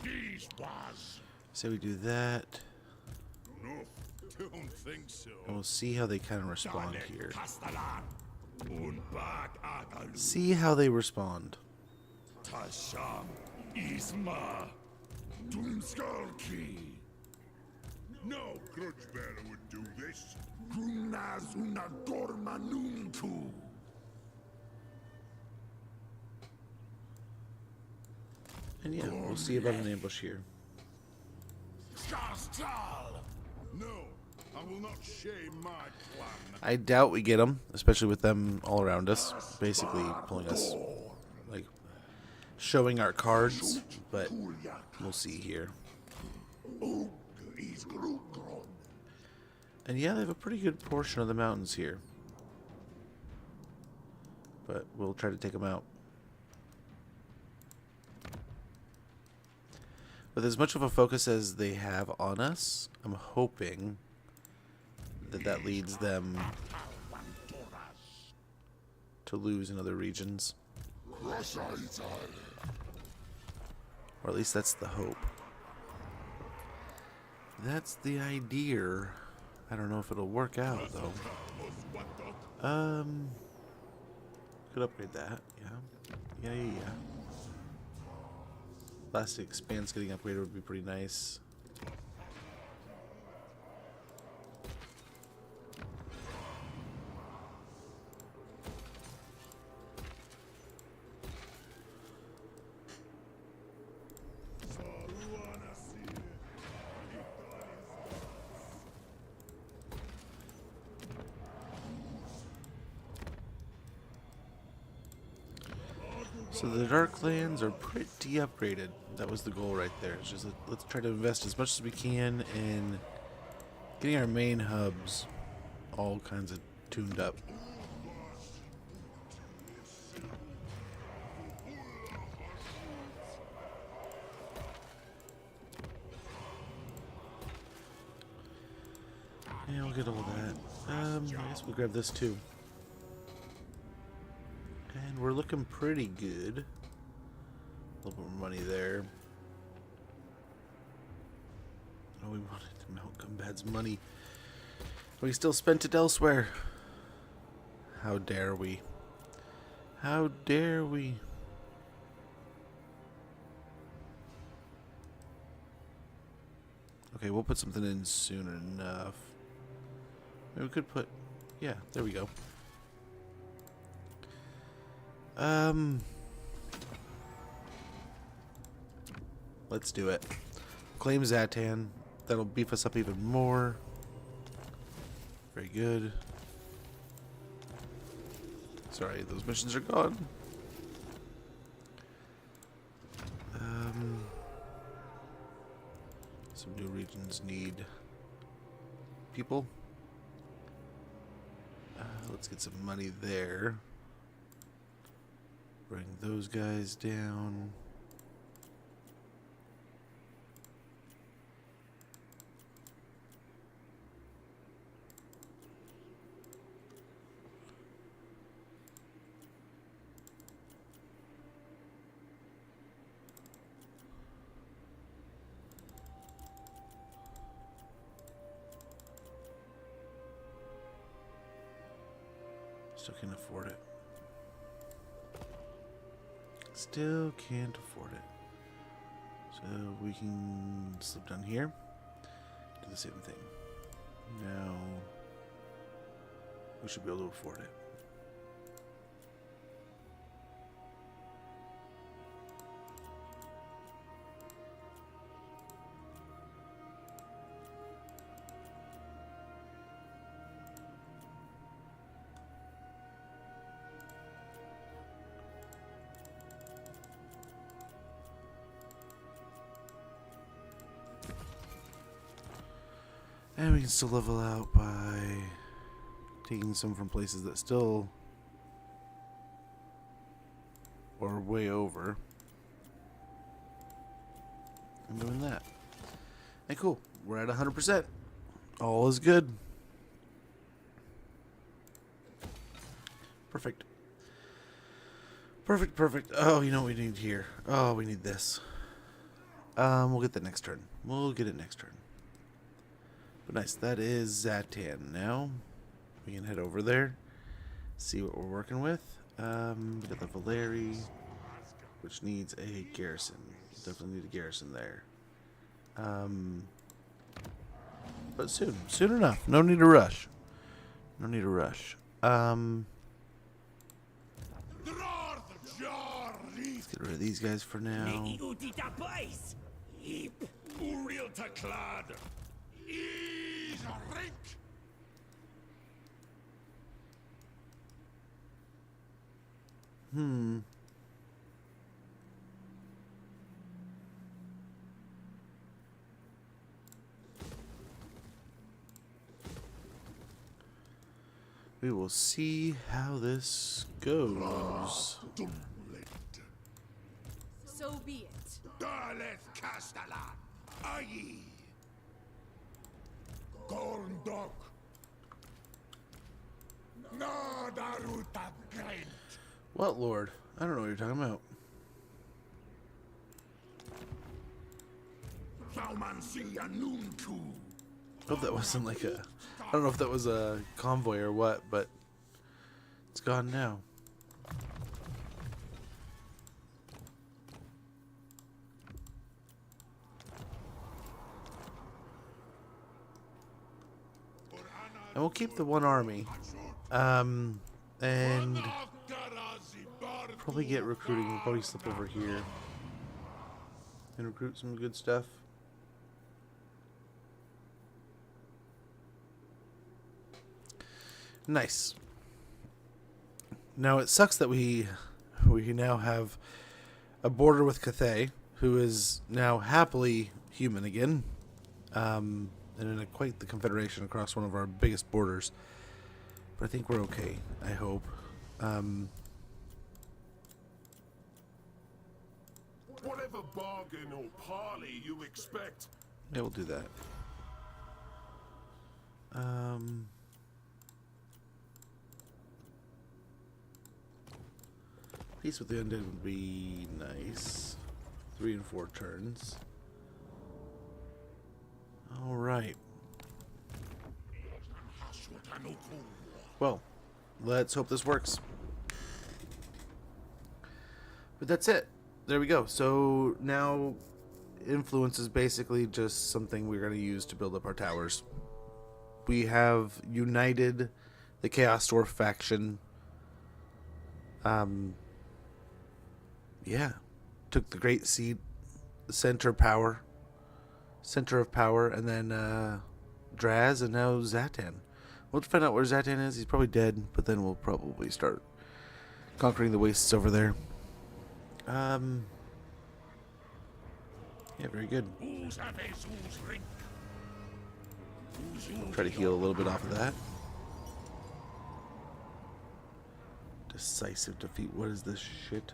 These was. So we do that, No, don't think so. and we'll see how they kind of respond here. Castellan. Unbag Agalu. See how they respond. Tasham. Isma. Doomskullki. No grudge bearer would do this. Grunaz una gormanunku. And yeah, we'll see about an ambush here. Skastal. No, I will not shame my plan. I doubt we get them, especially with them all around us, basically pulling us, like, showing our cards, but we'll see here. And yeah, they have a pretty good portion of the mountains here, but we'll try to take them out. With as much of a focus as they have on us, I'm hoping that that leads them to lose in other regions. Or at least that's the hope. That's the idea. I don't know if it'll work out, though. Could upgrade that, yeah. Yeah. Plastic expanse getting upgraded would be pretty nice. So the Darklands are pretty upgraded. That was the goal right there. It's just let's try to invest as much as we can in getting our main hubs all kinds of tuned up. Yeah, we'll get all that. I guess we'll grab this too. And we're looking pretty good. A little more money there. Oh, we wanted Mount Gumbad's money. We still spent it elsewhere. How dare we? How dare we? Okay, we'll put something in soon enough. Maybe we could put... Yeah, there we go. Let's do it. Claim Zatan. That'll beef us up even more. Very good. Sorry, those missions are gone. Some new regions need people. Let's get some money there. Bring those guys down. Still can't afford it. Still can't afford it. So we can slip down here. Do the same thing. Now we should be able to afford it. And we can still level out by taking some from places that still are way over. And doing that. And cool. We're at 100%. All is good. Perfect. Perfect, perfect. Oh, you know what we need here? Oh, we need this. We'll get that next turn. We'll get it next turn. But nice. That is Zatan now. We can head over there. See what we're working with. We got the Valeri, which needs a garrison. Definitely need a garrison there. But soon. Soon enough. No need to rush. No need to rush. Let's get rid of these guys for now. We will see how this goes. So be it. Daleth Castellan. Aye. Gorndok. Nadaruta Grant. What, Lord? I don't know what you're talking about. Thaumansia Nunku. Hope that wasn't like a... I don't know if that was a convoy or what, but it's gone now. And we'll keep the one army. And probably get recruiting. We'll probably slip over here and recruit some good stuff. Nice. Now it sucks that we now have a border with Cathay, who is now happily human again, and in quite the confederation across one of our biggest borders. But I think we're okay. I hope. Whatever bargain or parley you expect. Yeah, we'll do that. Peace with the undead would be nice. 3 and 4 turns. All right. Well, let's hope this works. But that's it. There we go. So now influence is basically just something we're going to use to build up our towers. We have united the Chaos Dwarf faction. Yeah. Took the Great Seat, center of power, and then Draz, and now Zatan. We'll have to find out where Zatan is. He's probably dead, but then we'll probably start conquering the wastes over there. Yeah, very good. Try to heal a little bit off of that. Decisive defeat. What is this shit?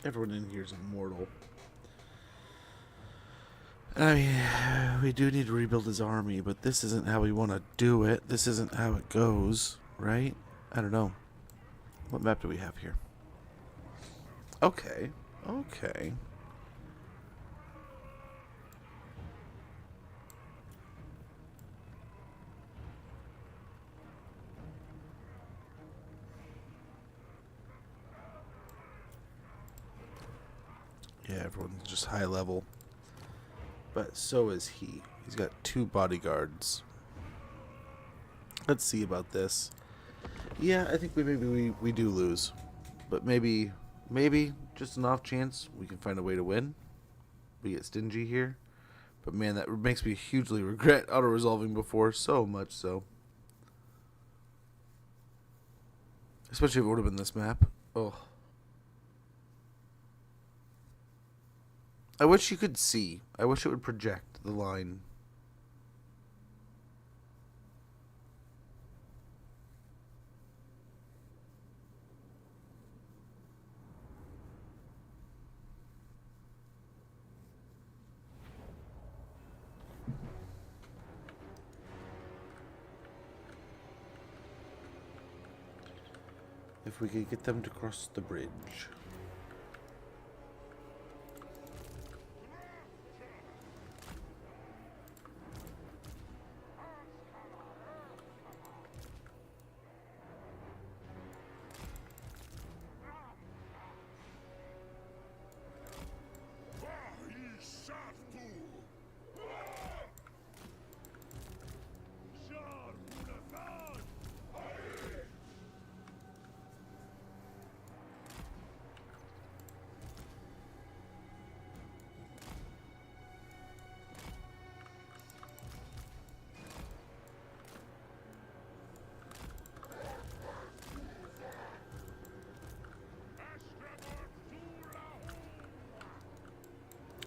Everyone in here is immortal. I mean, we do need to rebuild his army, but this isn't how we want to do it. This isn't how it goes, right? I don't know. What map do we have here? Okay. Okay. Yeah, everyone's just high level. But so is he. He's got 2 bodyguards. Let's see about this. Yeah, I think we do lose. But maybe just an off chance we can find a way to win. We get stingy here. But man, that makes me hugely regret auto-resolving before. So much so. Especially if it would have been this map. Oh. I wish you could see. I wish it would project the line. If we could get them to cross the bridge.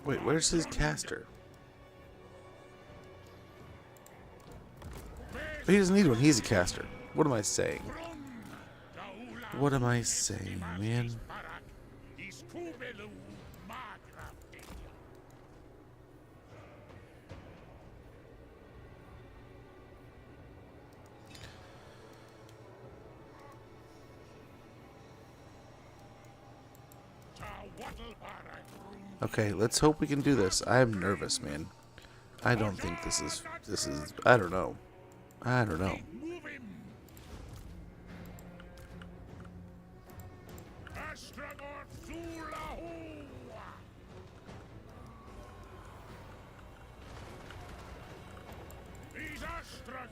Wait, where's his caster? He doesn't need one, he's a caster. What am I saying? What am I saying, man? Okay, let's hope we can do this. I'm nervous, man. I don't think this is I don't know. I don't know.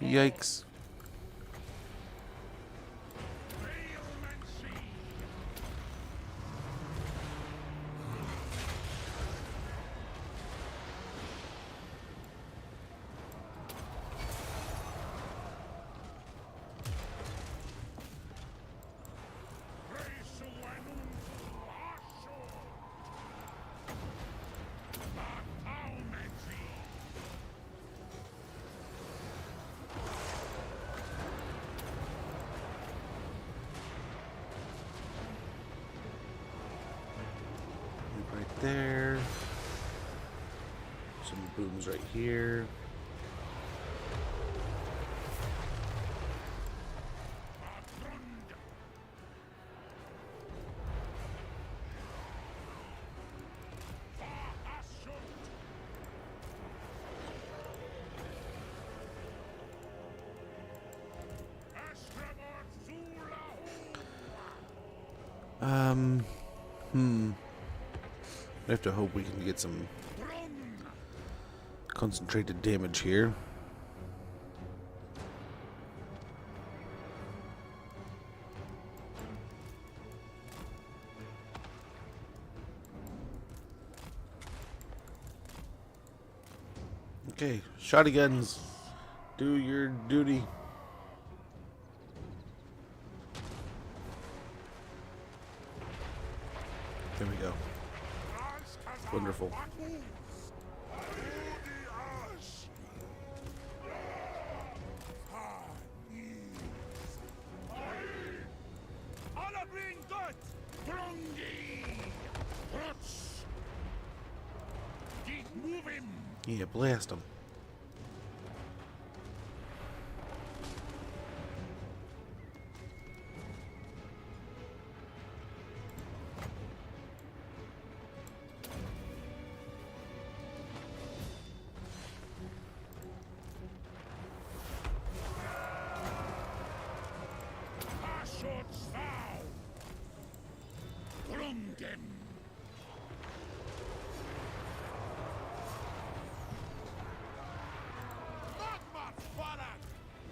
Yikes. Right there. Some booms right here. I have to hope we can get some concentrated damage here. Okay, shotty guns, do your duty. There we go. Wonderful. Yeah, blast him.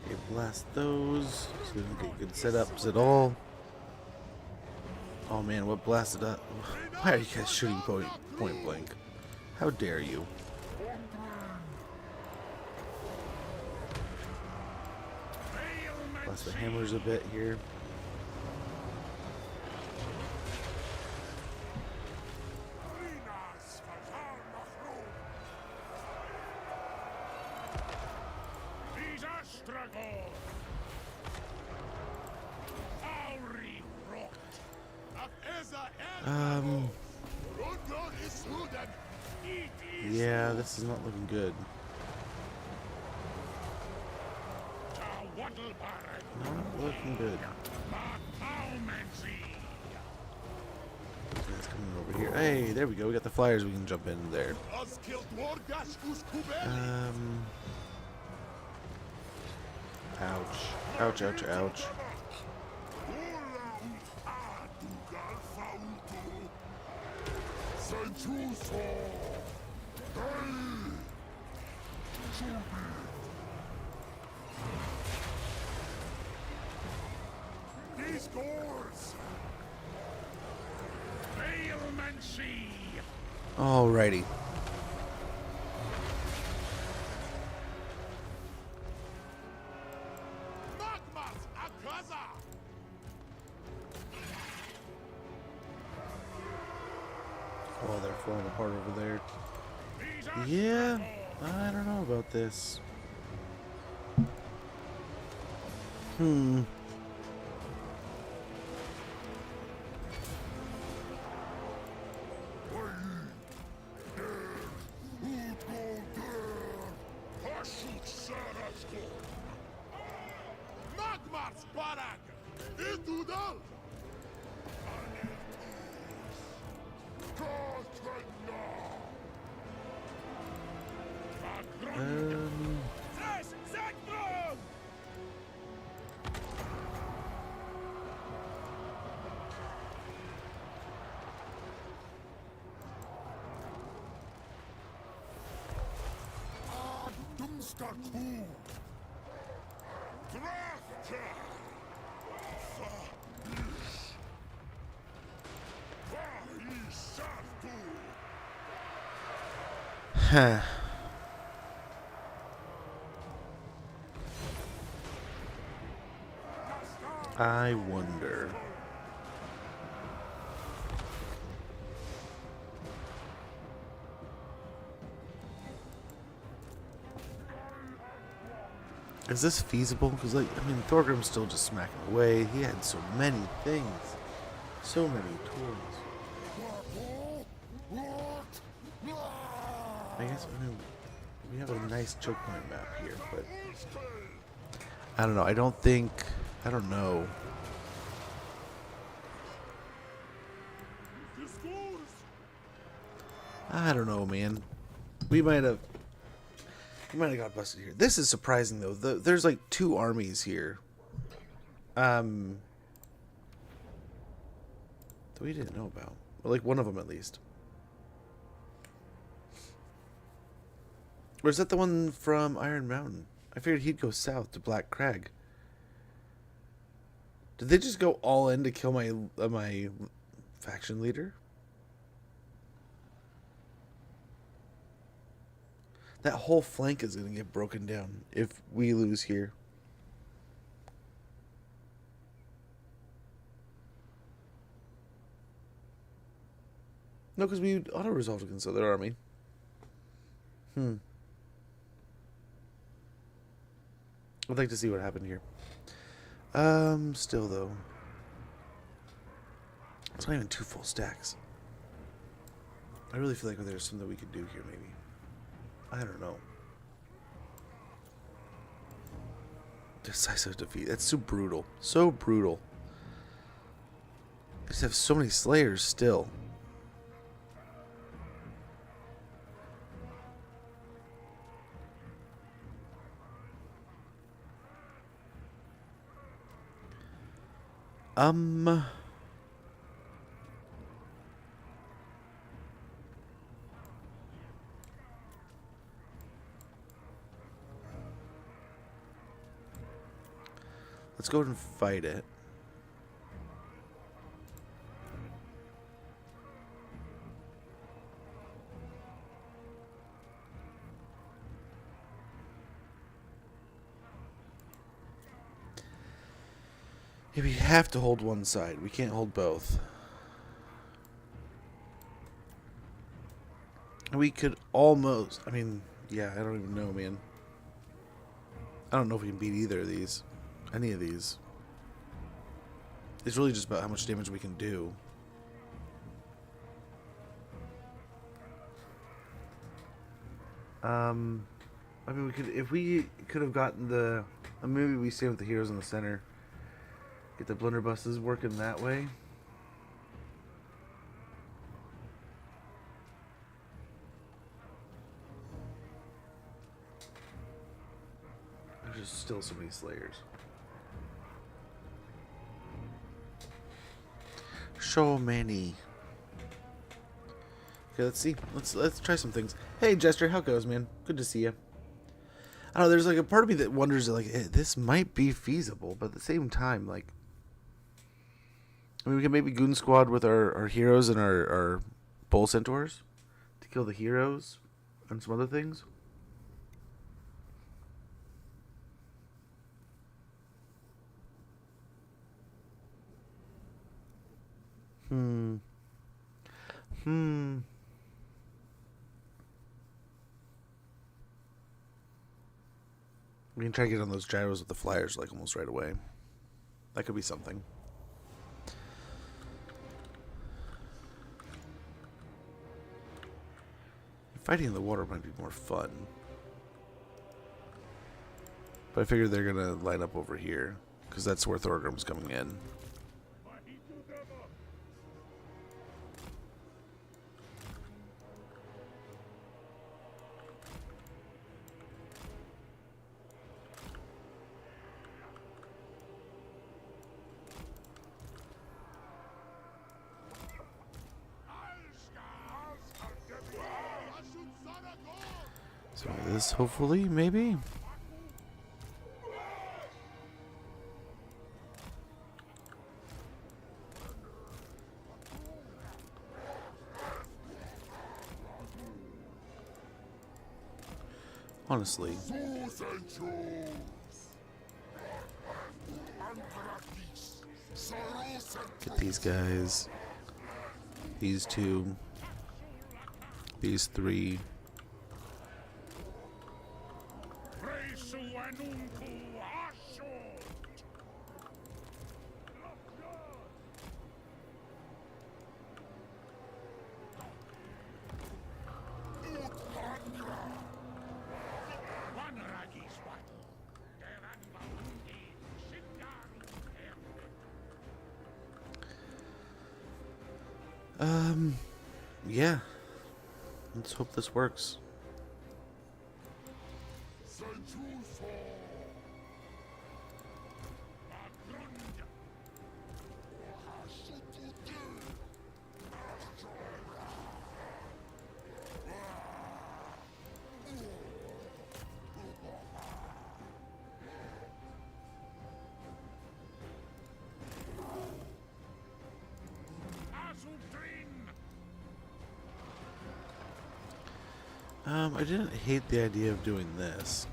Okay, blast those. So we don't get good setups at all. Oh man, what blasted up? Why are you guys shooting point blank? How dare you? Blast the hammers a bit here. Astragoth! Auri rot! Yeah, this is not looking good. Not looking good. It's coming over here. Hey, there we go. We got the flyers. We can jump in there. Ouch. Ouch, ouch, ouch. These gores! Veilmancy! Alrighty. Magmas Akaza! Oh, they're falling apart over there. Yeah, I don't know about this. Hashut Magmas Barak! Itudal! Huh. I wonder. Is this feasible? Because, like, I mean, Thorgrim's still just smacking away. He had so many things. So many tools. I guess, I mean, we have a nice choke point map here, but I don't know. I don't know. I don't know, man. We might have got busted here. This is surprising, though. There's like 2 armies here. That we didn't know about. Well, like one of them at least. Or is that the one from Iron Mountain? I figured he'd go south to Black Crag. Did they just go all in to kill my faction leader? That whole flank is going to get broken down if we lose here. No, because we auto-resolved against the other army. I'd like to see what happened here. Still though. It's not even 2 full stacks. I really feel like there's something we could do here, maybe. I don't know. Decisive defeat. That's so brutal. So brutal. They just have so many slayers still. Let's go and fight it. Yeah, we have to hold one side. We can't hold both. We could almost... I mean, yeah, I don't even know, man. I don't know if we can beat either of these. Any of these. It's really just about how much damage we can do. I mean, we could, if we could have gotten the, maybe we stay with the heroes in the center. Get the blunderbusses working that way. There's just still so many slayers. So many. Okay, let's see. Let's try some things. Hey, Jester, how goes, man? Good to see you. I don't know. There's like a part of me that wonders, like, this might be feasible, but at the same time, like, I mean, we can maybe goon squad with our heroes and our bull centaurs to kill the heroes and some other things. We can try to get on those gyros with the flyers like almost right away. That could be something. Fighting in the water might be more fun. But I figure they're going to line up over here, because that's where Thorgrim's coming in. So this, hopefully, maybe? Honestly. Get these guys. These two. These three. Yeah. Let's hope this works. I didn't hate the idea of doing this.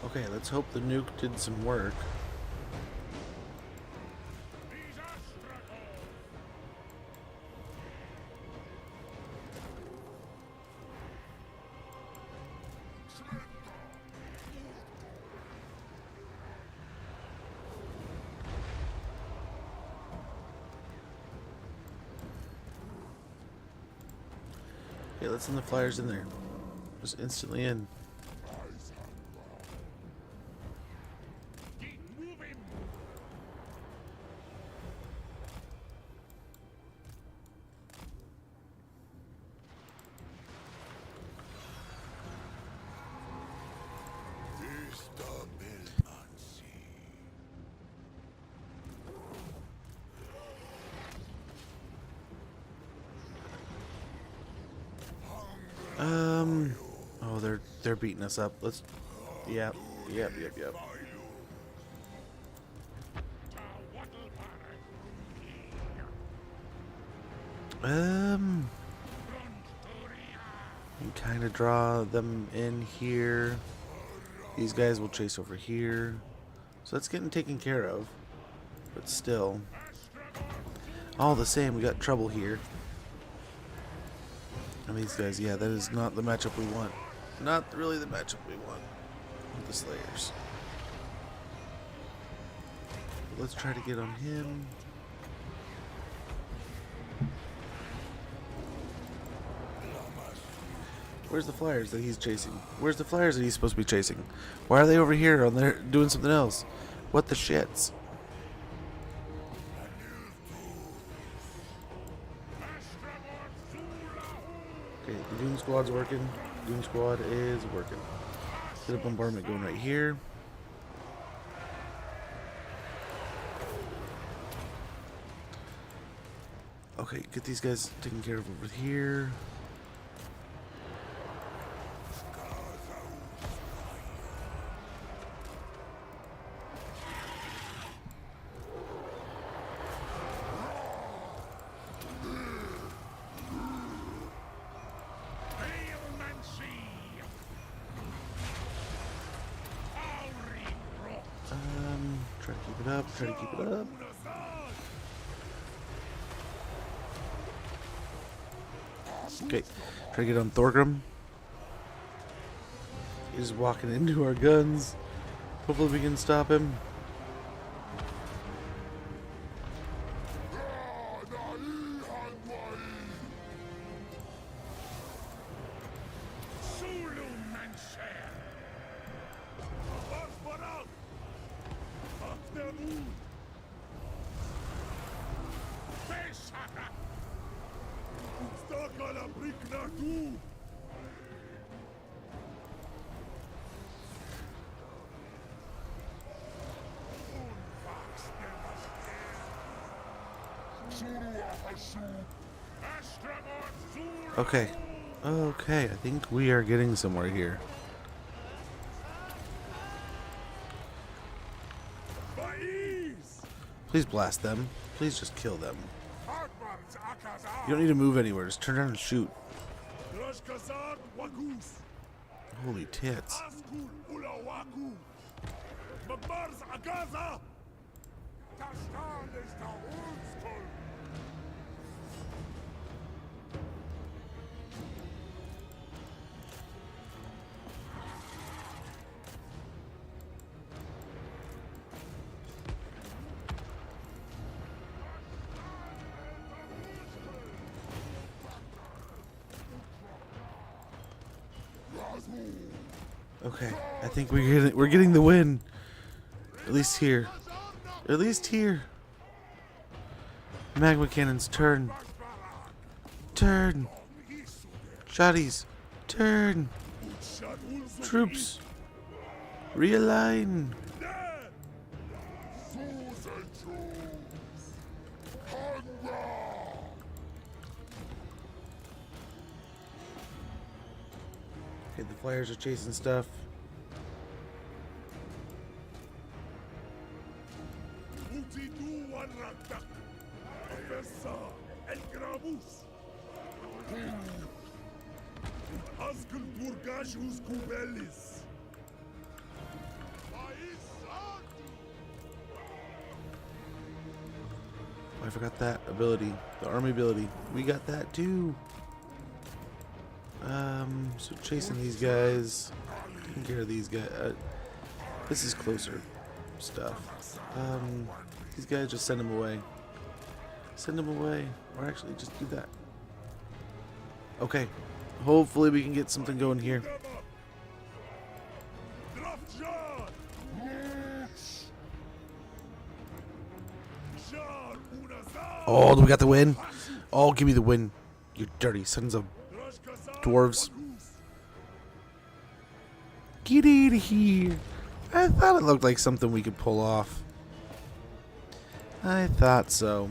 Okay, let's hope the nuke did some work. Okay, let's send the flyers in there. Just instantly in. Oh, they're beating us up. Let's. Yep. You kind of draw them in here. These guys will chase over here. So that's getting taken care of. But still. All the same, we got trouble here. And these guys, yeah, that is not the matchup we want. Not really the matchup we want with the Slayers. Let's try to get on him. Where's the flyers that he's chasing? Where's the flyers that he's supposed to be chasing? Why are they over here on there doing something else? What the shits? Okay, the Doom Squad's working. Doom Squad is working. Get a bombardment going right here. Okay, get these guys taken care of over here. Try to keep it up, try to keep it up. Okay, try to get on Thorgrim. He's walking into our guns. Hopefully we can stop him. Okay. Okay, I think we are getting somewhere here. Please blast them. Please just kill them. You don't need to move anywhere. Just turn around and shoot. Holy tits. Okay, I think we're getting the win. At least here. At least here. Magma cannons, turn. Turn. Shotties, turn. Troops, realign. Okay, the flyers are chasing stuff. I forgot that ability, the army ability. We got that too. So chasing these guys, taking care of these guys. This is closer stuff. These guys, just send them away. Send them away, or actually just do that. Okay, hopefully we can get something going here. Oh, we got the win. Oh, give me the win, you dirty sons of dwarves. Get out of here. I thought it looked like something we could pull off. I thought so.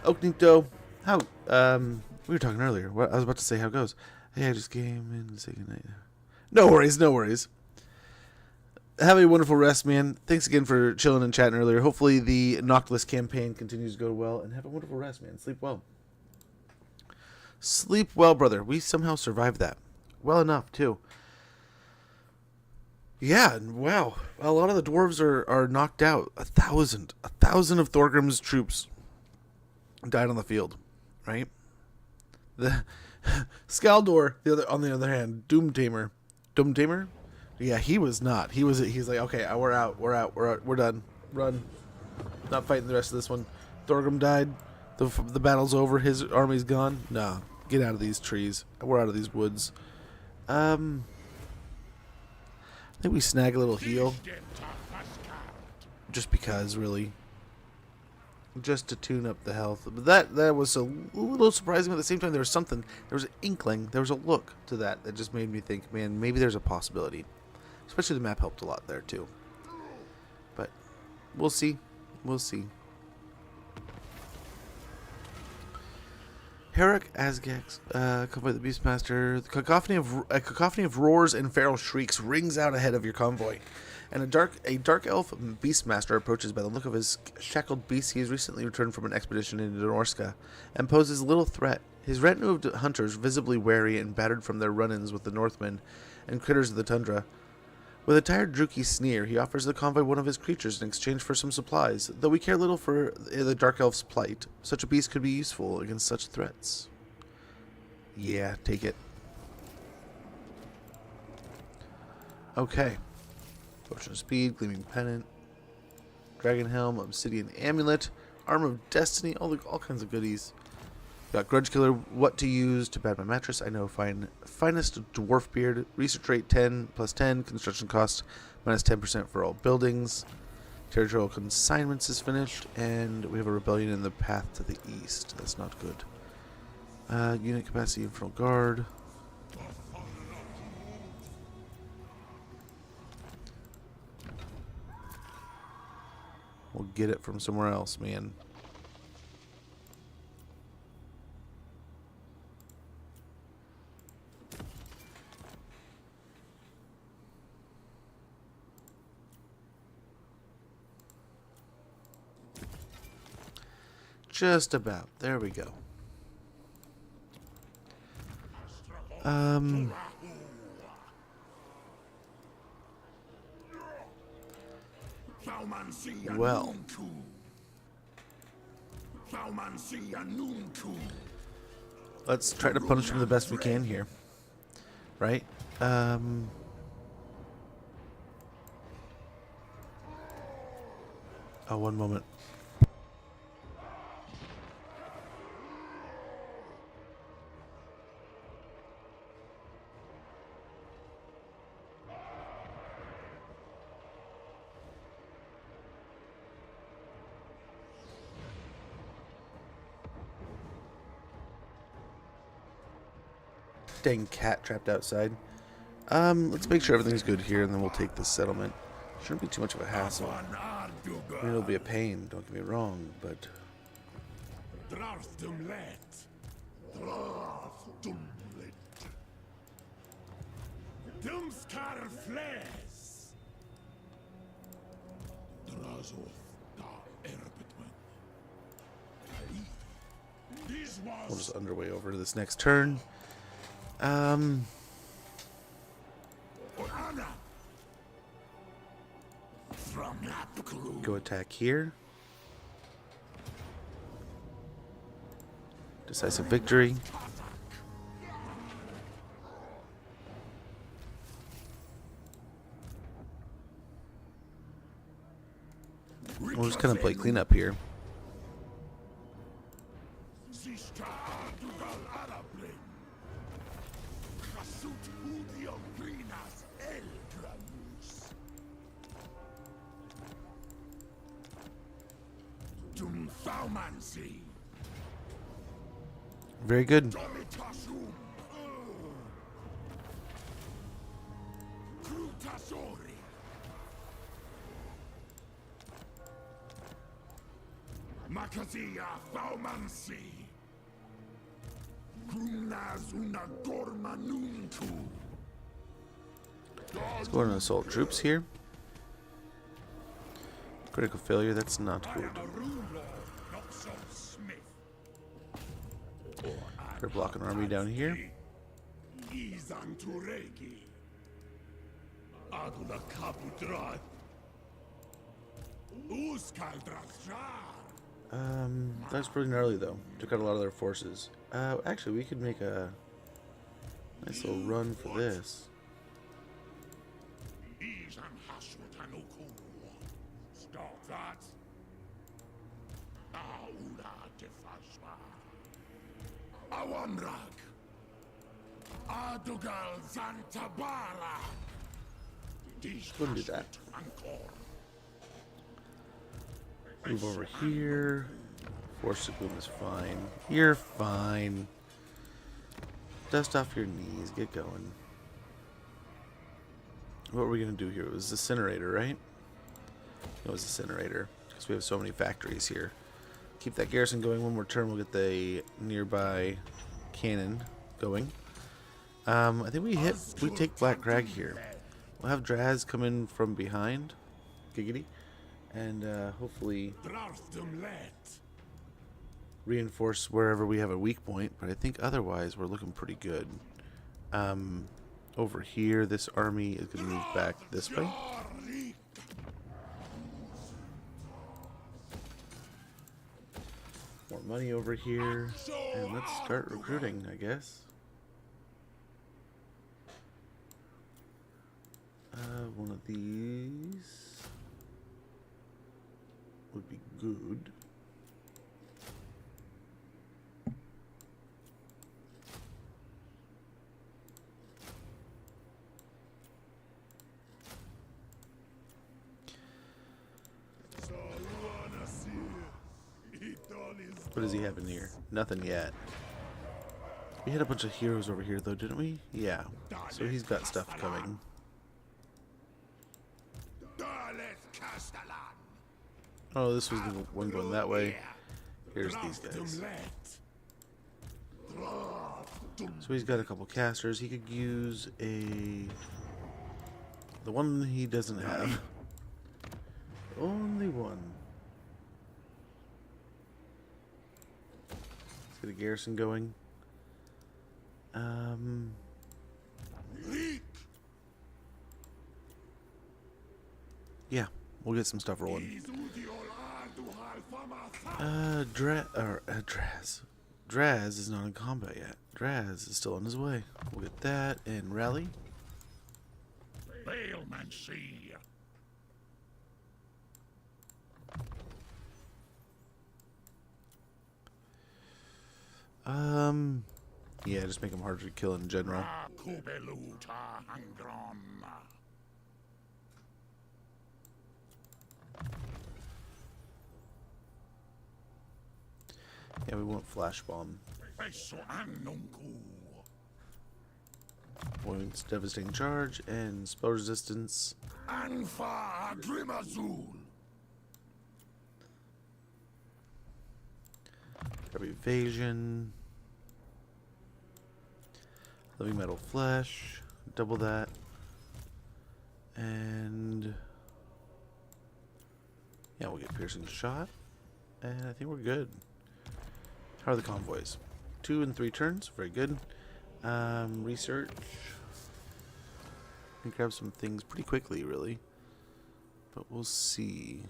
Oaknito, how, we were talking earlier. What I was about to say, how it goes. Hey, I just came in to say goodnight. No worries, no worries. Have a wonderful rest, man. Thanks again for chilling and chatting earlier. Hopefully the Noctilus campaign continues to go well, and have a wonderful rest, man. Sleep well. Sleep well, brother. We somehow survived that. Well enough, too. Yeah, and wow. A lot of the dwarves are knocked out. 1,000. 1,000 of Thorgrim's troops died on the field, right? The Skaldor, on the other hand, Doomtamer. Doomtamer? Yeah, he was not. He's like, okay, we're out. We're done. Run. Not fighting the rest of this one. Thorgrim died. The battle's over. His army's gone. Nah, get out of these trees. We're out of these woods. I think we snag a little heal. Just because, really. Just to tune up the health. But that was a little surprising. At the same time, there was something. There was an inkling. There was a look to that just made me think, man, maybe there's a possibility. Especially the map helped a lot there, too. But we'll see. We'll see. Herrick Asgax, convoy the Beastmaster. A cacophony of roars and feral shrieks rings out ahead of your convoy. And a dark elf beastmaster approaches. By the look of his shackled beast, he has recently returned from an expedition into Norska and poses little threat. His retinue of hunters, visibly wary and battered from their run-ins with the Northmen and critters of the tundra. With a tired Druki sneer, he offers the convoy one of his creatures in exchange for some supplies. Though we care little for the dark elf's plight, such a beast could be useful against such threats. Yeah, take it. Okay. Potion of Speed, Gleaming Pennant, Dragon Helm, Obsidian Amulet, Armor of Destiny, all kinds of goodies. Got Grudge Killer, What to Use to Bad My Mattress, I Know Finest Dwarf Beard, Research Rate 10 plus 10, Construction Cost minus 10% for all buildings. Territorial Consignments is finished, and we have a Rebellion in the path to the east. That's not good. Unit Capacity, Infernal Guard. We'll get it from somewhere else, man. Just about. There we go. Well. Let's try to punish him the best we can here. Right? Oh, one moment. Dang cat trapped outside. Let's make sure everything's good here, and then we'll take this settlement. Shouldn't be too much of a hassle. I mean, it'll be a pain, don't get me wrong, but... We'll just underway over to this next turn. Go attack here. Decisive victory. We'll just kind of play cleanup here. Very good. Let's go on and assault troops here. Critical failure, that's not good. They're blocking an army down here. That's pretty gnarly though. Took out a lot of their forces. Actually, we could make a nice little run for this. Wouldn't do that. Move over here. Force boom is fine. You're fine. Dust off your knees. Get going. What are we gonna do here? It was the incinerator, right? It was the incinerator because we have so many factories here. Keep that garrison going. One more turn, we'll get the nearby cannon going. I think we take Black Crag here. We'll have Draz come in from behind, giggity, and hopefully reinforce wherever we have a weak point. But I think otherwise we're looking pretty good. Over here, this army is going to move back this way. More money over here, and let's start recruiting, I guess. One of these would be good. What does he have in here? Nothing yet. We had a bunch of heroes over here though, didn't we? Yeah. So he's got stuff coming. Oh, this was the one going that way. Here's these guys. So he's got a couple casters. He could use the one he doesn't have. Only one. Let's get a garrison going. Yeah, we'll get some stuff rolling. Draz is not in combat yet. Draz is still on his way. We'll get that and rally. Yeah, just make him harder to kill in general. Yeah, we won't flash bomb. Points, devastating charge, and spell resistance. Grab evasion. Living metal flesh. Double that. And yeah, we'll get piercing shot. And I think we're good. How are the convoys? 2 and 3 turns. Very good. Research. We can grab some things pretty quickly, really. But we'll see.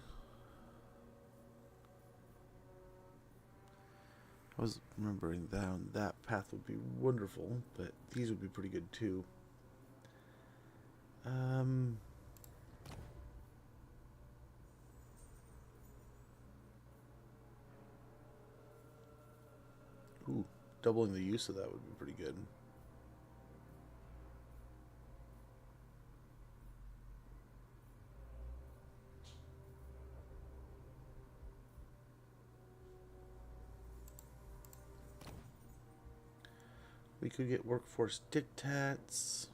I was remembering that path would be wonderful, but these would be pretty good too. Ooh, doubling the use of that would be pretty good. We could get workforce dictats.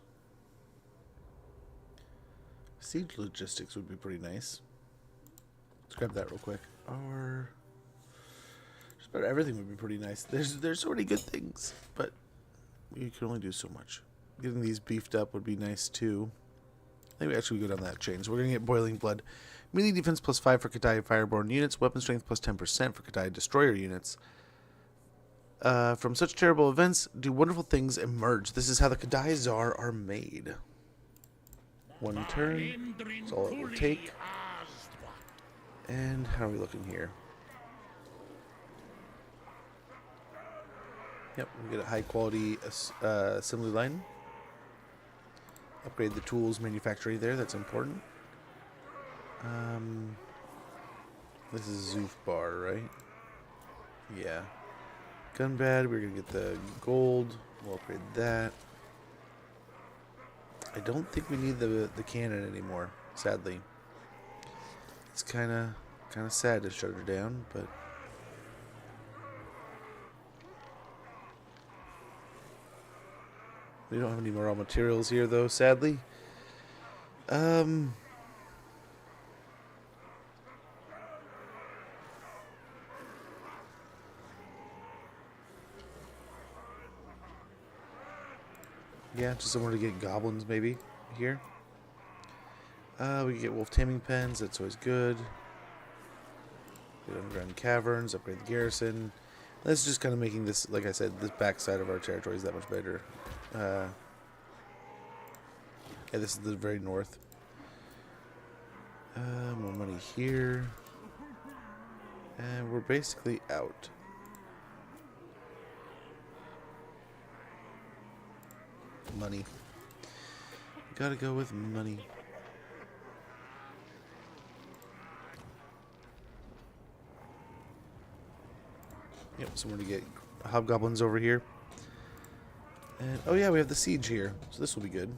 Siege logistics would be pretty nice. Let's grab that real quick. Or just But everything would be pretty nice. There's so many good things, but we can only do so much. Getting these beefed up would be nice too. Maybe actually we go down that chain. So we're gonna get Boiling Blood. Melee defense +5 for Kadai Fireborn units. Weapon strength +10% for Kadai Destroyer units. From such terrible events, do wonderful things emerge. This is how the Kadai Czar are made. One turn. That's all it will take. And how are we looking here? Yep, we get a high quality assembly line. Upgrade the tools manufactory there, that's important. This is Zoof Bar, right? Yeah. Gunbad, we're gonna get the gold. We'll upgrade that. I don't think we need the cannon anymore, sadly. It's kinda sad to shut her down, but we don't have any more raw materials here, though, sadly. Yeah, just somewhere to get goblins, maybe, here. We can get wolf taming pens, that's always good. Get underground caverns, upgrade the garrison. That's just kind of making this, like I said, this backside of our territory is that much better. Yeah, this is the very north. More money here. And we're basically out. Money. Gotta go with money. Yep, somewhere to get hobgoblins over here. And oh yeah, we have the siege here, so this will be good.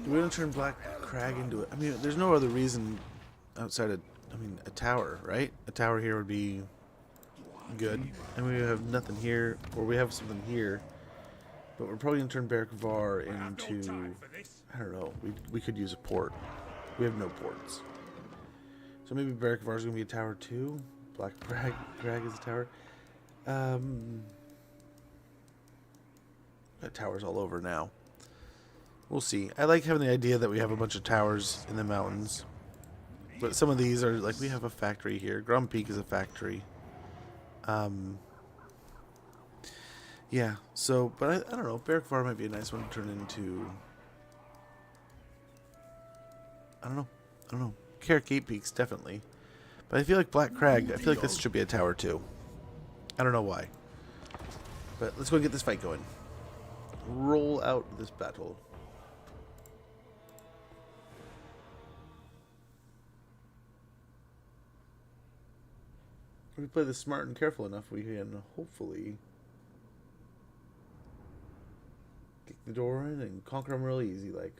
Do we want to turn Black Crag into it? I mean, there's no other reason outside of, I mean, a tower, right? A tower here would be good. And we have nothing here, or we have something here. But we're probably going to turn Barrack Var into, I don't know, we could use a port. We have no ports. So maybe Barrack Var is going to be a tower too. Black Crag is a tower. Got towers all over now. We'll see. I like having the idea that we have a bunch of towers in the mountains. But some of these are, like, we have a factory here. Grum Peak is a factory. Yeah, so, but I don't know. Barrack Var might be a nice one to turn into. I don't know. Carrick 8 Peaks, definitely. But I feel like Black Crag, I feel like this should be a tower too. I don't know why. But let's go get this fight going. Roll out this battle. If we play this smart and careful enough, we can hopefully kick the door in and conquer them really easy, like.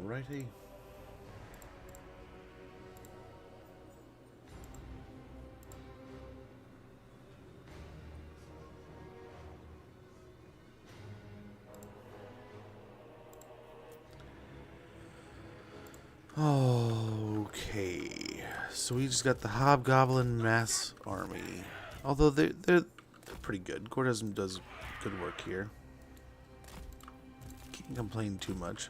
Alrighty. Okay, so we just got the Hobgoblin mass army. Although they're pretty good. Gordism does good work here. Can't complain too much.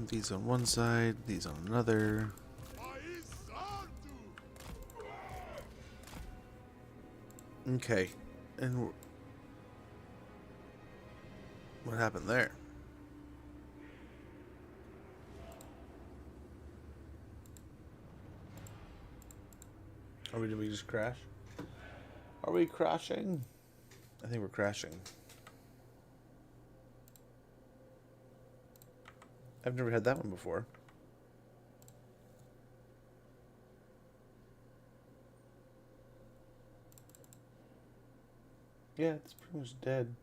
These on one side, these on another. Okay, and what happened there? Did we just crash? Are we crashing? I think we're crashing. I've never had that one before. Yeah, it's pretty much dead.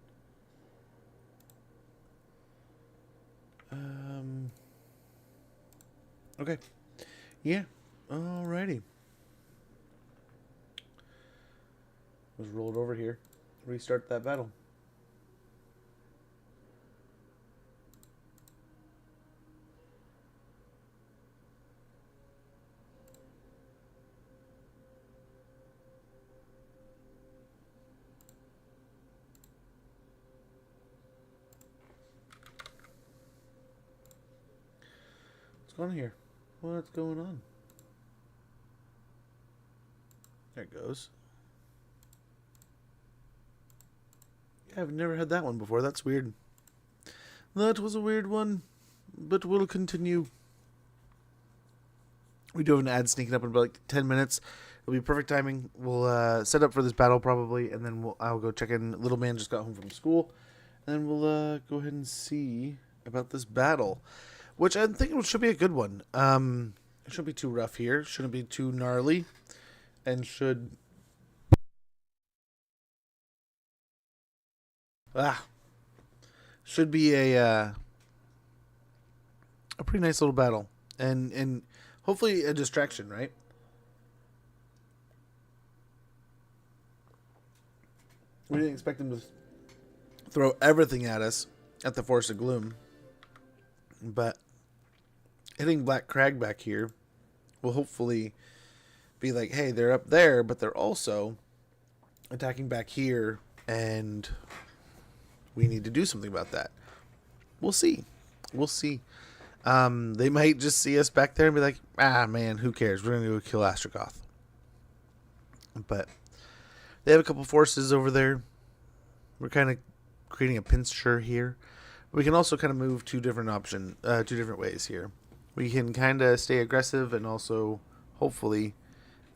Okay. Yeah. Alrighty. Let's roll it over here. Restart that battle. What's going on here? What's going on? There it goes. Yeah, I've never had that one before. That's weird. That was a weird one, but we'll continue. We do have an ad sneaking up in about like 10 minutes. It'll be perfect timing. We'll set up for this battle probably, and then I'll go check in. Little man just got home from school, and then we'll go ahead and see about this battle, which I'm thinking should be a good one. It shouldn't be too rough here. Shouldn't be too gnarly, and should be a pretty nice little battle, and hopefully a distraction, right? We didn't expect them to throw everything at us at the Force of Gloom, but hitting Black Crag back here will hopefully be like, hey, they're up there, but they're also attacking back here, and we need to do something about that. We'll see. We'll see. They might just see us back there and be like, ah, man, who cares? We're going to go kill Astragoth. But they have a couple forces over there. We're kind of creating a pincer here. We can also kind of move two different ways here. We can kind of stay aggressive and also, hopefully,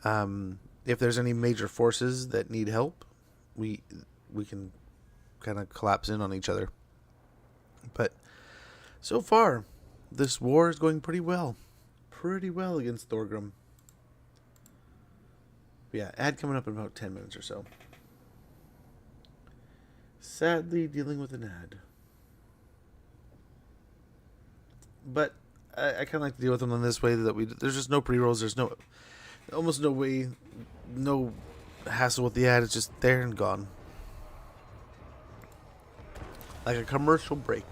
if there's any major forces that need help, we can kind of collapse in on each other. But so far, this war is going pretty well. Pretty well against Thorgrim. But yeah, ad coming up in about 10 minutes or so. Sadly, dealing with an ad. But I kind of like to deal with them in this way that there's just no pre-rolls. There's almost no way, no hassle with the ad. It's just there and gone. Like a commercial break.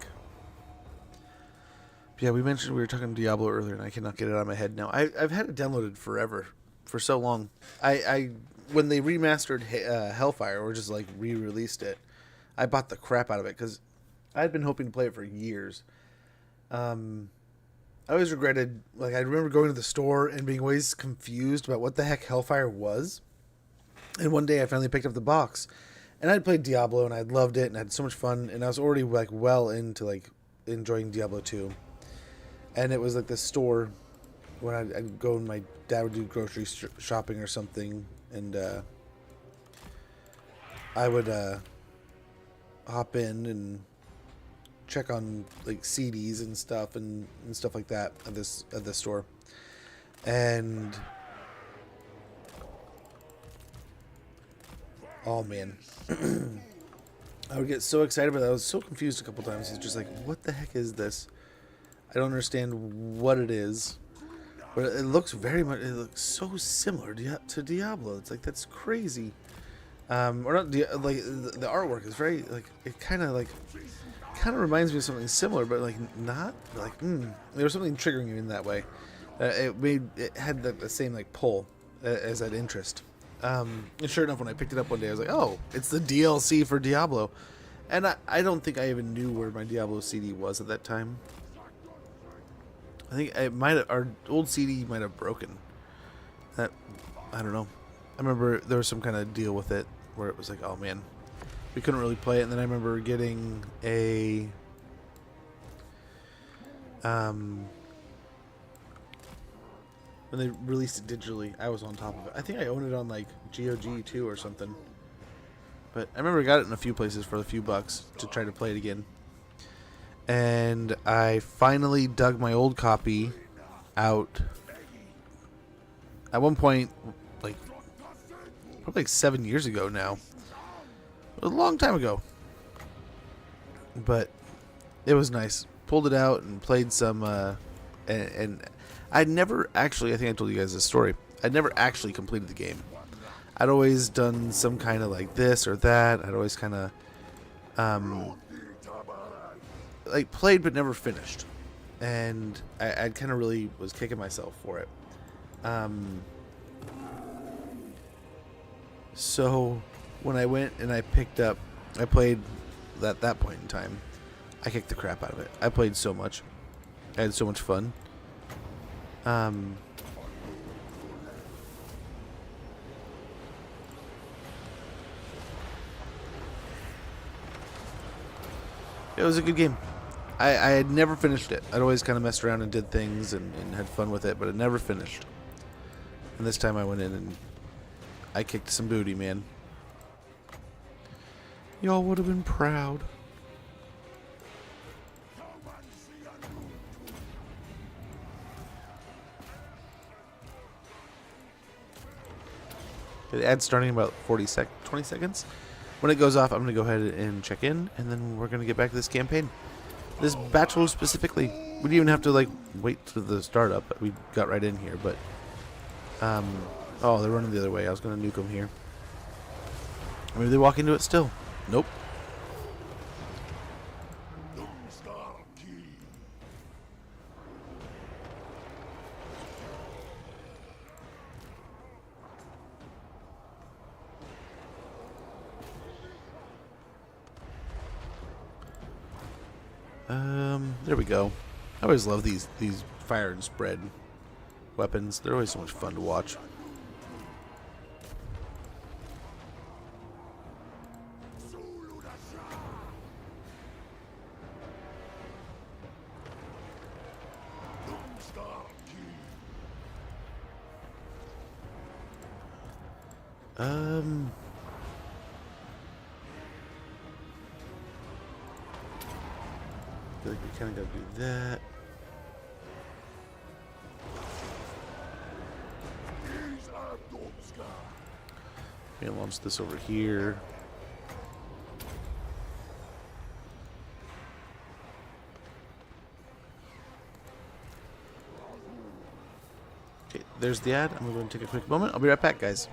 But yeah, we mentioned we were talking Diablo earlier, and I cannot get it out of my head now. I've had it downloaded forever, for so long. I when they remastered Hellfire, or just like re-released it, I bought the crap out of it because I'd been hoping to play it for years. I always regretted, like, I remember going to the store and being always confused about what the heck Hellfire was. And one day I finally picked up the box, and I'd played Diablo and I'd loved it and had so much fun, and I was already like well into like enjoying Diablo 2. And it was like the store when I'd go and my dad would do grocery shopping or something, and I would hop in and check on like CDs and stuff and stuff like that at this store. And oh man, I would get so excited, but I was so confused a couple times. It's just like, what the heck is this? I don't understand what it is, but it looks it looks so similar to Diablo. It's like, that's crazy. Or not, like the artwork is very like, it kind of reminds me of something similar, but like not like there was something triggering you in that way. It had the same like pull as that interest. And sure enough, when I picked it up one day, I was like, oh, it's the DLC for Diablo. And I don't think I even knew where my Diablo CD was at that time. I think our old CD might have broken. I don't know. I remember there was some kind of deal with it where it was like, oh man, we couldn't really play it. And then I remember getting a when they released it digitally, I was on top of it. I think I owned it on like GOG too or something. But I remember I got it in a few places for a few bucks to try to play it again. And I finally dug my old copy out. At one point, like probably like 7 years ago now. It was a long time ago. But it was nice. Pulled it out and played some, and I'd never actually, I think I told you guys this story, I'd never actually completed the game. I'd always done some kind of like this or that. I'd always kind of, like played but never finished. And I kind of really was kicking myself for it. So when I went and I picked up, I played at that point in time. I kicked the crap out of it. I played so much. I had so much fun. It was a good game. I had never finished it. I'd always kind of messed around and did things and had fun with it, but it never finished. And this time I went in and I kicked some booty, man. Y'all would have been proud. The ad's starting in about 20 seconds. When it goes off, I'm going to go ahead and check in, and then we're going to get back to this campaign. This battle specifically. We didn't even have to, like, wait to the startup. We got right in here, but... oh, they're running the other way. I was going to nuke them here. Maybe they walk into it still. Nope. There we go. I always love these fire and spread weapons. They're always so much fun to watch. I feel like we kind of got to do that. I'm gonna launch this over here. Okay, there's the ad. I'm gonna go and take a quick moment. I'll be right back, guys.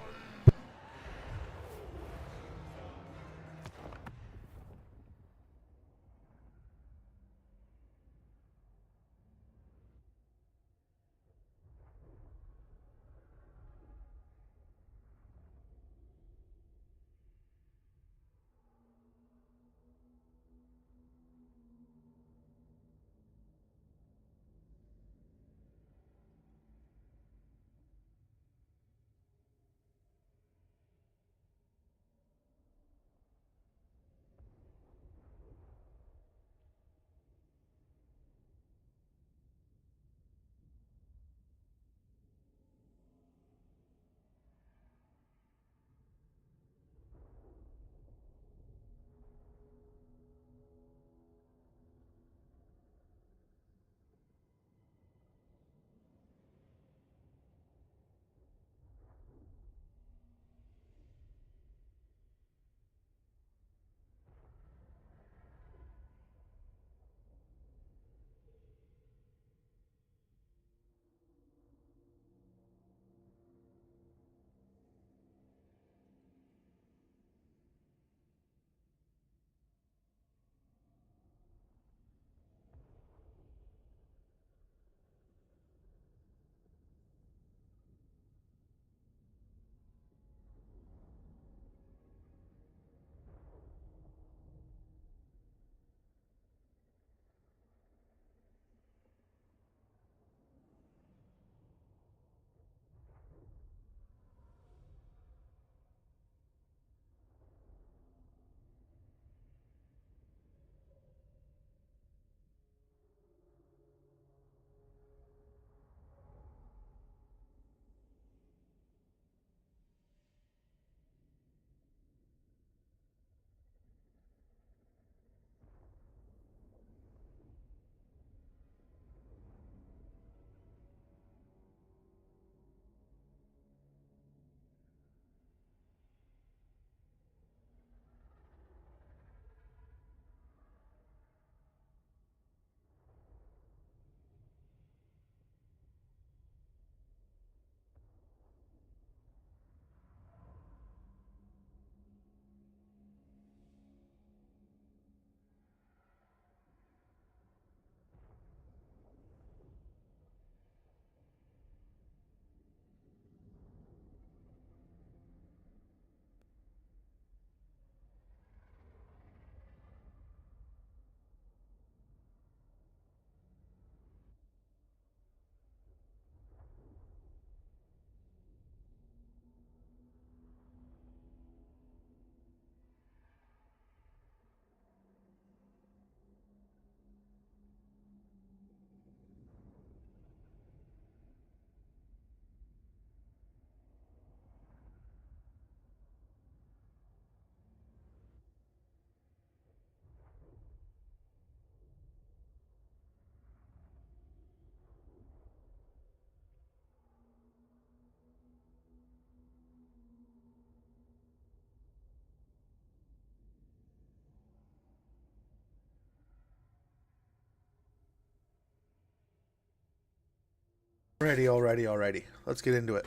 Alrighty. Let's get into it.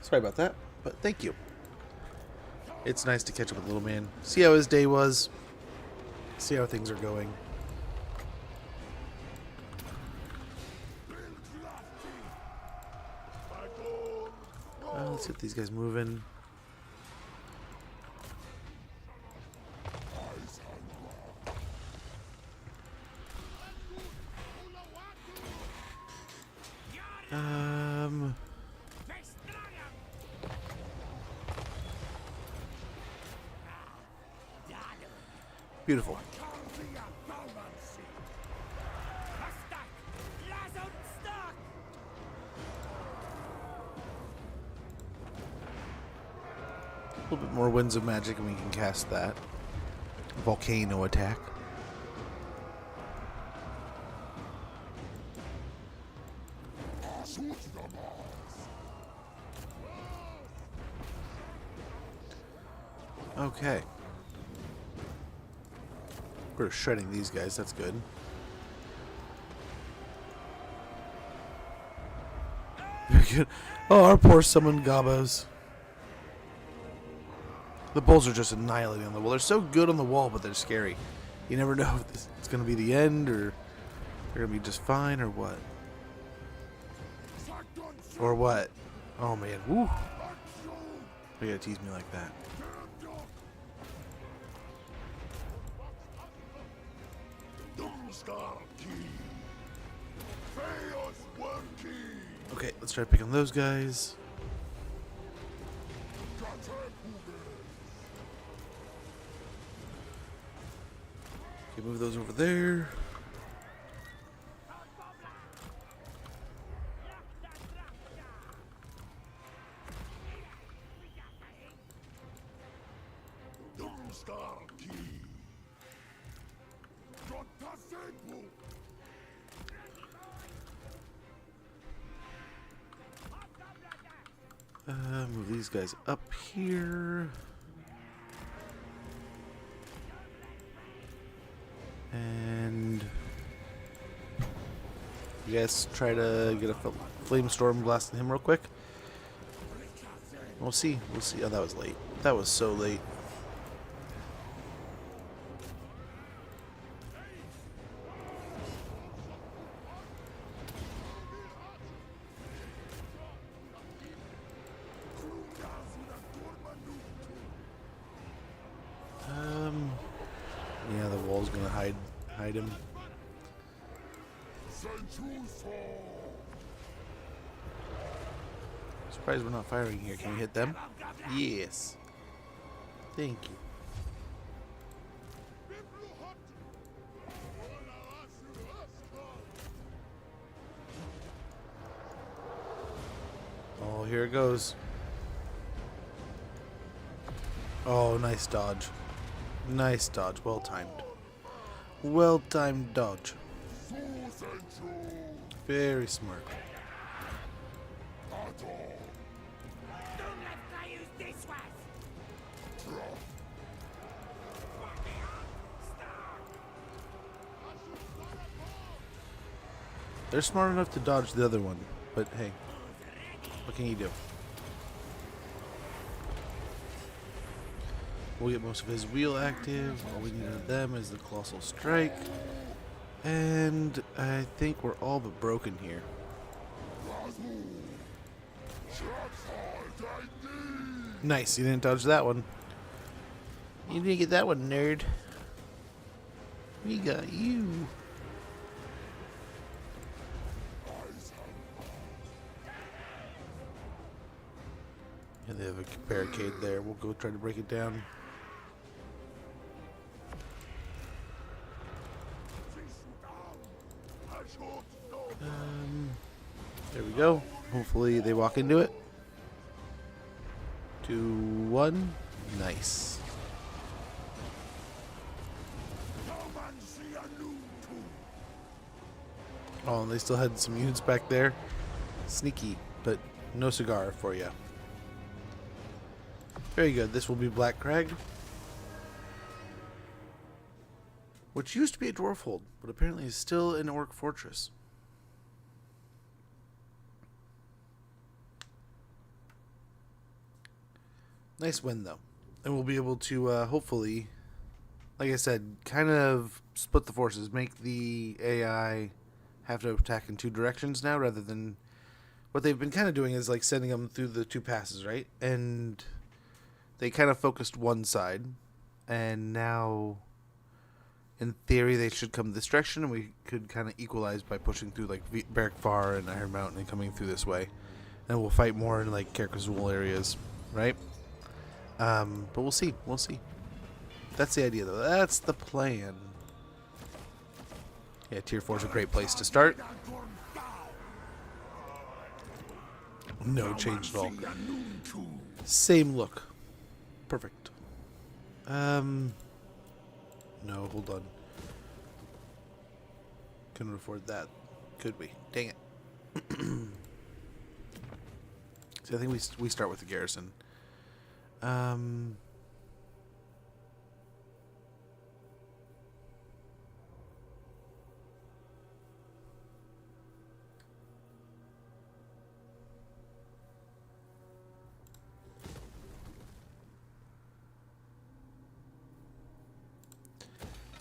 Sorry about that, but thank you. It's nice to catch up with little man. See how his day was. See how things are going. Let's get these guys moving. Beautiful. A little bit more Winds of Magic and we can cast that. Volcano attack. Okay. We're shredding these guys, that's good. Very good. Oh, our poor summoned gobos. The bulls are just annihilating on the wall. They're so good on the wall, but they're scary. You never know if it's going to be the end, or they're going to be just fine, or what. Or what? Oh, man. Woo. You gotta tease me like that. Okay, let's try picking those guys. Okay, move those over there. Move these guys up here. And you guys try to get a flame storm blasting him real quick. We'll see. We'll see. Oh, that was late. That was so late. Yeah, the wall's gonna hide him. Surprised we're not firing here. Can we hit them? Yes. Thank you. Oh, here it goes. Oh, nice dodge. Nice dodge. Well timed. Well timed dodge. Very smart. They're smart enough to dodge the other one, but hey, what can you do? We'll get most of his wheel active. All we need of them is the Colossal Strike. And I think we're all but broken here. Nice, you didn't dodge that one. You didn't get that one, nerd. We got you. Yeah, they have a barricade there. We'll go try to break it down. There we go. Hopefully they walk into it. 2, 1. Nice. Oh, and they still had some units back there. Sneaky, but no cigar for you. Very good. This will be Black Crag, which used to be a dwarf hold, but apparently is still an orc fortress. Nice win, though. And we'll be able to, hopefully, like I said, kind of split the forces. Make the AI have to attack in two directions now, rather than... What they've been kind of doing is, like, sending them through the two passes, right? And they kind of focused one side. And now, in theory, they should come this direction, and we could kind of equalize by pushing through, like, Barrack Far and Iron Mountain and coming through this way. And we'll fight more in, like, Carcassonne areas, right? But we'll see. We'll see. That's the idea, though. That's the plan. Yeah, Tier 4 is a great place to start. No change at all. Same look. Perfect. No, hold on. Couldn't afford that. Could we? Dang it. So I think we start with the garrison.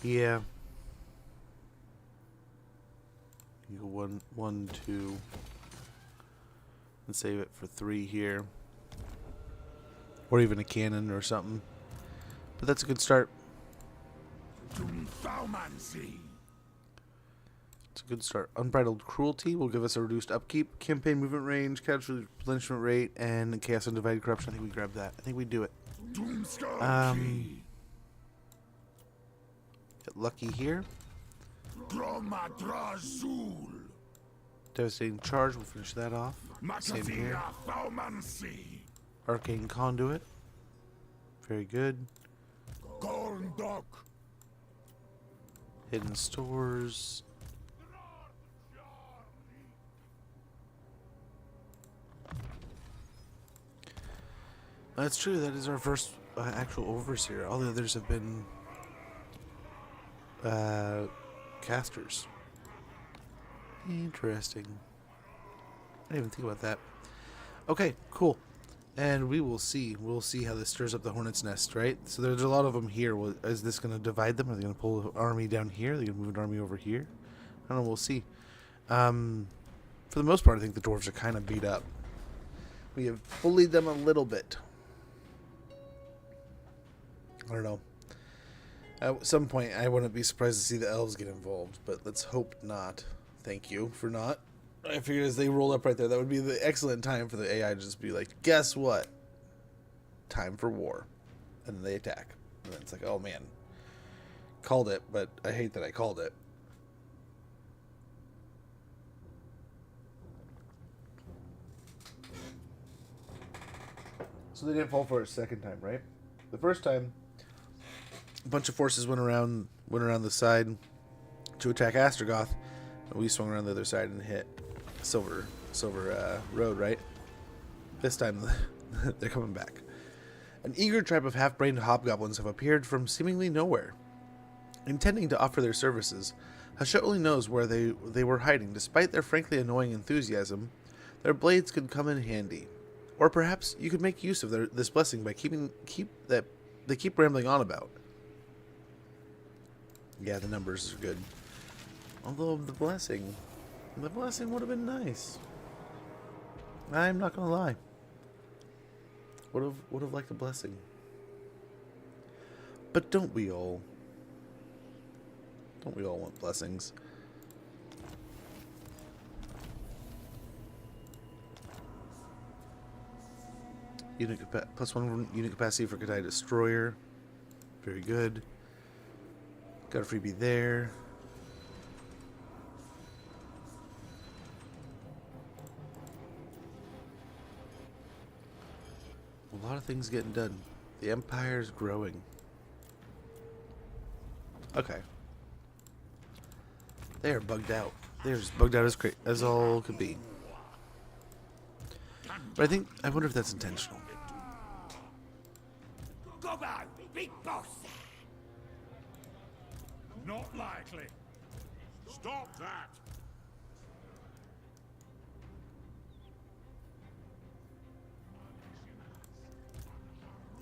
Yeah. You go 1, 1, 2, and save it for 3 here, or even a cannon or something. But that's a good start. It's a good start. Unbridled Cruelty will give us a reduced upkeep, campaign movement range, casualty replenishment rate, and Chaos Undivided Corruption. I think we grab that. I think we do it. Get lucky here. Devastating Charge. We'll finish that off. Same here. Arcane Conduit. Very good. Hidden Stores. That's true. That is our first actual Overseer. All the others have been casters. Interesting. I didn't even think about that. Okay, cool. And we will see. We'll see how this stirs up the Hornet's Nest, right? So there's a lot of them here. Is this going to divide them? Are they going to pull an army down here? Are they going to move an army over here? I don't know. We'll see. For the most part, I think the dwarves are kind of beat up. We have bullied them a little bit. I don't know. At some point, I wouldn't be surprised to see the elves get involved, but let's hope not. Thank you for not. I figured as they roll up right there, that would be the excellent time for the AI to just be like, guess what? Time for war. And then they attack. And then it's like, oh man. Called it, but I hate that I called it. So they didn't fall for it a second time, right? The first time, a bunch of forces went around the side to attack Astragoth, and we swung around the other side and hit Silver Road, right? This time, they're coming back. An eager tribe of half-brained hobgoblins have appeared from seemingly nowhere. Intending to offer their services, Hashut only knows where they were hiding. Despite their frankly annoying enthusiasm, their blades could come in handy. Or perhaps you could make use of this blessing by they keep rambling on about. Yeah, the numbers are good. Although the blessing would have been nice. I'm not gonna lie. Would have liked a blessing. But don't we all? Don't we all want blessings? +1 unit capacity for Kadai Destroyer. Very good. Got a freebie there. A lot of things getting done. The Empire's growing. Okay. They are bugged out. They're as bugged out as all could be. But I wonder if that's intentional. Go on, big boss. Not likely. Stop that.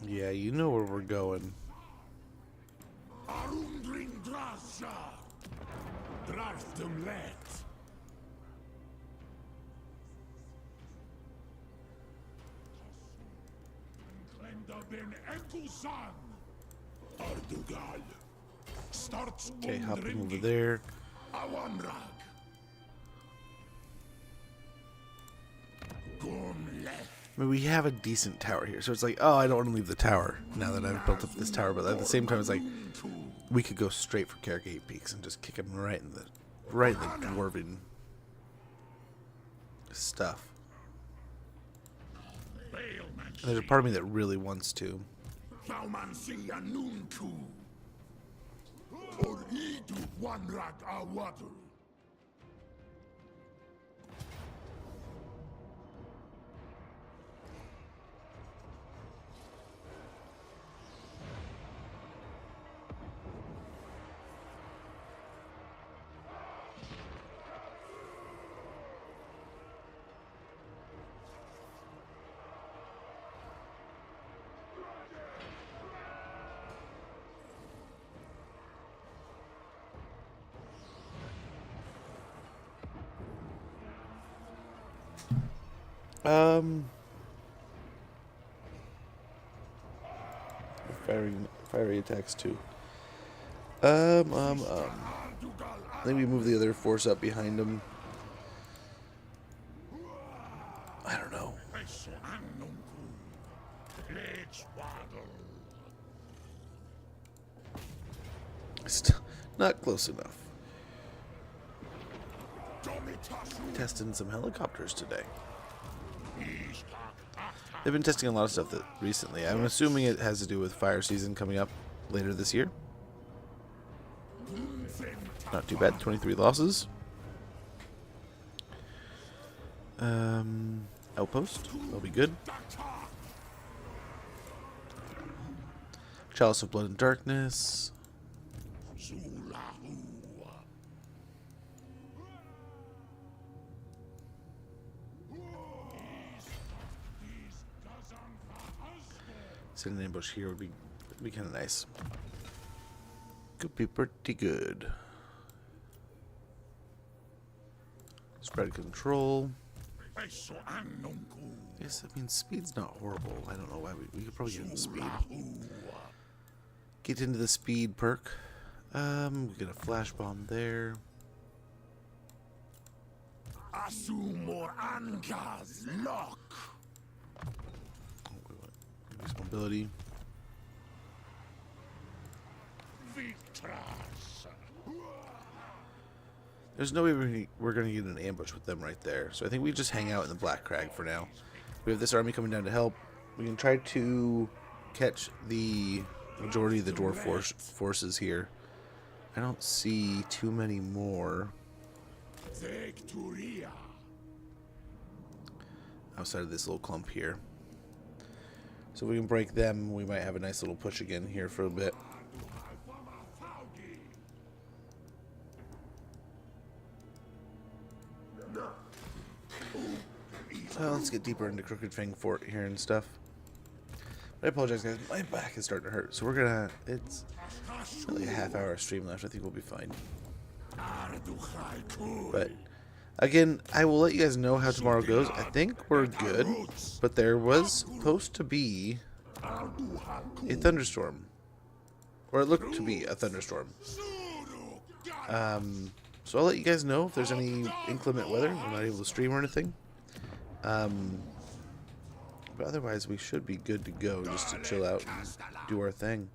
Yeah, you know where we're going. Arundring Drasha. Draftum let. Klenda ben Enkusan. Ardugal. Starts Okay, hopping over Undringi. there. Awanrag. Gomlet. I mean, we have a decent tower here, so it's like, oh, I don't want to leave the tower now that I've built up this tower. But at the same time, it's like we could go straight for Caragate Peaks and just kick him right in the dwarven stuff. And there's a part of me that really wants to. Thaumansi Anuntu. Or Idu Wanrak Awatu. Fiery attacks too. I think we move the other force up behind him. I don't know. Still not close enough. Testing some helicopters today. They've been testing a lot of stuff that recently. I'm assuming it has to do with fire season coming up later this year. Not too bad. 23 losses. Outpost. That'll be good. Chalice of Blood and Darkness. Setting an ambush here would be kind of nice. Could be pretty good. Spread control. Yes, I mean speed's not horrible. I don't know why we could probably get into speed. Get into the speed perk. We get a flash bomb there. Asumor Ankas Lock. Increase mobility. Victras. There's no way we're going to get an ambush with them right there. So I think we just hang out in the Black Crag for now. We have this army coming down to help. We can try to catch the majority of the dwarf forces here. I don't see too many more Victoria. outside of this little clump here. So if we can break them, we might have a nice little push again here for a bit. Let's get deeper into Crooked Fang Fort here and stuff. I apologize, guys. My back is starting to hurt, so we're gonna. It's only a half-hour of stream left. I think we'll be fine. But again, I will let you guys know how tomorrow goes. I think we're good, but there was supposed to be a thunderstorm, or it looked to be a thunderstorm. So I'll let you guys know if there's any inclement weather. We're not able to stream or anything. But otherwise, we should be good to go, just to chill out and do our thing.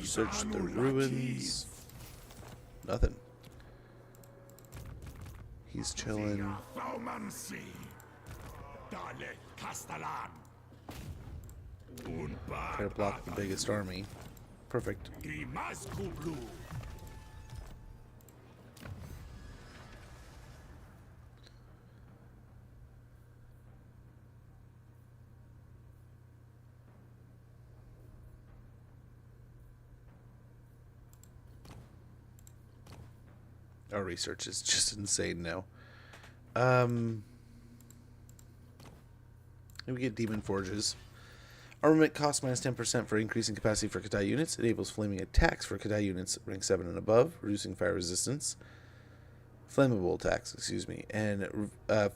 Search the ruins. Nothing. He's chilling. Try to block the biggest army. Perfect. Our research is just insane now. And we get Demon Forges. Armament cost minus 10% for increasing capacity for Kadai units. Enables flaming attacks for Kadai units rank 7 and above, reducing fire resistance. Flammable attacks, excuse me. And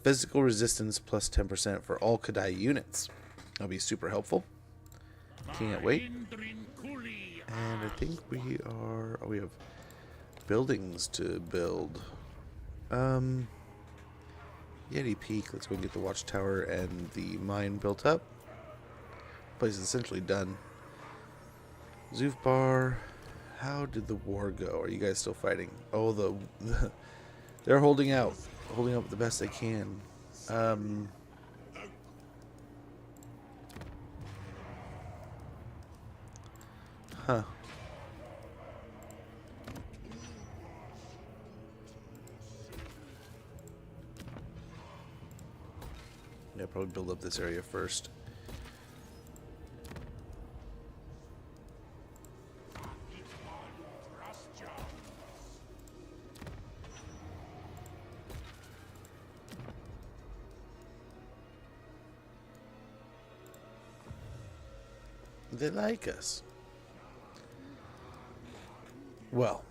physical resistance plus 10% for all Kadai units. That'll be super helpful. Can't wait. And I think we are... Oh, we have buildings to build. Yeti Peak. Let's go and get the watchtower and the mine built up. Place is essentially done. Zoof Bar. How did the war go? Are you guys still fighting? Oh, they're holding out. Holding out the best they can. Huh. Yeah, probably build up this area first. They like us. Well.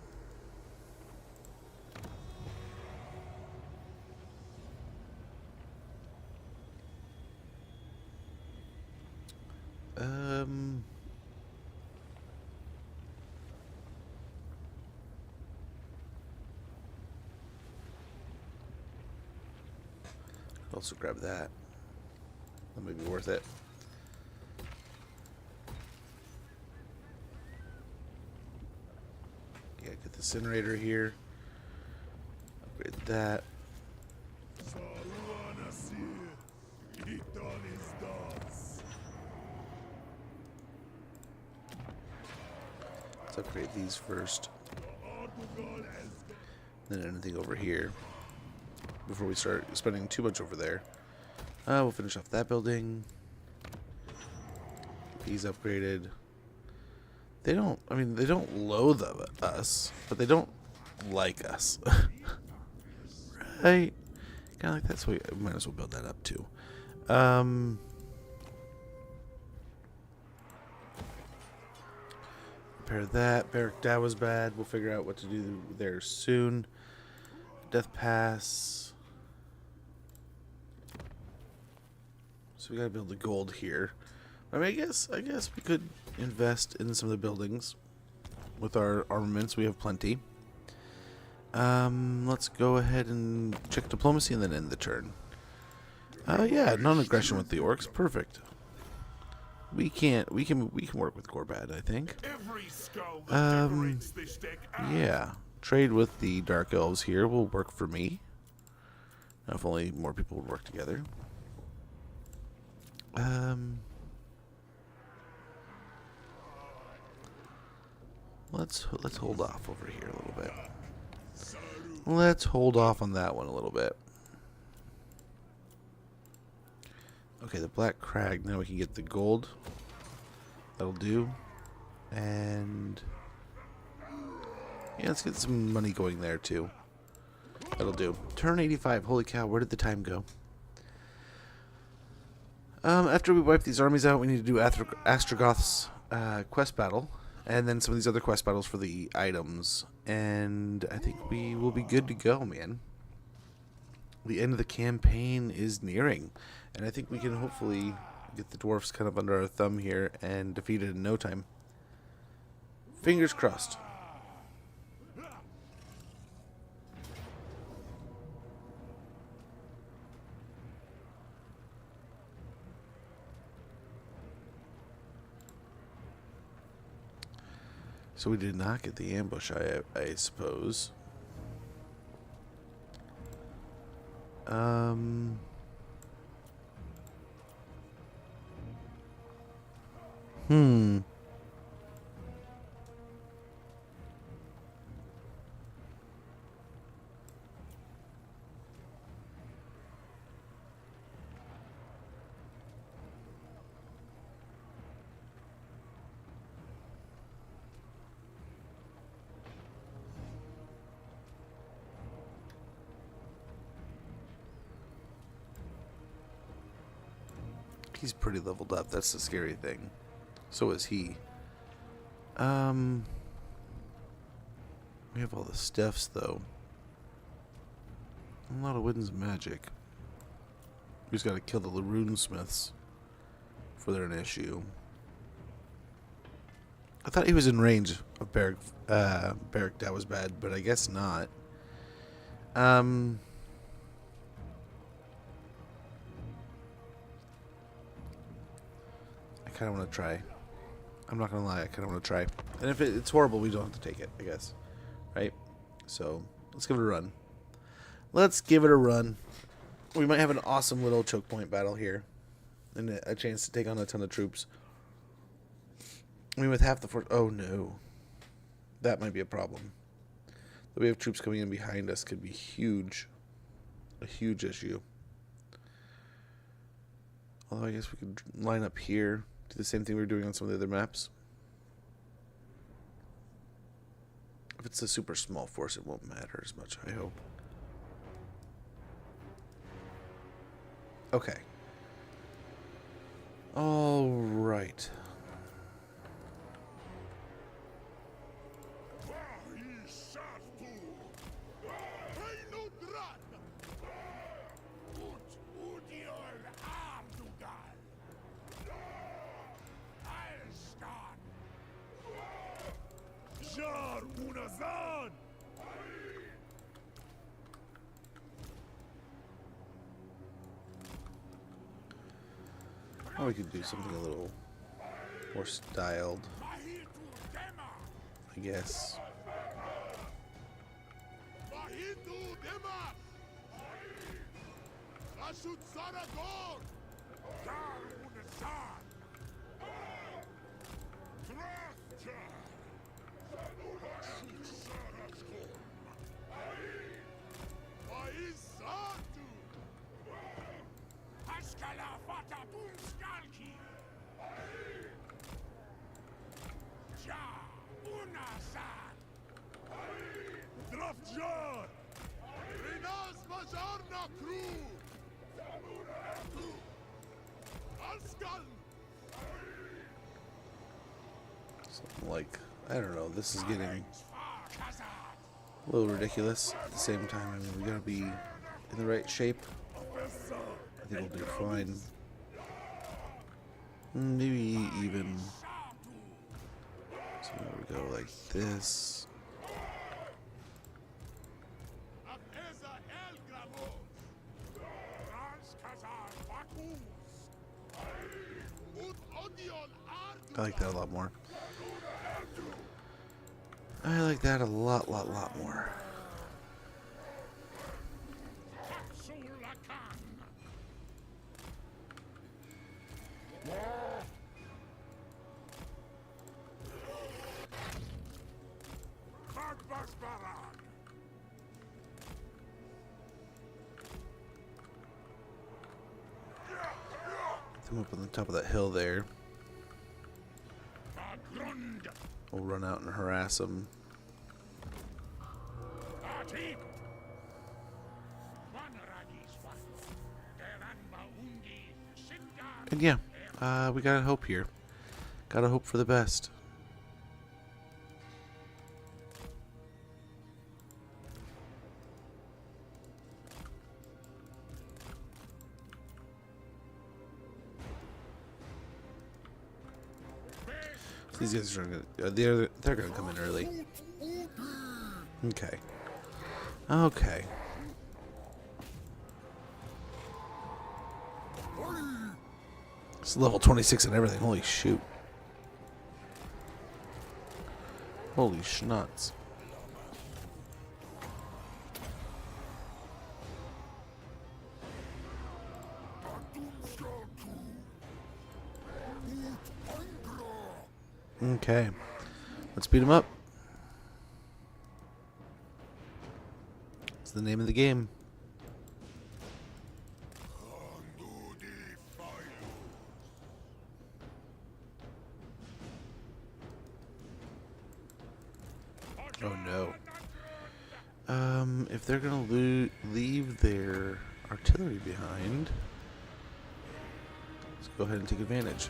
Also grab that. That may be worth it. Yeah, get the incinerator here. Upgrade that. Let's upgrade these first. Then anything over here before we start spending too much over there. We'll finish off that building. These upgraded. They don't, I mean, they don't loathe us, but they don't like us. Right? Kind of like that, so we might as well build that up too. Repair that. Barrack Dow was bad. We'll figure out what to do there soon. Death Pass. So we gotta build the gold here. I mean, I guess we could invest in some of the buildings with our armaments. We have plenty. Let's go ahead and check diplomacy and then end the turn. Yeah, non-aggression with the orcs. Perfect. We can work with Gorbad, I think. Yeah. Trade with the Dark Elves here will work for me. If only more people would work together. Let's hold off over here a little bit. Let's hold off on that one a little bit. Okay, the Black Crag. Now we can get the gold. That'll do. And yeah, let's get some money going there too. That'll do. Turn 85. Holy cow, where did the time go? After we wipe these armies out, we need to do Astragoth's quest battle. And then some of these other quest battles for the items. And I think we will be good to go, man. The end of the campaign is nearing. And I think we can hopefully get the dwarfs kind of under our thumb here and defeat it in no time. Fingers crossed. So we did not get the ambush, I suppose. He's pretty leveled up. That's the scary thing. So is he. We have all the stuffs, though. A lot of Wooden's magic. We just gotta kill the rune smiths before they're an issue. I thought he was in range of Barrack. Barrack, that was bad, but I guess not. I kind of want to try. I'm not gonna lie, I kind of want to try. And if it's horrible, we don't have to take it, I guess. Right? So, let's give it a run. Let's give it a run. We might have an awesome little choke point battle here. And a chance to take on a ton of troops. I mean, with half the force... Oh, no. That might be a problem. The wave of troops coming in behind us could be huge. A huge issue. Although I guess we could line up here. Do the same thing we were doing on some of the other maps. If it's a super small force, it won't matter as much, I hope. Okay. All right. Or we could do something a little more styled, I guess. Hashut Astragoth Something like, I don't know, this is getting a little ridiculous. At the same time, I mean, we gotta be in the right shape. I think we'll do fine. Maybe even, so we go like this. I like that a lot more. I like that a lot more. Come up on the top of that hill there. We'll run out and harass them. And yeah, we gotta hope here. Gotta hope for the best. These guys are gonna, they're gonna come in early. Okay. Okay. It's level 26 and everything. Holy shoot. Holy schnutz. Okay. Let's beat him up. It's the name of the game. Oh no. If they're gonna leave their artillery behind, Let's go ahead and take advantage.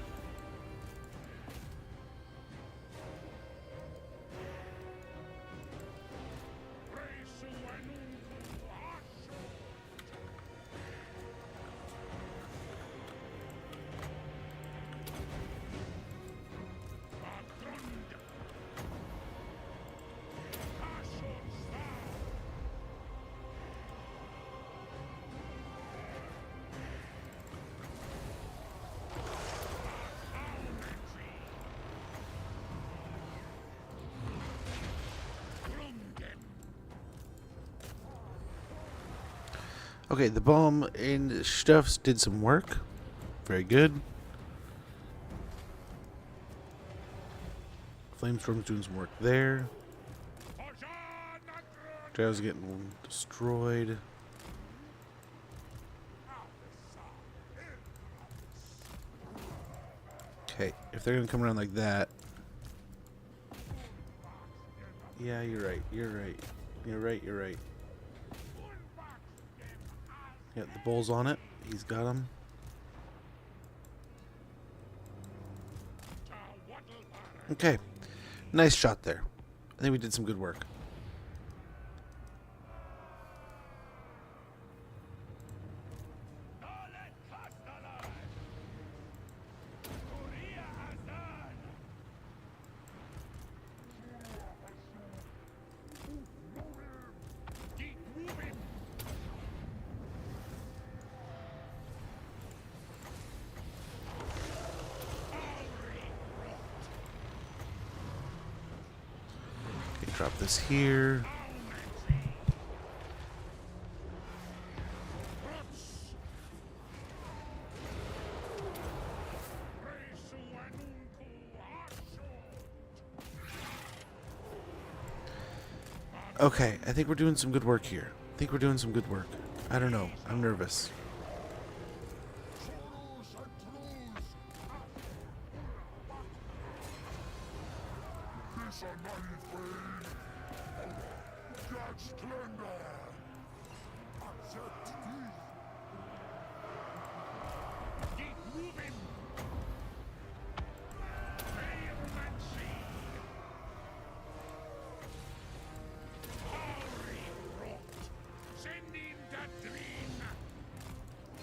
Okay, the bomb and stuffs did some work. Very good. Flamestorm's doing some work there. Drow's getting destroyed. Okay, if they're gonna come around like that. Yeah, you're right. You're right. You're right. You're right. Yeah, the bull's on it. He's got him. Okay. Nice shot there. I think we did some good work. Drop this here. Okay, I think we're doing some good work here. I think we're doing some good work. I don't know. I'm nervous.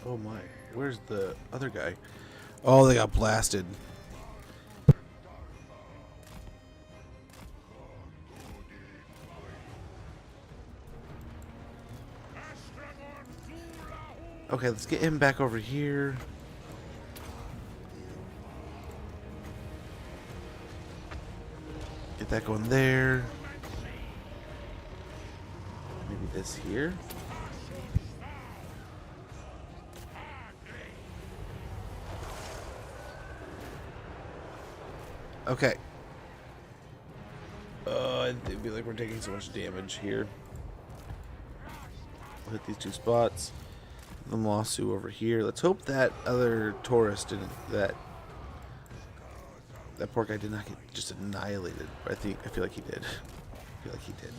Oh my, where's the other guy? Oh, they got blasted. Okay, let's get him back over here. Get that going there. Maybe this here. Okay. I feel like we're taking so much damage here. We'll hit these two spots. The Mosu over here. Let's hope that other tourist didn't. That poor guy did not get just annihilated. I feel like he did. I feel like he did.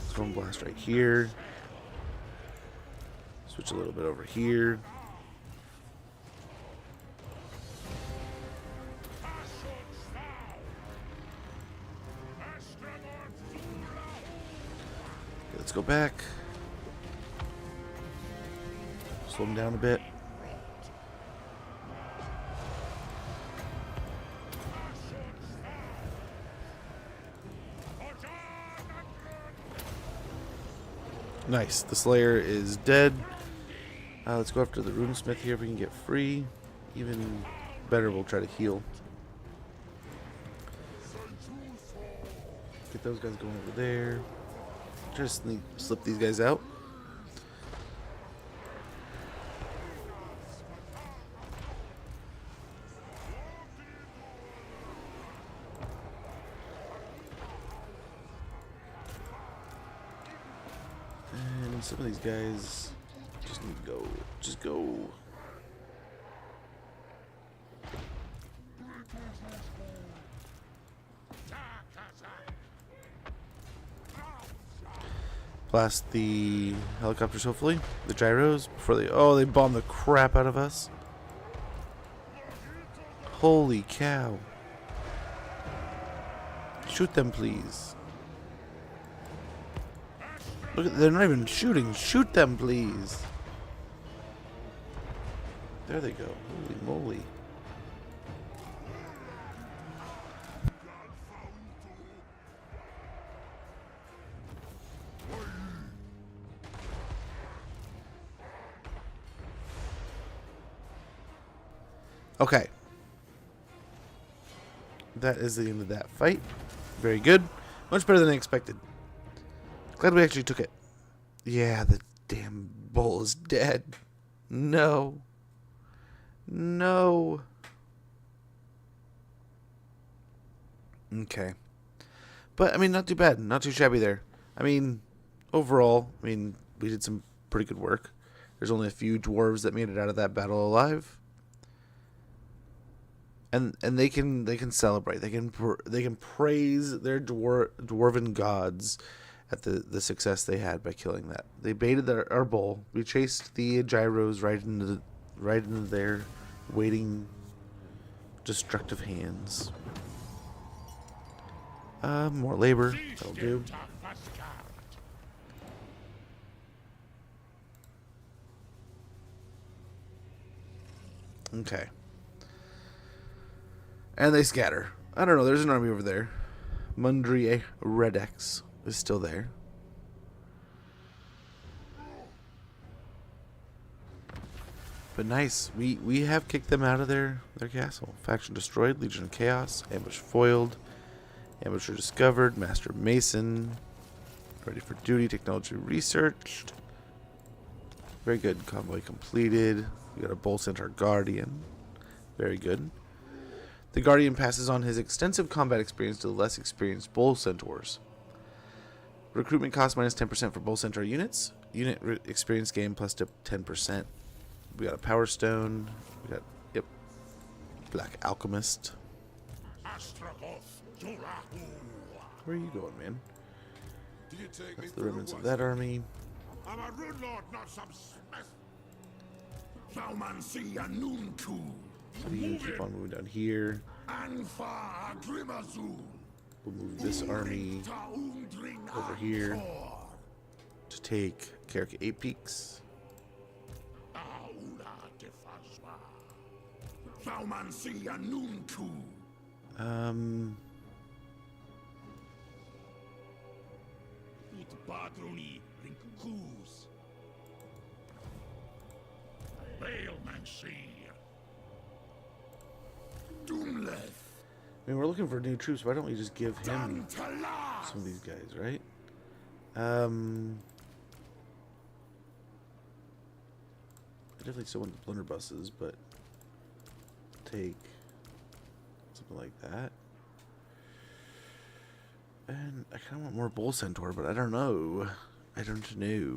Storm blast right here. Switch a little bit over here. Let's go back. Slow him down a bit. Nice. The Slayer is dead. Let's go after the Runesmith here if we can get free. Even better, we'll try to heal. Get those guys going over there. Just slip these guys out. And some of these guys just need to go. Just go. Blast the helicopters, hopefully. The gyros before they... Oh, they bomb the crap out of us. Holy cow. Shoot them, please. Look, they're not even shooting. Shoot them, please. There they go. Holy moly. Okay. That is the end of that fight. Very good. Much better than I expected. Glad we actually took it. Yeah, the damn bull is dead. No. No. Okay. But, I mean, not too bad. Not too shabby there. I mean, overall, I mean, we did some pretty good work. There's only a few dwarves that made it out of that battle alive. And they can celebrate. They can praise their dwarven gods at the success they had by killing that. They baited our bull. We chased the gyros right into their waiting destructive hands. More labor. That'll do. Okay. And they scatter. I don't know. There's an army over there. Mundrie Redex is still there. But nice. We have kicked them out of their castle. Faction destroyed. Legion of Chaos. Ambush foiled. Ambusher discovered. Master Mason. Ready for duty. Technology researched. Very good. Convoy completed. We got a Bull Centaur Guardian. Very good. The Guardian passes on his extensive combat experience to the less experienced Bull Centaurs. Recruitment cost minus 10% for Bull Centaur units. Unit experience gain plus to 10%. We got a Power Stone. We got, yep, Black Alchemist. Where are you going, man? That's the remnants of that army. I'm a rude lord, not some So you keep on moving down here. We'll move this army over here to take Carrick 8 Peaks. I mean, we're looking for new troops. Why don't we just give him some of these guys, right? I definitely still want the blunderbusses, but take something like that. And I kind of want more Bull Centaur, but I don't know. I don't know.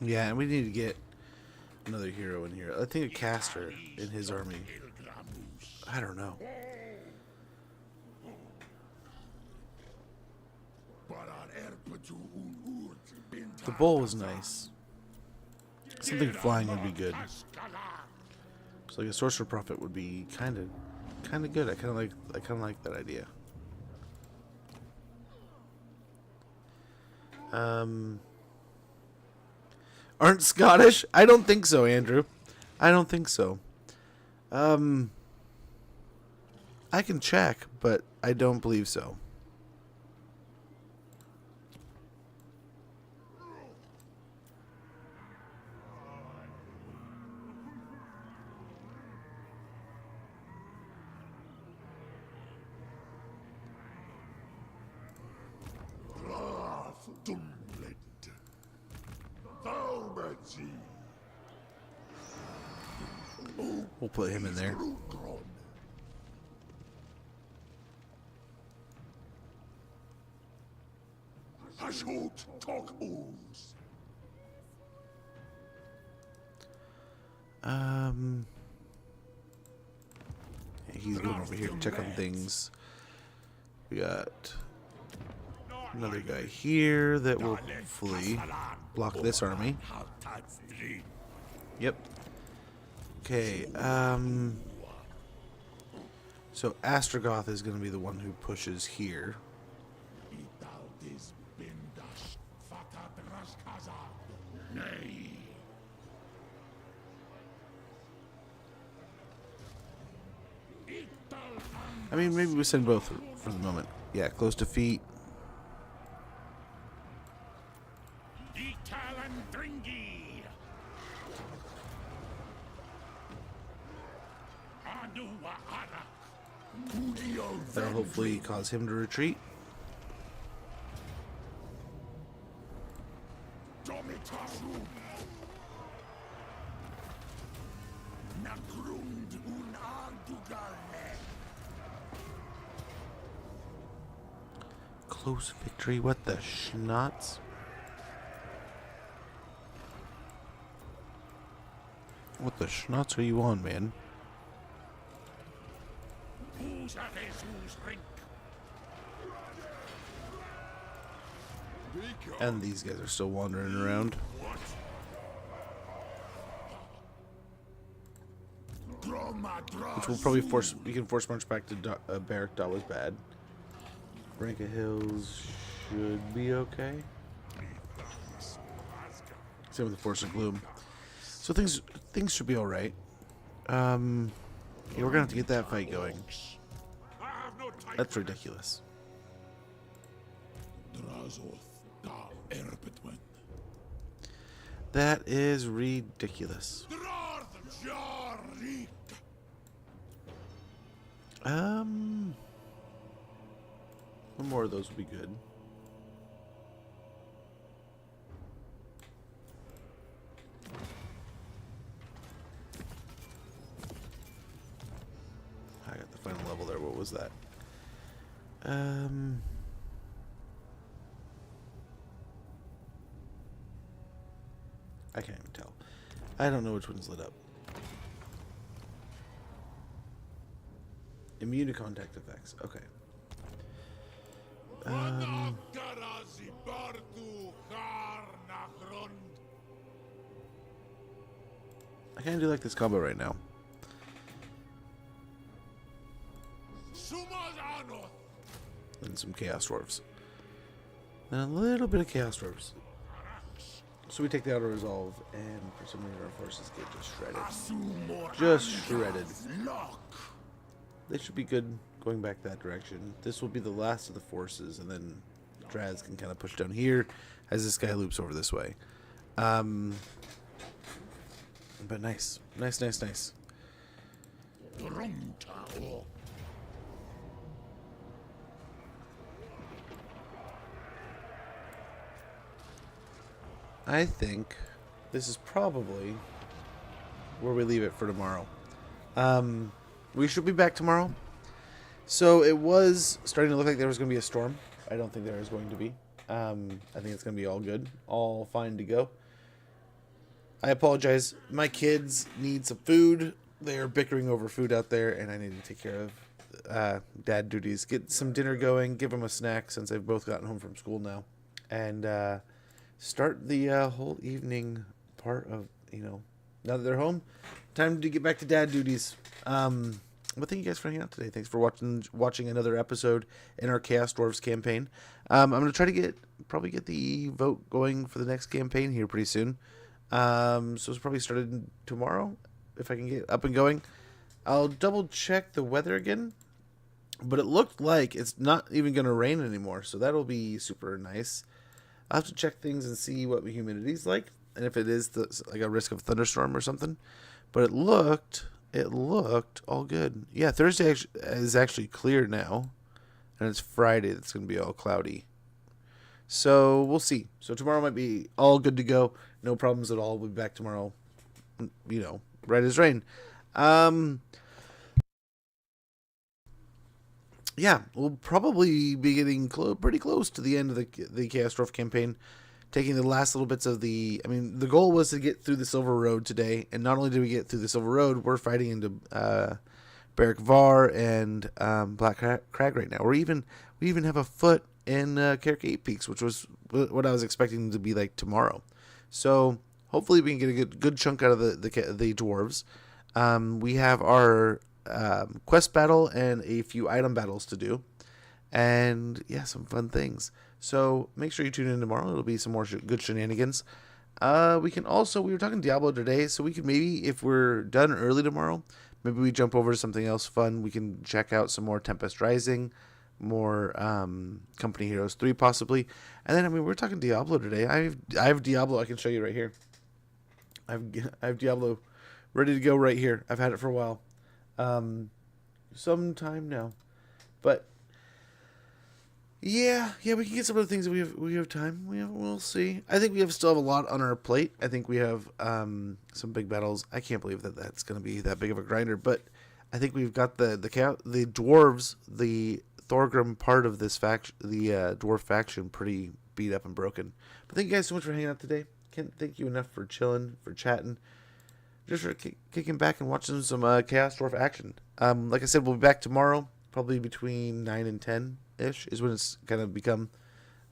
Yeah, and we need to get another hero in here. I think a caster in his army. I don't know. The bull was nice. Something flying would be good. So like a sorcerer prophet would be kind of good. I kind of like that idea. Aren't Scottish? I don't think so, Andrew. I don't think so. I can check, but I don't believe so. We'll put him in there. Hashut talk ooze. He's going over here to check on things. We got another guy here that will hopefully block this army. Yep. Okay, so Astragoth is going to be the one who pushes here. I mean, maybe we send both for the moment. Yeah, close to feet. That'll hopefully cause him to retreat. Close victory? What the schnotz? What the schnotz are you on, man? And these guys are still wandering around. Which will probably force... We can force march back to Barrack. That was bad. Branca Hills should be okay. Same with the Force of Gloom. So things should be alright. Yeah, we're gonna have to get that fight going. That's ridiculous. That is ridiculous. One more of those would be good. I got the final level there. What was that? I can't even tell. I don't know which one's lit up. Immune to contact effects. Okay. I kind of do like this combo right now. And some Chaos Dwarves. And a little bit of Chaos Dwarves. So we take the Auto Resolve, and for some reason our forces get just shredded. Just shredded. They should be good going back that direction. This will be the last of the forces, and then Draz can kind of push down here as this guy loops over this way. But nice. Nice, nice, nice. I think this is probably where we leave it for tomorrow. We should be back tomorrow. So it was starting to look like there was going to be a storm. I don't think there is going to be. I think it's going to be all good. All fine to go. I apologize. My kids need some food. They are bickering over food out there, and I need to take care of dad duties. Get some dinner going. Give them a snack since they've both gotten home from school now. And start the whole evening part of, now that they're home, time to get back to dad duties. But thank you guys for hanging out today. Thanks for watching another episode in our Chaos Dwarves campaign. I'm going to try to probably get the vote going for the next campaign here pretty soon. So it's probably started tomorrow, if I can get up and going. I'll double check the weather again, but it looked like it's not even going to rain anymore, so that'll be super nice. I'll have to check things and see what the humidity's like, and if it is like a risk of thunderstorm or something. But it looked all good. Yeah, Thursday is actually clear now, and it's Friday that's going to be all cloudy. So we'll see. So tomorrow might be all good to go. No problems at all. We'll be back tomorrow, right as rain. yeah, we'll probably be getting pretty close to the end of the Chaos Dwarf campaign. Taking the last little bits of the... I mean, the goal was to get through the Silver Road today, and not only did we get through the Silver Road, we're fighting into Barrack Var and Black Crag right now. We even have a foot in Carrick 8 Peaks, which was what I was expecting to be like tomorrow. So hopefully we can get a good chunk out of the dwarves. We have our quest battle and a few item battles to do, and yeah, some fun things. So make sure you tune in tomorrow. It'll be some more good shenanigans. We were talking Diablo today, so we could maybe, if we're done early tomorrow, maybe we jump over to something else fun. We can check out some more Tempest Rising, more Company Heroes 3 possibly. And then, I mean, we're talking Diablo today. I have Diablo I can show you right here. I have Diablo ready to go right here. I've had it for a while. Some time now. But yeah, we can get some of the things that we have time. We'll see. I think we still have a lot on our plate. I think we have some big battles. I can't believe that's going to be that big of a grinder, but I think we've got the dwarves, the Thorgrim part of this faction, the dwarf faction, pretty beat up and broken. But thank you guys so much for hanging out today. Can't thank you enough for chilling, for chatting, just for kicking back and watching some Chaos Dwarf action. Like I said, we'll be back tomorrow, probably between 9 and 10-ish is when it's going to become.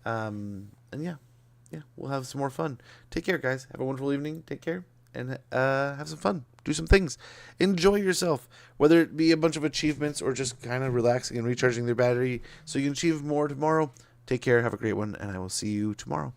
And yeah, we'll have some more fun. Take care, guys. Have a wonderful evening. Take care. And have some fun. Do some things. Enjoy yourself. Whether it be a bunch of achievements or just kind of relaxing and recharging their battery so you can achieve more tomorrow. Take care. Have a great one. And I will see you tomorrow.